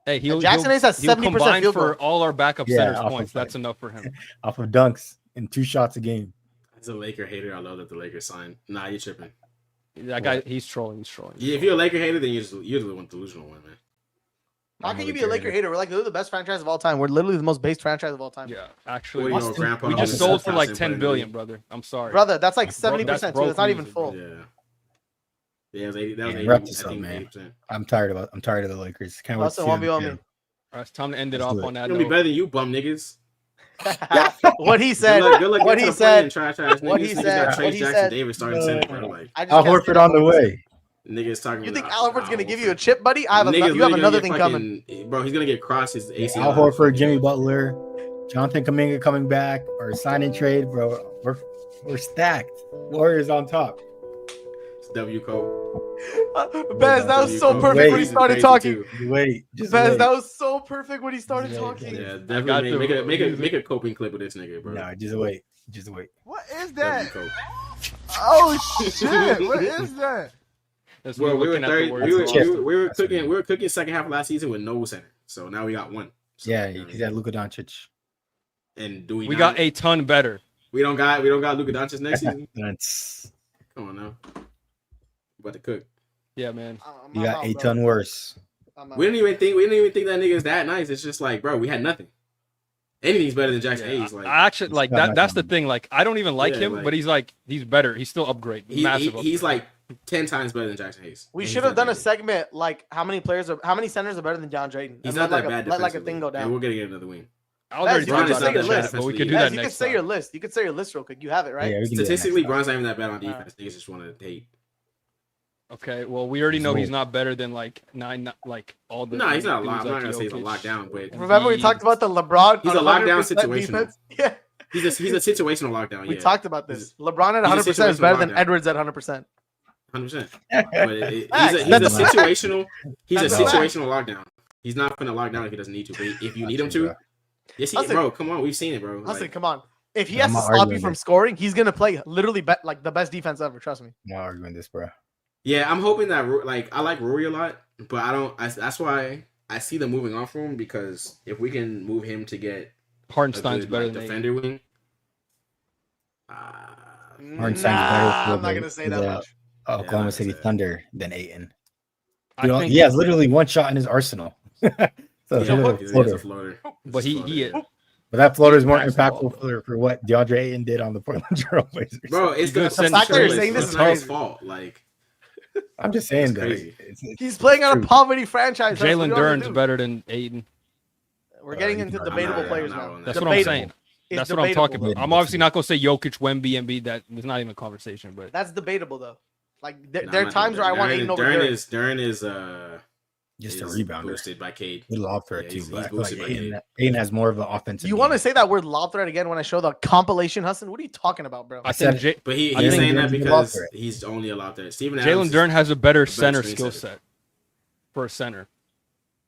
Speaker 1: Hey,
Speaker 3: Jackson Hayes has
Speaker 1: he'll
Speaker 3: 70%
Speaker 1: combine
Speaker 3: field
Speaker 1: for
Speaker 3: goal.
Speaker 1: all our backup
Speaker 2: Yeah,
Speaker 1: centers
Speaker 2: off of
Speaker 1: points.
Speaker 2: like-
Speaker 1: That's enough for him.
Speaker 2: off of dunks and 2 shots a game.
Speaker 4: As a Laker hater, I love that the Lakers signed. Nah, you tripping.
Speaker 1: That guy, he's trolling. He's trolling.
Speaker 4: Yeah, if you're a Laker hater, then you're the one delusional one, man.
Speaker 3: How
Speaker 2: I'm
Speaker 3: can
Speaker 2: a
Speaker 3: you be a Laker hater? We're like literally the best franchise of all time. We're literally the most based franchise of all time.
Speaker 1: Yeah, actually,
Speaker 4: What do you know,
Speaker 3: Austin-
Speaker 4: Grandpa?
Speaker 1: we
Speaker 2: Oh,
Speaker 1: just
Speaker 2: this
Speaker 1: sold
Speaker 2: is
Speaker 1: for like
Speaker 4: Austin
Speaker 1: 10
Speaker 4: playing
Speaker 1: billion,
Speaker 4: the
Speaker 1: brother. I'm sorry.
Speaker 3: Brother, that's like
Speaker 1: That's broke-
Speaker 3: 70%.
Speaker 1: that's
Speaker 3: Too.
Speaker 1: broke
Speaker 3: That's not even
Speaker 1: music,
Speaker 3: full.
Speaker 1: bro.
Speaker 4: Yeah. Yeah, it was 80. That was
Speaker 2: Man,
Speaker 4: 80.
Speaker 2: wrap
Speaker 4: I
Speaker 2: this up,
Speaker 4: think
Speaker 2: man.
Speaker 4: 80%.
Speaker 2: I'm tired of the Lakers. Can't wait to
Speaker 3: Austin,
Speaker 2: see them
Speaker 3: 1v1
Speaker 2: again.
Speaker 3: me.
Speaker 1: All right, it's time to end it
Speaker 2: Let's
Speaker 1: off
Speaker 2: do it.
Speaker 1: on that
Speaker 4: You're gonna be
Speaker 1: note.
Speaker 4: better than you, bum niggas.
Speaker 3: What he said.
Speaker 4: Good luck
Speaker 3: What
Speaker 4: getting
Speaker 3: he
Speaker 4: to the play-in,
Speaker 3: said.
Speaker 4: trash ass
Speaker 3: What
Speaker 4: niggas.
Speaker 3: he
Speaker 4: Niggas
Speaker 3: said.
Speaker 4: got Trace
Speaker 3: What he
Speaker 4: Jackson
Speaker 3: said.
Speaker 4: Davis starting center, bro. Like
Speaker 3: I just
Speaker 2: Al
Speaker 3: can't say
Speaker 2: Horford
Speaker 3: that
Speaker 2: on the
Speaker 3: word.
Speaker 2: way.
Speaker 4: niggas talking.
Speaker 3: You think
Speaker 4: about
Speaker 3: Al Horford's gonna
Speaker 4: Al
Speaker 3: give you a
Speaker 4: Horford.
Speaker 3: chip, buddy? You have
Speaker 4: Niggas
Speaker 3: another
Speaker 4: literally
Speaker 3: thing
Speaker 4: get
Speaker 3: coming.
Speaker 4: fucking- Bro, he's gonna get crossed his ACL.
Speaker 2: Al Horford, Jimmy Butler, Jonathan Kuminga coming back, or sign and trade, bro. We're stacked. Warriors on top.
Speaker 4: It's W Cole.
Speaker 3: Bez, that was so
Speaker 4: W. Cole.
Speaker 3: perfect
Speaker 2: Wait,
Speaker 3: when he
Speaker 4: He's
Speaker 3: started
Speaker 4: crazy,
Speaker 3: talking.
Speaker 4: too.
Speaker 2: Wait, just
Speaker 3: Bez,
Speaker 2: wait.
Speaker 3: that was so perfect when he started
Speaker 2: Yeah,
Speaker 3: talking.
Speaker 4: Yeah,
Speaker 1: got
Speaker 4: definitely
Speaker 1: the-
Speaker 4: make a coping clip with this nigga, bro.
Speaker 2: Nah, just wait. Just wait.
Speaker 5: What is
Speaker 4: W
Speaker 5: that?
Speaker 4: Cole.
Speaker 5: Oh shit! What is that?
Speaker 1: That's
Speaker 4: Well,
Speaker 1: me
Speaker 4: we were
Speaker 1: looking at the
Speaker 4: 30,
Speaker 1: words.
Speaker 2: we were
Speaker 4: we were cooking second half of last season with no center. So now we got one. So,
Speaker 2: Yeah,
Speaker 4: you know what I
Speaker 2: he's
Speaker 4: mean?
Speaker 2: at Luka Doncic.
Speaker 4: And do we?
Speaker 1: We
Speaker 4: not-
Speaker 1: got a ton better.
Speaker 4: We don't got Luka Doncic next season.
Speaker 2: That's
Speaker 4: Come on now. About to cook.
Speaker 1: Yeah, man.
Speaker 2: you got a ton worse.
Speaker 4: We didn't even think that nigga is that nice. It's just like, bro, we had nothing. Anything's better than Jackson
Speaker 1: Yeah,
Speaker 4: Hayes. Like
Speaker 1: I actually like
Speaker 2: not
Speaker 1: that.
Speaker 2: much
Speaker 1: That's the
Speaker 2: on him.
Speaker 1: thing. Like, I don't even like
Speaker 4: Yeah,
Speaker 1: him,
Speaker 4: like-
Speaker 1: but he's better. He's still upgrade. Massive.
Speaker 4: he's
Speaker 1: upgrade.
Speaker 4: like 10 times better than Jackson Hayes.
Speaker 3: We
Speaker 4: And
Speaker 3: should
Speaker 4: he's
Speaker 3: have done a
Speaker 4: that bad.
Speaker 3: segment like how many centers are better than John Drayton.
Speaker 4: He's
Speaker 3: And
Speaker 4: not
Speaker 3: let
Speaker 4: that
Speaker 3: like
Speaker 4: bad.
Speaker 3: let like a
Speaker 4: defensively.
Speaker 3: thing go
Speaker 4: And
Speaker 3: down.
Speaker 4: we're gonna get another wing.
Speaker 1: I was already
Speaker 3: Bez, you
Speaker 1: talking
Speaker 3: can
Speaker 1: about
Speaker 3: say
Speaker 1: that
Speaker 3: your
Speaker 1: in chat,
Speaker 3: list.
Speaker 1: but we could do
Speaker 3: Bez,
Speaker 1: that
Speaker 3: you
Speaker 1: next
Speaker 3: can say
Speaker 1: time.
Speaker 3: your list. You can say your list real quick. You have it, right?
Speaker 2: Yeah, we can do that
Speaker 4: Statistically,
Speaker 2: next time.
Speaker 4: Bron's not even that bad on
Speaker 3: Alright.
Speaker 4: defense. Niggas just want to hate.
Speaker 1: Okay, well, we already know
Speaker 2: Cool.
Speaker 1: he's not better than like all the.
Speaker 4: No, he's not a
Speaker 1: dudes
Speaker 4: lock. I'm not
Speaker 1: like
Speaker 4: gonna say he's a
Speaker 1: Jokic.
Speaker 4: lockdown, but
Speaker 3: Remember we talked about the LeBron.
Speaker 4: He's a lockdown
Speaker 3: 100%
Speaker 4: situational.
Speaker 3: defense? Yeah,
Speaker 4: he's a situational lockdown.
Speaker 3: we
Speaker 4: Yeah,
Speaker 3: talked about this. LeBron at
Speaker 4: he's a
Speaker 3: 100% is better than
Speaker 4: situational
Speaker 3: Edwards at 100%.
Speaker 4: 100%. But he's a
Speaker 3: Facts.
Speaker 4: situational. He's a
Speaker 3: That's a fact.
Speaker 4: situational lockdown. He's not gonna lock down if he doesn't need to. But if you need him to, yes,
Speaker 3: Hassan-
Speaker 4: bro. Come on, we've seen it, bro.
Speaker 3: Hassan,
Speaker 4: Like,
Speaker 3: come on. If he
Speaker 2: Yeah,
Speaker 3: has
Speaker 2: I'm
Speaker 3: to
Speaker 2: not
Speaker 3: stop you
Speaker 2: arguing
Speaker 3: from
Speaker 2: this.
Speaker 3: scoring, he's gonna play literally like the best defense ever. Trust me.
Speaker 2: I'm not arguing this, bro.
Speaker 4: Yeah, I'm hoping that like I like Rory a lot, but I don't. That's why I see them moving on from him because if we can move him to get a
Speaker 1: Hartenstein's
Speaker 4: good
Speaker 1: better
Speaker 4: like
Speaker 1: than
Speaker 4: defender wing,
Speaker 2: Hartenstein's better
Speaker 3: Nah,
Speaker 2: for
Speaker 3: I'm not gonna say that much.
Speaker 4: I'm
Speaker 2: Oklahoma
Speaker 4: not
Speaker 2: City
Speaker 4: gonna say that.
Speaker 2: Thunder than Ayton.
Speaker 1: I think,
Speaker 2: He has literally one shot in his arsenal. So it's
Speaker 4: Yeah,
Speaker 2: a
Speaker 4: he has
Speaker 2: floater.
Speaker 4: a floater.
Speaker 1: but he
Speaker 2: But that floater is more
Speaker 1: basketball,
Speaker 2: impactful for what DeAndre Ayton did on the Portland Trailblazers.
Speaker 4: Bro, it's
Speaker 1: good
Speaker 4: the
Speaker 1: send
Speaker 3: fact that you're
Speaker 1: trades,
Speaker 3: saying this
Speaker 4: It's
Speaker 3: is
Speaker 4: not his
Speaker 3: crazy.
Speaker 4: fault. Like
Speaker 2: I'm just saying
Speaker 4: That's
Speaker 2: that
Speaker 4: crazy.
Speaker 3: He's playing on a
Speaker 2: true.
Speaker 3: poverty franchise. That's what
Speaker 1: Jalen
Speaker 3: we want to
Speaker 1: Duren's
Speaker 3: do.
Speaker 1: better than Aiden.
Speaker 3: We're getting
Speaker 2: you
Speaker 3: into
Speaker 2: can argue
Speaker 3: debatable
Speaker 2: that.
Speaker 3: players
Speaker 4: I'm not
Speaker 3: now.
Speaker 4: on that.
Speaker 1: That's what I'm
Speaker 3: Debatable.
Speaker 1: saying.
Speaker 3: It's
Speaker 1: That's what I'm talking
Speaker 3: debatable,
Speaker 1: about.
Speaker 3: though.
Speaker 1: I'm obviously not gonna say Jokic, Wemby, Embiid. That was not even a conversation. But
Speaker 3: That's debatable though. Like there
Speaker 4: nah,
Speaker 3: are
Speaker 4: I'm not
Speaker 3: times where I want Aiden over Duren.
Speaker 4: Duren is
Speaker 2: Just a
Speaker 4: is
Speaker 2: rebounder.
Speaker 4: boosted by Cade.
Speaker 2: Good lob threat
Speaker 4: Yeah,
Speaker 2: too.
Speaker 4: he's
Speaker 2: But I feel like
Speaker 4: boosted by Cade.
Speaker 2: Ayton has more of an offensive.
Speaker 3: You want to
Speaker 2: game.
Speaker 3: say that word lob threat again when I show the compilation, Hassan? What are you talking about, bro?
Speaker 1: I
Speaker 2: said
Speaker 1: think
Speaker 4: But
Speaker 2: I
Speaker 4: he's
Speaker 2: think
Speaker 4: saying that
Speaker 2: Duren's a
Speaker 4: because
Speaker 2: lob threat.
Speaker 4: he's only allowed there. Steven
Speaker 1: Jalen
Speaker 4: Adams
Speaker 1: Duren has a better
Speaker 4: better
Speaker 1: center
Speaker 4: screen
Speaker 1: skill
Speaker 4: setter.
Speaker 1: set for a center.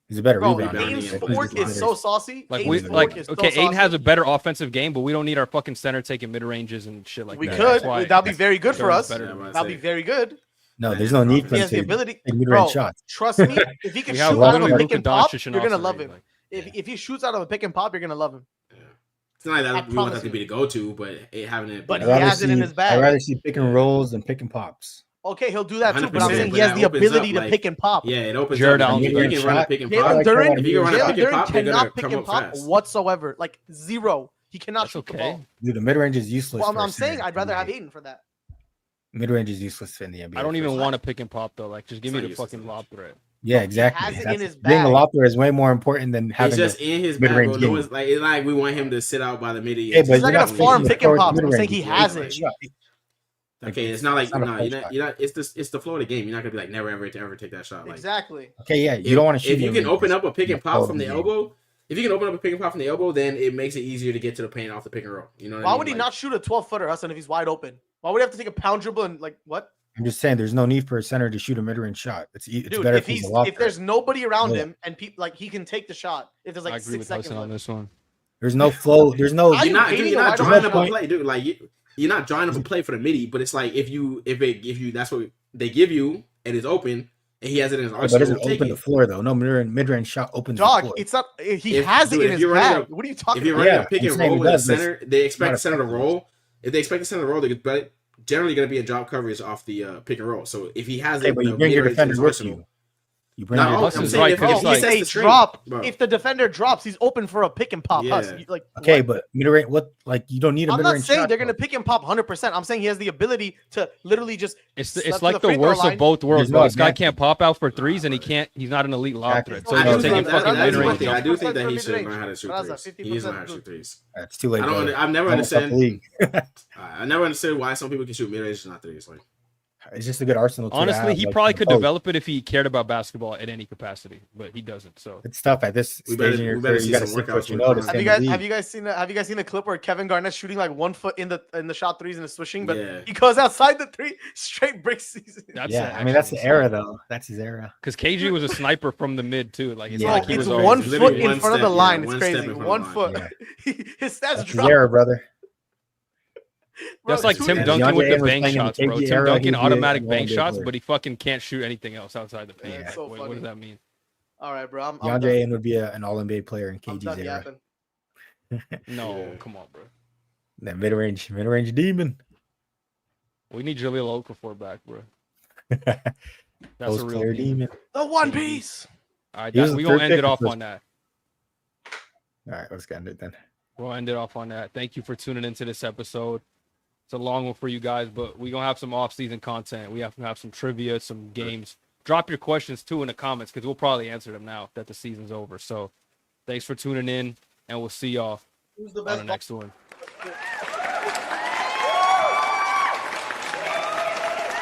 Speaker 2: He's a better
Speaker 3: Bro,
Speaker 2: rebounder.
Speaker 4: rebounding
Speaker 3: Aiden's
Speaker 4: and
Speaker 3: fork
Speaker 4: he's
Speaker 3: is so saucy.
Speaker 1: Like
Speaker 3: Aiden's
Speaker 1: we
Speaker 3: fork
Speaker 1: like
Speaker 3: is so
Speaker 1: okay, Aiden has
Speaker 3: saucy.
Speaker 1: a better offensive game, but we don't need our fucking center taking mid ranges and shit like
Speaker 3: We
Speaker 1: that.
Speaker 3: could.
Speaker 1: That's why
Speaker 3: That'd be very good for
Speaker 1: Duren's
Speaker 3: us.
Speaker 1: better
Speaker 4: Yeah,
Speaker 1: than
Speaker 4: I'm
Speaker 1: me.
Speaker 4: about to
Speaker 3: That'd be
Speaker 4: say.
Speaker 3: very good.
Speaker 2: No, there's no need for
Speaker 3: He
Speaker 2: him
Speaker 3: has the
Speaker 2: to
Speaker 3: ability.
Speaker 2: take mid-range
Speaker 3: Bro,
Speaker 2: shots.
Speaker 3: trust me. If he can
Speaker 1: We
Speaker 3: shoot
Speaker 1: have
Speaker 3: out of
Speaker 1: literally
Speaker 3: a pick
Speaker 1: Luka
Speaker 3: and pop,
Speaker 1: Doncic and
Speaker 3: you're gonna
Speaker 1: Austin
Speaker 3: love
Speaker 1: Reeves,
Speaker 3: him.
Speaker 1: like,
Speaker 3: If he shoots out of a pick and pop, you're gonna love him.
Speaker 4: It's not like
Speaker 3: I
Speaker 4: that we want
Speaker 3: promise
Speaker 4: that to
Speaker 3: you.
Speaker 4: be the go-to, but having it.
Speaker 3: But
Speaker 2: I'd
Speaker 3: he
Speaker 2: rather
Speaker 3: has it in
Speaker 2: see-
Speaker 3: his bag.
Speaker 2: I'd rather see pick and rolls than pick and pops.
Speaker 3: Okay, he'll do that too. But I'm
Speaker 4: 100%,
Speaker 3: saying
Speaker 4: but
Speaker 3: he has
Speaker 4: that
Speaker 3: the
Speaker 4: opens up,
Speaker 3: ability to
Speaker 4: like-
Speaker 3: pick and pop.
Speaker 4: Yeah, it opens
Speaker 1: Jared
Speaker 4: up.
Speaker 1: Allen
Speaker 4: If
Speaker 1: does
Speaker 4: you
Speaker 1: that
Speaker 4: can run a
Speaker 2: shot.
Speaker 4: pick and
Speaker 3: Jalen
Speaker 4: pop,
Speaker 3: Duren,
Speaker 4: if you can run a
Speaker 3: Jalen
Speaker 4: pick and
Speaker 3: Duren
Speaker 4: pop, they're gonna
Speaker 3: cannot pick
Speaker 4: come
Speaker 3: and
Speaker 4: up
Speaker 3: pop
Speaker 4: fast.
Speaker 3: whatsoever. Like zero. He cannot
Speaker 1: That's
Speaker 3: shoot the
Speaker 1: okay.
Speaker 3: ball.
Speaker 2: Dude, the mid-range is useless.
Speaker 3: Well,
Speaker 2: for a
Speaker 3: I'm saying
Speaker 2: center
Speaker 3: I'd rather
Speaker 2: in
Speaker 3: have
Speaker 2: the
Speaker 3: Aiden for that.
Speaker 2: NBA. Mid-range is useless in the NBA.
Speaker 1: I don't
Speaker 2: for
Speaker 1: even
Speaker 2: a
Speaker 1: want to pick and pop though. Like just give
Speaker 4: It's
Speaker 1: me
Speaker 4: not
Speaker 1: the
Speaker 4: useless
Speaker 1: fucking
Speaker 4: enough.
Speaker 1: lob threat.
Speaker 2: Yeah,
Speaker 3: He
Speaker 2: exactly.
Speaker 3: has it in
Speaker 2: That's-
Speaker 3: his
Speaker 2: being a
Speaker 3: bag.
Speaker 2: lob threat is way more important than having
Speaker 4: It's just
Speaker 2: a
Speaker 4: in his bag,
Speaker 2: mid-range
Speaker 4: bro. No
Speaker 2: game.
Speaker 4: one's like it's like we want him to sit out by the midi.
Speaker 2: Yeah, but
Speaker 3: He's
Speaker 2: you're
Speaker 3: not gonna
Speaker 2: not
Speaker 3: farm
Speaker 2: pushing
Speaker 3: pick
Speaker 2: the
Speaker 3: and
Speaker 2: court
Speaker 3: pops. I'm
Speaker 2: mid-range.
Speaker 3: saying he
Speaker 2: It's
Speaker 3: has
Speaker 2: a
Speaker 3: it.
Speaker 2: shot.
Speaker 4: Okay, it's not like
Speaker 2: It's not a
Speaker 4: no,
Speaker 2: full
Speaker 4: you're not.
Speaker 2: shot.
Speaker 4: You're not. It's the flow of the game. You're not gonna be like never ever take that shot. Like
Speaker 3: Exactly.
Speaker 2: Okay, yeah, you don't want to shoot.
Speaker 4: if you can
Speaker 2: mid-range.
Speaker 4: open up a pick and
Speaker 2: That's the
Speaker 4: pop
Speaker 2: flow
Speaker 4: from
Speaker 2: of
Speaker 4: the
Speaker 2: game.
Speaker 4: elbow. If you can open up a pick and pop from the elbow, then it makes it easier to get to the paint off the pick and roll. You know what I
Speaker 3: Why
Speaker 4: mean?
Speaker 3: would he
Speaker 4: Like,
Speaker 3: not shoot a 12-footer, Hassan, if he's wide open? Why would he have to take a pound dribble and like what?
Speaker 2: I'm just saying, there's no need for a center to shoot a mid-range shot. It's
Speaker 3: Dude,
Speaker 2: better
Speaker 3: if
Speaker 2: he's
Speaker 3: he's
Speaker 2: a lob
Speaker 3: if
Speaker 2: threat.
Speaker 3: there's nobody around
Speaker 2: Yeah.
Speaker 3: him and people like he can take the shot if there's like
Speaker 1: I agree
Speaker 3: 6
Speaker 1: with
Speaker 3: seconds
Speaker 1: Hassan on
Speaker 3: left.
Speaker 1: this one.
Speaker 2: There's no flow. There's no.
Speaker 3: How
Speaker 4: you're not,
Speaker 3: hating
Speaker 4: dude, you're
Speaker 3: a
Speaker 4: not
Speaker 3: wide
Speaker 4: drawing
Speaker 2: open
Speaker 4: up a
Speaker 2: shot?
Speaker 4: play, dude. Like you're not drawing up a play for the midi, but it's like if you that's what they give you and it's open and he has it in his
Speaker 2: But it
Speaker 4: arsenal,
Speaker 2: doesn't
Speaker 4: take
Speaker 2: open
Speaker 4: it.
Speaker 2: the floor though. No mid-range shot opens the
Speaker 3: Dog,
Speaker 2: floor.
Speaker 3: it's not. He
Speaker 4: If-
Speaker 3: has
Speaker 4: dude,
Speaker 3: it
Speaker 4: if
Speaker 3: in his
Speaker 4: you're running
Speaker 3: bag.
Speaker 4: a-
Speaker 3: What are you talking
Speaker 4: If you're
Speaker 3: about?
Speaker 4: running
Speaker 2: Yeah,
Speaker 4: a pick
Speaker 2: I'm
Speaker 4: and
Speaker 2: saying
Speaker 4: roll
Speaker 2: he
Speaker 4: with a
Speaker 2: does this.
Speaker 4: center, they expect
Speaker 2: Not
Speaker 4: the center to
Speaker 2: effective.
Speaker 4: roll. If they expect the center to roll, they're generally going to be in drop coverage off the pick and roll. So if he has
Speaker 2: Okay,
Speaker 4: it,
Speaker 2: but you
Speaker 4: the
Speaker 2: bring your
Speaker 4: mid-range in
Speaker 2: defender
Speaker 4: his
Speaker 2: with
Speaker 4: arsenal-
Speaker 2: you. You bring
Speaker 4: Not
Speaker 2: your
Speaker 4: all-
Speaker 1: Hudson's
Speaker 4: I'm
Speaker 2: defender.
Speaker 4: saying
Speaker 1: right,
Speaker 4: if,
Speaker 1: because
Speaker 4: if
Speaker 1: it's
Speaker 4: he
Speaker 1: like-
Speaker 4: sets
Speaker 3: They
Speaker 4: the screen,
Speaker 3: drop.
Speaker 4: bro.
Speaker 3: If the defender drops, he's open for a pick and pop.
Speaker 4: Yeah.
Speaker 3: Hus, like
Speaker 2: Okay,
Speaker 3: what?
Speaker 2: but mid-range. What? Like you don't need a
Speaker 3: I'm
Speaker 2: mid-range
Speaker 3: not saying
Speaker 2: shot,
Speaker 3: they're
Speaker 2: though.
Speaker 3: gonna pick and pop 100%. I'm saying he has the ability to literally just.
Speaker 1: It's
Speaker 3: step
Speaker 1: it's
Speaker 3: to
Speaker 1: like the
Speaker 3: free throw
Speaker 1: worst
Speaker 3: line.
Speaker 1: of both worlds.
Speaker 2: There's
Speaker 1: Bro.
Speaker 2: no
Speaker 1: This guy
Speaker 2: advantage.
Speaker 1: can't pop out for threes, and he's not an elite lob
Speaker 2: Exactly.
Speaker 1: threat. So
Speaker 3: I
Speaker 1: he's
Speaker 3: do
Speaker 1: taking
Speaker 3: think that-
Speaker 1: fucking
Speaker 3: that's
Speaker 1: mid
Speaker 3: one
Speaker 1: range.
Speaker 3: thing.
Speaker 4: I do think that
Speaker 3: For
Speaker 4: he should
Speaker 3: mid-range.
Speaker 4: learn how to shoot
Speaker 3: But that's
Speaker 4: threes.
Speaker 3: a
Speaker 4: He doesn't know
Speaker 3: 50%
Speaker 4: how to shoot
Speaker 3: good.
Speaker 4: threes.
Speaker 2: It's too late.
Speaker 4: I don't.
Speaker 2: brother.
Speaker 4: I've never
Speaker 2: Almost up the
Speaker 4: understood.
Speaker 2: league.
Speaker 4: I never understood why some people can shoot mid range and not threes. Like
Speaker 2: It's just a good arsenal. tool to
Speaker 1: Honestly,
Speaker 2: have,
Speaker 1: he
Speaker 2: like,
Speaker 1: probably
Speaker 2: in
Speaker 1: could
Speaker 2: the post.
Speaker 1: develop it if he cared about basketball at any capacity, but he doesn't. So
Speaker 2: It's tough at this
Speaker 4: We
Speaker 2: stage
Speaker 4: better-
Speaker 2: in your
Speaker 4: we better
Speaker 2: career.
Speaker 4: see
Speaker 2: You got to
Speaker 4: some
Speaker 2: stick to
Speaker 4: workouts
Speaker 2: what you
Speaker 4: with
Speaker 2: know to
Speaker 4: him.
Speaker 2: stay in the league.
Speaker 3: Have you guys seen the clip where Kevin Garnett's shooting like 1 foot in the shot threes and is swishing, but
Speaker 4: Yeah.
Speaker 3: he goes outside the three straight brick season.
Speaker 1: that's
Speaker 2: Yeah, I mean that's the era though. That's his era.
Speaker 1: Because KG was a sniper from the mid too. Like it's
Speaker 2: Yeah,
Speaker 1: not
Speaker 3: Bro,
Speaker 1: like he
Speaker 3: it's
Speaker 1: was always
Speaker 3: 1
Speaker 1: just-
Speaker 3: foot
Speaker 4: literally
Speaker 3: in
Speaker 4: one
Speaker 3: front of the
Speaker 4: step,
Speaker 3: line.
Speaker 4: yeah,
Speaker 3: It's
Speaker 4: one step
Speaker 3: crazy.
Speaker 4: in front of
Speaker 3: 1
Speaker 4: the
Speaker 3: foot.
Speaker 4: line,
Speaker 3: His stats
Speaker 2: That's his
Speaker 3: drop.
Speaker 2: era, brother.
Speaker 1: That's
Speaker 3: Bro,
Speaker 1: like
Speaker 3: two
Speaker 1: Tim
Speaker 3: years-
Speaker 1: Duncan
Speaker 2: DeAndre
Speaker 1: with the
Speaker 2: Ayton was
Speaker 1: bank
Speaker 2: playing in the
Speaker 1: shots, bro.
Speaker 2: KG
Speaker 1: Tim
Speaker 2: era,
Speaker 1: Duncan
Speaker 2: he'd be
Speaker 1: automatic
Speaker 2: a
Speaker 1: bank
Speaker 2: NBA
Speaker 1: shots,
Speaker 2: player.
Speaker 1: but he fucking can't shoot anything else outside the paint.
Speaker 3: That's so
Speaker 1: What
Speaker 3: funny.
Speaker 1: does that mean?
Speaker 3: All right, bro. I'm
Speaker 2: DeAndre
Speaker 3: done.
Speaker 2: Ayton would be an All NBA player in
Speaker 3: I'm
Speaker 2: KG's
Speaker 3: done
Speaker 2: era.
Speaker 3: yapping.
Speaker 1: No,
Speaker 4: Yeah.
Speaker 1: come on, bro.
Speaker 2: That mid-range demon.
Speaker 1: We need Jahlil Okafor back, bro. That's
Speaker 2: Post
Speaker 1: a real
Speaker 2: player
Speaker 1: demon.
Speaker 2: demon.
Speaker 3: The One Piece.
Speaker 1: All right,
Speaker 2: He was
Speaker 1: we
Speaker 2: the
Speaker 1: gonna
Speaker 2: third
Speaker 1: end it
Speaker 2: pick
Speaker 1: off
Speaker 2: of
Speaker 1: on that.
Speaker 2: All right, let's get into it then.
Speaker 1: We'll end it off on that. Thank you for tuning into this episode. It's a long one for you guys, but we're gonna have some off-season content. We have to have some trivia, some games. Drop your questions too in the comments because we'll probably answer them now that the season's over. So thanks for tuning in, and we'll see y'all
Speaker 3: Who's the
Speaker 1: on
Speaker 3: best?
Speaker 1: the next one.
Speaker 3: ball-